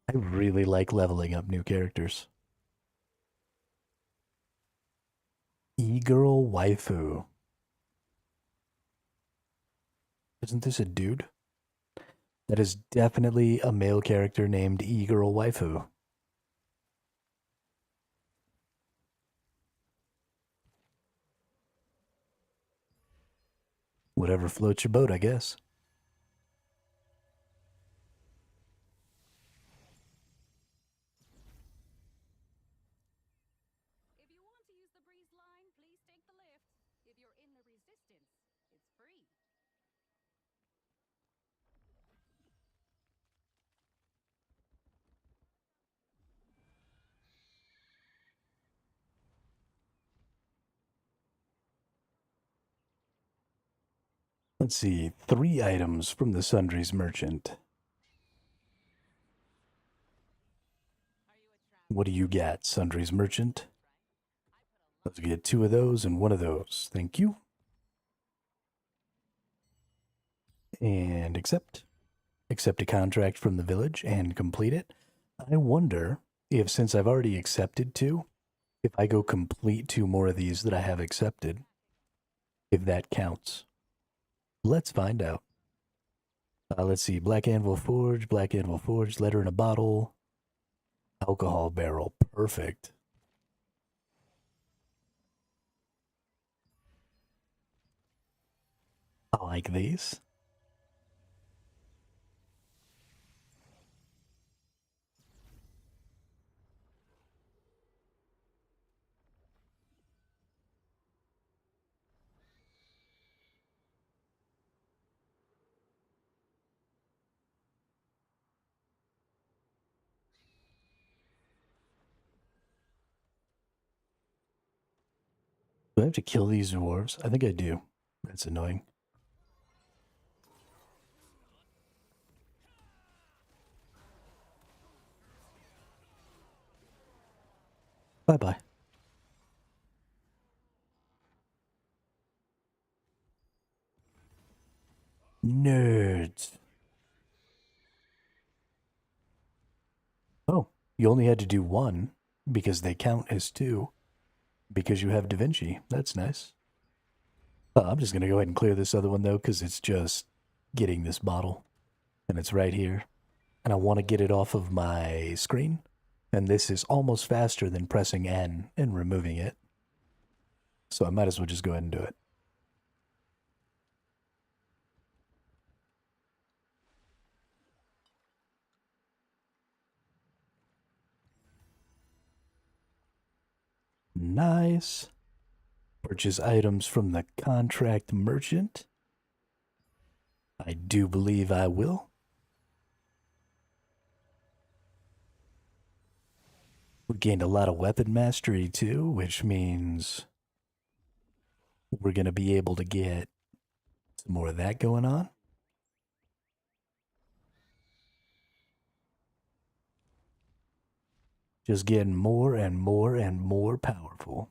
I really like leveling up new characters. E-girl waifu. Isn't this a dude? That is definitely a male character named E-girl waifu. Whatever floats your boat, I guess. If you want to use Let's see, 3 items from the Sundries Merchant. What do you got, Sundries Merchant? Let's get 2 of those and 1 of those. Thank you. And accept. Accept a contract from the village and complete it. I wonder if, since I've already accepted 2, if I go complete 2 more of these that I have accepted, if that counts. Let's find out. Let's see. Black Anvil Forge, letter in a bottle, alcohol barrel. Perfect. I like these. Do I have to kill these dwarves? I think I do. That's annoying. Bye-bye. Nerds. Oh, you only had to do 1 because they count as 2 because you have Da Vinci. That's nice. I'm just going to go ahead and clear this other one, though, because it's just getting this bottle. And it's right here. And I want to get it off of my screen. And this is almost faster than pressing N and removing it. So I might as well just go ahead and do it. Nice. Purchase items from the contract merchant. I do believe I will. We gained a lot of weapon mastery too, which means we're going to be able to get some more of that going on. Just getting more and more and more powerful.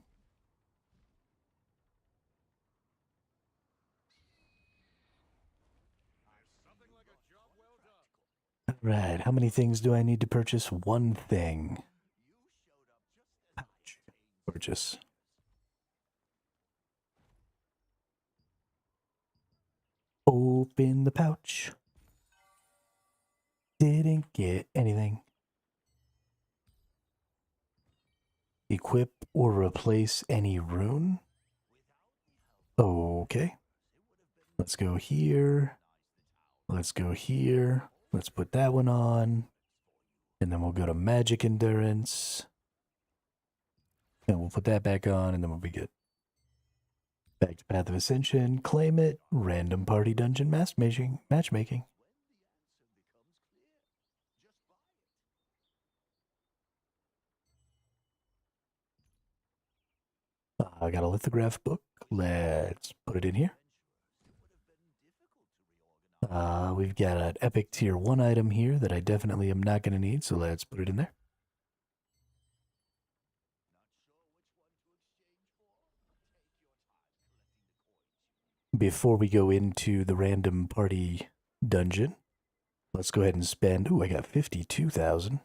All right, how many things do I need to purchase? 1 thing. Pouch. Purchase. Open the pouch. Didn't get anything. Equip or replace any rune? Okay. Let's go here. Let's go here. Let's put that one on. And then we'll go to Magic Endurance. And we'll put that back on, and then we'll be good. Back to Path of Ascension. Claim it. Random party dungeon matchmaking. I got a lithograph book. Let's put it in here. We've got an epic tier 1 item here that I definitely am not going to need, so let's put it in there. Before we go into the random party dungeon, let's go ahead and spend... Ooh, I got 52,000.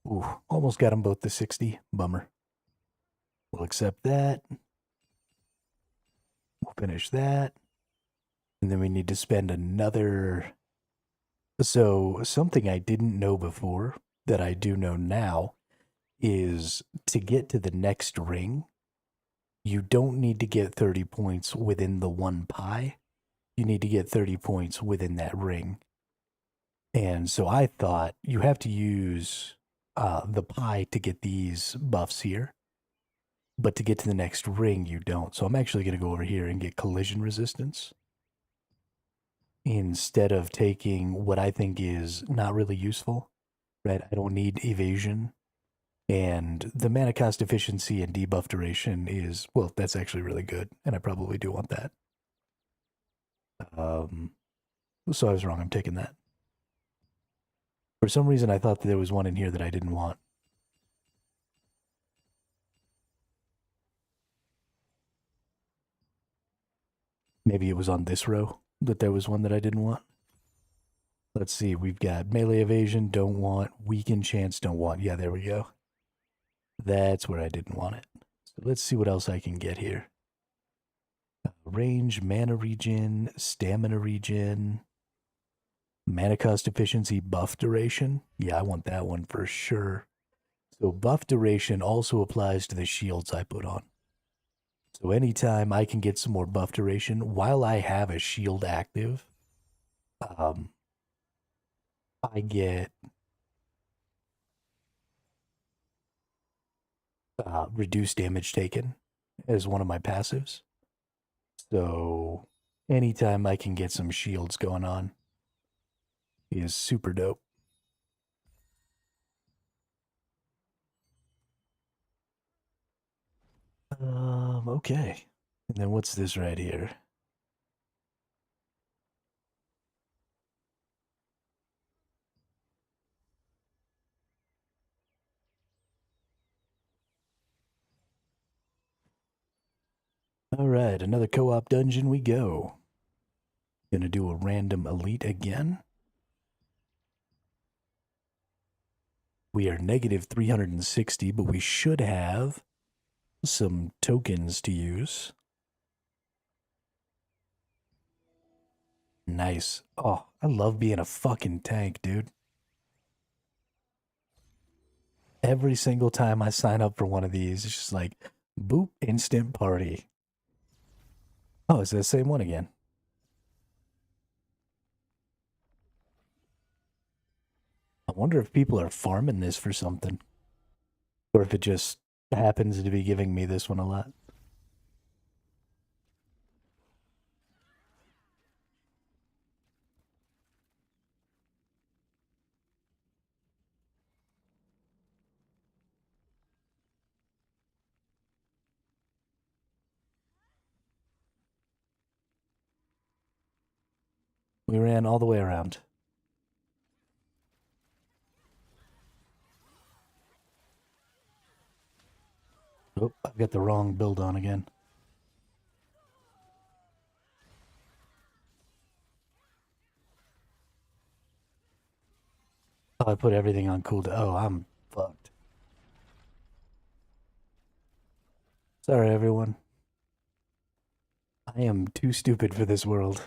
Ooh, almost got them both to 60. Bummer. We'll accept that. We'll finish that. And then we need to spend another... So, something I didn't know before, that I do know now, is to get to the next ring, you don't need to get 30 points within the 1 pie. You need to get 30 points within that ring. And so I thought you have to use the pie to get these buffs here. but to get to the next ring, you don't. So I'm actually going to go over here and get collision resistance instead of taking what I think is not really useful, right? I don't need evasion. And the mana cost efficiency and debuff duration is, well, that's actually really good. And I probably do want that. So I was wrong. I'm taking that. For some reason, I thought that there was one in here that I didn't want. Maybe it was on this row that there was one that I didn't want. Let's see. We've got melee evasion, don't want. Weaken chance, don't want. Yeah, there we go. That's where I didn't want it. So let's see what else I can get here. Range, mana regen, stamina regen, mana cost efficiency, buff duration. Yeah, I want that one for sure. So buff duration also applies to the shields I put on. So anytime I can get some more buff duration while I have a shield active, I get reduced damage taken as one of my passives. So anytime I can get some shields going on is super dope. Okay. And then what's this right here? All right, another co-op dungeon we go. Gonna do a random elite again. We are negative 360, but we should have some tokens to use. Nice. Oh, I love being a fucking tank, dude. Every single time I sign up for one of these, it's just like, boop, instant party. Oh, it's the same one again. I wonder if people are farming this for something. Or if it just happens to be giving me this one a lot. We ran all the way around. Oh, I've got the wrong build on again. Oh, I put everything on cooldown. Oh, I'm fucked. Sorry, everyone. I am too stupid for this world.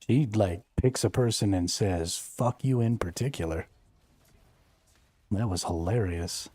She, like, picks a person and says, fuck you in particular. That was hilarious.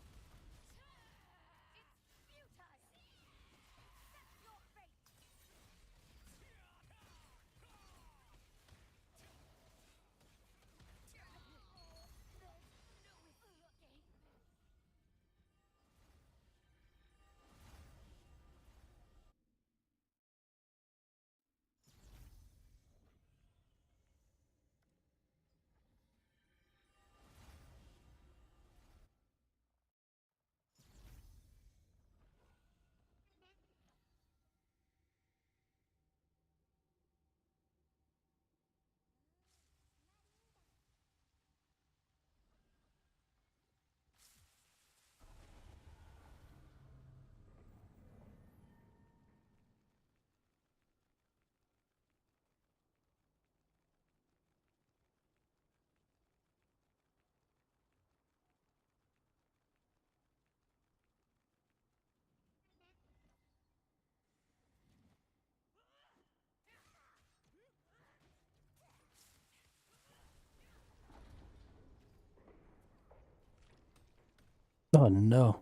Oh no.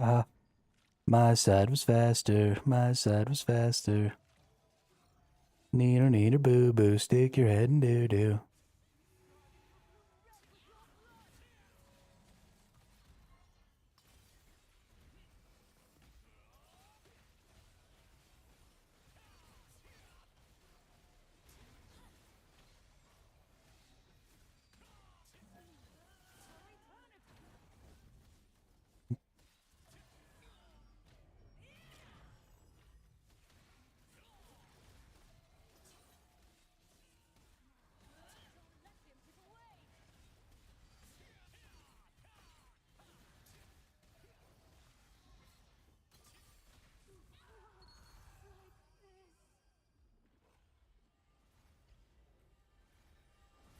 Ah, my side was faster. My side was faster. Neener, boo boo, stick your head in doo doo.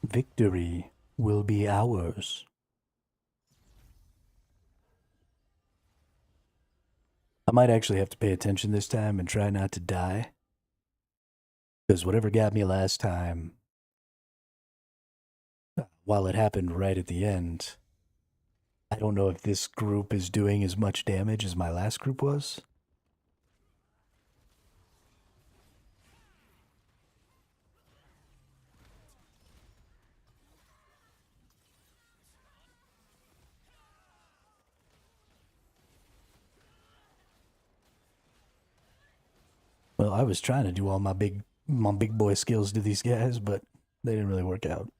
Victory will be ours. I might actually have to pay attention this time and try not to die. Because whatever got me last time, while it happened right at the end, I don't know if this group is doing as much damage as my last group was. Well, I was trying to do all my big boy skills to these guys, but they didn't really work out.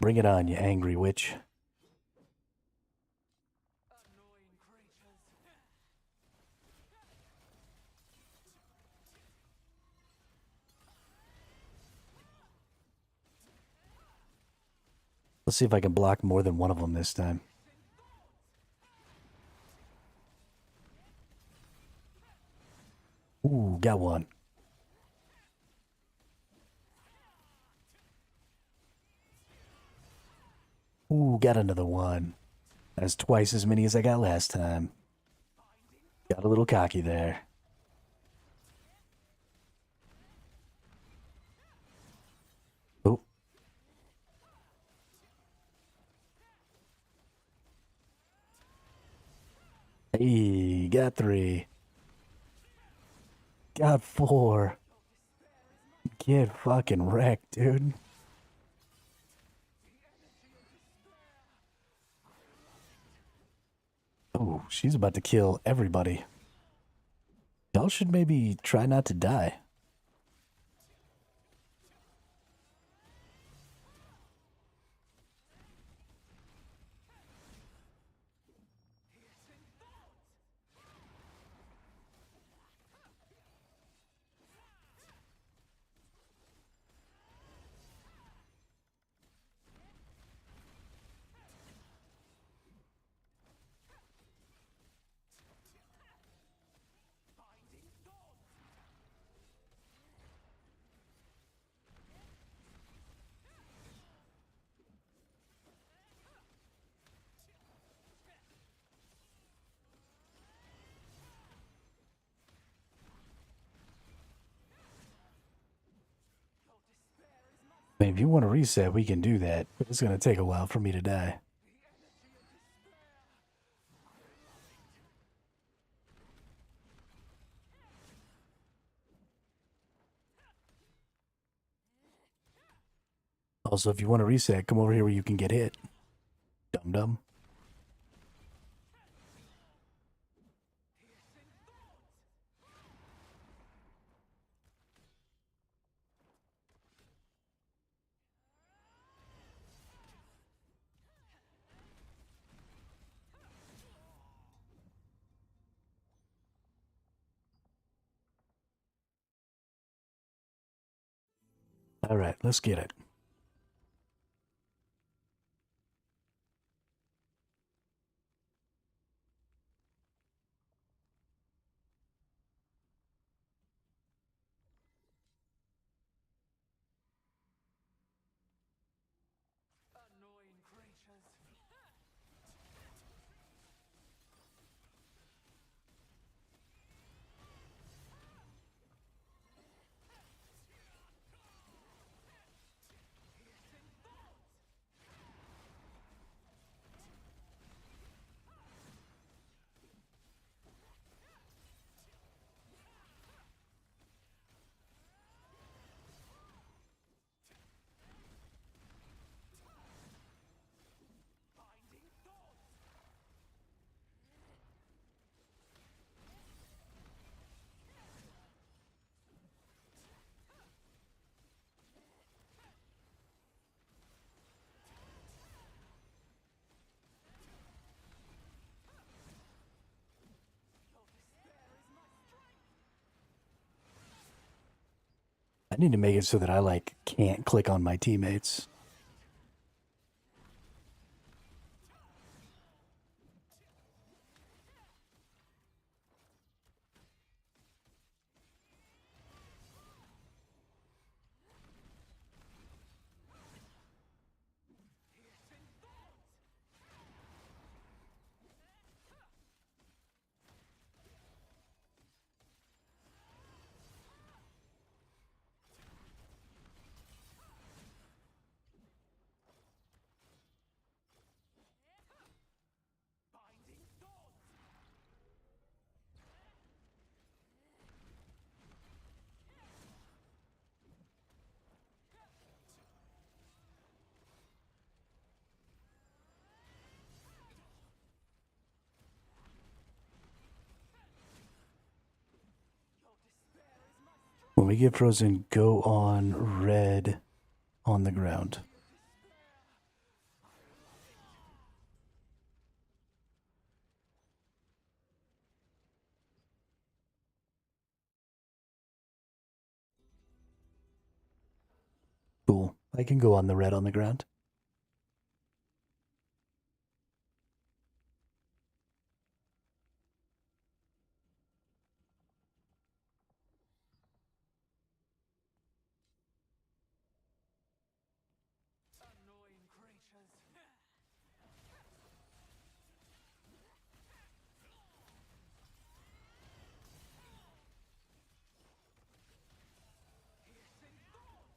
Bring it on, you angry witch. Let's see if I can block more than one of them this time. Ooh, got one. Ooh, got another one. That's twice as many as I got last time. Got a little cocky there. Oh. Hey, got 3. Got 4. Get fucking wrecked, dude. Oh, she's about to kill everybody. Y'all should maybe try not to die. I mean, if you want to reset, we can do that. But it's going to take a while for me to die. Also, if you want to reset, come over here where you can get hit. Dum-dum. All right, let's get it. Annoying creatures. Binding thoughts. Your despair is my strength. I need to make it so that I like can't click on my teammates. Piercing thoughts. Binding thoughts. Your despair is my strength. When we get frozen, go on red on the ground. Cool. I can go on the red on the ground. Annoying creatures. Piercing thoughts.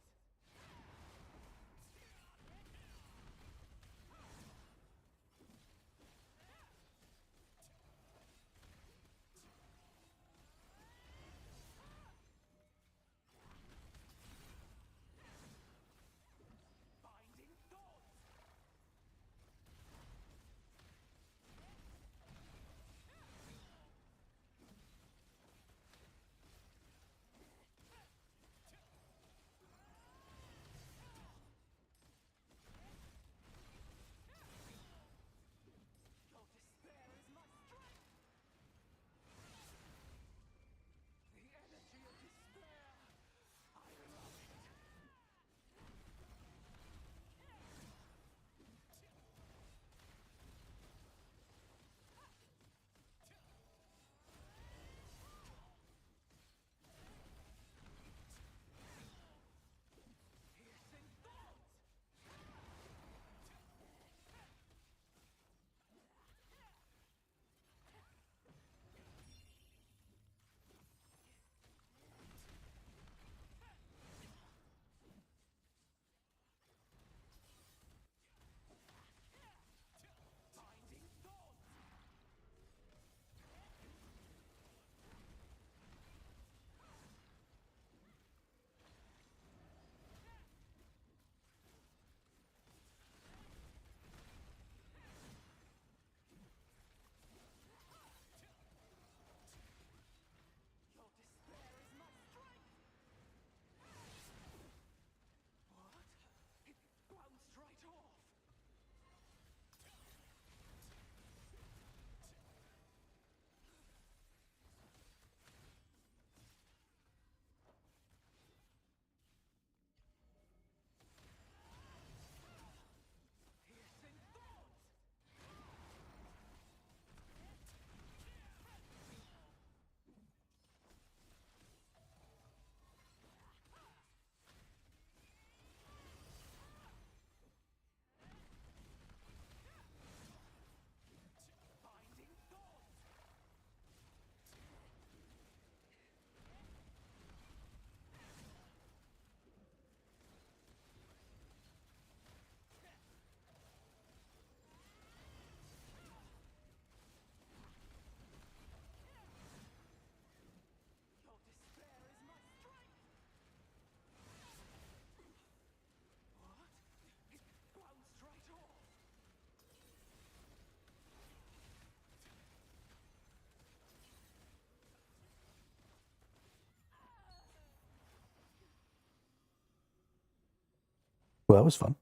Well, that was fun.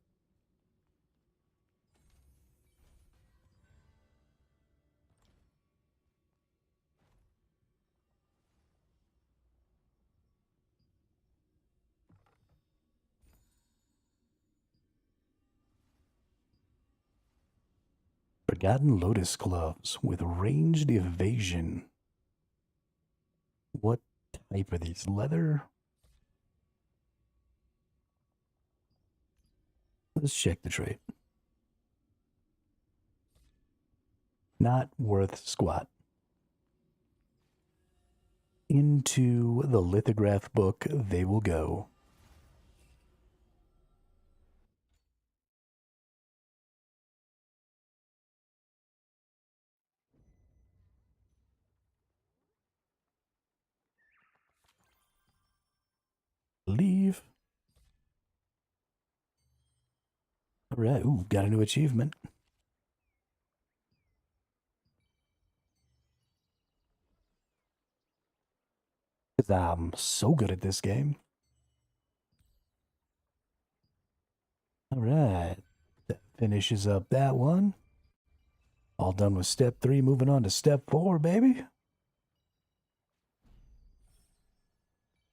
Forgotten Lotus Gloves with ranged evasion. What type are these? Leather? Let's check the trait. Not worth squat. Into the lithograph book they will go. Leave. All right. Ooh, got a new achievement. Because I'm so good at this game. All right. That finishes up that one. All done with step 3. Moving on to step 4, baby.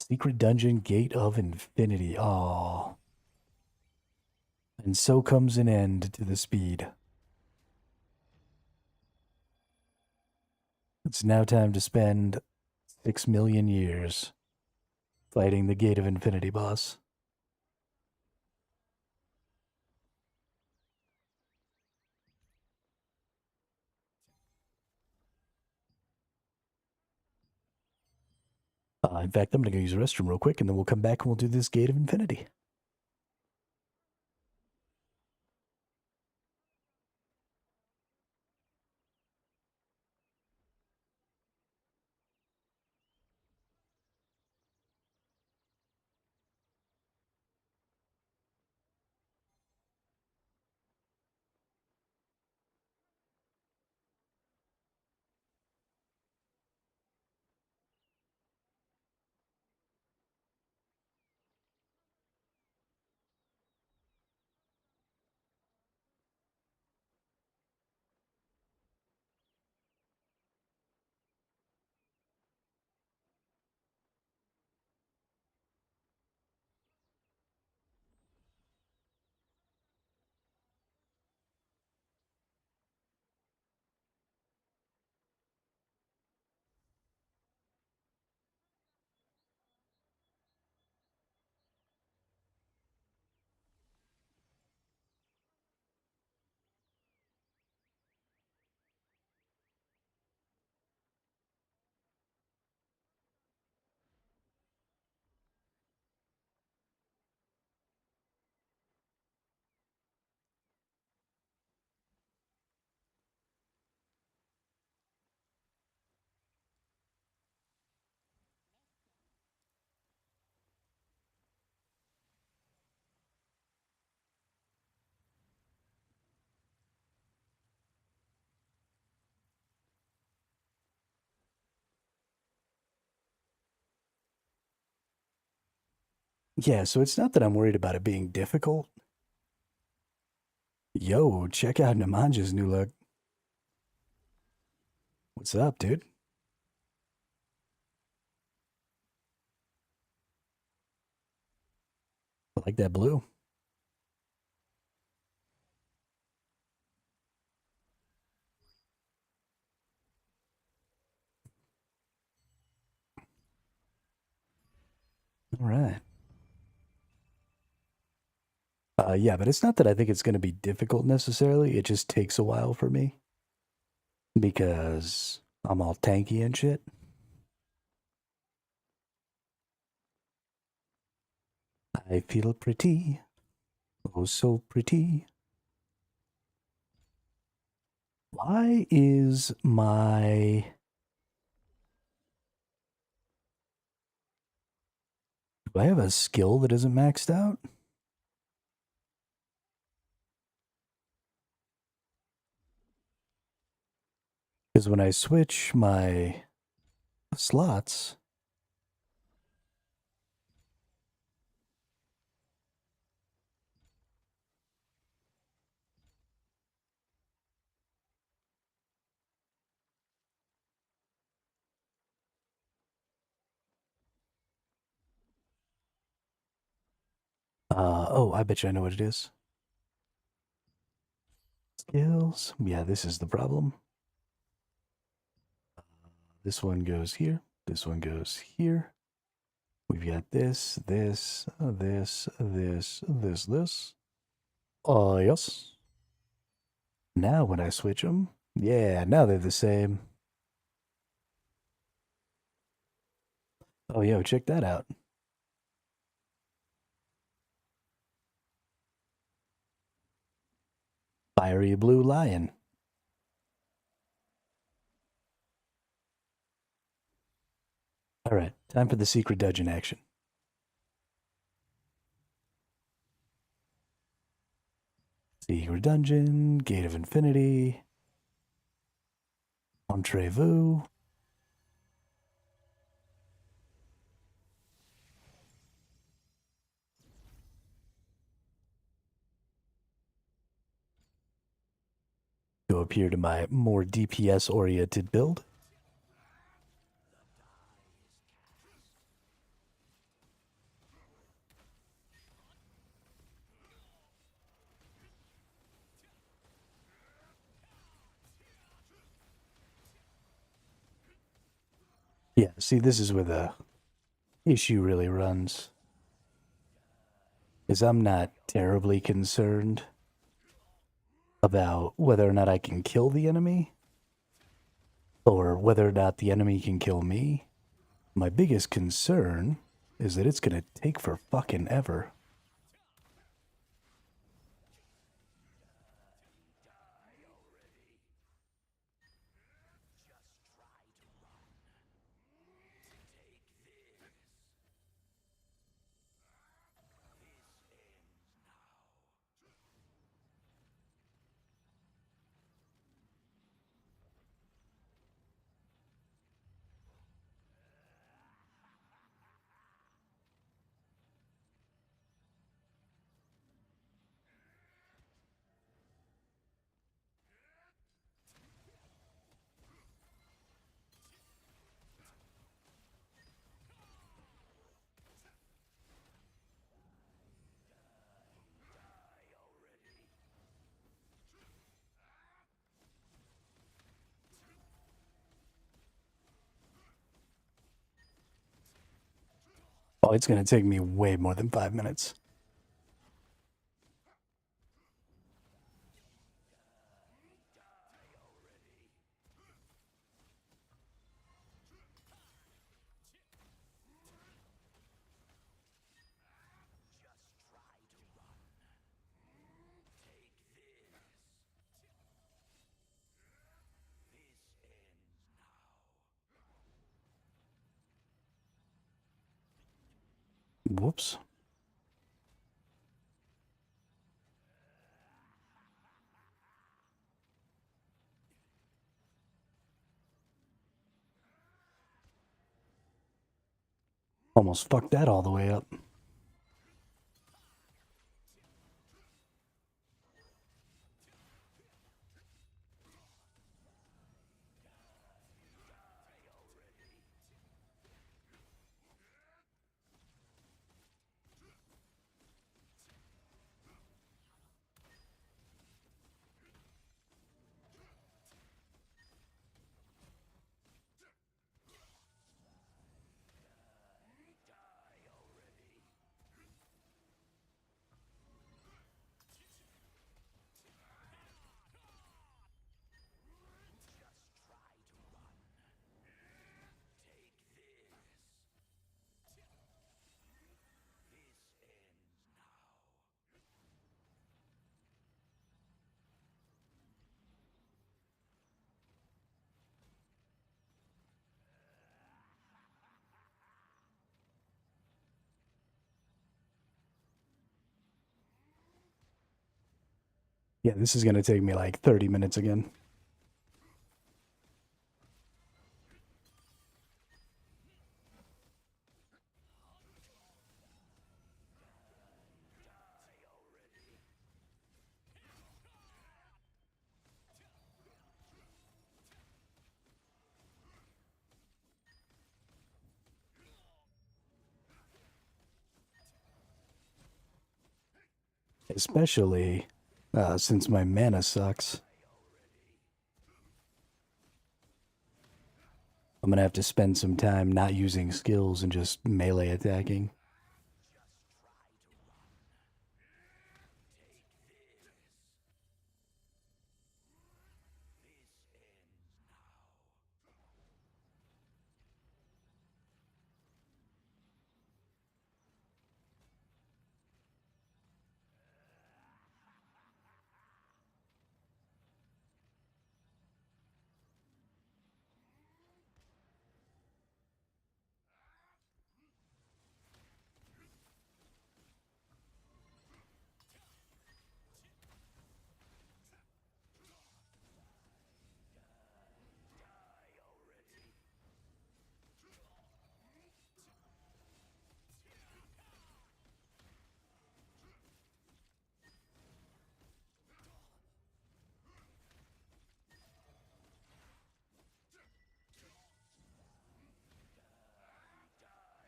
Secret Dungeon Gate of Infinity. Oh. And so comes an end to the speed. It's now time to spend 6 million years fighting the Gate of Infinity boss. In fact, I'm going to go use the restroom real quick, and then we'll come back and we'll do this Gate of Infinity. Yeah, so it's not that I'm worried about it being difficult. Yo, check out Namanja's new look. What's up, dude? I like that blue. All right. Yeah, but it's not that I think it's going to be difficult necessarily. It just takes a while for me because I'm all tanky and shit. I feel pretty. Oh, so pretty. Why is my... Do I have a skill that isn't maxed out? Because when I switch my slots, Oh, I bet you I know what it is. Skills. Yeah, this is the problem. This one goes here. This one goes here. We've got this. Oh, yes. Now when I switch them, yeah, now they're the same. Oh, yo, check that out. Fiery blue lion. All right, time for the secret dungeon action. Secret dungeon, gate of infinity, entrez-vous. Go up here to my more DPS oriented build. Yeah, see, this is where the issue really runs. Is I'm not terribly concerned about whether or not I can kill the enemy or whether or not the enemy can kill me. My biggest concern is that it's gonna take for fucking ever. Oh, it's gonna take me way more than 5 minutes. Whoops. Almost fucked that all the way up. Yeah, this is gonna take me like 30 minutes again. Especially since my mana sucks. I'm gonna have to spend some time not using skills and just melee attacking.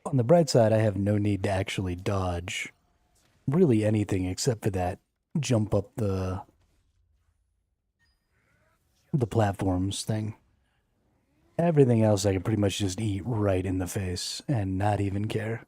On the bright side, I have no need to actually dodge really anything except for that jump up the platforms thing. Everything else I can pretty much just eat right in the face and not even care.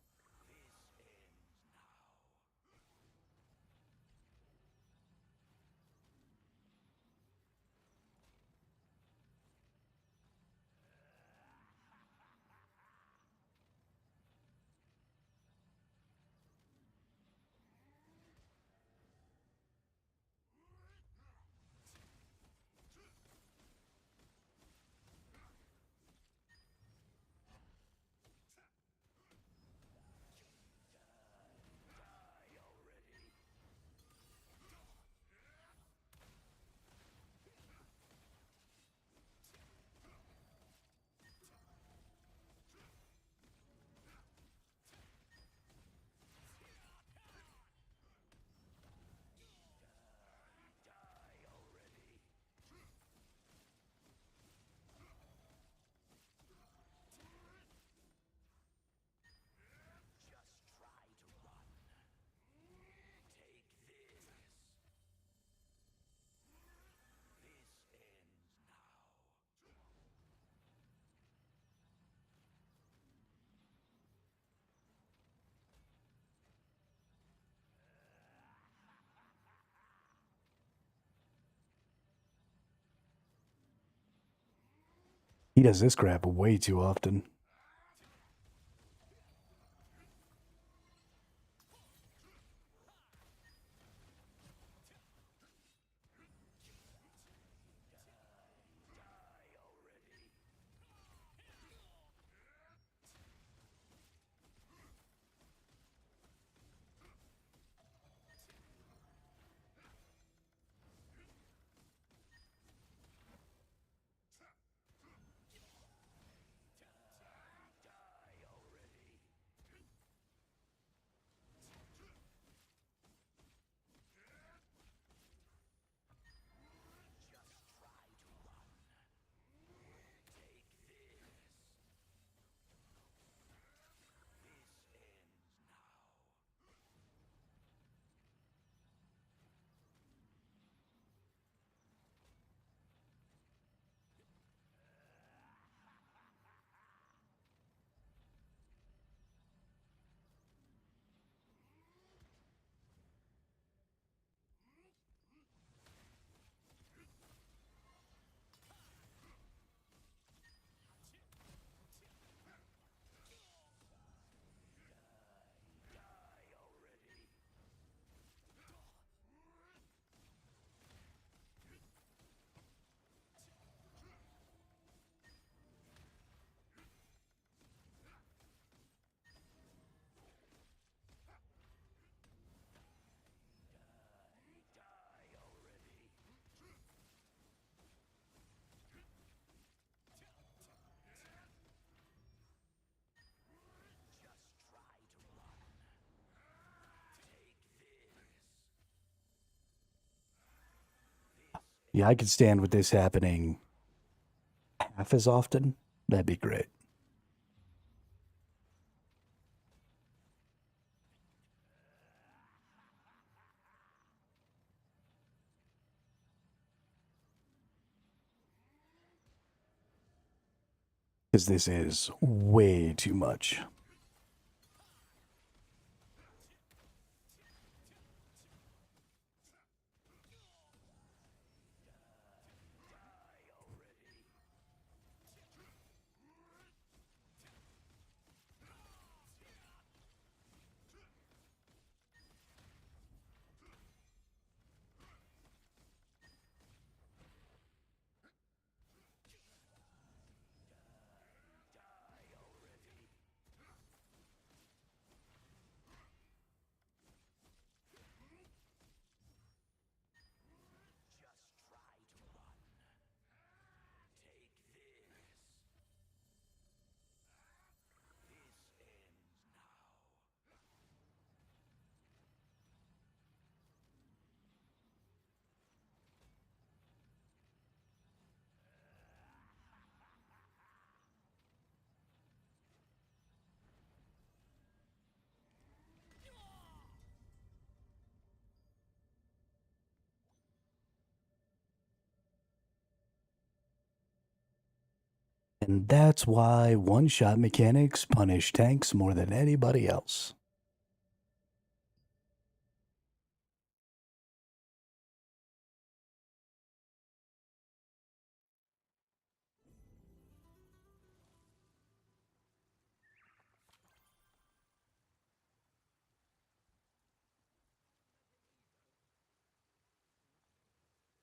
He does this crap way too often. Yeah, I could stand with this happening half as often. That'd be great. Because this is way too much. And that's why one-shot mechanics punish tanks more than anybody else.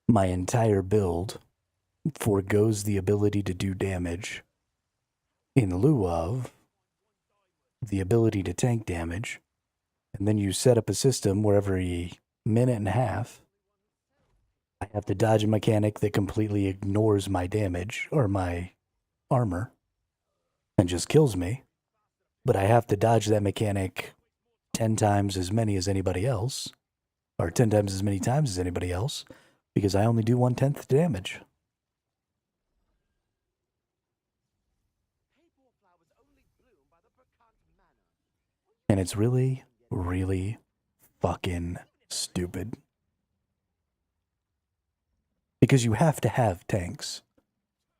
My entire build forgoes the ability to do damage in lieu of the ability to tank damage, and then you set up a system where every minute and a half I have to dodge a mechanic that completely ignores my damage or my armor and just kills me, but I have to dodge that mechanic 10 times as many as anybody else, or 10 times as many times as anybody else, because I only do 1/10 damage. And it's really, really fucking stupid. Because you have to have tanks,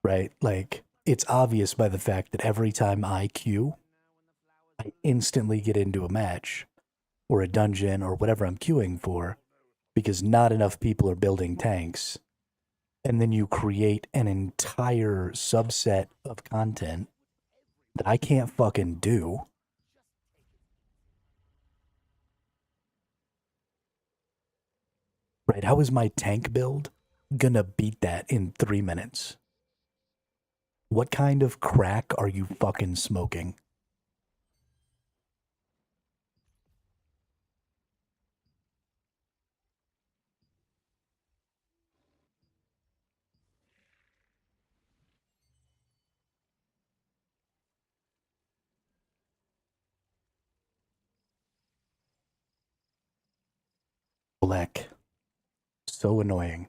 right? Like, it's obvious by the fact that every time I queue, I instantly get into a match or a dungeon or whatever I'm queuing for because not enough people are building tanks. And then you create an entire subset of content that I can't fucking do. Right? How is my tank build gonna beat that in 3 minutes? What kind of crack are you fucking smoking? Black. So annoying.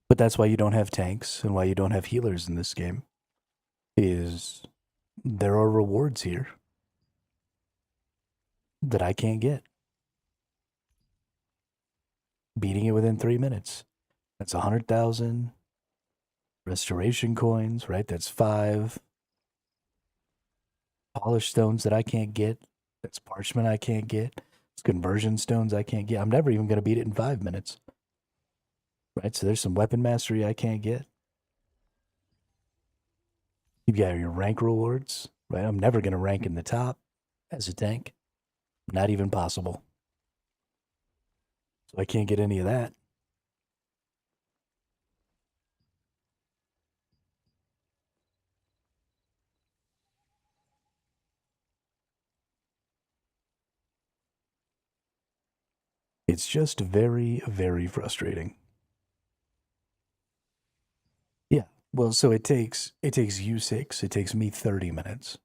But that's why you don't have tanks and why you don't have healers in this game. Is there are rewards here that I can't get. Beating it within 3 minutes. That's 100,000 restoration coins, right? That's 5 polished stones that I can't get. That's parchment I can't get. It's conversion stones I can't get. I'm never even going to beat it in 5 minutes. Right? So there's some weapon mastery I can't get. You've got your rank rewards, right? I'm never going to rank in the top as a tank. Not even possible. So I can't get any of that. It's just very, very frustrating. Yeah. Well, so it takes you 6, it takes me 30 minutes.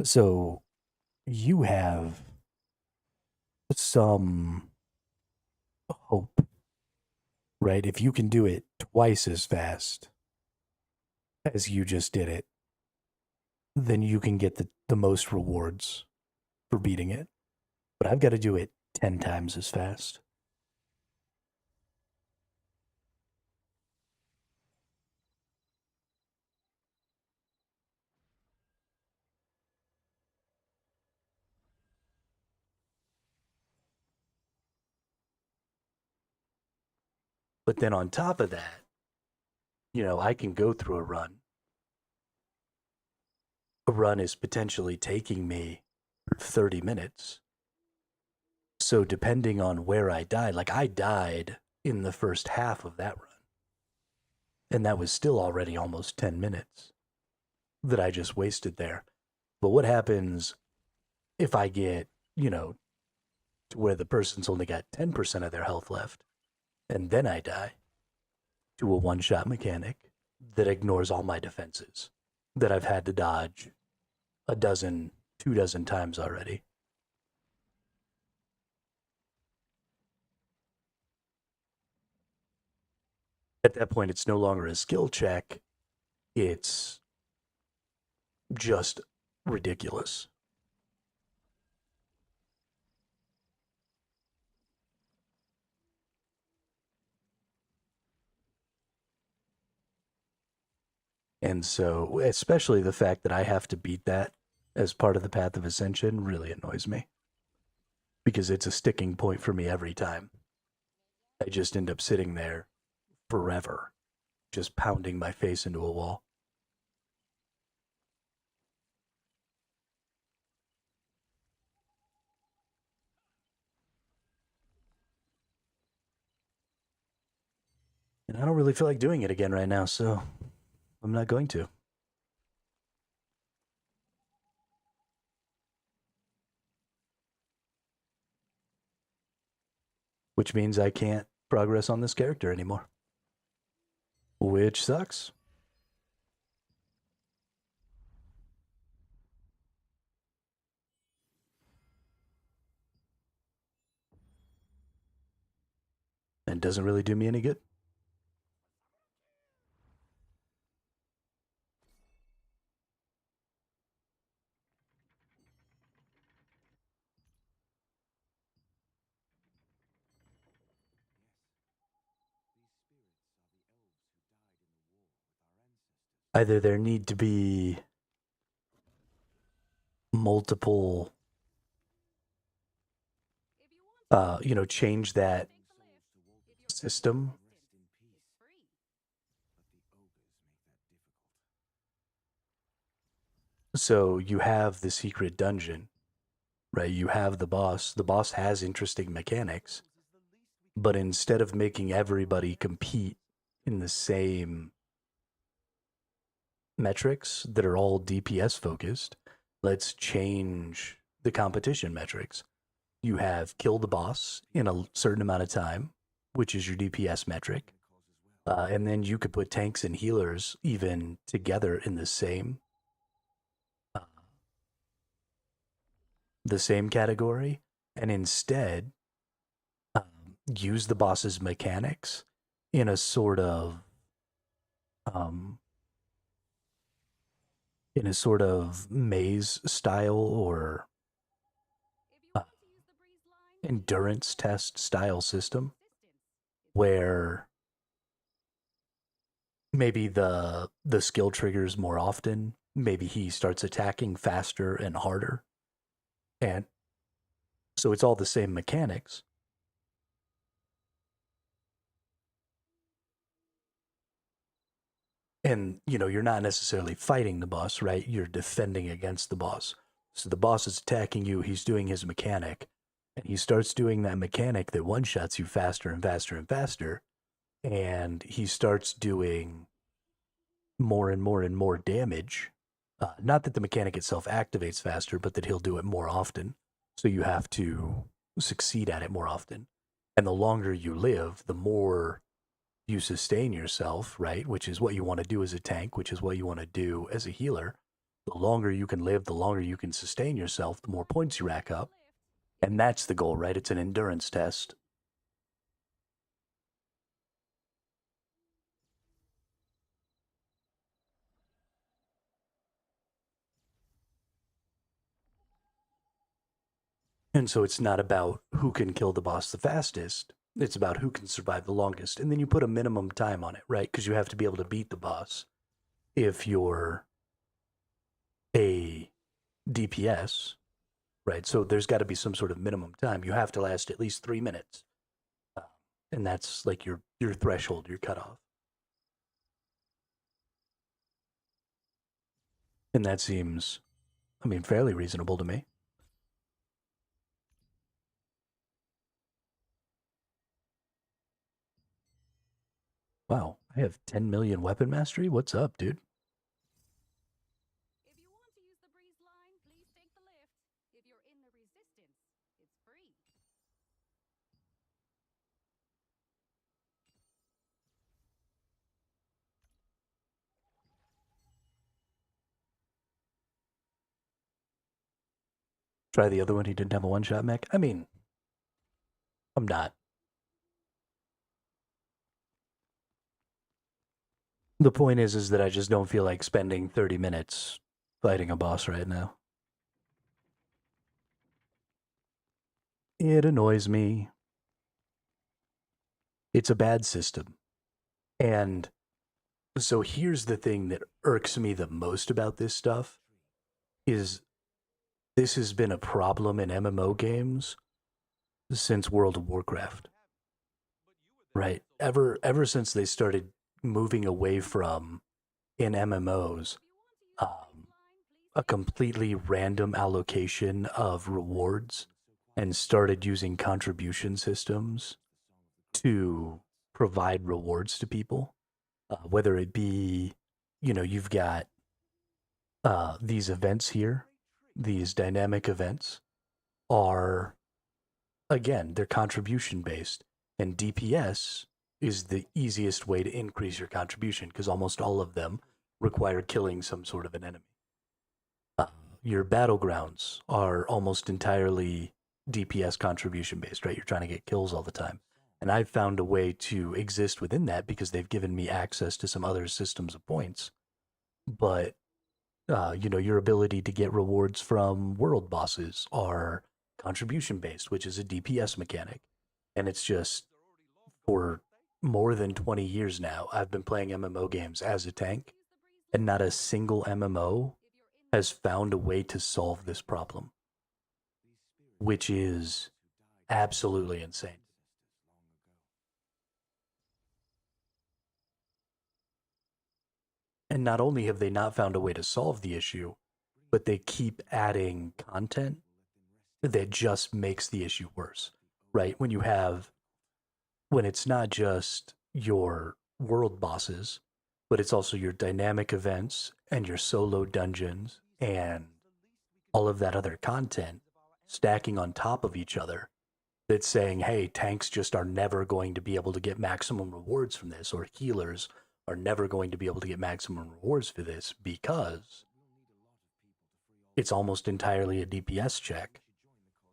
So you have some hope, right? If you can do it twice as fast as you just did it, then you can get the most rewards for beating it. But I've got to do it 10 times as fast. But then on top of that, I can go through a run. A run is potentially taking me 30 minutes. So depending on where I died, like I died in the first half of that run. And that was still already almost 10 minutes that I just wasted there. But what happens if I get, to where the person's only got 10% of their health left, and then I die to a one-shot mechanic that ignores all my defenses that I've had to dodge 2 dozen times already? At that point, it's no longer a skill check. It's just ridiculous. And so, especially the fact that I have to beat that as part of the Path of Ascension really annoys me. Because it's a sticking point for me every time. I just end up sitting there forever, just pounding my face into a wall. And I don't really feel like doing it again right now, so I'm not going to. Which means I can't progress on this character anymore. Which sucks. And doesn't really do me any good. Either there need to be multiple, change that system. So you have the secret dungeon, right? You have the boss. The boss has interesting mechanics, but instead of making everybody compete in the same metrics that are all DPS focused, let's change the competition metrics. You have kill the boss in a certain amount of time, which is your DPS metric. And then you could put tanks and healers even together in the same category, and instead use the boss's mechanics in a sort of maze style or endurance test style system, where maybe the skill triggers more often. Maybe he starts attacking faster and harder. And so it's all the same mechanics. And, you're not necessarily fighting the boss, right? You're defending against the boss. So the boss is attacking you, he's doing his mechanic, and he starts doing that mechanic that one-shots you faster and faster and faster, and he starts doing more and more and more damage. Not that the mechanic itself activates faster, but that he'll do it more often. So you have to succeed at it more often. And the longer you live, the more you sustain yourself, right? Which is what you want to do as a tank, which is what you want to do as a healer. The longer you can live, the longer you can sustain yourself, the more points you rack up. And that's the goal, right? It's an endurance test. And so it's not about who can kill the boss the fastest. It's about who can survive the longest. And then you put a minimum time on it, right? Because you have to be able to beat the boss if you're a DPS, right? So there's got to be some sort of minimum time. You have to last at least 3 minutes. And that's like your threshold, your cutoff. And that seems, I mean, fairly reasonable to me. Wow, I have 10 million weapon mastery? What's up, dude? If you want to use the breeze line, please take the lift. If you're in the resistance, it's free. Try the other one. He didn't have a one-shot mech. I mean, I'm not. The point is that I just don't feel like spending 30 minutes fighting a boss right now. It annoys me. It's a bad system. And so here's the thing that irks me the most about this stuff is this has been a problem in MMO games since World of Warcraft. Right? Ever since they started moving away from in MMOs a completely random allocation of rewards and started using contribution systems to provide rewards to people, whether it be, you've got these events here, these dynamic events are, again, they're contribution based. And DPS is the easiest way to increase your contribution because almost all of them require killing some sort of an enemy. Your battlegrounds are almost entirely DPS contribution based, right? You're trying to get kills all the time. And I've found a way to exist within that because they've given me access to some other systems of points. But, your ability to get rewards from world bosses are contribution based, which is a DPS mechanic. And it's just for more than 20 years now, I've been playing MMO games as a tank, and not a single MMO has found a way to solve this problem, which is absolutely insane. And not only have they not found a way to solve the issue, but they keep adding content that just makes the issue worse, right? When it's not just your world bosses, but it's also your dynamic events and your solo dungeons and all of that other content stacking on top of each other that's saying, hey, tanks just are never going to be able to get maximum rewards from this, or healers are never going to be able to get maximum rewards for this because it's almost entirely a DPS check.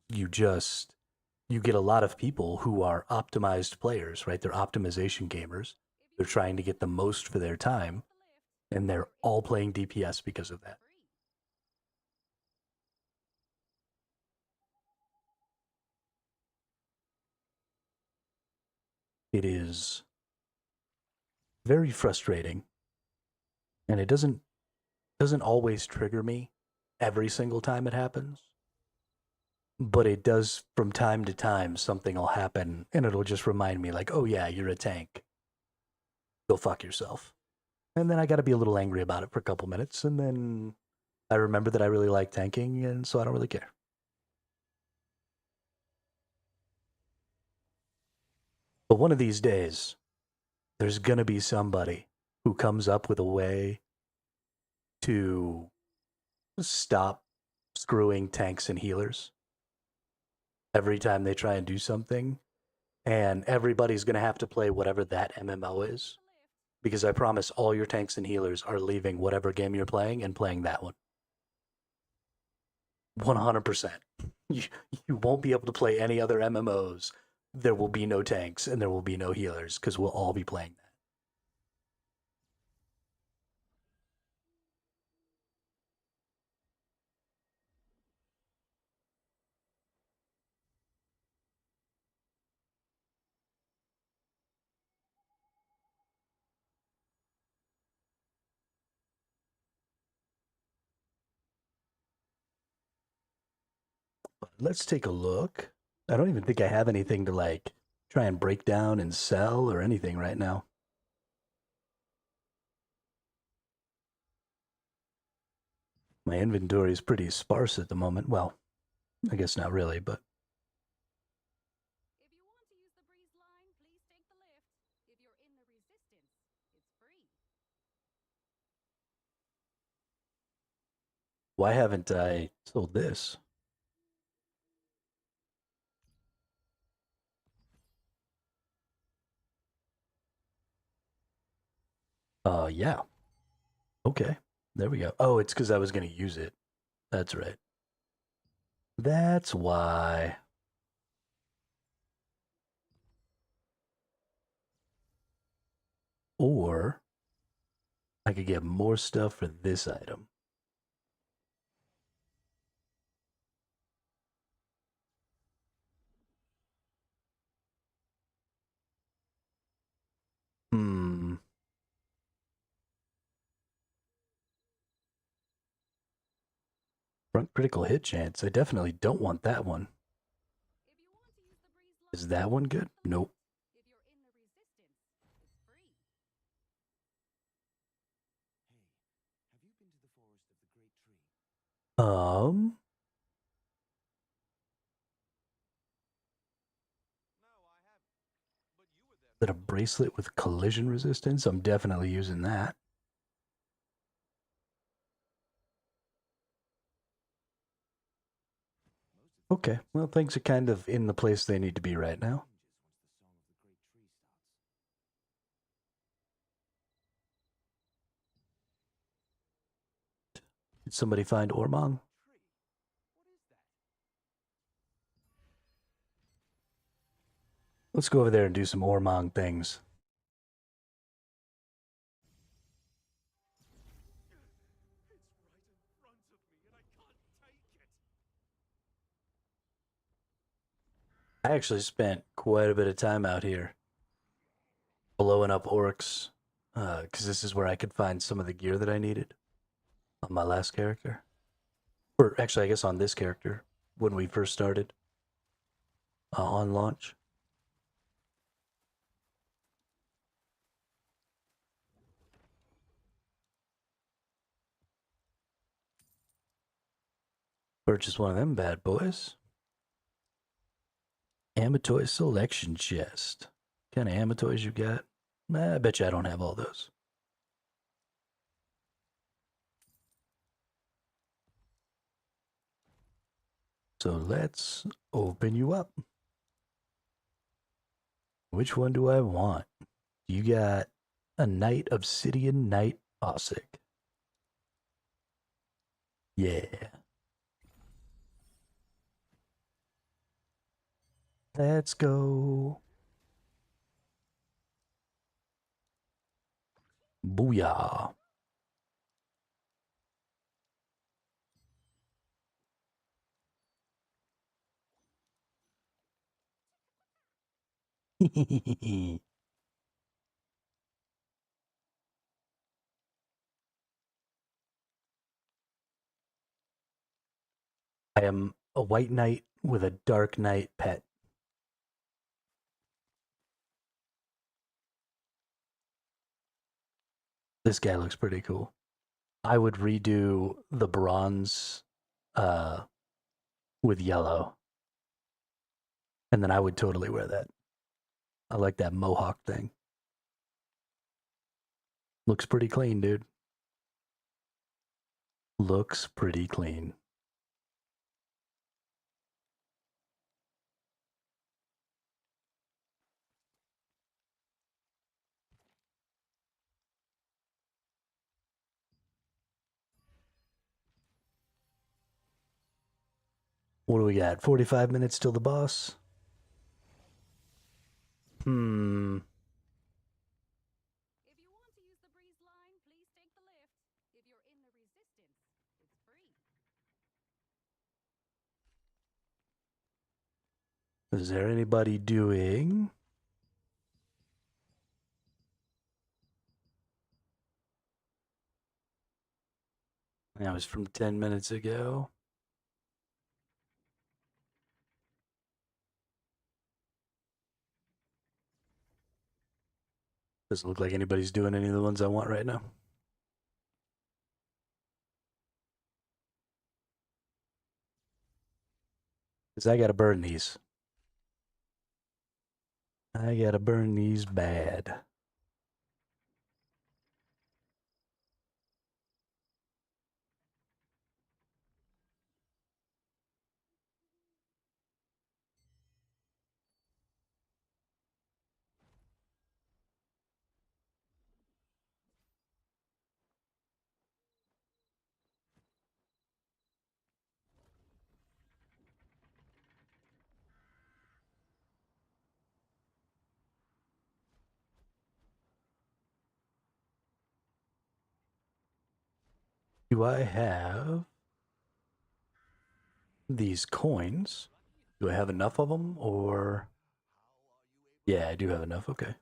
You get a lot of people who are optimized players, right? They're optimization gamers. They're trying to get the most for their time, and they're all playing DPS because of that. It is very frustrating, and it doesn't always trigger me every single time it happens, but it does from time to time. Something will happen and it'll just remind me like, oh yeah, you're a tank, go fuck yourself. And then I got to be a little angry about it for a couple minutes, and then I remember that I really like tanking, and so I don't really care. But one of these days, there's going to be somebody who comes up with a way to stop screwing tanks and healers every time they try and do something. And everybody's going to have to play whatever that MMO is. Because I promise all your tanks and healers are leaving whatever game you're playing and playing that one. 100%. You won't be able to play any other MMOs. There will be no tanks and there will be no healers because we'll all be playing that. let's take a look. I don't even think I have anything to like try and break down and sell or anything right now. My inventory is pretty sparse at the moment. Well, I guess not really, but If you want to use the breeze line, please take the lift. If you're in the resistance, it's free. why haven't I sold this? Yeah. Okay. There we go. Oh, it's because I was going to use it. That's right. That's why. Or I could get more stuff for this item. Hmm. Front critical hit chance. I definitely don't want that one. If you want to use the breeze line, Is that one good? Nope. if you're in the resistance, it's free. Hey, have you been to the forest of the Great Tree? No, I haven't. But you were there. Is that a bracelet with collision resistance? I'm definitely using that. Okay, well, things are kind of in the place they need to be right now. Did somebody find Ormong? Tree. What is that? Let's go over there and do some Ormong things. It's right in front of me and I can't take it. I actually spent quite a bit of time out here blowing up orcs, because this is where I could find some of the gear that I needed on my last character. Or actually, I guess on this character when we first started on launch. Purchase one of them bad boys. Amatoy selection chest. What kind of amatoys you got? I bet you I don't have all those. So let's open you up. Which one do I want? You got a Knight Obsidian Knight Ossic. Yeah. Let's go. Booyah. I am a white knight with a dark knight pet. This guy looks pretty cool. I would redo the bronze with yellow. And then I would totally wear that. I like that mohawk thing. Looks pretty clean, dude. Looks pretty clean. What do we got? 45 minutes till the boss? If you want to use the breeze line, please take the lift. If you're in the resistance, it's free. Is there anybody doing? That was from 10 minutes ago. Doesn't look like anybody's doing any of the ones I want right now. Because I gotta burn these. I gotta burn these bad. Do I have these coins? Do I have enough of them, or... Yeah, I do have enough, okay.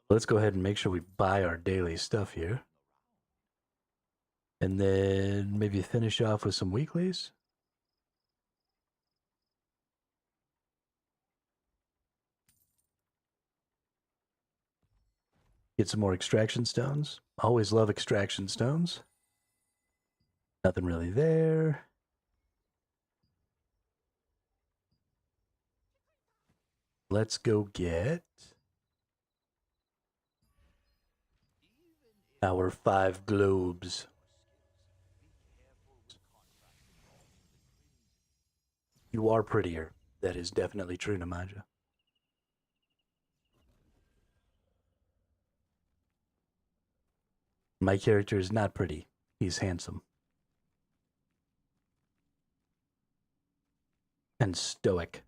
Let's go ahead and make sure we buy our daily stuff here. And then maybe finish off with some weeklies. Get some more extraction stones. Always love extraction stones. Nothing really there. Let's go get our 5 globes. You are prettier. That is definitely true, Namaja. My character is not pretty. He's handsome. And stoic.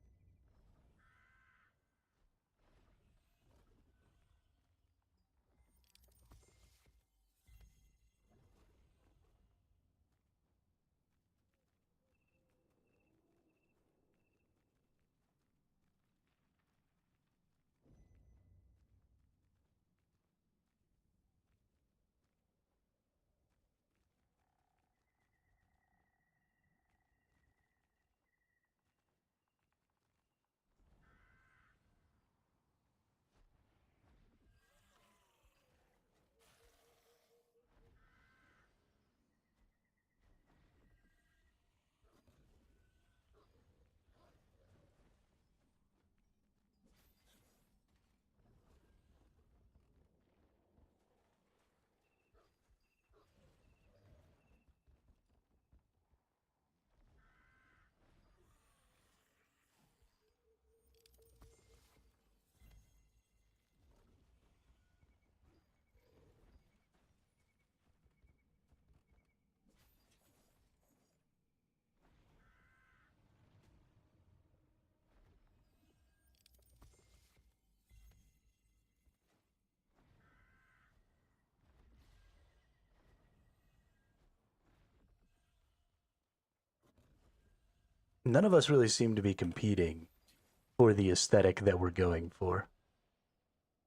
None of us really seem to be competing for the aesthetic that we're going for.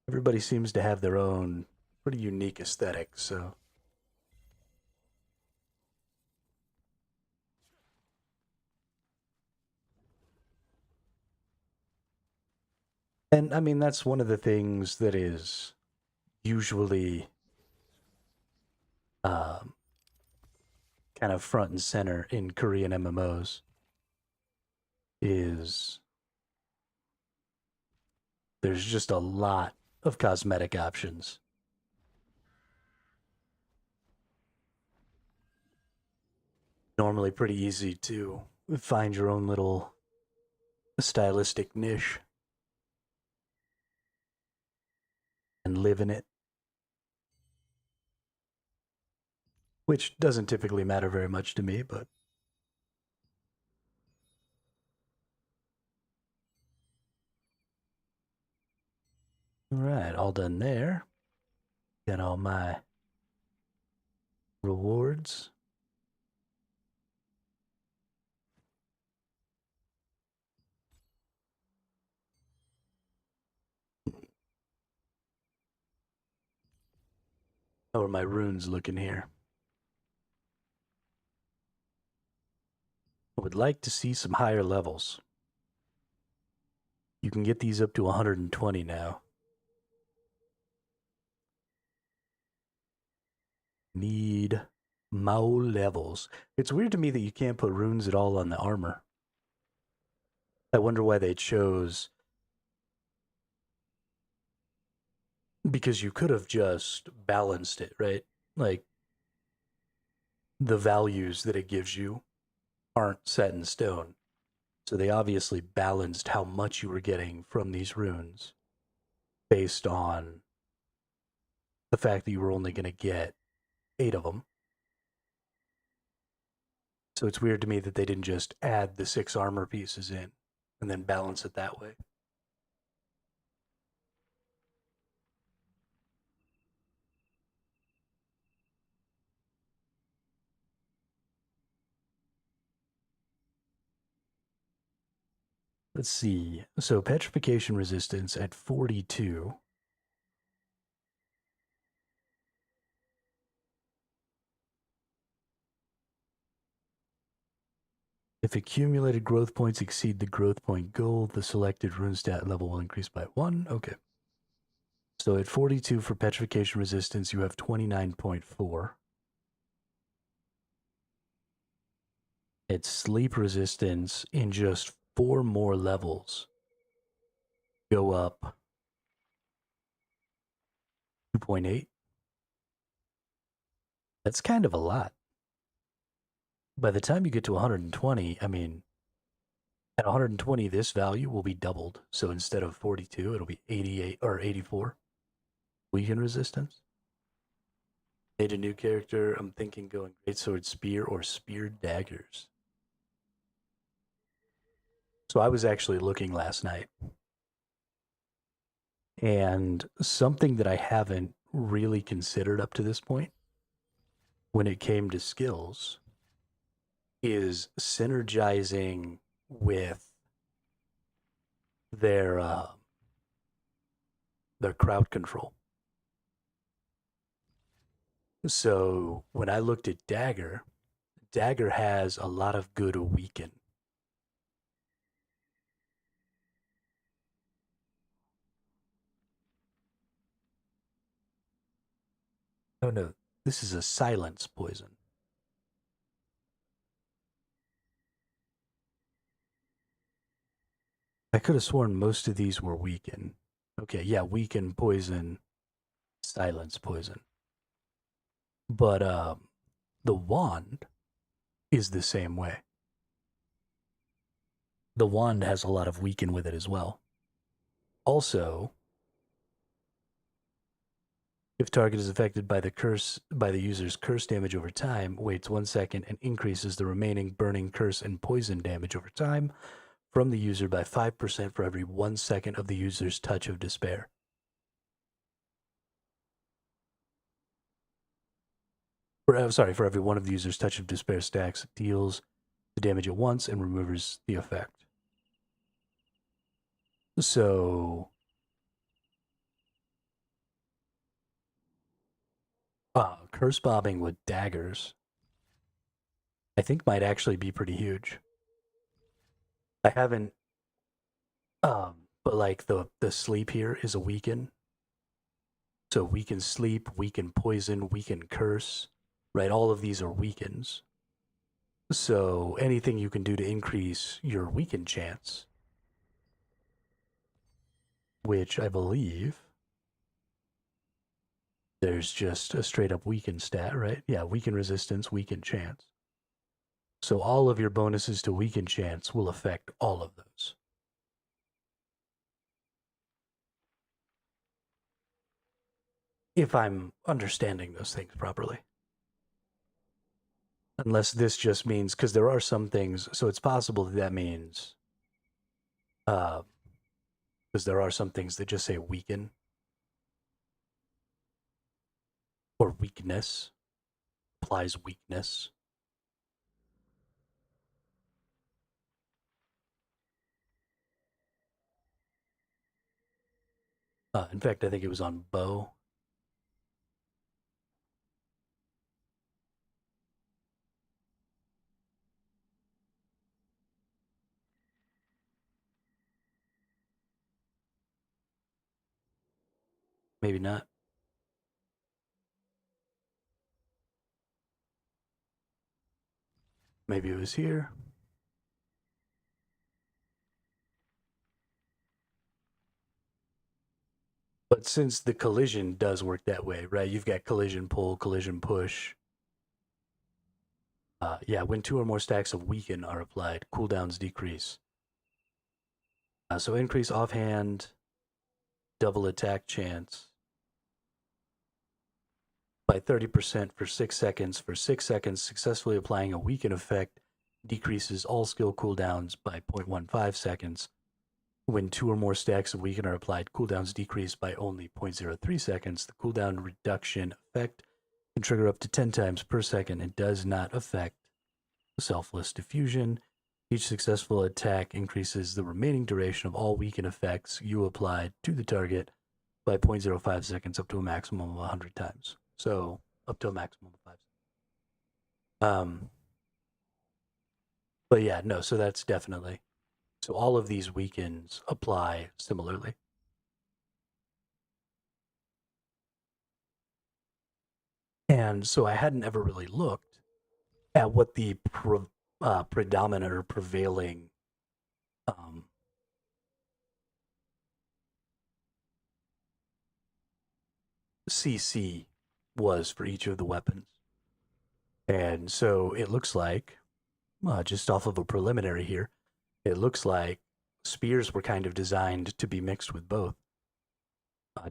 Everybody seems to have their own pretty unique aesthetic, so... And, I mean, that's one of the things that is usually kind of front and center in Korean MMOs, is there's just a lot of cosmetic options. Normally pretty easy to find your own little stylistic niche and live in it. Which doesn't typically matter very much to me, but... Alright, all done there. Got all my rewards. How are my runes looking here? I would like to see some higher levels. You can get these up to 120 now. Need more levels. It's weird to me that you can't put runes at all on the armor. I wonder why they chose. Because you could have just balanced it, right? Like, the values that it gives you aren't set in stone. So they obviously balanced how much you were getting from these runes based on the fact that you were only going to get 8 of them. So it's weird to me that they didn't just add the 6 armor pieces in and then balance it that way. Let's see. So petrification resistance at 42. If accumulated growth points exceed the growth point goal, the selected rune stat level will increase by 1. Okay. So at 42 for petrification resistance, you have 29.4. At sleep resistance, in just 4 more levels, go up 2.8. That's kind of a lot. By the time you get to 120, I mean, at 120, this value will be doubled. So instead of 42, it'll be 88 or 84. Weaken resistance. Made a new character. I'm thinking going greatsword spear or spear daggers. So I was actually looking last night, and something that I haven't really considered up to this point when it came to skills is synergizing with their crowd control. So when I looked at Dagger has a lot of good weaken. Oh no, this is a silence poison. I could have sworn most of these were weaken. Okay, yeah, weaken, poison, silence, poison. But the wand is the same way. The wand has a lot of weaken with it as well. Also, if target is affected by the user's curse damage over time, waits 1 second and increases the remaining burning, curse, and poison damage over time from the user by 5% for every 1 second of the user's touch of despair. For every one of the user's touch of despair stacks, deals the damage at once and removes the effect. So, curse bombing with daggers, I think might actually be pretty huge. I haven't, but like the sleep here is a weaken. So weaken sleep, weaken poison, weaken curse, right? All of these are weakens. So anything you can do to increase your weaken chance, which I believe there's just a straight up weaken stat, right? Yeah, weaken resistance, weaken chance. So all of your bonuses to weaken chance will affect all of those. If I'm understanding those things properly. Unless this just means, because there are some things, so it's possible that means, because there are some things that just say weaken or weakness, applies weakness. In fact, I think it was on bow. Maybe not. Maybe it was here. But since the collision does work that way, right? You've got collision pull, collision push. Yeah, when 2 or more stacks of weaken are applied, cooldowns decrease. So increase offhand, double attack chance by 30% for 6 seconds. For 6 seconds, successfully applying a weaken effect decreases all skill cooldowns by 0.15 seconds. When 2 or more stacks of weaken are applied, cooldowns decrease by only 0.03 seconds. The cooldown reduction effect can trigger up to 10 times per second and does not affect selfless diffusion. Each successful attack increases the remaining duration of all weaken effects you applied to the target by 0.05 seconds up to a maximum of 100 times. So up to a maximum of 5 seconds. But yeah, no, so that's definitely. So all of these weakens apply similarly. And so I hadn't ever really looked at what the predominant or prevailing CC was for each of the weapons. And so it looks like, just off of a preliminary here, it looks like spears were kind of designed to be mixed with both.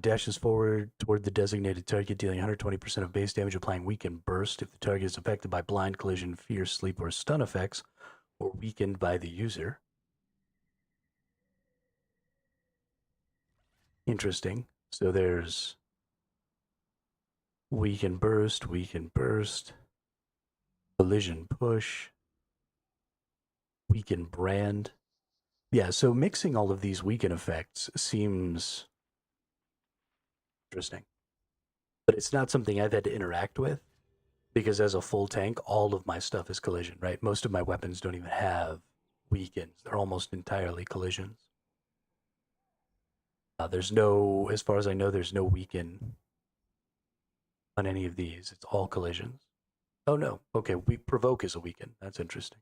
Dashes forward toward the designated target, dealing 120% of base damage, applying weaken burst if the target is affected by blind, collision, fear, sleep, or stun effects, or weakened by the user. Interesting. So there's weaken burst, collision push, weaken brand. Yeah, so mixing all of these weaken effects seems interesting. But it's not something I've had to interact with, because as a full tank, all of my stuff is collision, right? Most of my weapons don't even have weakens. They're almost entirely collisions. There's no, as far as I know, there's no weaken on any of these. It's all collisions. Oh no, okay, provoke is a weaken. That's interesting.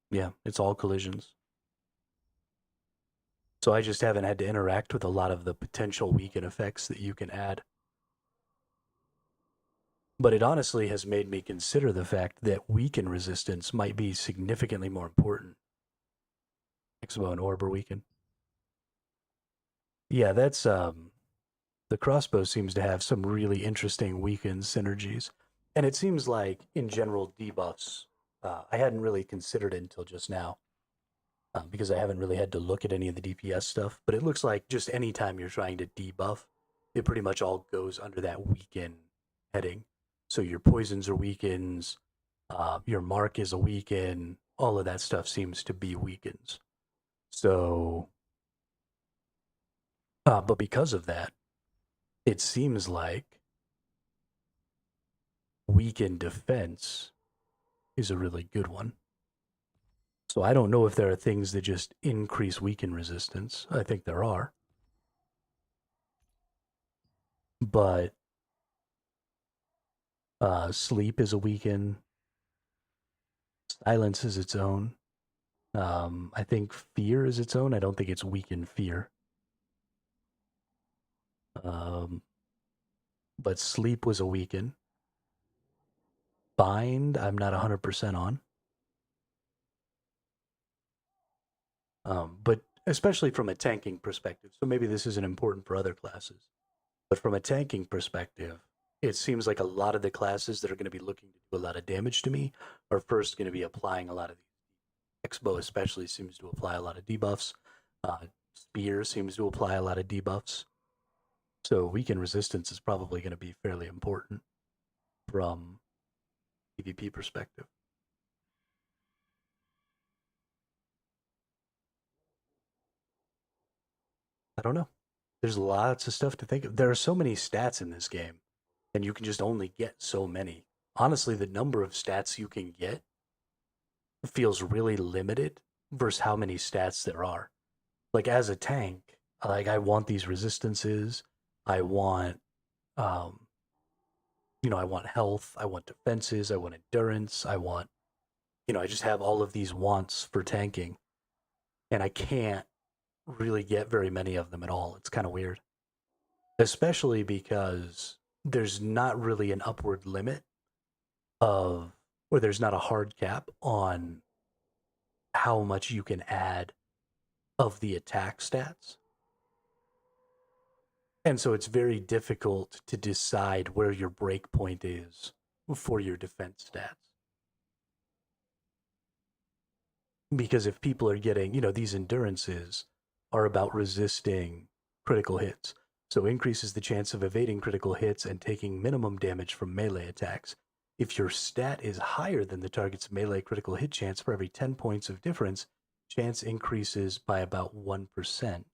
Yeah, it's all collisions. So I just haven't had to interact with a lot of the potential weaken effects that you can add. But it honestly has made me consider the fact that weaken resistance might be significantly more important. Expo and Orb are weaken. Yeah, that's the crossbow seems to have some really interesting weaken synergies. And it seems like in general debuffs, I hadn't really considered it until just now. Because I haven't really had to look at any of the DPS stuff, but it looks like just any time you're trying to debuff, it pretty much all goes under that weaken heading. So your poisons are weakens, your mark is a weaken, all of that stuff seems to be weakens. So, but because of that, it seems like weaken defense is a really good one. So I don't know if there are things that just increase weaken resistance. I think there are. But sleep is a weaken. Silence is its own. I think fear is its own. I don't think it's weaken fear. But sleep was a weaken. Bind, I'm not 100% on. But especially from a tanking perspective, so maybe this isn't important for other classes, but from a tanking perspective, it seems like a lot of the classes that are going to be looking to do a lot of damage to me are first going to be applying a lot of these. Expo especially seems to apply a lot of debuffs. Spear seems to apply a lot of debuffs. So weaken resistance is probably going to be fairly important from PvP perspective. I don't know. There's lots of stuff to think of. There are so many stats in this game, and you can just only get so many. Honestly, the number of stats you can get feels really limited versus how many stats there are. Like as a tank, like I want these resistances, I want I want health, I want defenses, I want endurance, I want I just have all of these wants for tanking, and I can't really get very many of them at all. It's kind of weird. Especially because there's not really an upward limit or there's not a hard cap on how much you can add of the attack stats. And so it's very difficult to decide where your breakpoint is for your defense stats. Because if people are getting, these endurances are about resisting critical hits. So increases the chance of evading critical hits and taking minimum damage from melee attacks. If your stat is higher than the target's melee critical hit chance, for every 10 points of difference, chance increases by about 1%.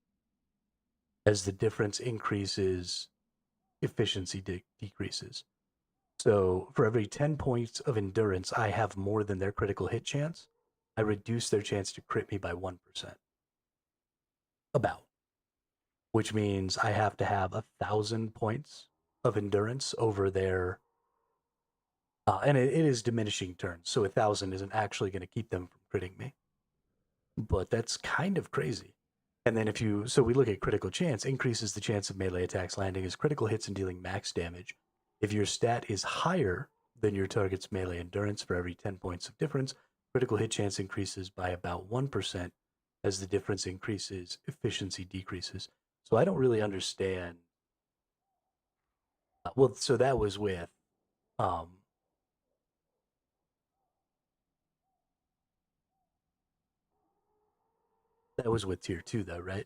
As the difference increases, efficiency decreases. So for every 10 points of endurance I have more than their critical hit chance, I reduce their chance to crit me by 1%. About. Which means I have to have 1,000 points of endurance over their... and it is diminishing turns, so 1,000 isn't actually going to keep them from critting me. But that's kind of crazy. And then so we look at critical chance, increases the chance of melee attacks landing as critical hits and dealing max damage. If your stat is higher than your target's melee endurance for every 10 points of difference, critical hit chance increases by about 1%. As the difference increases, efficiency decreases. So I don't really understand. Well, so that was with tier 2 though, right?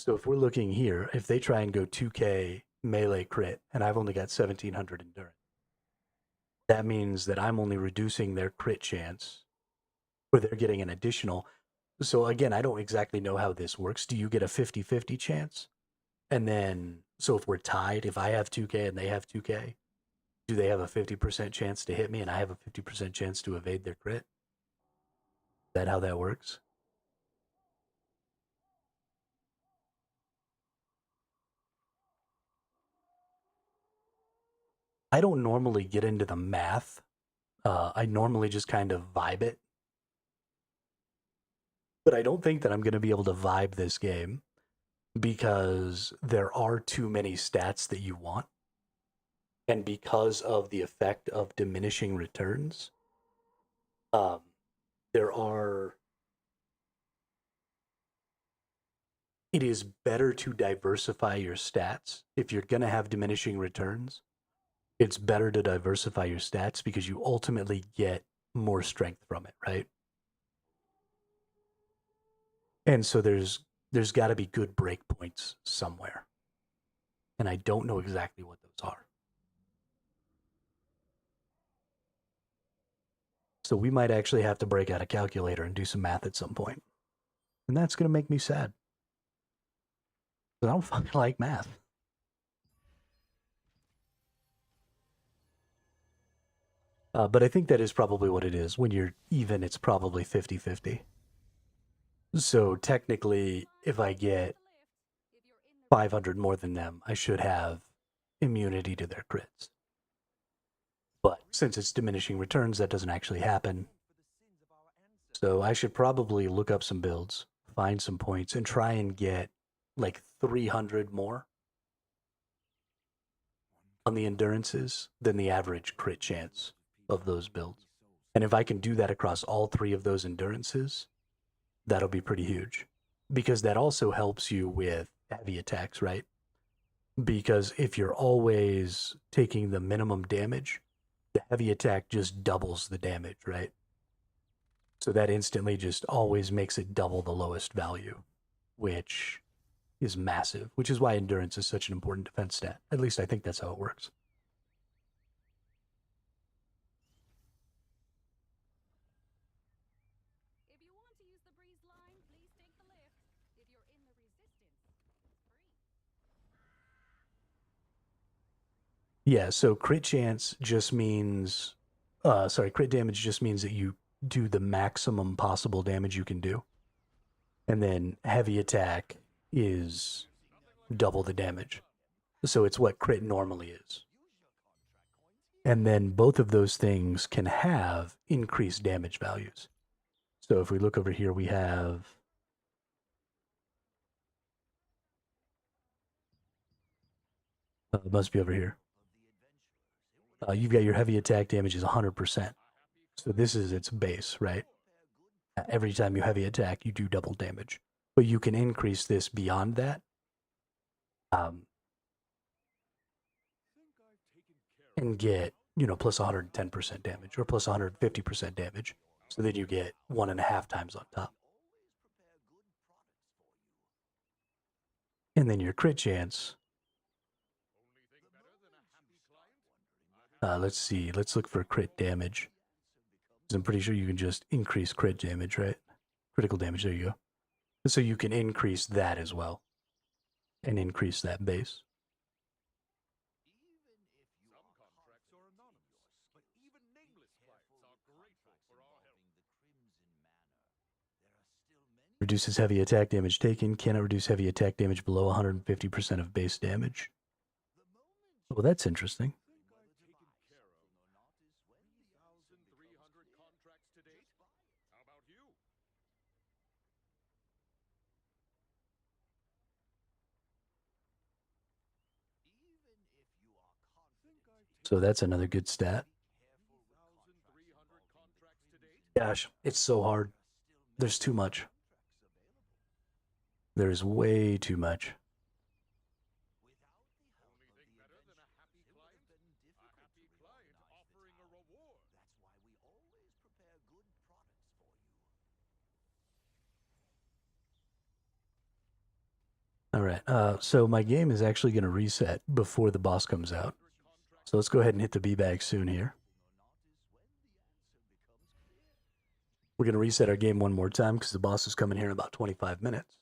So if we're looking here, if they try and go 2k melee crit and I've only got 1700 endurance, that means that I'm only reducing their crit chance, or they're getting an additional. So again, I don't exactly know how this works. Do you get a 50-50 chance? And then, so if we're tied, if I have 2k and they have 2k, do they have a 50% chance to hit me and I have a 50% chance to evade their crit? Is that how that works? I don't normally get into the math. I normally just kind of vibe it. But I don't think that I'm going to be able to vibe this game because there are too many stats that you want. And because of the effect of diminishing returns, it is better to diversify your stats. If you're going to have diminishing returns, it's better to diversify your stats because you ultimately get more strength from it, right? And so there's got to be good breakpoints somewhere. And I don't know exactly what those are. So we might actually have to break out a calculator and do some math at some point. And that's going to make me sad. Because I don't fucking like math. But I think that is probably what it is. When you're even, it's probably 50-50. So technically, if I get 500 more than them, I should have immunity to their crits. But since it's diminishing returns, that doesn't actually happen. So I should probably look up some builds, find some points, and try and get like 300 more on the endurances than the average crit chance of those builds. And if I can do that across all 3 of those endurances, that'll be pretty huge. Because that also helps you with heavy attacks, right? Because if you're always taking the minimum damage, the heavy attack just doubles the damage, right? So that instantly just always makes it double the lowest value, which is massive, which is why endurance is such an important defense stat. At least I think that's how it works. If you want to use the breeze line, please take the lift. If you're in the resistance, it's free. Yeah, so crit chance just means crit damage just means that you do the maximum possible damage you can do. And then heavy attack is double the damage. So it's what crit normally is. And then both of those things can have increased damage values. So if we look over here, we have it must be over here. You've got your heavy attack damage is 100%. So this is its base, right? Every time you heavy attack, you do double damage. But you can increase this beyond that. And get, plus 110% damage or plus 150% damage. So then you get 1.5 times on top. And then your crit chance. Let's see. Let's look for crit damage. Because I'm pretty sure you can just increase crit damage, right? Critical damage, there you go. So you can increase that as well. And increase that base. Reduces heavy attack damage taken. Cannot reduce heavy attack damage below 150% of base damage. Well, that's interesting. So that's another good stat. Gosh, it's so hard. There's too much. There's way too much. All right, so my game is actually going to reset before the boss comes out. So let's go ahead and hit the B-bag soon here. We're going to reset our game one more time because the boss is coming here in about 25 minutes.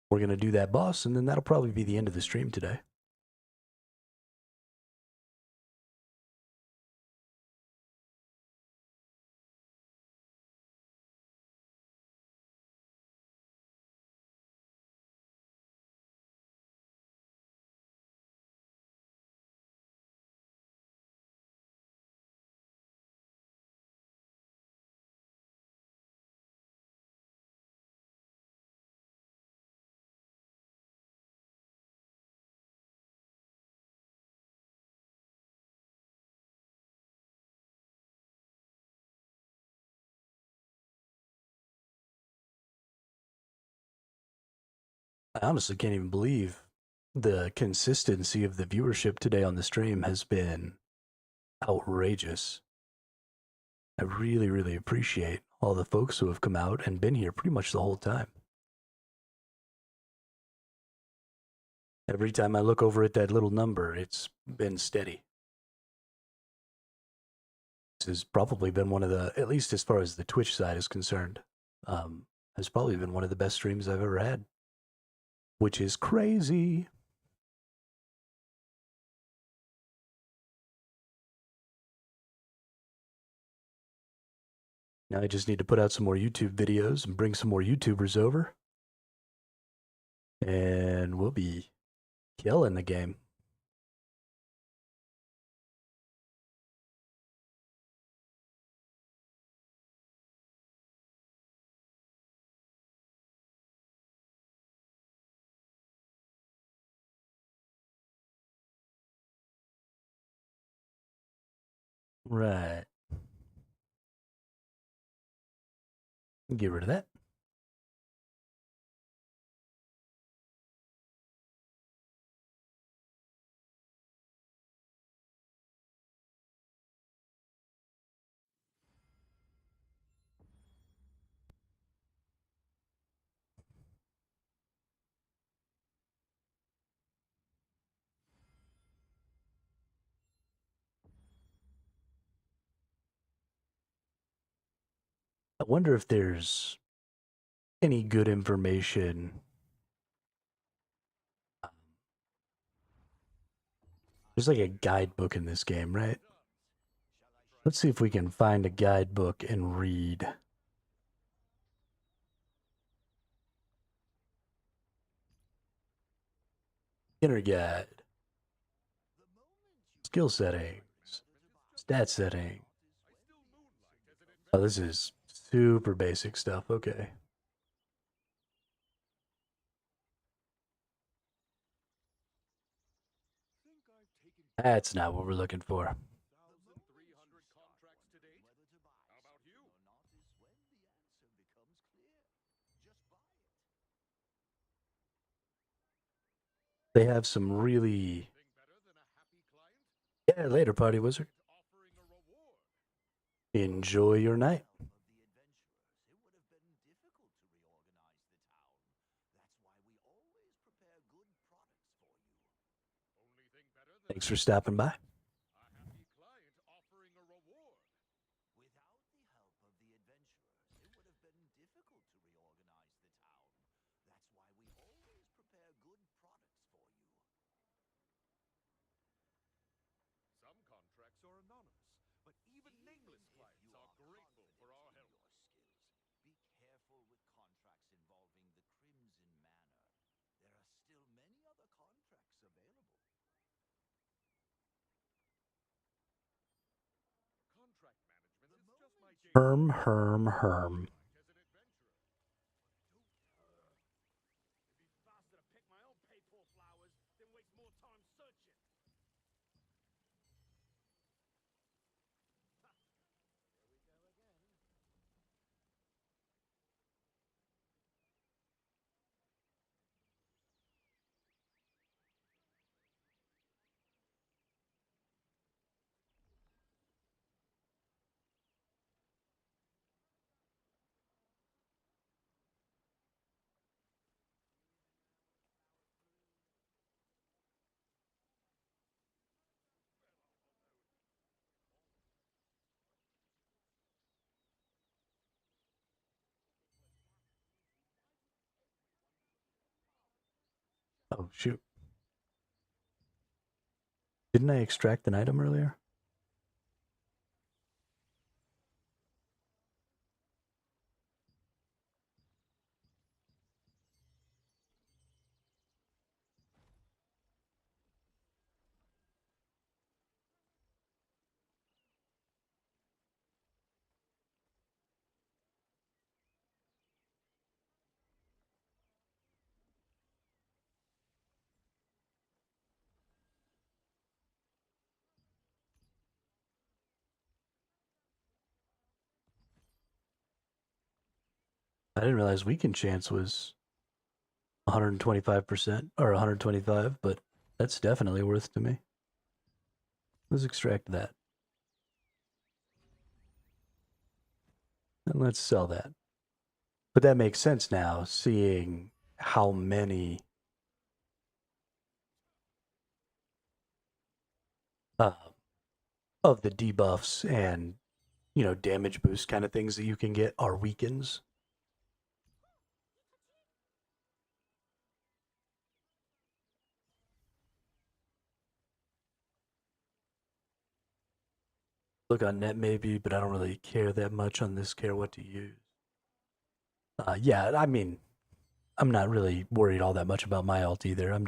We're going to do that boss, and then that'll probably be the end of the stream today. I honestly can't even believe the consistency of the viewership today on the stream has been outrageous. I really, really appreciate all the folks who have come out and been here pretty much the whole time. Every time I look over at that little number, it's been steady. This has probably been one of the, at least as far as the Twitch side is concerned, has probably been one of the best streams I've ever had. Which is crazy. Now I just need to put out some more YouTube videos and bring some more YouTubers over. And we'll be killing the game. Right. Get rid of that. I wonder if there's any good information. There's like a guidebook in this game, right? Let's see if we can find a guidebook and read. Inner guide. Skill settings. Stat setting. Oh, this is super basic stuff. Okay. That's not what we're looking for. They have some really... Yeah, later, party wizard. Enjoy your night. Thanks for stopping by. Herm. Oh, shoot. Didn't I extract an item earlier? I didn't realize weakened chance was 125% or 125, but that's definitely worth to me. Let's extract that. And let's sell that. But that makes sense now, seeing how many of the debuffs and, you know, damage boost kind of things that you can get are weakens. Look on net maybe, but I don't really care that much on this care what to use. Yeah, I mean, I'm not really worried all that much about my ult either. I'm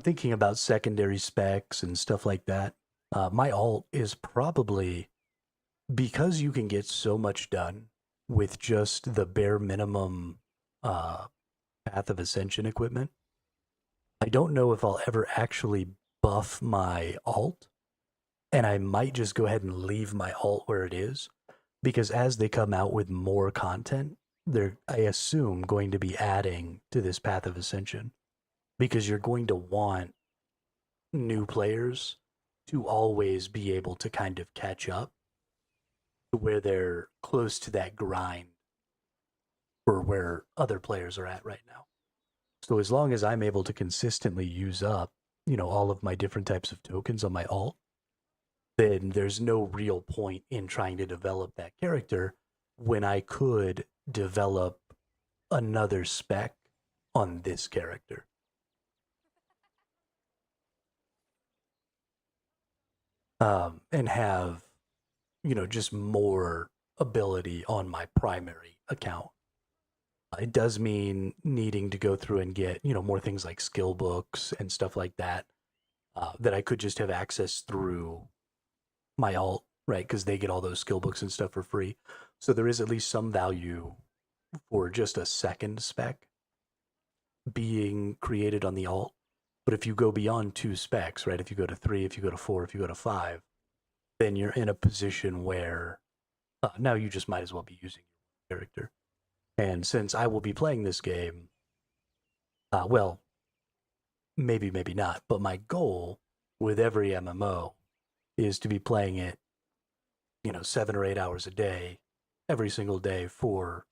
thinking about secondary specs and stuff like that. My ult is probably, because you can get so much done with just the bare minimum Path of Ascension equipment. I don't know if I'll ever actually buff my ult, and I might just go ahead and leave my ult where it is, because as they come out with more content, they're, I assume, going to be adding to this Path of Ascension, because you're going to want new players to always be able to kind of catch up to where they're close to that grind for where other players are at right now. So as long as I'm able to consistently use up, you know, all of my different types of tokens on my ult, then there's no real point in trying to develop that character when I could develop another spec on this character. and have, just more ability on my primary account. It does mean needing to go through and get, more things like skill books and stuff like that, that I could just have access through my alt, right? Because they get all those skill books and stuff for free. So there is at least some value for just a second spec being created on the alt. But if you go beyond 2 specs, right? If you go to 3, if you go to 4, if you go to 5, then you're in a position where now you just might as well be using your character. And since I will be playing this game, well, maybe not, but my goal with every MMO is to be playing it, 7 or 8 hours a day, every single day for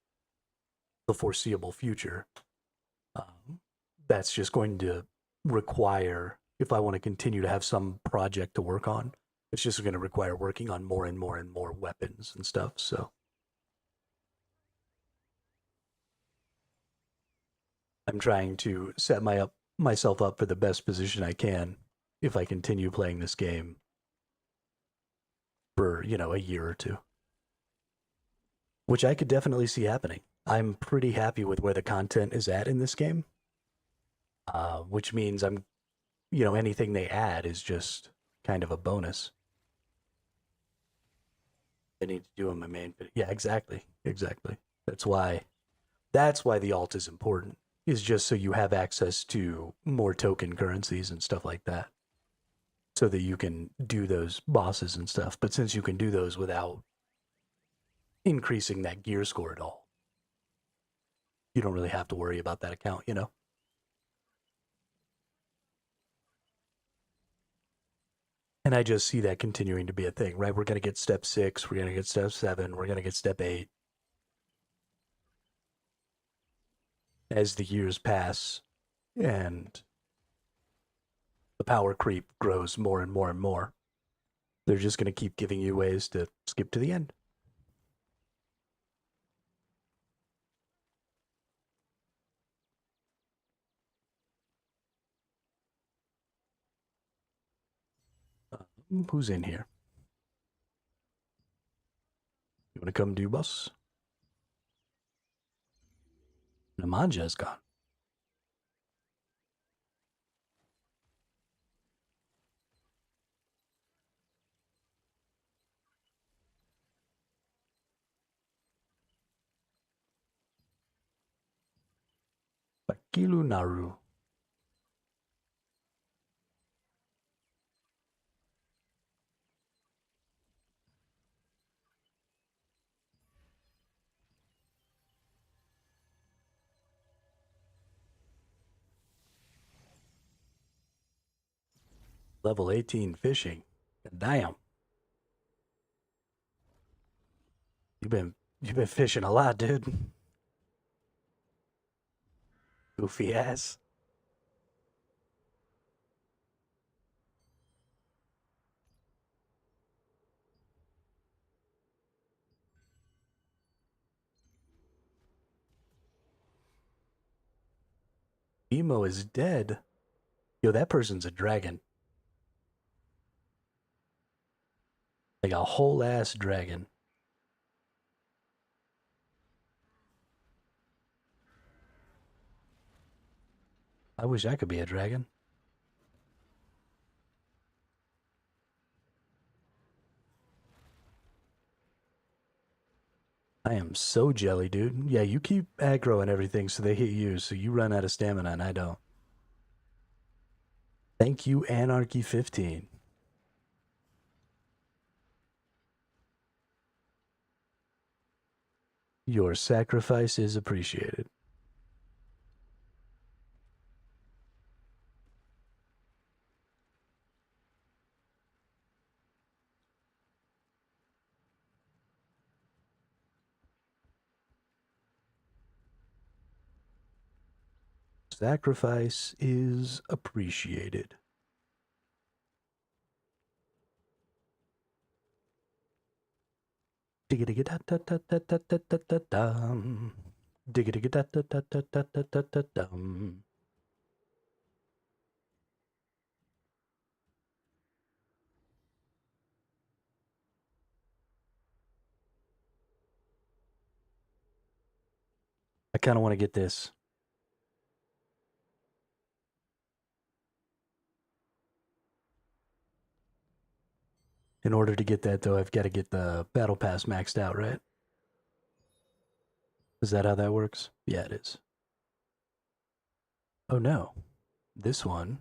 the foreseeable future. That's just going to require, if I want to continue to have some project to work on, it's just going to require working on more and more and more weapons and stuff. So I'm trying to set myself up for the best position I can if I continue playing this game for, a year or two. Which I could definitely see happening. I'm pretty happy with where the content is at in this game. Which means anything they add is just kind of a bonus. I need to do on my main video. Yeah, exactly. That's why the alt is important, is just so you have access to more token currencies and stuff like that, so that you can do those bosses and stuff. But since you can do those without increasing that gear score at all, you don't really have to worry about that account, And I just see that continuing to be a thing, right? We're going to get step 6, we're going to get step 7, we're going to get step 8. As the years pass and the power creep grows more and more and more, they're just going to keep giving you ways to skip to the end. Who's in here? You want to come do, boss? Namanja's gone. Pakilu Naru. Level 18 fishing. Damn. You've been fishing a lot, dude. Goofy ass. Emo is dead. Yo, that person's a dragon. Like a whole ass dragon. I wish I could be a dragon. I am so jelly, dude. Yeah, you keep aggro and everything so they hit you, so you run out of stamina and I don't. Thank you, Anarchy15. Your sacrifice is appreciated. Sacrifice is appreciated. Digga-digga-da-da-da-da-da-da-da-dum. Digga-digga-da-da-da-da-da-da-dum. I kind of want to get this. In order to get that, though, I've got to get the battle pass maxed out, right? Is that how that works? Yeah, it is. Oh no. This one.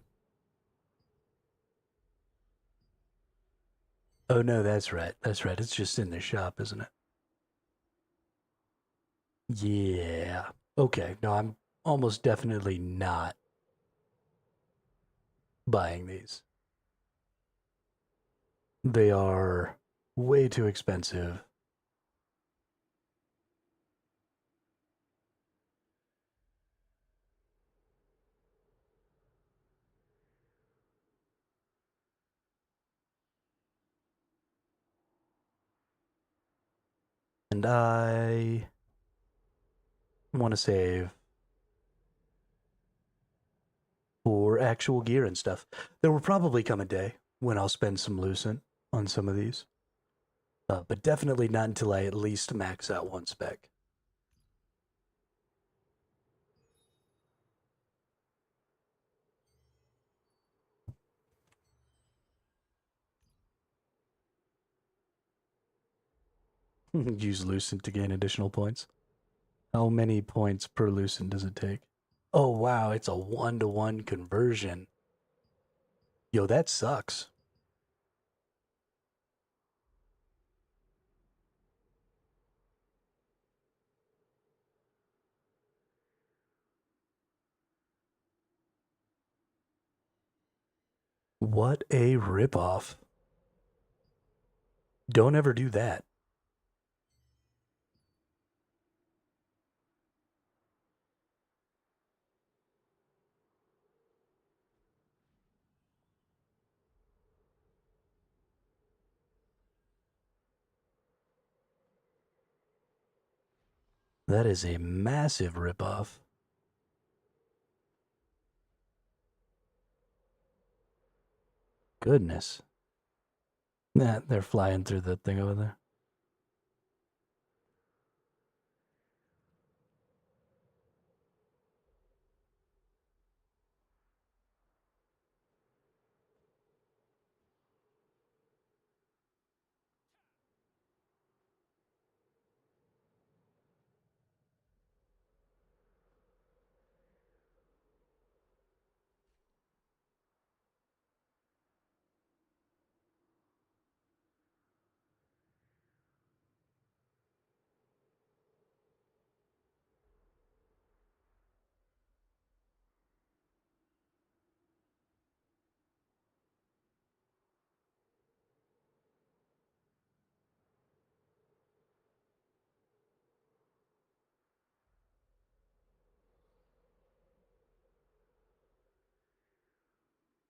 Oh no, that's right. That's right. It's just in the shop, isn't it? Yeah. Okay. No, I'm almost definitely not buying these. They are way too expensive. And I want to save for actual gear and stuff. There will probably come a day when I'll spend some lucent on some of these. But definitely not until I at least max out one spec. Use lucent to gain additional points. How many points per lucent does it take? Oh wow, it's a 1-to-1 conversion. Yo, that sucks. What a ripoff. Don't ever do that. That is a massive ripoff. Goodness. Nah, they're flying through the thing over there.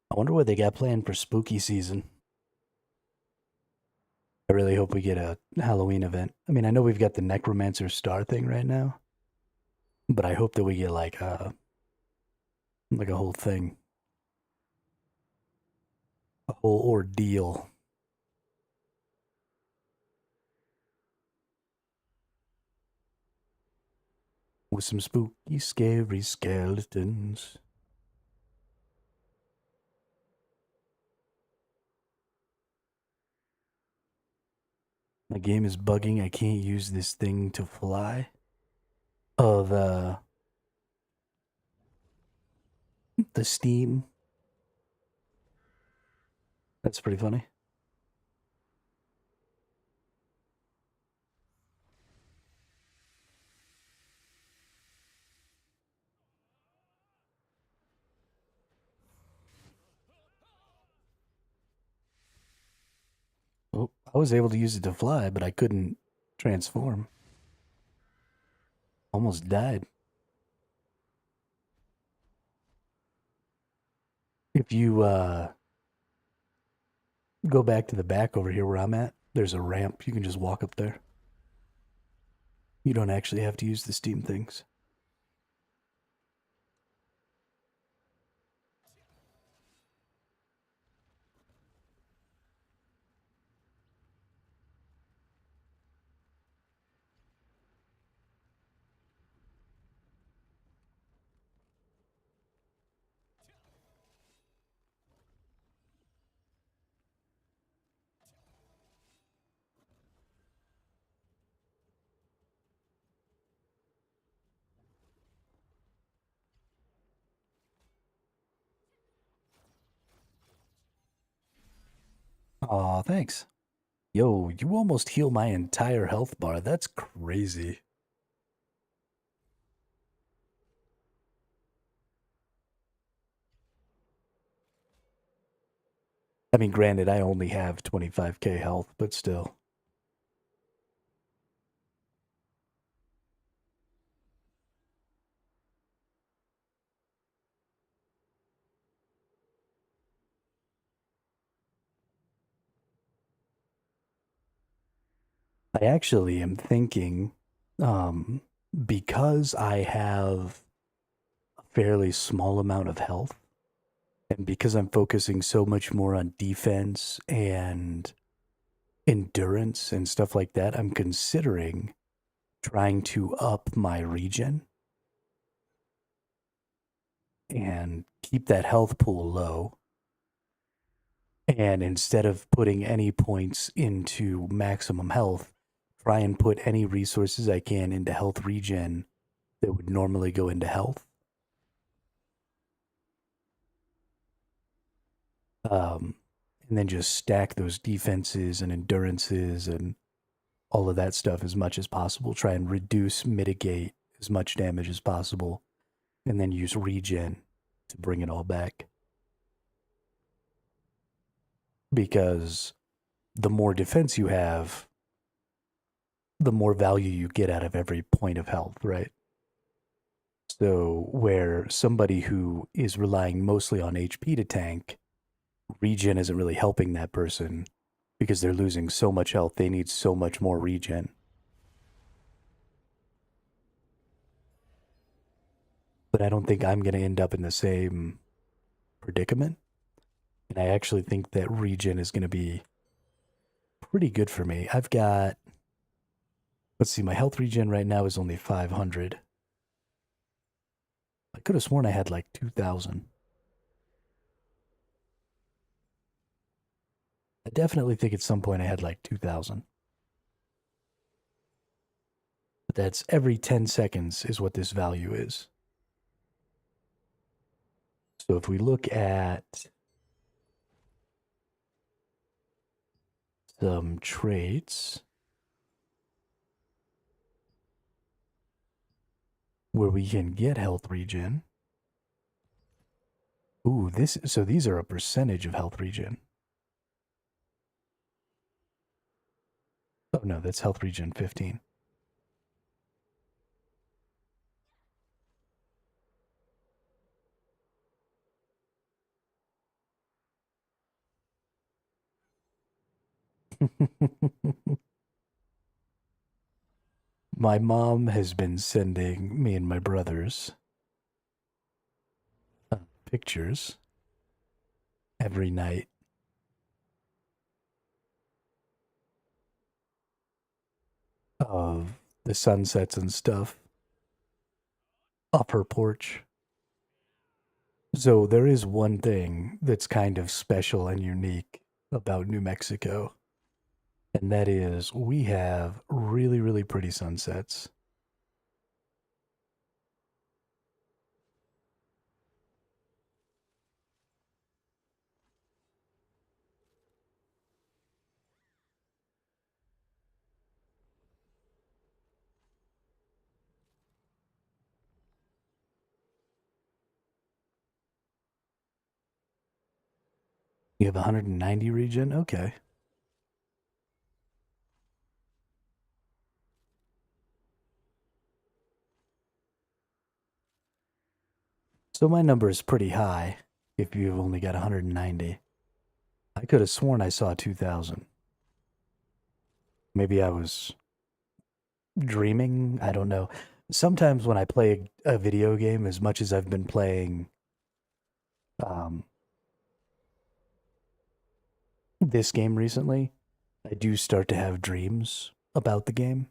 I wonder what they got planned for spooky season. I really hope we get a Halloween event. I mean, I know we've got the Necromancer Star thing right now, but I hope that we get like a whole thing, a whole ordeal. With some spooky, scary skeletons. My game is bugging. I can't use this thing to fly. Oh, the Steam. That's pretty funny. Oh, I was able to use it to fly, but I couldn't transform. Almost died. If you go back to the back over here where I'm at, there's a ramp. You can just walk up there. You don't actually have to use the Steam things. Aw, thanks. Yo, you almost heal my entire health bar. That's crazy. I mean, granted, I only have 25k health, but still. I actually am thinking, um, because I have a fairly small amount of health, and because I'm focusing so much more on defense and endurance and stuff like that, I'm considering trying to up my regen and keep that health pool low. And instead of putting any points into maximum health, try and put any resources I can into health regen that would normally go into health. And then just stack those defenses and endurances and all of that stuff as much as possible. Try and mitigate as much damage as possible, and then use regen to bring it all back. Because the more defense you have, the more value you get out of every point of health, right? So, where somebody who is relying mostly on HP to tank, regen isn't really helping that person because they're losing so much health, they need so much more regen. But I don't think I'm going to end up in the same predicament. And I actually think that regen is going to be pretty good for me. I've got, let's see, my health regen right now is only 500. I could have sworn I had like 2,000. I definitely think at some point I had like 2,000. But that's every 10 seconds is what this value is. So if we look at some traits where we can get health regen. Ooh, so these are a percentage of health regen. Oh no, that's health regen 15. My mom has been sending me and my brothers pictures every night of the sunsets and stuff off her porch. So there is one thing that's kind of special and unique about New Mexico, and that is we have really, really pretty sunsets. You have 190 regen? Okay. So my number is pretty high if you've only got 190. I could have sworn I saw 2,000. Maybe I was dreaming. I don't know. Sometimes when I play a video game, as much as I've been playing this game recently, I do start to have dreams about the game.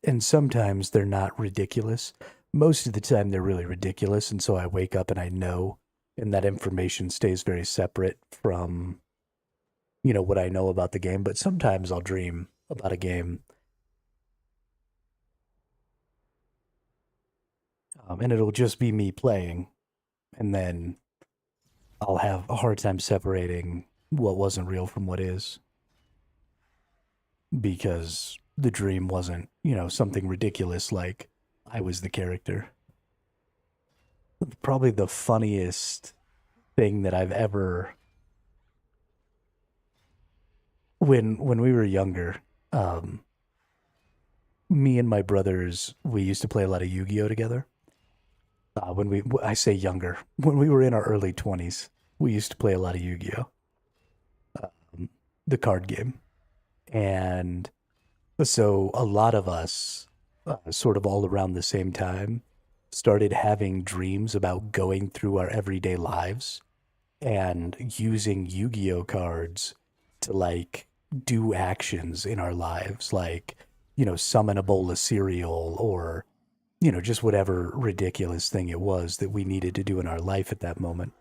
And sometimes they're not ridiculous. Most of the time they're really ridiculous, and so I wake up and I know, and that information stays very separate from, what I know about the game. But sometimes I'll dream about a game, and it'll just be me playing, and then I'll have a hard time separating what wasn't real from what is. Because the dream wasn't, something ridiculous like I was the character. Probably the funniest thing that I've ever when we were younger, me and my brothers, we used to play a lot of Yu-Gi-Oh together. I say younger, when we were in our early 20s, we used to play a lot of Yu-Gi-Oh, the card game. And so a lot of us, sort of all around the same time, started having dreams about going through our everyday lives and using Yu-Gi-Oh cards to like do actions in our lives, like, summon a bowl of cereal or, just whatever ridiculous thing it was that we needed to do in our life at that moment.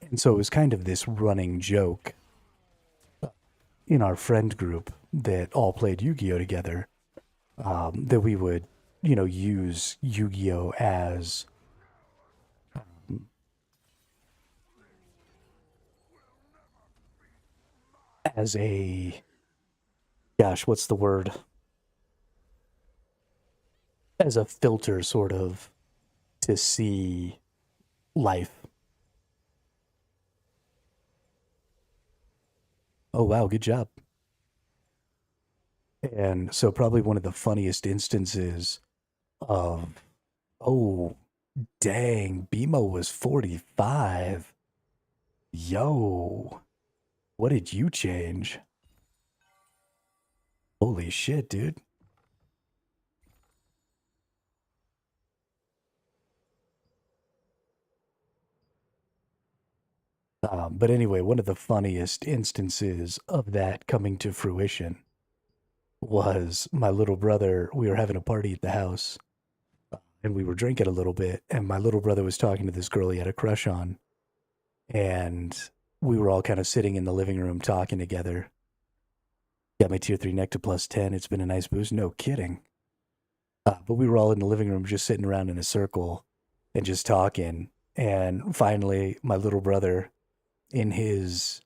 And so it was kind of this running joke in our friend group that all played Yu-Gi-Oh together, that we would, use Yu-Gi-Oh as a, gosh, what's the word? As a filter, sort of, to see life. Oh, wow, good job. And so probably one of the funniest instances of, oh, dang, BMO was 45. Yo, what did you change? Holy shit, dude. But anyway, one of the funniest instances of that coming to fruition was my little brother. We were having a party at the house and we were drinking a little bit. And my little brother was talking to this girl he had a crush on. And we were all kind of sitting in the living room talking together. Got my tier 3 neck to +10. It's been a nice boost. No kidding. But we were all in the living room just sitting around in a circle and just talking. And finally, my little brother, in his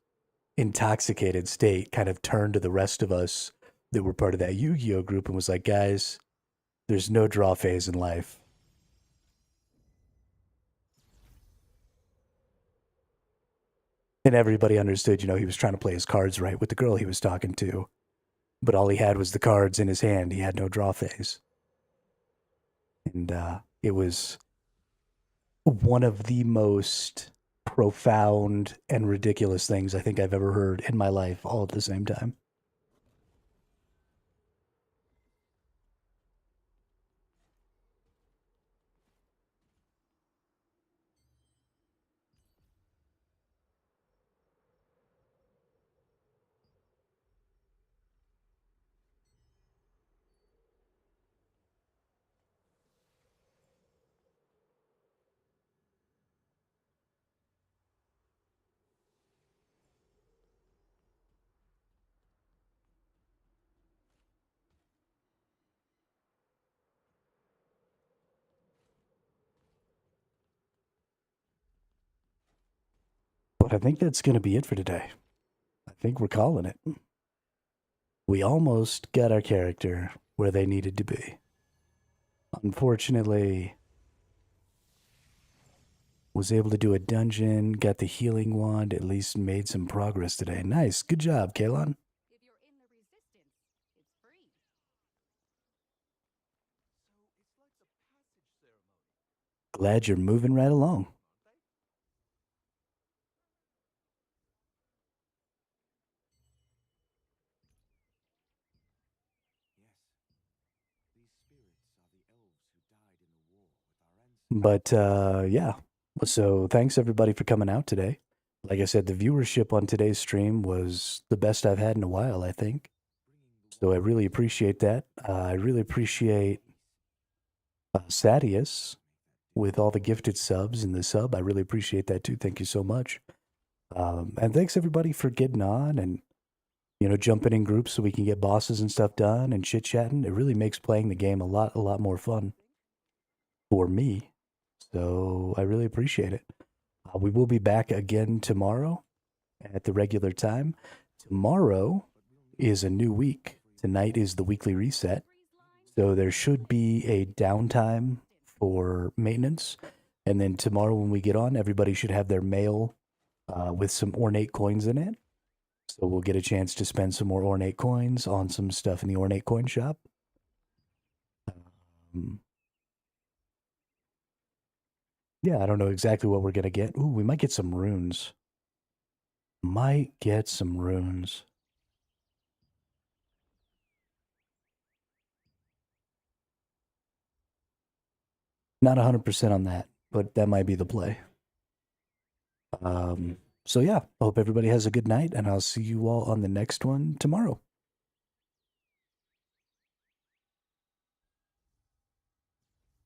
intoxicated state, kind of turned to the rest of us that were part of that Yu-Gi-Oh group and was like, guys, there's no draw phase in life. And everybody understood, he was trying to play his cards right with the girl he was talking to. But all he had was the cards in his hand. He had no draw phase. And it was one of the most profound and ridiculous things I think I've ever heard in my life all at the same time. But I think that's going to be it for today. I think we're calling it. We almost got our character where they needed to be. Unfortunately, was able to do a dungeon, got the healing wand, at least made some progress today. Nice. Good job, Kalon. If you're in the resistance, it's free. So it's like the passage ceremony. Glad you're moving right along. Yes. These spirits are the elves who died in the war with our ancestors. But yeah, so thanks everybody for coming out today. Like I said, the viewership on today's stream was the best I've had in a while, I think. So I really appreciate that. I really appreciate Sadius with all the gifted subs and the sub. I really appreciate that too. Thank you so much. And thanks everybody for getting on and, jumping in groups so we can get bosses and stuff done and chit-chatting. It really makes playing the game a lot more fun. for me. So I really appreciate it. We will be back again tomorrow at the regular time. Tomorrow is a new week. Tonight is the weekly reset. So there should be a downtime for maintenance. And then tomorrow when we get on, everybody should have their mail with some ornate coins in it. So we'll get a chance to spend some more ornate coins on some stuff in the ornate coin shop. Yeah, I don't know exactly what we're going to get. Ooh, we might get some runes. Might get some runes. Not 100% on that, but that might be the play. So yeah, I hope everybody has a good night, and I'll see you all on the next one tomorrow.